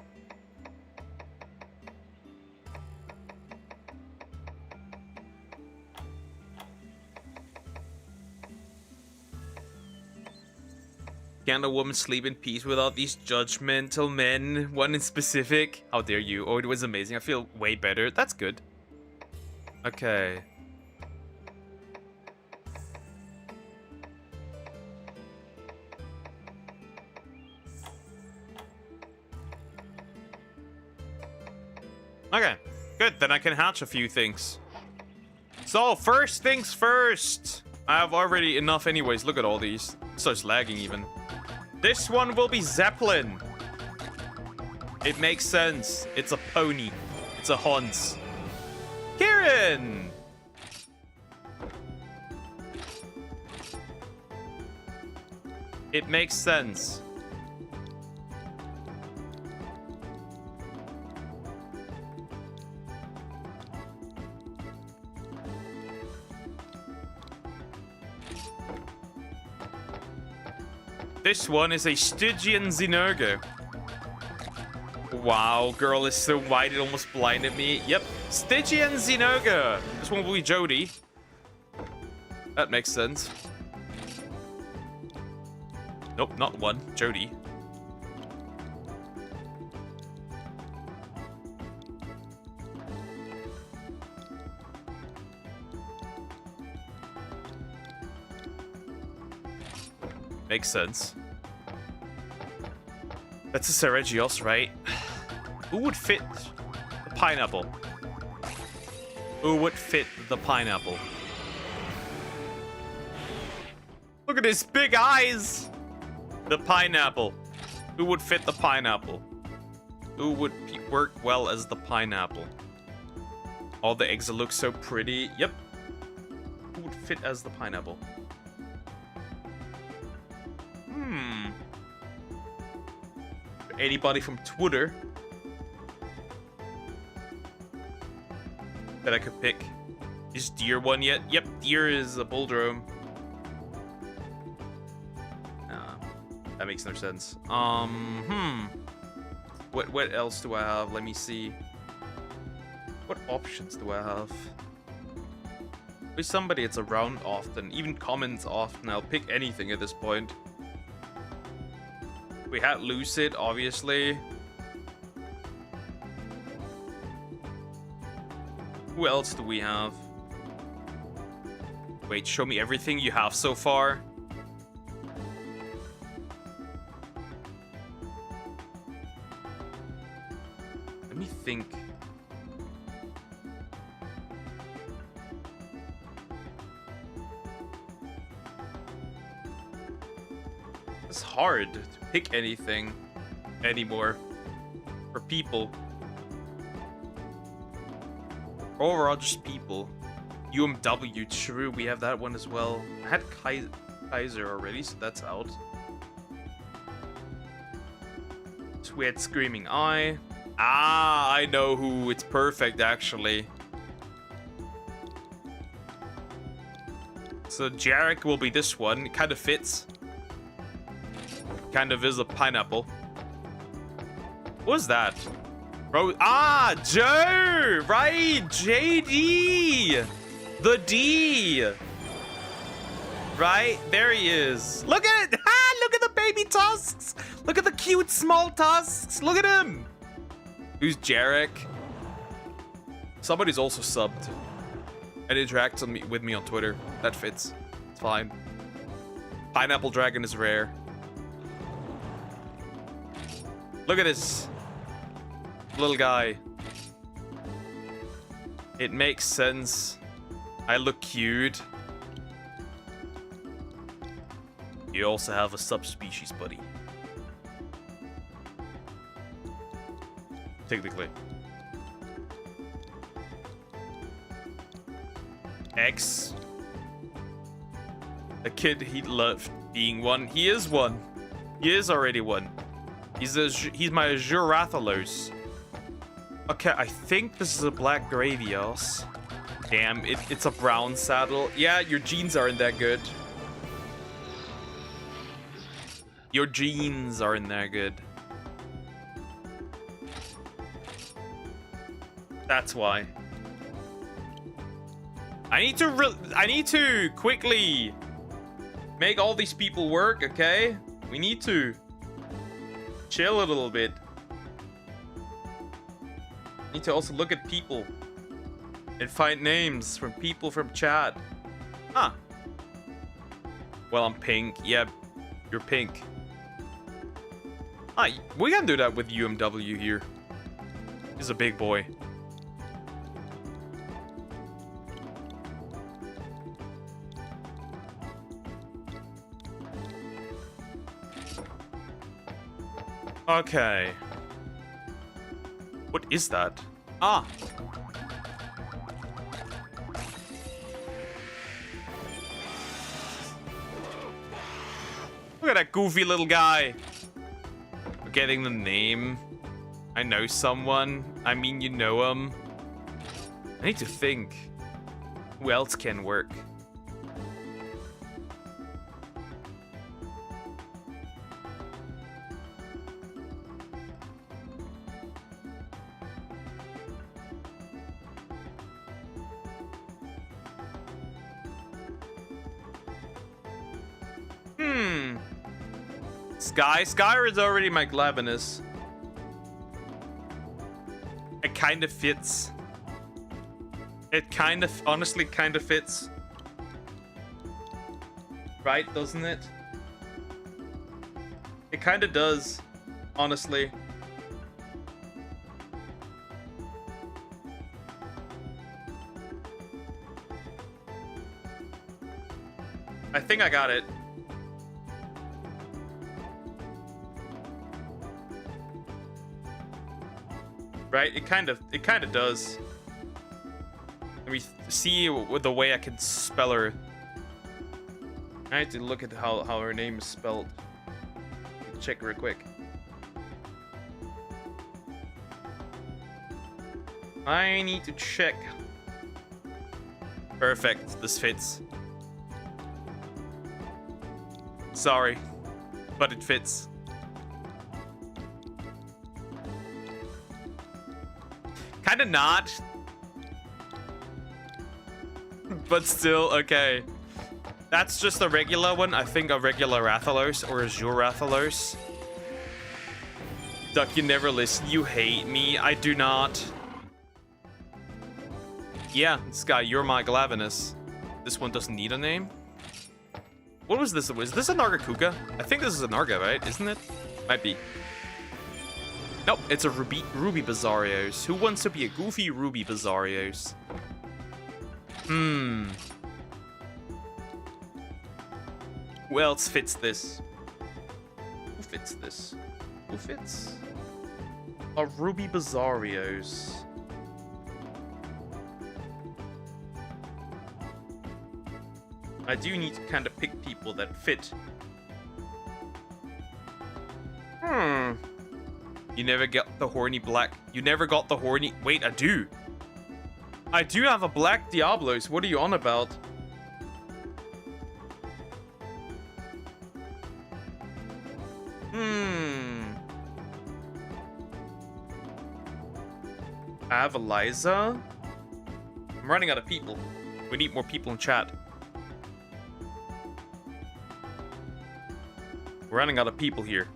Can a woman sleep in peace without these judgmental men? One in specific? How dare you? Oh, it was amazing. I feel way better. That's good. Okay. Okay, good. Then I can hatch a few things. So, first things first. I have already enough anyways. Look at all these. It starts lagging even. This one will be Zeppelin. It makes sense. It's a pony. It's a Hans. Kieran! It makes sense. This one is a Stygian Zynergo. Wow, girl is so white it almost blinded me. Yep, Stygian Zynergo. This one will be Jody. That makes sense. Nope, not one. Jody. Makes sense. That's a Seregios, right? Who would fit the pineapple? Who would fit the pineapple? Look at his big eyes! The pineapple. Who would fit the pineapple? Who would work well as the pineapple? All the eggs look so pretty. Yep. Who would fit as the pineapple? Anybody from Twitter that I could pick? Is Deer one yet? Yep, Deer is a Bulldrome. That makes no sense. What else do I have? Let me see. What options do I have? With somebody that's around often, even comments often. I'll pick anything at this point. We had Lucid, obviously. Who else do we have? Wait, show me everything you have so far. Let me think. It's hard to pick anything anymore for people. Overall, just people. UMW, true, we have that one as well. I had Kaiser already, so that's out. So we had Screaming Eye. Ah, I know who. It's perfect, actually. So Jarek will be this one. It kind of fits. Kind of is a pineapple. What was that? Bro, Joe! Right! JD! The D! Right? There he is. Look at it! Ah, look at the baby tusks! Look at the cute small tusks! Look at him! Who's Jarek? Somebody's also subbed and interacts with me on Twitter. That fits. It's fine. Pineapple Dragon is rare. Look at this little guy. It makes sense. I look cute. You also have a subspecies, buddy. Technically. X. A kid he'd love being one. He is one. He is already one. He's my Jurathalos. Okay, I think this is a black Gravios. Damn, it's a brown saddle. Yeah, your genes aren't that good. Your genes aren't that good. That's why. I need to quickly make all these people work, okay? We need to chill a little bit. Need to also look at people and find names from people from chat. Huh. Well, I'm pink. Yeah, you're pink. Ah, we can do that with UMW here. He's a big boy. Okay. What is that? Ah. Look at that goofy little guy. Forgetting the name. I know someone. I mean, you know him. I need to think. Who else can work? Skyr is already my Glavenus. It kind of fits. It honestly kind of fits. Right, doesn't it? It kind of does, honestly. I think I got it. Right? It kind of does. Let me see with the way I can spell her. I have to look at how her name is spelled. Check real quick. I need to check. Perfect. This fits. Sorry, but it fits. Kinda not. But still, okay. That's just a regular one. I think a regular Rathalos or Azure Rathalos. Duck, you never listen. You hate me. I do not. Yeah, Sky, you're my Glavenus. This one doesn't need a name. What was this? Was this a Nargacuga? I think this is a Narga, right? Isn't it? Might be. Nope, it's a Ruby Bizarrios. Who wants to be a goofy Ruby Bizarrios? Who else fits this? Who fits this? Who fits? A Ruby Bizarrios. I do need to kind of pick people that fit. You never got the horny black. You never got the horny. Wait, I do. I do have a black Diablos. What are you on about? I have Eliza. I'm running out of people. We need more people in chat. We're running out of people here.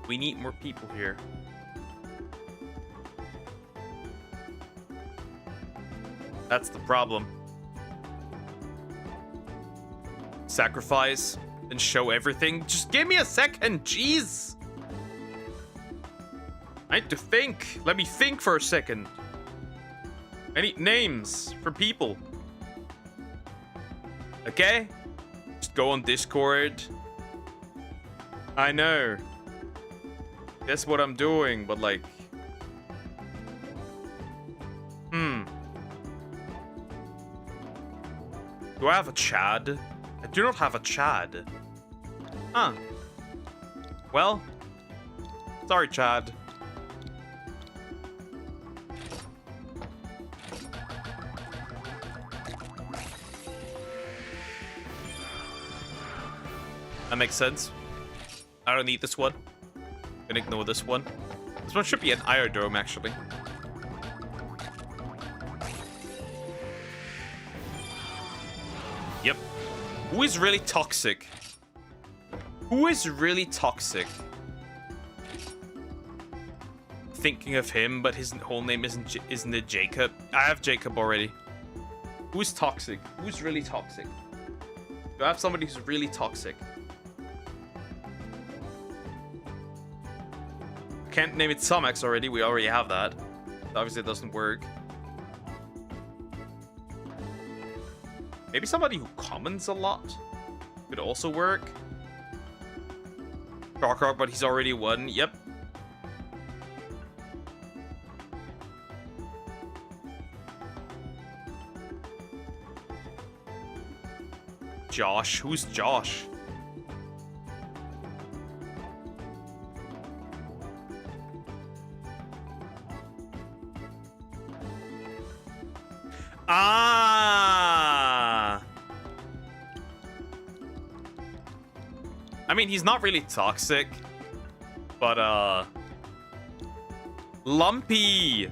We need more people here. That's the problem. Sacrifice and show everything. Just give me a second, jeez. I need to think. Let me think for a second. I need names for people. Okay? Just go on Discord. I know. That's what I'm doing, but like... Do I have a Chad? I do not have a Chad. Huh. Well. Sorry, Chad. That makes sense. I don't need this one. Gonna ignore this one. This one should be an aerodrome, actually. Yep. Who is really toxic? Who is really toxic? Thinking of him, but his whole name isn't it Jacob? I have Jacob already. Who's toxic? Who's really toxic? Do I have somebody who's really toxic? Can't name it Somax already. We already have that. Obviously, it doesn't work. Maybe somebody who comments a lot could also work. Rock, but he's already won. Yep. Josh. Who's Josh? Ah. I mean, he's not really toxic, but Lumpy.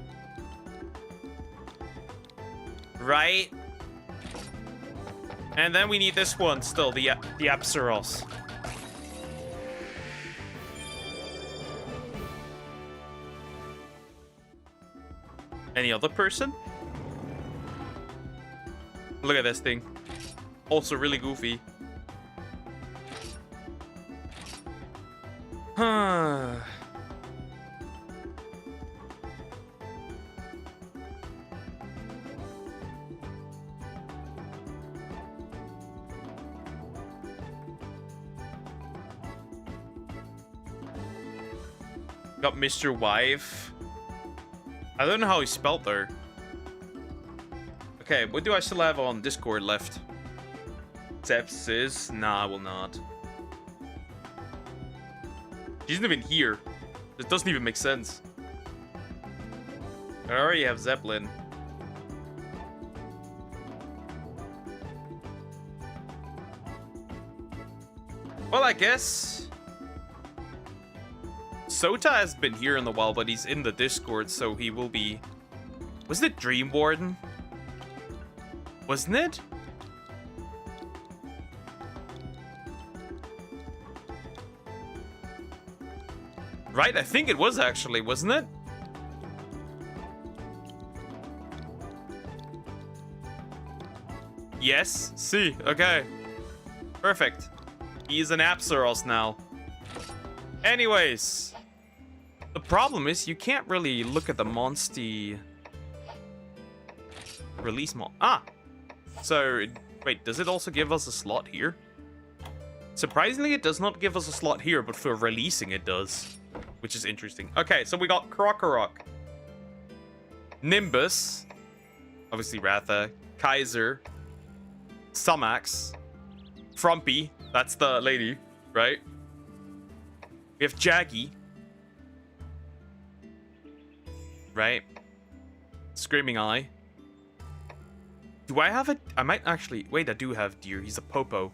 Right? And then we need this one still, the Apsaros. Any other person? Look at this thing. Also really goofy. Huh. Got Mr. Wife. I don't know how he's spelled there. Okay, what do I still have on Discord left? Sepsis? Nah, I will not. She isn't even here. This doesn't even make sense. I already have Zeppelin. Well, I guess Sota has been here in a while, but he's in the Discord, so he will be... Wasn't it Dream Warden? Wasn't it? Right, I think it was actually, wasn't it? Yes, see, okay. Perfect. He's an Apsaros now. Anyways. The problem is you can't really look at the Monsty release mod. Ah! So, wait, does it also give us a slot here? Surprisingly, it does not give us a slot here, but for releasing it does. Which is interesting. Okay, so we got Krokorok, Nimbus, obviously Ratha, Kaiser, Sumax, Frumpy, that's the lady, right? We have Jaggy, right? Screaming Eye. Do I have it? I might actually... Wait, I do have Deer. He's a Popo.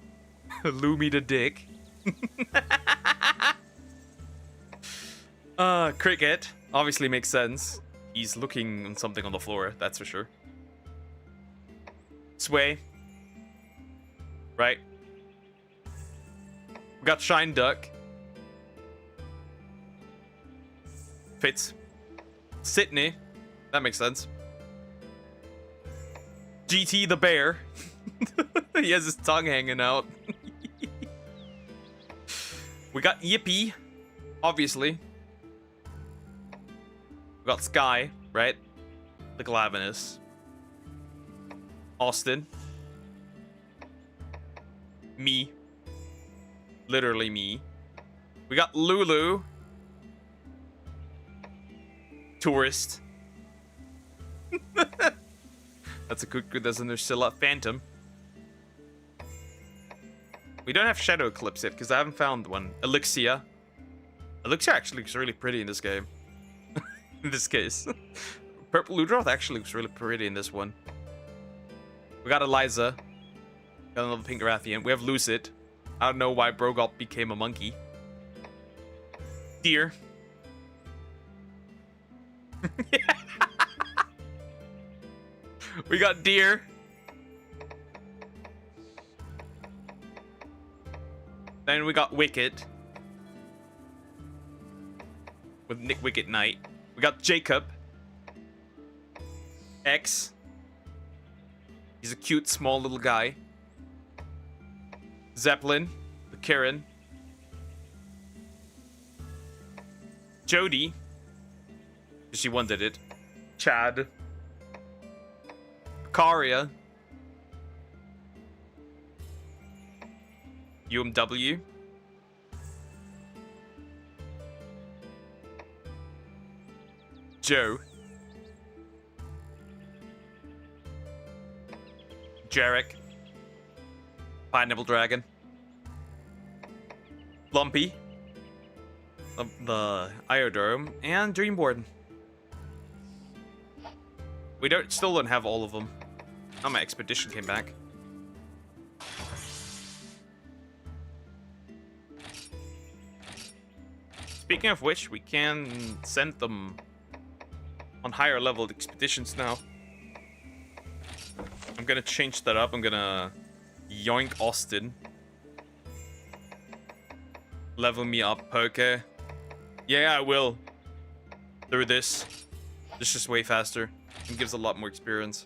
Lumi the Dick. Cricket. Obviously makes sense. He's looking on something on the floor, that's for sure. Sway. Right. We got Shine Duck. Fits. Sydney. That makes sense. GT the bear. He has his tongue hanging out. We got Yippee. Obviously. We got Sky, right? The Glavenus. Austin. Me. Literally me. We got Lulu. Tourist. That's a good that's an Ursula. Phantom. We don't have Shadow Eclipse yet because I haven't found one. Elixia. Elixia actually looks really pretty in this game. In this case. Purple Ludroth actually looks really pretty in this one. We got Eliza. Got another Pink Rathian. We have Lucid. I don't know why Brogop became a monkey. Deer. We got deer. Then we got Wicket. With Nick Wicket Knight. We got Jacob. X. He's a cute, small little guy. Zeppelin. The Karen. Jody. She wanted it. Chad. Karia. UMW. Joe. Jarek. Pineapple Dragon. Lumpy. The Iodome. And Dreamborn. We still don't have all of them. Oh, my expedition came back. Speaking of which, we can send them on higher leveled expeditions now. I'm gonna change that up. I'm gonna yoink Austin. Level me up, Poke. Yeah, I will. Through this. It's just way faster. It gives a lot more experience.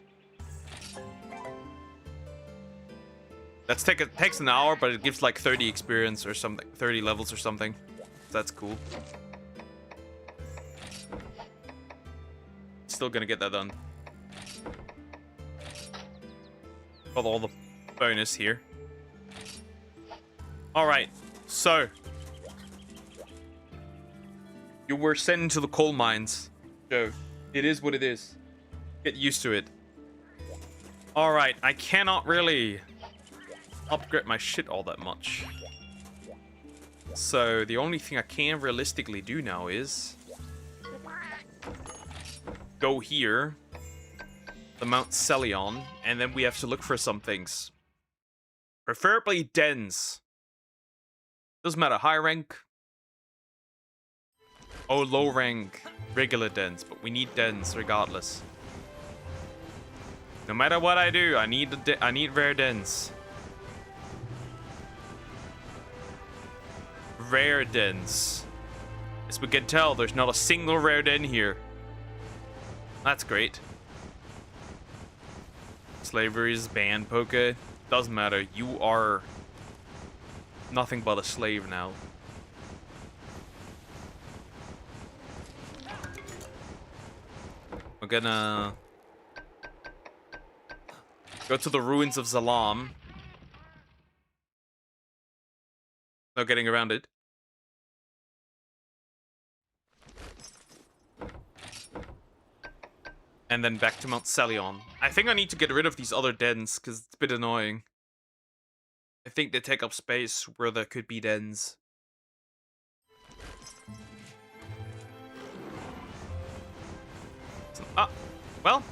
Takes an hour, but it gives like 30 experience or something. 30 levels or something. That's cool. Still gonna get that done. Got all the bonus here. Alright, so. You were sent into the coal mines, Joe. It is what it is. Get used to it. Alright, I cannot really upgrade my shit all that much. So the only thing I can realistically do now is go here, the Mount Celion, and then we have to look for some things. Preferably dens. Doesn't matter, high rank. Oh, low rank, regular dens, but we need dens regardless. No matter what I do, I need rare dens. Rare dens. As we can tell, there's not a single rare den here. That's great. Slavery is banned, Poke. Doesn't matter. You are nothing but a slave now. We're gonna go to the ruins of Zalam. No getting around it. And then back to Mount Celion. I think I need to get rid of these other dens, because it's a bit annoying. I think they take up space where there could be dens. Well.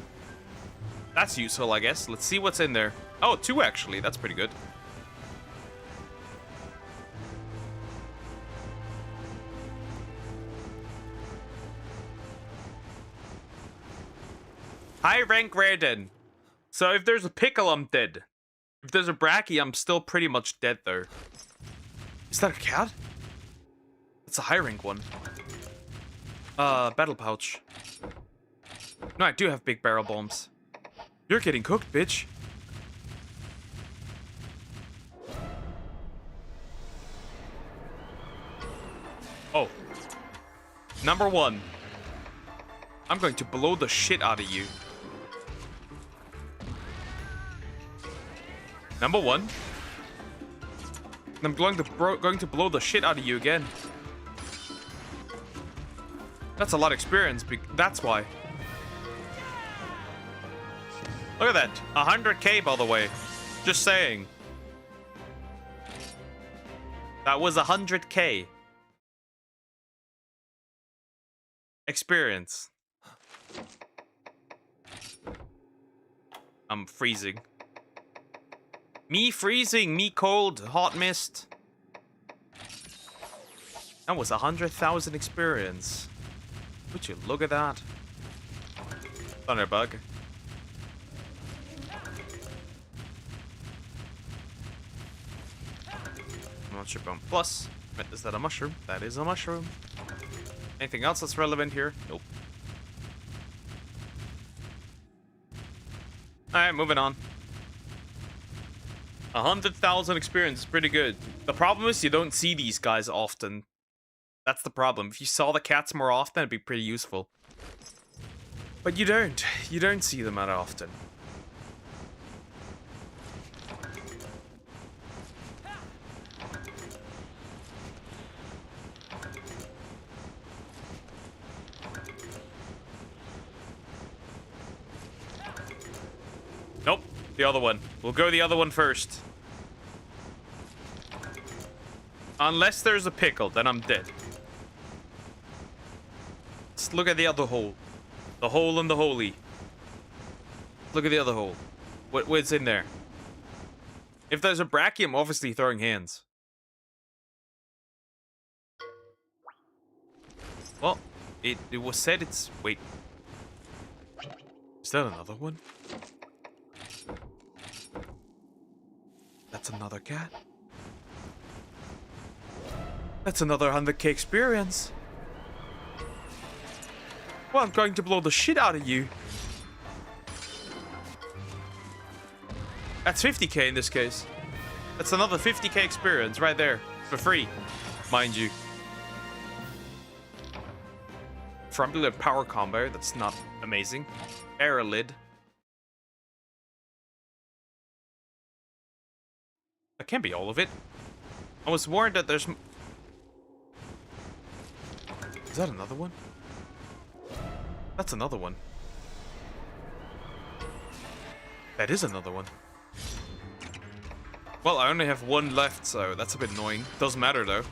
That's useful, I guess. Let's see what's in there. Oh, 2 actually. That's pretty good. High rank rare den. So if there's a pickle, I'm dead. If there's a Bracky, I'm still pretty much dead though. Is that a cat? It's a high rank one. Battle pouch. No, I do have big barrel bombs. You're getting cooked, bitch. Oh. Number 1. I'm going to blow the shit out of you. Number 1. I'm going to blow the shit out of you again. That's a lot of experience. That's why. Look at that. 100k, by the way. Just saying. That was 100k. Experience. I'm freezing. Me freezing, me cold, hot mist. That was 100,000 experience. Would you look at that? Thunderbug. Monster Bone Plus. Is that a mushroom? That is a mushroom. Anything else that's relevant here? Nope. Alright, moving on. 100,000 experience is pretty good. The problem is you don't see these guys often. That's the problem. If you saw the cats more often, it'd be pretty useful. But you don't. You don't see them that often. Nope. The other one. We'll go the other one first. Unless there's a pickle, then I'm dead. Let's look at the other hole. The hole in the holy. Look at the other hole. What's in there? If there's a Bracky, I'm obviously throwing hands. Well, it was said it's... Wait. Is that another one? That's another cat. That's another 100k experience. Well, I'm going to blow the shit out of you. That's 50k in this case. That's another 50k experience right there. For free, mind you. Frontal power combo, that's not amazing. Aerolid. That can't be all of it. I was warned that there's... Is that another one? That's another one. That is another one. Well, I only have one left, so that's a bit annoying. Doesn't matter, though.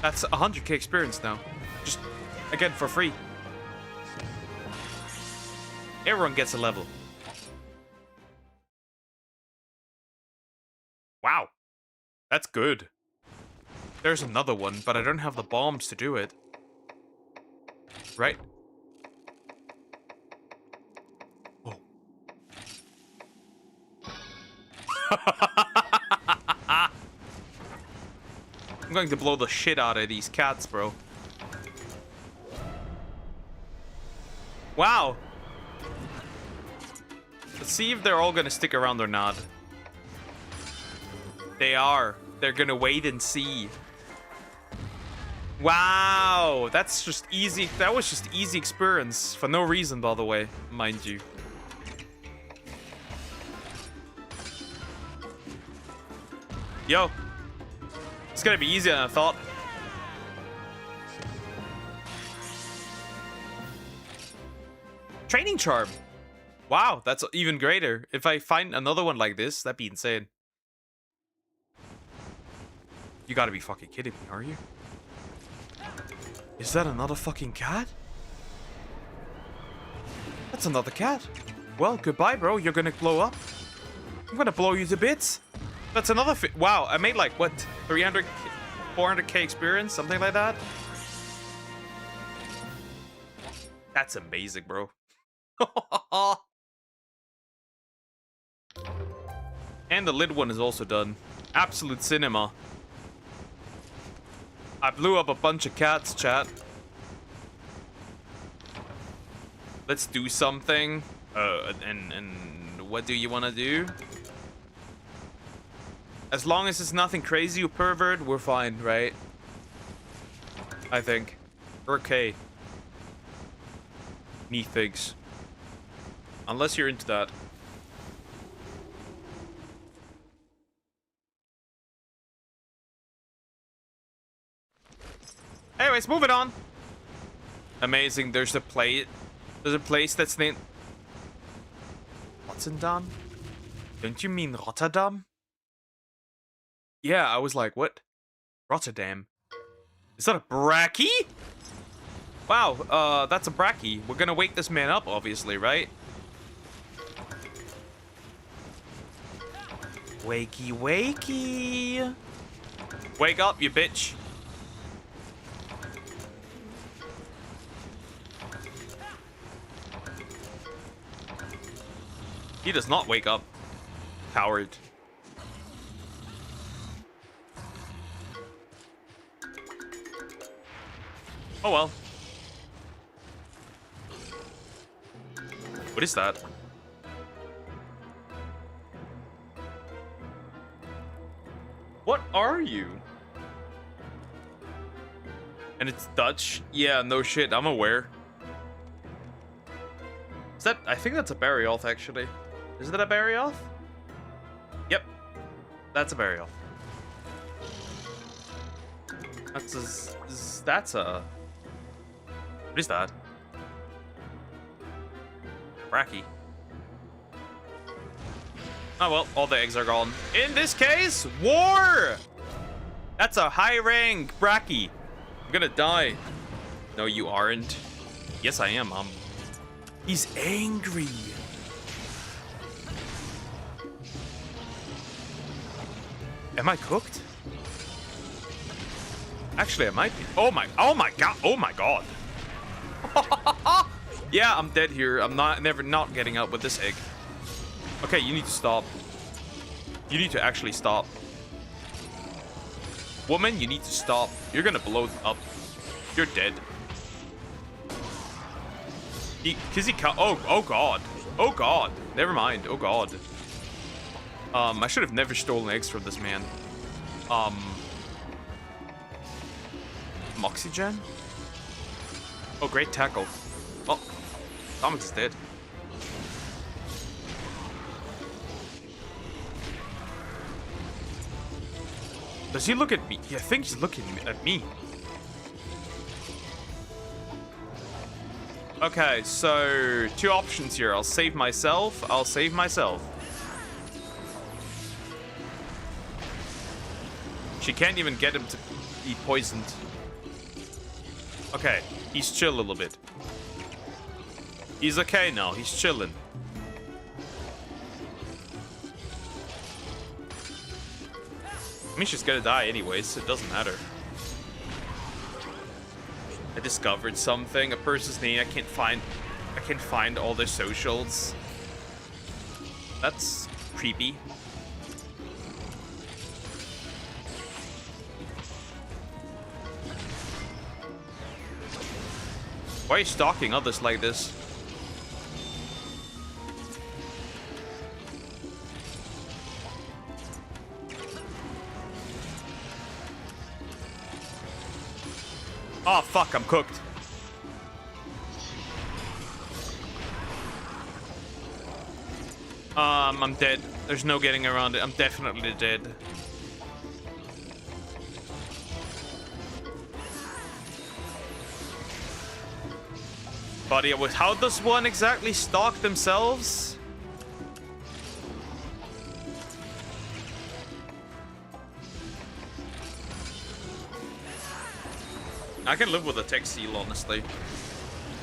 That's 100k experience now. Just, again, for free. Everyone gets a level. Wow. That's good. There's another one, but I don't have the bombs to do it. Right? Oh. I'm going to blow the shit out of these cats, bro. Wow. Let's see if they're all gonna stick around or not. They are. They're gonna wait and see. Wow, that's just easy. That was just easy experience for no reason, by the way, mind you. Yo, it's gonna be easier than I thought. Training charm. Wow, that's even greater. If I find another one like this, that'd be insane. You gotta be fucking kidding me, are you? Is that another fucking cat? That's another cat. Well, goodbye, bro. You're gonna blow up. I'm gonna blow you to bits. That's another wow, I made like, what, 300, 400k experience? Something like that? That's amazing, bro. And the lid one is also done. Absolute cinema. I blew up a bunch of cats, chat. Let's do something. And what do you want to do? As long as it's nothing crazy, you pervert, we're fine, right? I think. Okay. Methinks. Unless you're into that. Anyways, moving on. Amazing. There's a place that's named Rotterdam. Don't you mean Rotterdam? Yeah, I was like, what? Rotterdam. Is that a Bracky? Wow, that's a Bracky. We're gonna wake this man up, obviously, right? Wakey, wakey. Wake up, you bitch. He does not wake up. Coward. Oh well. What is that? What are you? And it's Dutch? Yeah, no shit, I'm aware. Is that... I think that's a Barioth, actually. Is that a Barioth? Yep. That's a Barioth. That's a... What is that? Bracky. Oh well, all the eggs are gone. In this case, war! That's a high rank Bracky. I'm gonna die. No, you aren't. Yes, I am, He's angry. Am I cooked? Actually, I might be. Oh my god. Oh my god. Yeah, I'm dead here. I'm not getting out with this egg. Okay, you need to stop. You need to actually stop. Woman, you need to stop. You're gonna blow up. You're dead. Oh god. Oh god. Never mind. Oh god. I should have never stolen eggs from this man. Moxygen? Oh, great tackle. Oh, Thomas is dead. Does he look at me? Yeah, I think he's looking at me. Okay, so 2 options here. I'll save myself. I'll save myself. She can't even get him to be poisoned. Okay, he's chill a little bit. He's okay now. He's chilling. I mean, she's gonna die anyways, so it doesn't matter. I discovered something. A person's name. I can't find all their socials. That's creepy. Why are you stalking others like this? Oh fuck, I'm cooked. I'm dead. There's no getting around it. I'm definitely dead. Buddy, how does one exactly stalk themselves? I can live with a tech seal, honestly.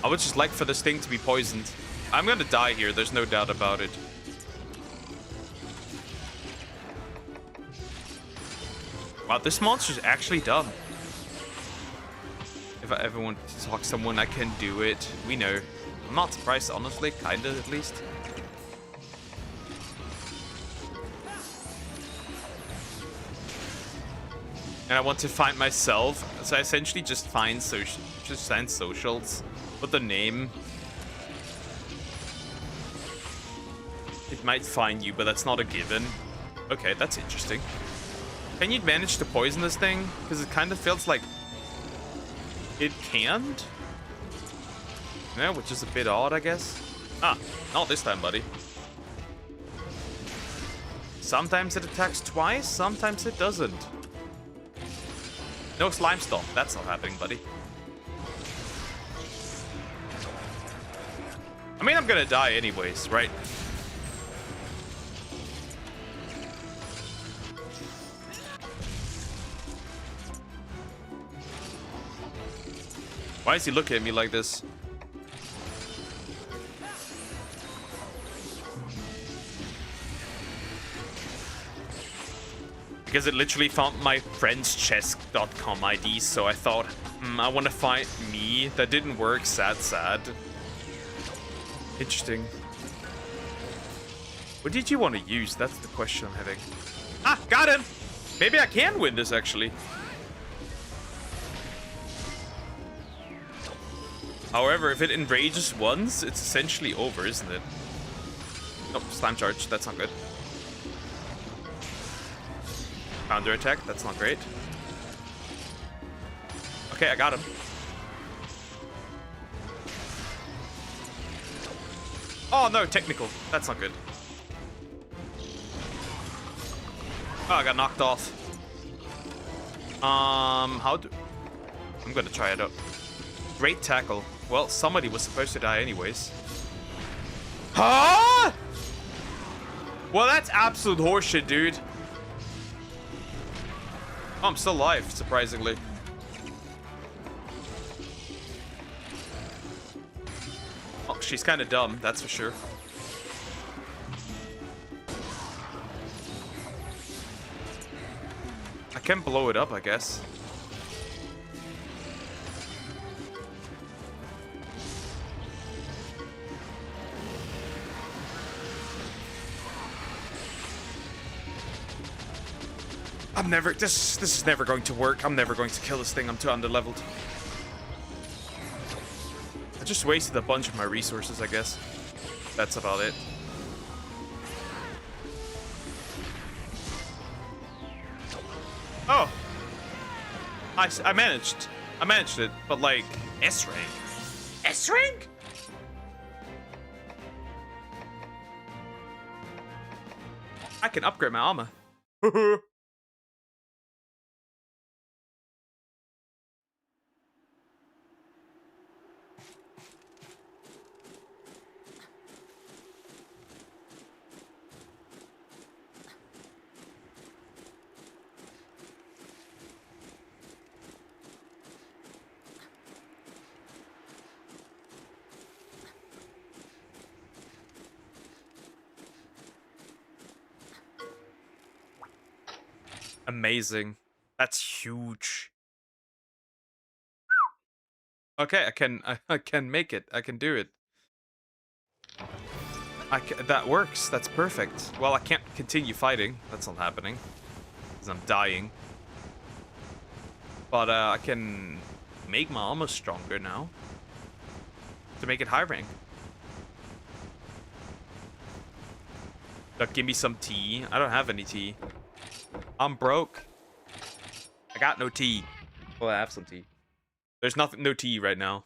I would just like for this thing to be poisoned. I'm gonna die here, there's no doubt about it. Wow, this monster's actually dumb. If I ever want to talk to someone, I can do it. We know. I'm not surprised, honestly. Kinda, at least. And I want to find myself. So I essentially just find socials with the name. It might find you, but that's not a given. Okay, that's interesting. Can you manage to poison this thing? Because it kind of feels like it can't. Yeah, which is a bit odd, I guess. Ah, not this time, buddy. Sometimes it attacks twice, sometimes it doesn't. No slime stomp. That's not happening, buddy. I mean, I'm gonna die anyways, right? Why is he looking at me like this? Because it literally found my friend's chess.com ID, so I thought, I want to find me. That didn't work. Sad, sad. Interesting. What did you want to use? That's the question I'm having. Ah, got him! Maybe I can win this, actually. However, if it enrages once, it's essentially over, isn't it? Nope, slime charge. That's not good. Counter attack. That's not great. Okay, I got him. Oh no, technical. That's not good. Oh, I got knocked off. How do... I'm gonna try it out. Great tackle. Well, somebody was supposed to die anyways. Huh? Well, that's absolute horseshit, dude. Oh, I'm still alive, surprisingly. Oh, she's kind of dumb, that's for sure. I can blow it up, I guess. I'm never... This is never going to work. I'm never going to kill this thing. I'm too underleveled. I just wasted a bunch of my resources, I guess. That's about it. Oh! I managed. I managed it, but like... S rank? S rank? I can upgrade my armor. Amazing. That's huge. Okay, I can make it. I can do it. That works. That's perfect. Well, I can't continue fighting. That's not happening. Because I'm dying. But I can make my armor stronger now. To make it high rank. Look, give me some tea. I don't have any tea. I'm broke. I got no tea. Well, I have some tea. There's nothing, no tea right now.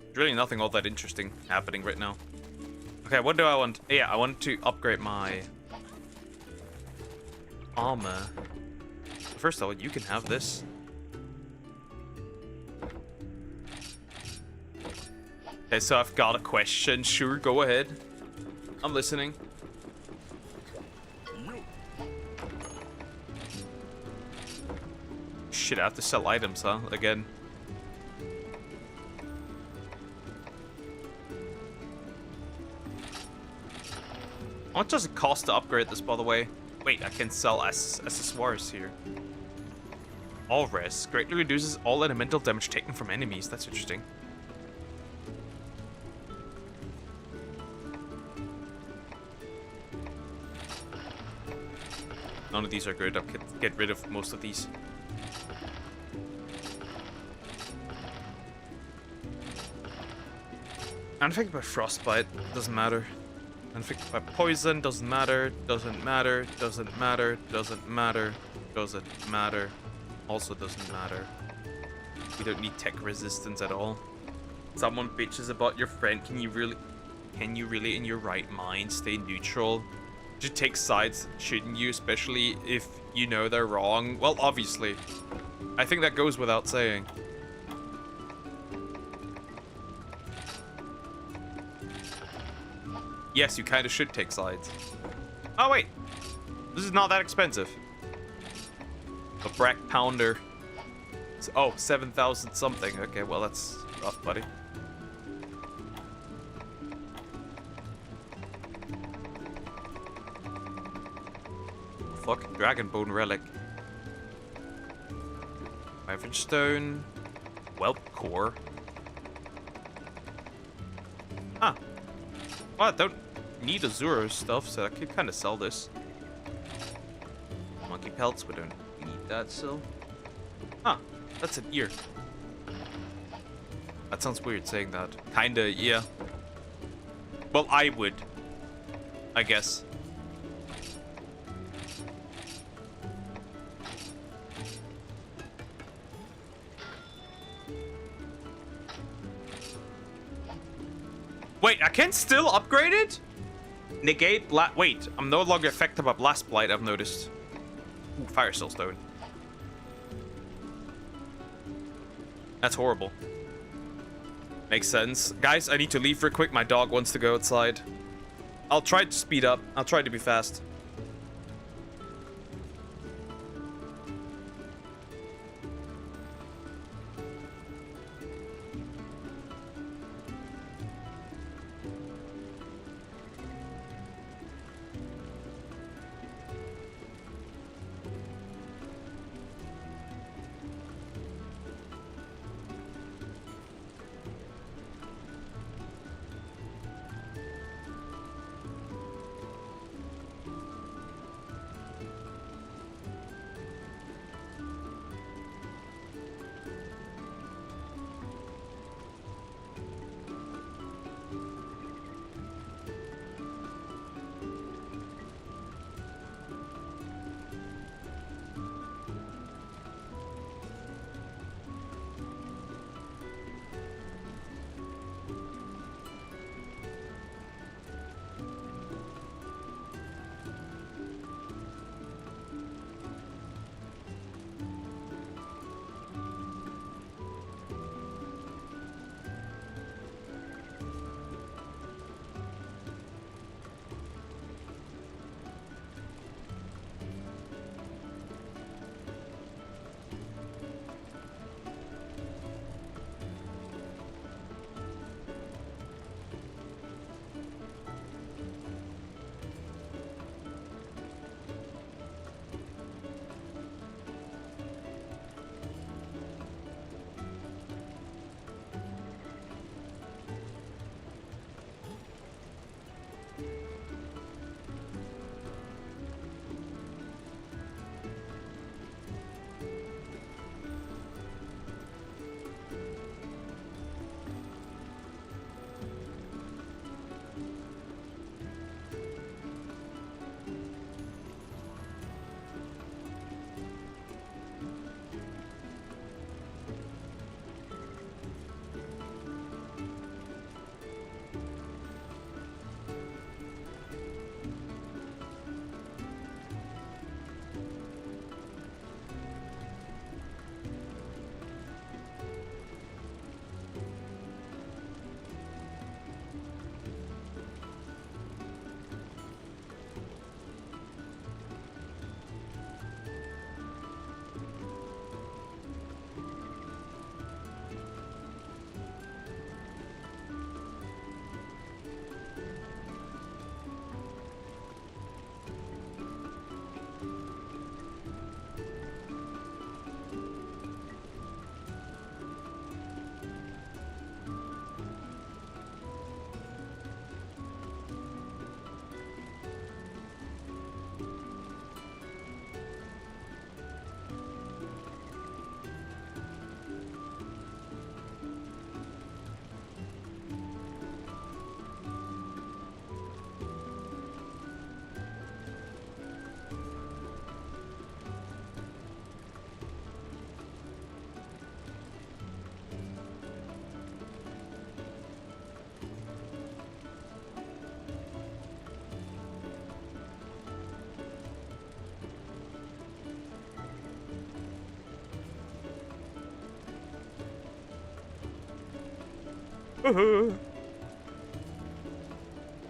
There's really nothing all that interesting happening right now. Okay, what do I want? Yeah, I want to upgrade my armor. First of all, you can have this. Okay, so I've got a question. Sure, go ahead. I'm listening. Shit, I have to sell items, huh? Again. How much does it cost to upgrade this, by the way? Wait, I can sell accessoires here. All res greatly reduces all elemental damage taken from enemies. That's interesting. None of these are good. I'll get rid of most of these. I'm thinking about frostbite. Doesn't matter. I'm thinking about poison. Doesn't matter. Doesn't matter. Doesn't matter. Doesn't matter. Doesn't matter. Also doesn't matter. We don't need tech resistance at all. Someone bitches about your friend. Can you really in your right mind stay neutral? You take sides, shouldn't you? Especially if you know they're wrong. Well, obviously. I think that goes without saying. Yes, you kind of should take sides. Oh, wait. This is not that expensive. A Brack Pounder. Oh, 7,000 something. Okay, well, that's rough, buddy. Fuck, Dragon Bone Relic. Wyvern Stone. Well, core. Huh. Well, I don't need Azura stuff, so I could kind of sell this. Monkey pelts, we don't need that still. Huh. That's an ear. That sounds weird saying that. Kinda, yeah. Well, I would. I guess. Wait, I can still upgrade it? Negate wait, I'm no longer affected by Blast Blight, I've noticed. Ooh, Fire Stone. That's horrible. Makes sense. Guys, I need to leave real quick. My dog wants to go outside. I'll try to speed up. I'll try to be fast.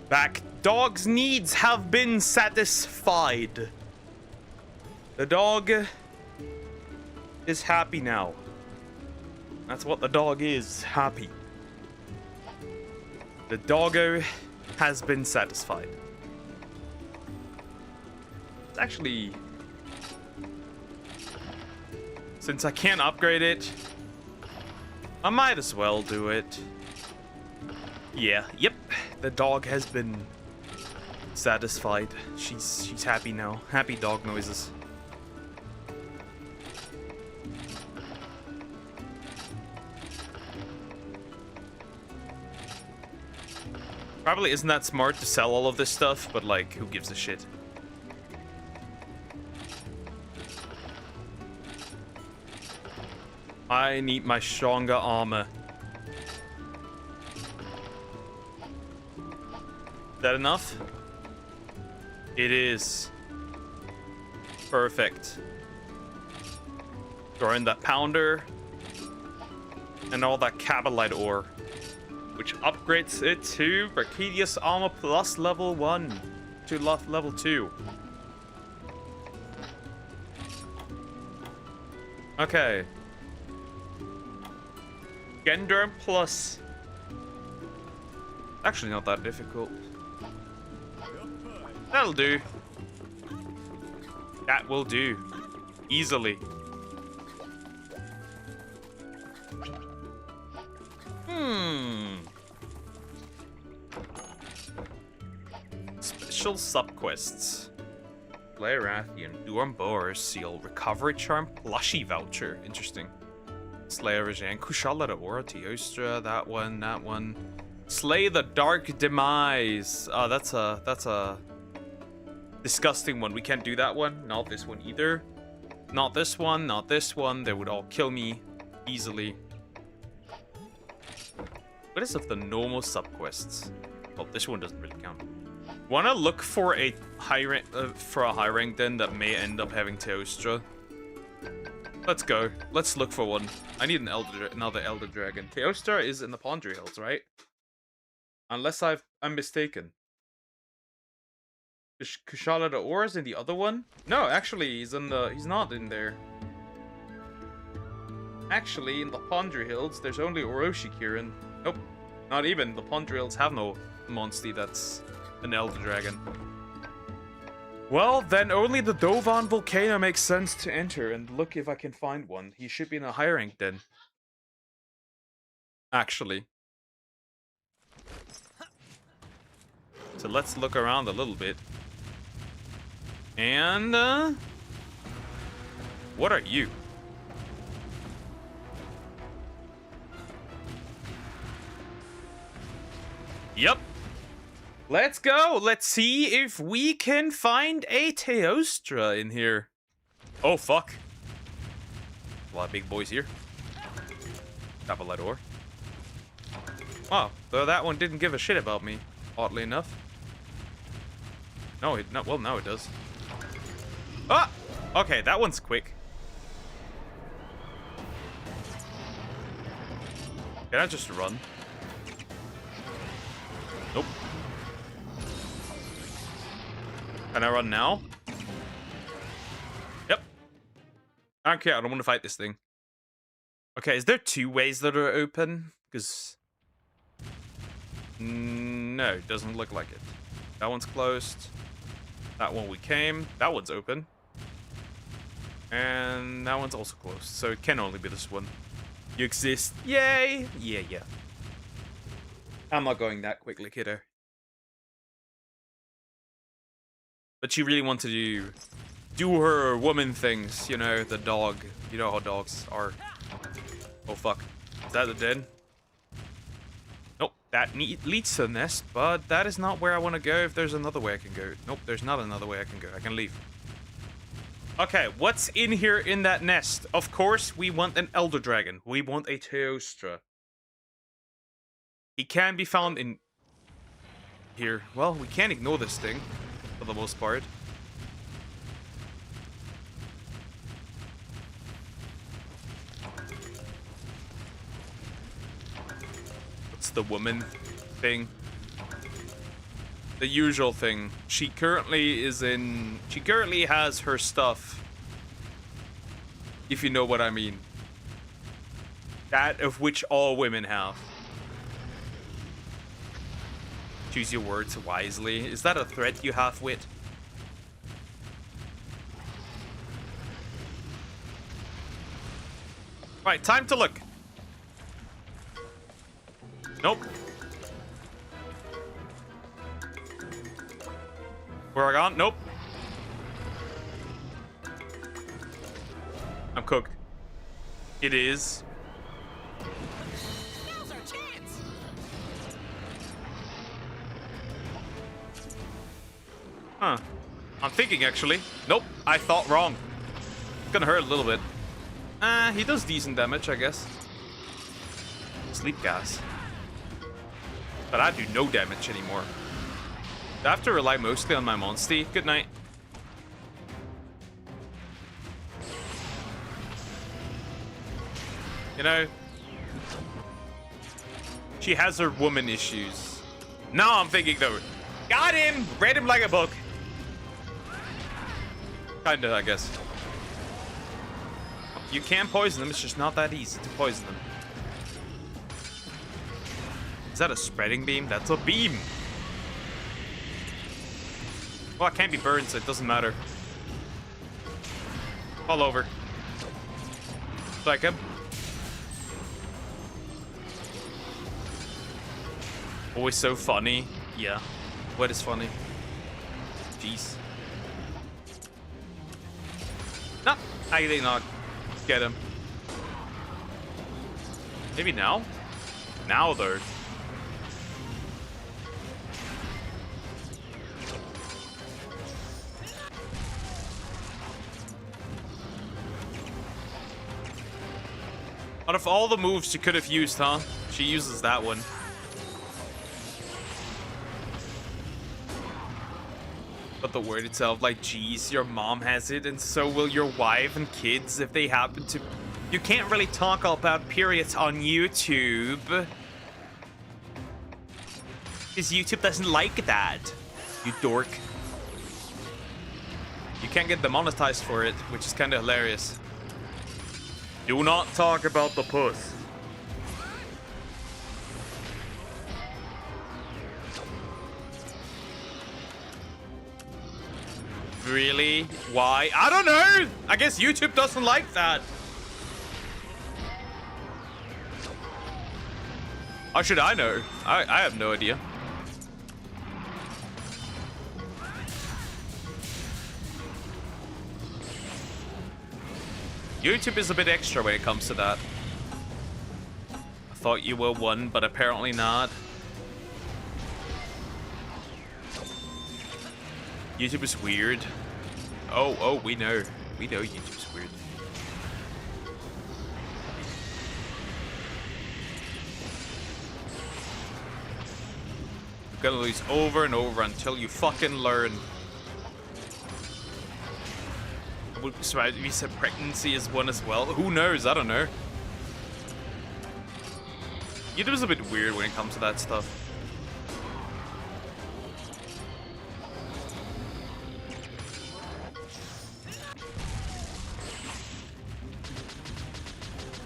Back. Dog's needs have been satisfied. The dog is happy now. That's what the dog is, happy. The doggo has been satisfied. It's actually... Since I can't upgrade it, I might as well do it. Yeah, yep. The dog has been satisfied. She's happy now. Happy dog noises. Probably isn't that smart to sell all of this stuff, but like, who gives a shit? I need my stronger armor. Is that enough? It is. Perfect. Throw in that pounder. And all that cabalite ore. Which upgrades it to Brachadius Armor plus level 1 to level 2. Okay. Genderm plus. Actually, not that difficult. That'll do. That will do. Easily. Special subquests. Play Rathian. Durham Boar Seal. Recovery Charm. Plushy Voucher. Interesting. Slayer Rajan. Kushala Aura. Teostra. That one. Slay the Dark Demise. Oh, that's a disgusting one. We can't do that one. Not this one either. Not this one. Not this one. They would all kill me easily. What is of the normal subquests? Well, this one doesn't really count. Wanna look for a high rank then that may end up having Teostra. Let's go. Let's look for one. I need another Elder Dragon. Teostra is in the Pondry Hills, right? Unless I'm mistaken. Is Kushala the Ores in the other one? No, actually, he's not in there. Actually, in the Pondry Hills, there's only Orochi Kirin. Nope, not even. The Pondry Hills have no monster that's an Elder Dragon. Well, then only the Dovan Volcano makes sense to enter and look if I can find one. He should be in a high rank then. Actually. So let's look around a little bit. And, what are you? Yep. Let's go. Let's see if we can find a Teostra in here. Oh, fuck. A lot of big boys here. Cabalite ore. Wow, though that one didn't give a shit about me, oddly enough. No, well, now it does. Ah! Okay, that one's quick. Can I just run? Nope. Can I run now? Yep. I don't care. I don't want to fight this thing. Okay, is there two ways that are open? Because... no, it doesn't look like it. That one's closed. That one we came. That one's open. And that one's also closed. So it can only be this one. You exist. Yay! Yeah. I'm not going that quickly, kiddo. But she really wanted to do her woman things, you know, the dog. You know how dogs are. Oh, fuck. Is that the den? Nope, that leads to the nest, but that is not where I want to go if there's another way I can go. Nope, there's not another way I can go. I can leave. Okay, what's in here in that nest? Of course, we want an Elder Dragon. We want a Teostra. He can be found in here. Well, we can't ignore this thing for the most part. What's the woman thing? The usual thing. She currently has her stuff. If you know what I mean. That of which all women have. Choose your words wisely. Is that a threat you have, Wit? Right, time to look. Nope. Where I gone? Nope. I'm cooked. It is. Now's our chance. Huh. I'm thinking, actually. Nope. I thought wrong. It's gonna hurt a little bit. He does decent damage, I guess. Sleep gas. But I do no damage anymore. I have to rely mostly on my Monstie. Good night. You know, she has her woman issues. Now I'm thinking though, got him! Read him like a book. Kinda, I guess. You can poison them, it's just not that easy to poison them. Is that a spreading beam? That's a beam! Well, it can't be burned, so it doesn't matter. All over. Like him. Always so funny. Yeah. What is funny? Jeez. No, I did not get him. Maybe now? Now, though. Out of all the moves she could have used, huh? She uses that one. But the word itself, like, geez, your mom has it, and so will your wife and kids if they happen to. You can't really talk about periods on YouTube. Because YouTube doesn't like that. You dork. You can't get demonetized for it, which is kind of hilarious. Do not talk about the puss. Really? Why? I don't know! I guess YouTube doesn't like that. How should I know? I have no idea. YouTube is a bit extra when it comes to that. I thought you were one, but apparently not. YouTube is weird. Oh, we know. We know YouTube's weird. I'm gonna lose over and over until you fucking learn. I would be surprised if you said pregnancy is one as well. Who knows? I don't know. YouTube's a bit weird when it comes to that stuff.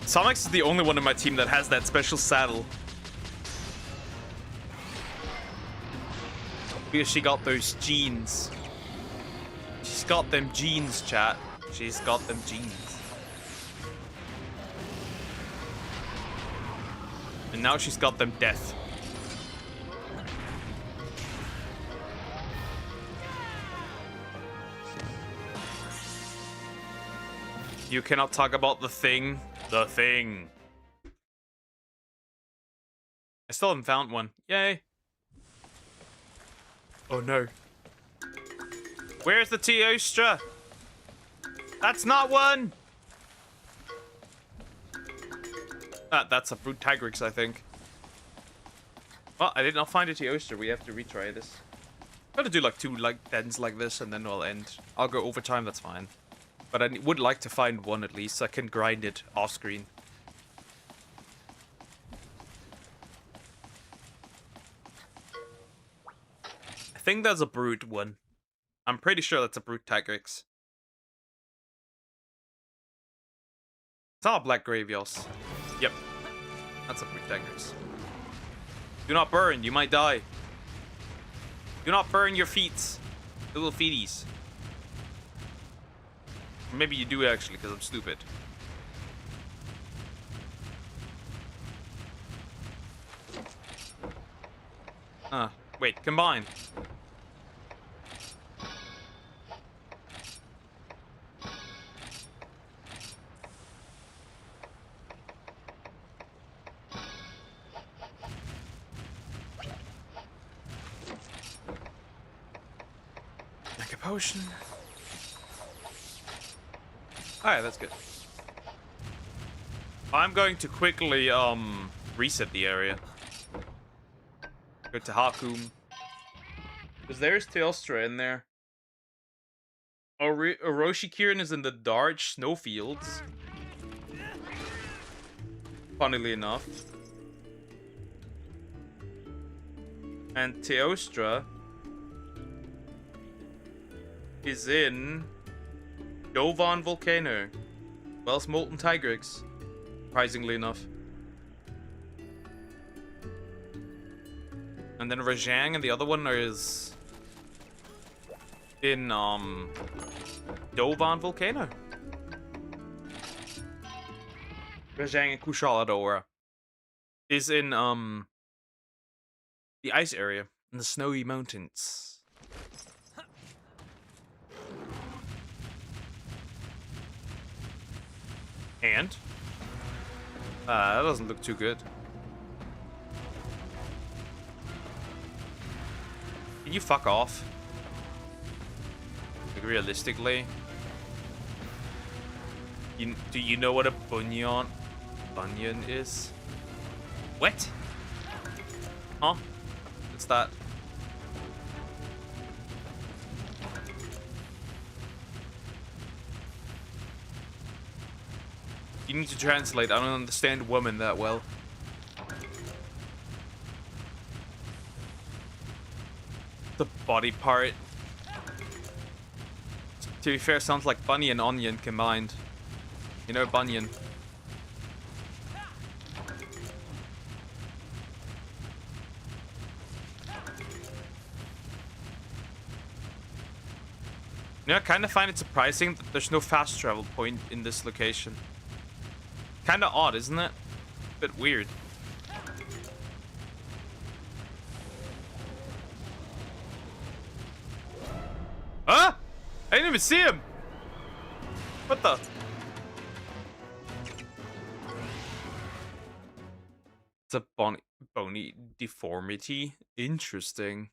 Sonic is the only one in my team that has that special saddle. Because she got those genes. She's got them genes, chat. She's got them genes. And now she's got them death. You cannot talk about the thing. The thing. I still haven't found one. Yay. Oh no. Where's the Teostra? That's not one! That's a Brute Tigrix, I think. Well, I did not find a Teostra. We have to retry this. I'm gonna do like 2 ends like this and then we'll end. I'll go overtime, that's fine. But I would like to find one at least, so I can grind it off screen. I think there's a Brute one. I'm pretty sure that's a Brute Tigrix. It's all Black Gravios. Yep. That's a Brute Tigrix. Do not burn, you might die. Do not burn your feet. Little feeties. Maybe you do actually, because I'm stupid. Wait, combine. Make a potion. Alright, that's good. I'm going to quickly, reset the area. Go to Hakum. Because there's Teostra in there. Orochi Kirin is in the dark snowfields. Funnily enough. And Teostra is in Dovan Volcano. Wells Molten Tigrex. Surprisingly enough. And then Rajang and the other one is in Dovan Volcano. Rajang and Kushaladora is in the ice area in the snowy mountains. And that doesn't look too good. Can you fuck off? Like, realistically, do you know what a bunion is? What? Huh? What's that? You need to translate. I don't understand women that well. The body part. To be fair, sounds like bunny and onion combined. You know, bunion. You know, I kind of find it surprising that there's no fast travel point in this location. Kind of odd, isn't it? Bit weird. Huh? I didn't even see him. What the? It's a bony deformity. Interesting.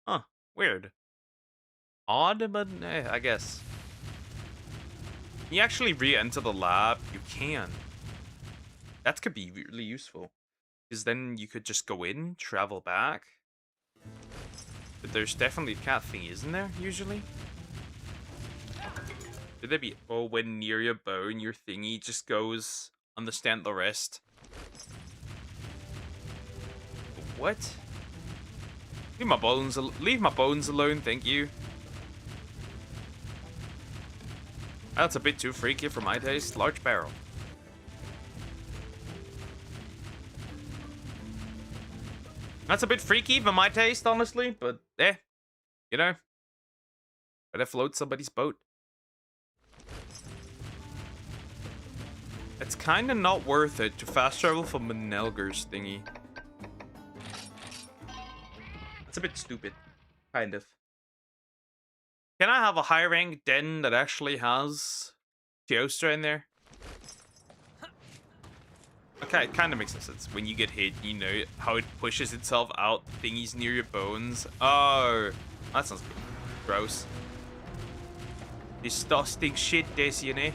Huh. Weird. Odd, but I guess. Can you actually re-enter the lab? You can. That could be really useful. Because then you could just go in, travel back. But there's definitely a cat thingy, isn't there, usually? Should there be, oh, when near your bone, your thingy just goes, understand the rest. What? Leave my bones alone, thank you. That's a bit too freaky for my taste. Large barrel. That's a bit freaky for my taste, honestly, but you know, better float somebody's boat. It's kind of not worth it to fast travel from Menelger's thingy. It's a bit stupid, kind of. Can I have a high rank den that actually has Teostra in there? Okay, it kind of makes sense. When you get hit, you know how it pushes itself out thingies near your bones. Oh, that sounds gross. Disgusting shit, this, you know?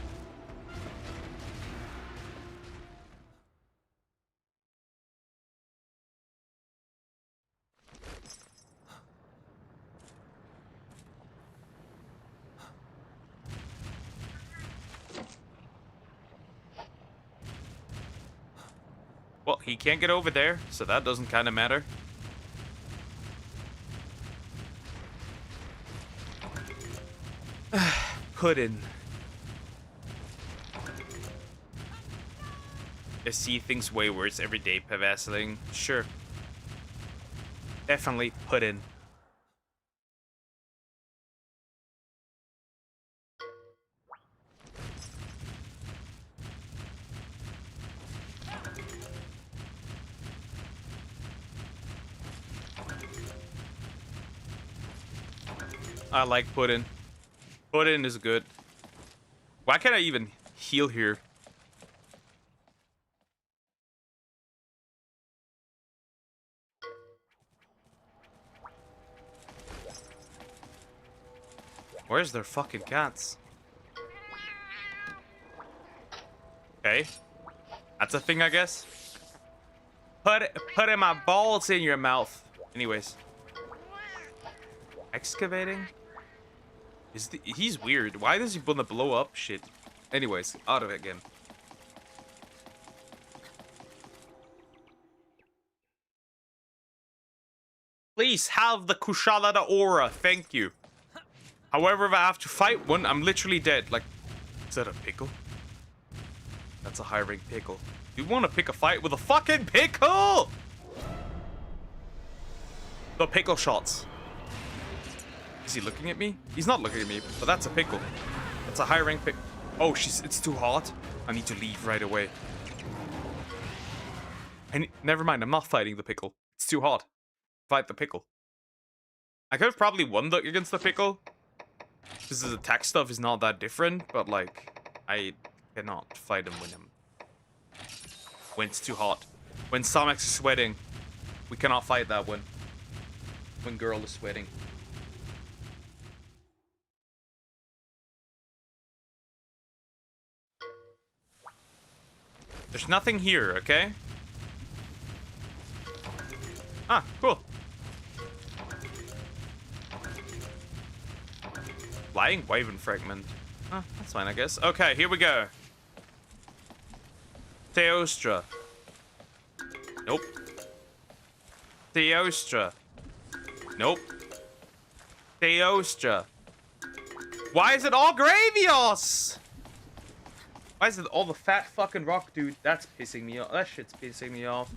Well, he can't get over there, so that doesn't kind of matter. Puddin'. I see things way worse every day, Pavasling. Sure. Definitely Puddin'. I like pudding. Pudding is good. Why can't I even heal here? Where's their fucking cats? Okay. That's a thing, I guess. Put my balls in your mouth. Anyways. Excavating? He's weird. Why does he want to blow up shit? Anyways, out of it again. Please have the Kushala the Aura. Thank you. However, if I have to fight one, I'm literally dead. Like, is that a pickle? That's a high rank pickle. You want to pick a fight with a fucking pickle? The pickle shots. Is he looking at me? He's not looking at me, but that's a pickle. That's a high rank pickle. Oh, it's too hot. I need to leave right away. Never mind, I'm not fighting the pickle. It's too hot. Fight the pickle. I could have probably won against the pickle. Because his attack stuff is not that different, but like, I cannot fight him when it's too hot. When Samex is sweating, we cannot fight that one. When girl is sweating. There's nothing here, okay? Ah, cool. Flying Wyvern Fragment. Oh, that's fine, I guess. Okay, here we go. Theostra. Nope. Theostra. Nope. Theostra. Why is it all Gravios? Why is it all the fat fucking rock dude? That's pissing me off. That shit's pissing me off.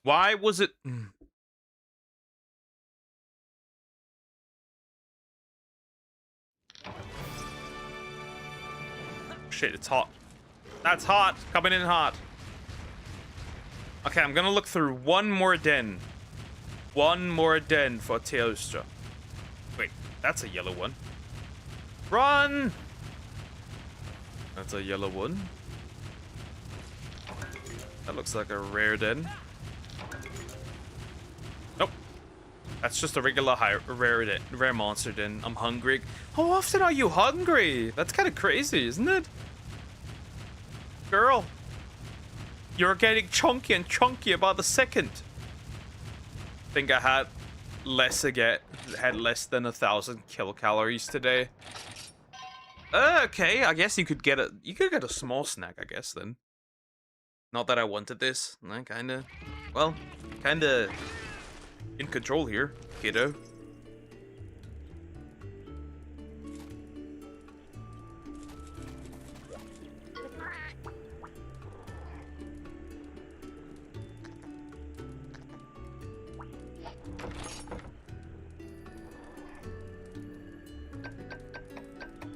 Why was it... Shit, it's hot. That's hot. Coming in hot. Okay, I'm gonna look through one more den. One more den for Teostra. Wait, that's a yellow one. Run! That's a yellow one. That looks like a rare den. Nope. That's just a regular rare monster den. I'm hungry. How often are you hungry? That's kind of crazy, isn't it? Girl, you're getting chunky and chunky about the second. I think I had less than 1,000 kilocalories today. Okay, I guess you could get a small snack, I guess then. Not that I wanted this. I kinda in control here, kiddo.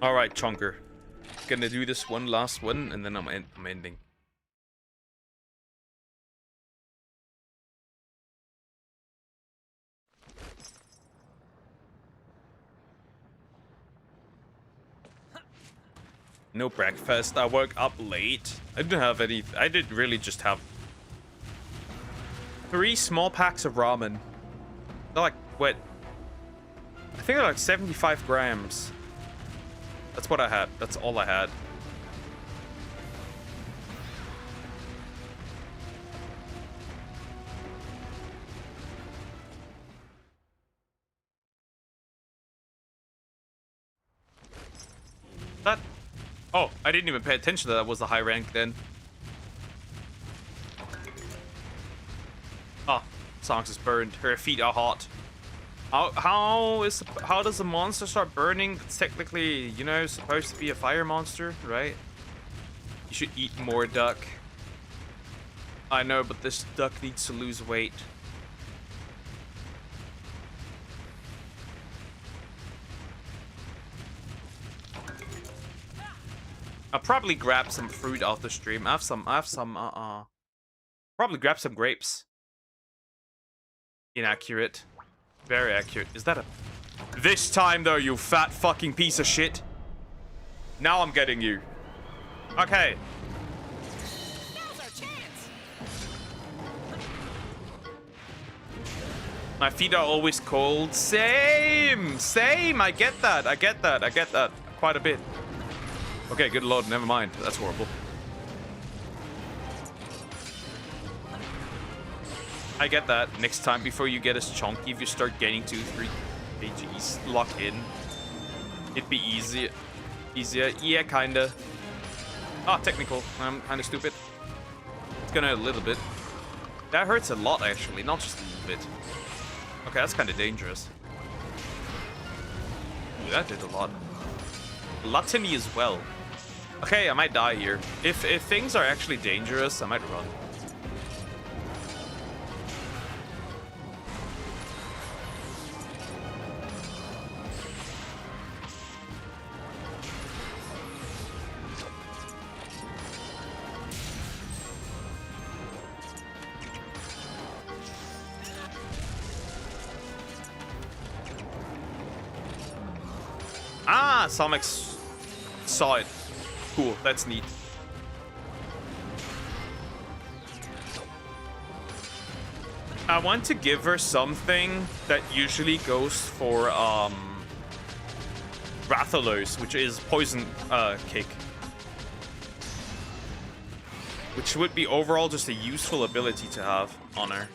All right, Chunker. Gonna do this one last one, and then I'm ending. No breakfast. I woke up late. I didn't have any. I did really just have 3 small packs of ramen. They're like what? I think they're like 75 grams. That's what I had. That's all I had. That. Oh, I didn't even pay attention that was a high rank then. Oh, Sonx is burned. Her feet are hot. How does a monster start burning? It's technically, you know, supposed to be a fire monster, right? You should eat more duck. I know, but this duck needs to lose weight. I'll probably grab some fruit off the stream. I have some, probably grab some grapes. Inaccurate. Very accurate. Is that a... This time, though, you fat fucking piece of shit. Now I'm getting you. Okay. Now's our chance. My feet are always cold. Same. Same. I get that. I get that. I get that. Quite a bit. Okay, good lord. Never mind. That's horrible. I get that. Next time, before you get as chunky, if you start gaining 2-3 kgs, lock in. It'd be easier. Yeah, kinda. Ah, technical. I'm kinda stupid. It's gonna hurt a little bit. That hurts a lot, actually, not just a little bit. Okay, that's kinda dangerous. Ooh, that did a lot. A lot to me as well. Okay, I might die here. If things are actually dangerous, I might run. Ah, Somex saw it. Cool, that's neat. I want to give her something that usually goes for Rathalos, which is poison kick. Which would be overall just a useful ability to have on her.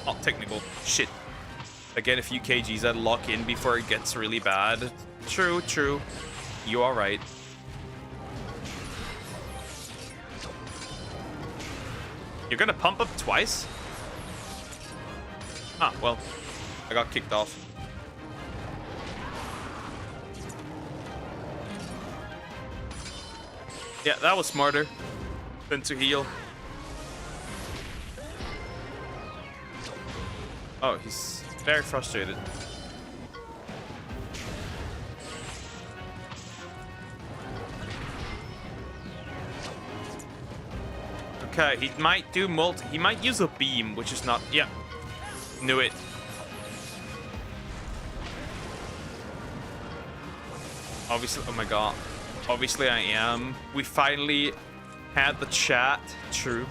Oh, technical. Shit. Again, a few kgs I'd lock in before it gets really bad. True, true. You are right. You're gonna pump up twice? Ah, well. I got kicked off. Yeah, that was smarter than to heal. Oh, he's very frustrated. Okay, he might do he might use a beam, which is not... Yeah. Knew it. Obviously, oh my god. Obviously I am. We finally had the chat. True.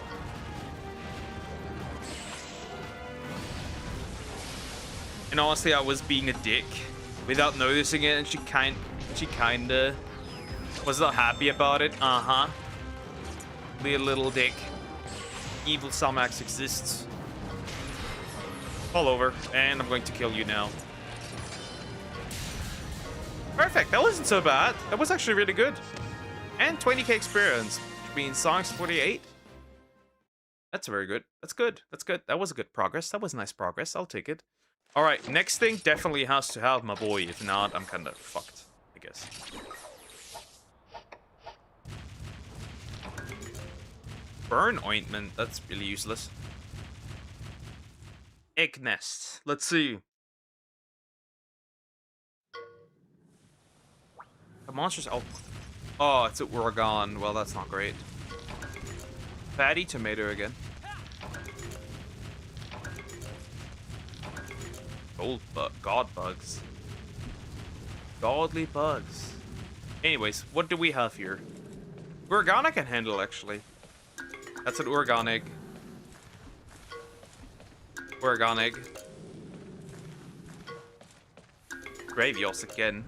And honestly, I was being a dick without noticing it, and she kinda was not happy about it. Uh-huh. Be a little dick. Evil Somax exists. All over, and I'm going to kill you now. Perfect, that wasn't so bad. That was actually really good. And 20k experience, which means songs 48. That's very good. That's good. That's good. That was a good progress. That was nice progress. I'll take it. All right, next thing definitely has to have my boy. If not, I'm kind of fucked, I guess. Burn ointment. That's really useless. Egg nest. Let's see. The monster's out. Oh, it's at Oregon. Well, that's not great. Fatty tomato again. God bugs. Godly bugs. Anyways, what do we have here? Oregon I can handle, actually. That's an Oregon egg. Oregon egg. Gravios again.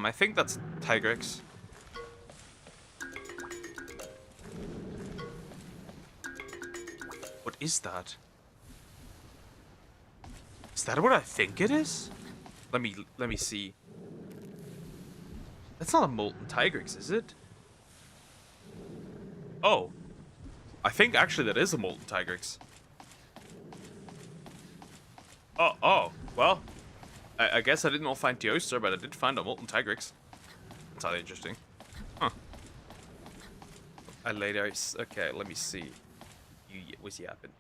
I think that's Tigrex. What is that? Is that what I think it is? Let me see. That's not a molten Tigrex, is it? Oh. I think actually that is a molten Tigrex. Oh, well. I guess I did not find the oyster, but I did find a molten Tigrex. That's how interesting. Huh. I later... Okay, let me see. What's yapping?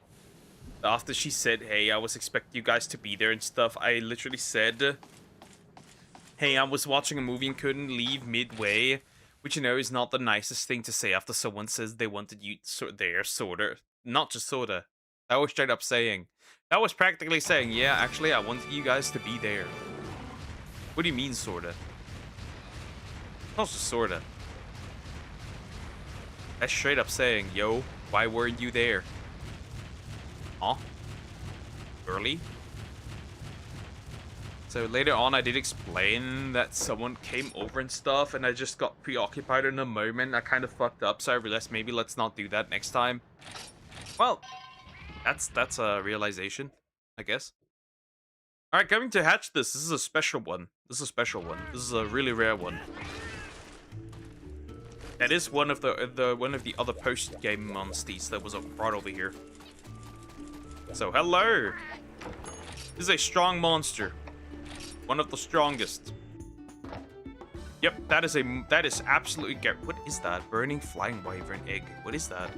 After she said, hey, I was expecting you guys to be there and stuff, I literally said, hey, I was watching a movie and couldn't leave midway. Which, you know, is not the nicest thing to say after someone says they wanted you there, sorta. Not just sorta. That was straight up saying. That was practically saying, yeah, actually, I wanted you guys to be there. What do you mean, sorta? Not just sorta. That's straight up saying, yo, why weren't you there? Huh? Early? So later on, I did explain that someone came over and stuff, and I just got preoccupied in a moment. I kind of fucked up, so I realized maybe let's not do that next time. Well, that's a realization, I guess. All right, going to hatch this. This is a special one. This is a special one. This is a really rare one. That is one of the other post-game monsters that was brought over here. So hello. This is a strong monster. One of the strongest. Yep, that is absolutely... What is that? Burning flying wyvern egg. What is that?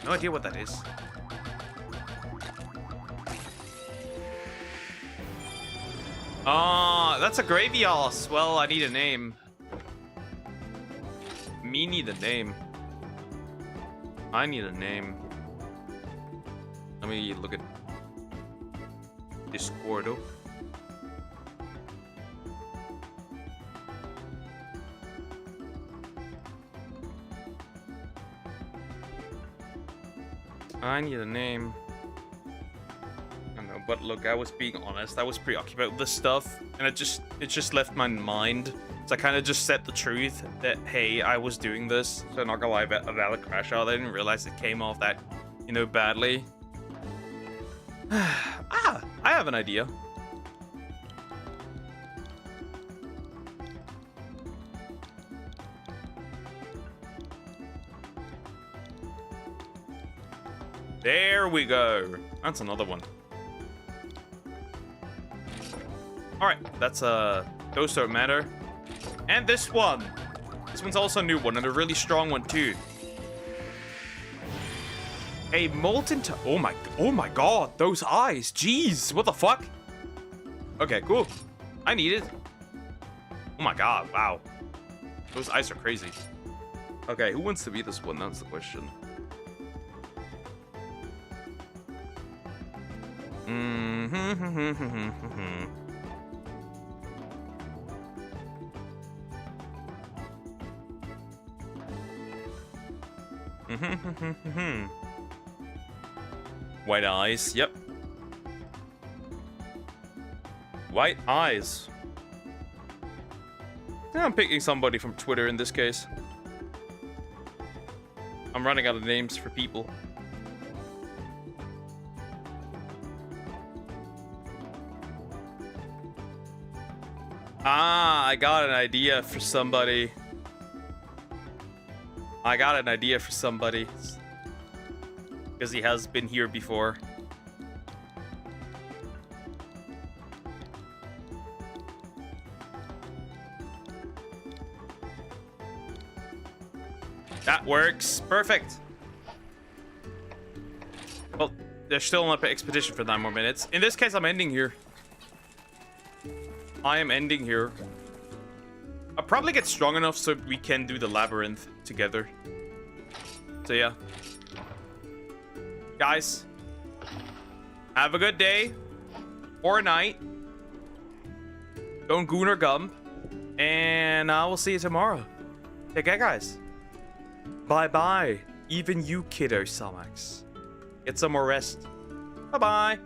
No idea what that is. Ah, that's a Gravios. Well, I need a name. Me need a name. I need a name. Let me look at Discordo. I need a name. I know, but look, I was being honest. I was preoccupied with this stuff, and it just left my mind. So I kind of just said the truth that, hey, I was doing this. So not gonna lie, a valid crash out. I didn't realize it came off that, you know, badly. I have an idea. There we go. That's another one. Alright, that's those don't matter. And this one. This one's also a new one and a really strong one too. A molten oh my god, those eyes. Jeez, what the fuck? Okay, cool. I need it. Oh my god, wow. Those eyes are crazy. Okay, who wants to be this one? That's the question. White eyes, yep. White eyes. Yeah, I'm picking somebody from Twitter in this case. I'm running out of names for people. Ah, I got an idea for somebody. Because he has been here before. That works. Perfect. Well, there's still an expedition for 9 more minutes. In this case, I'm ending here. I am ending here. I'll probably get strong enough so we can do the labyrinth together. So yeah. Guys, have a good day or night. Don't goon or gum. And I will see you tomorrow. Take care, guys. Bye-bye. Even you, kiddo Samax. Get some more rest. Bye-bye.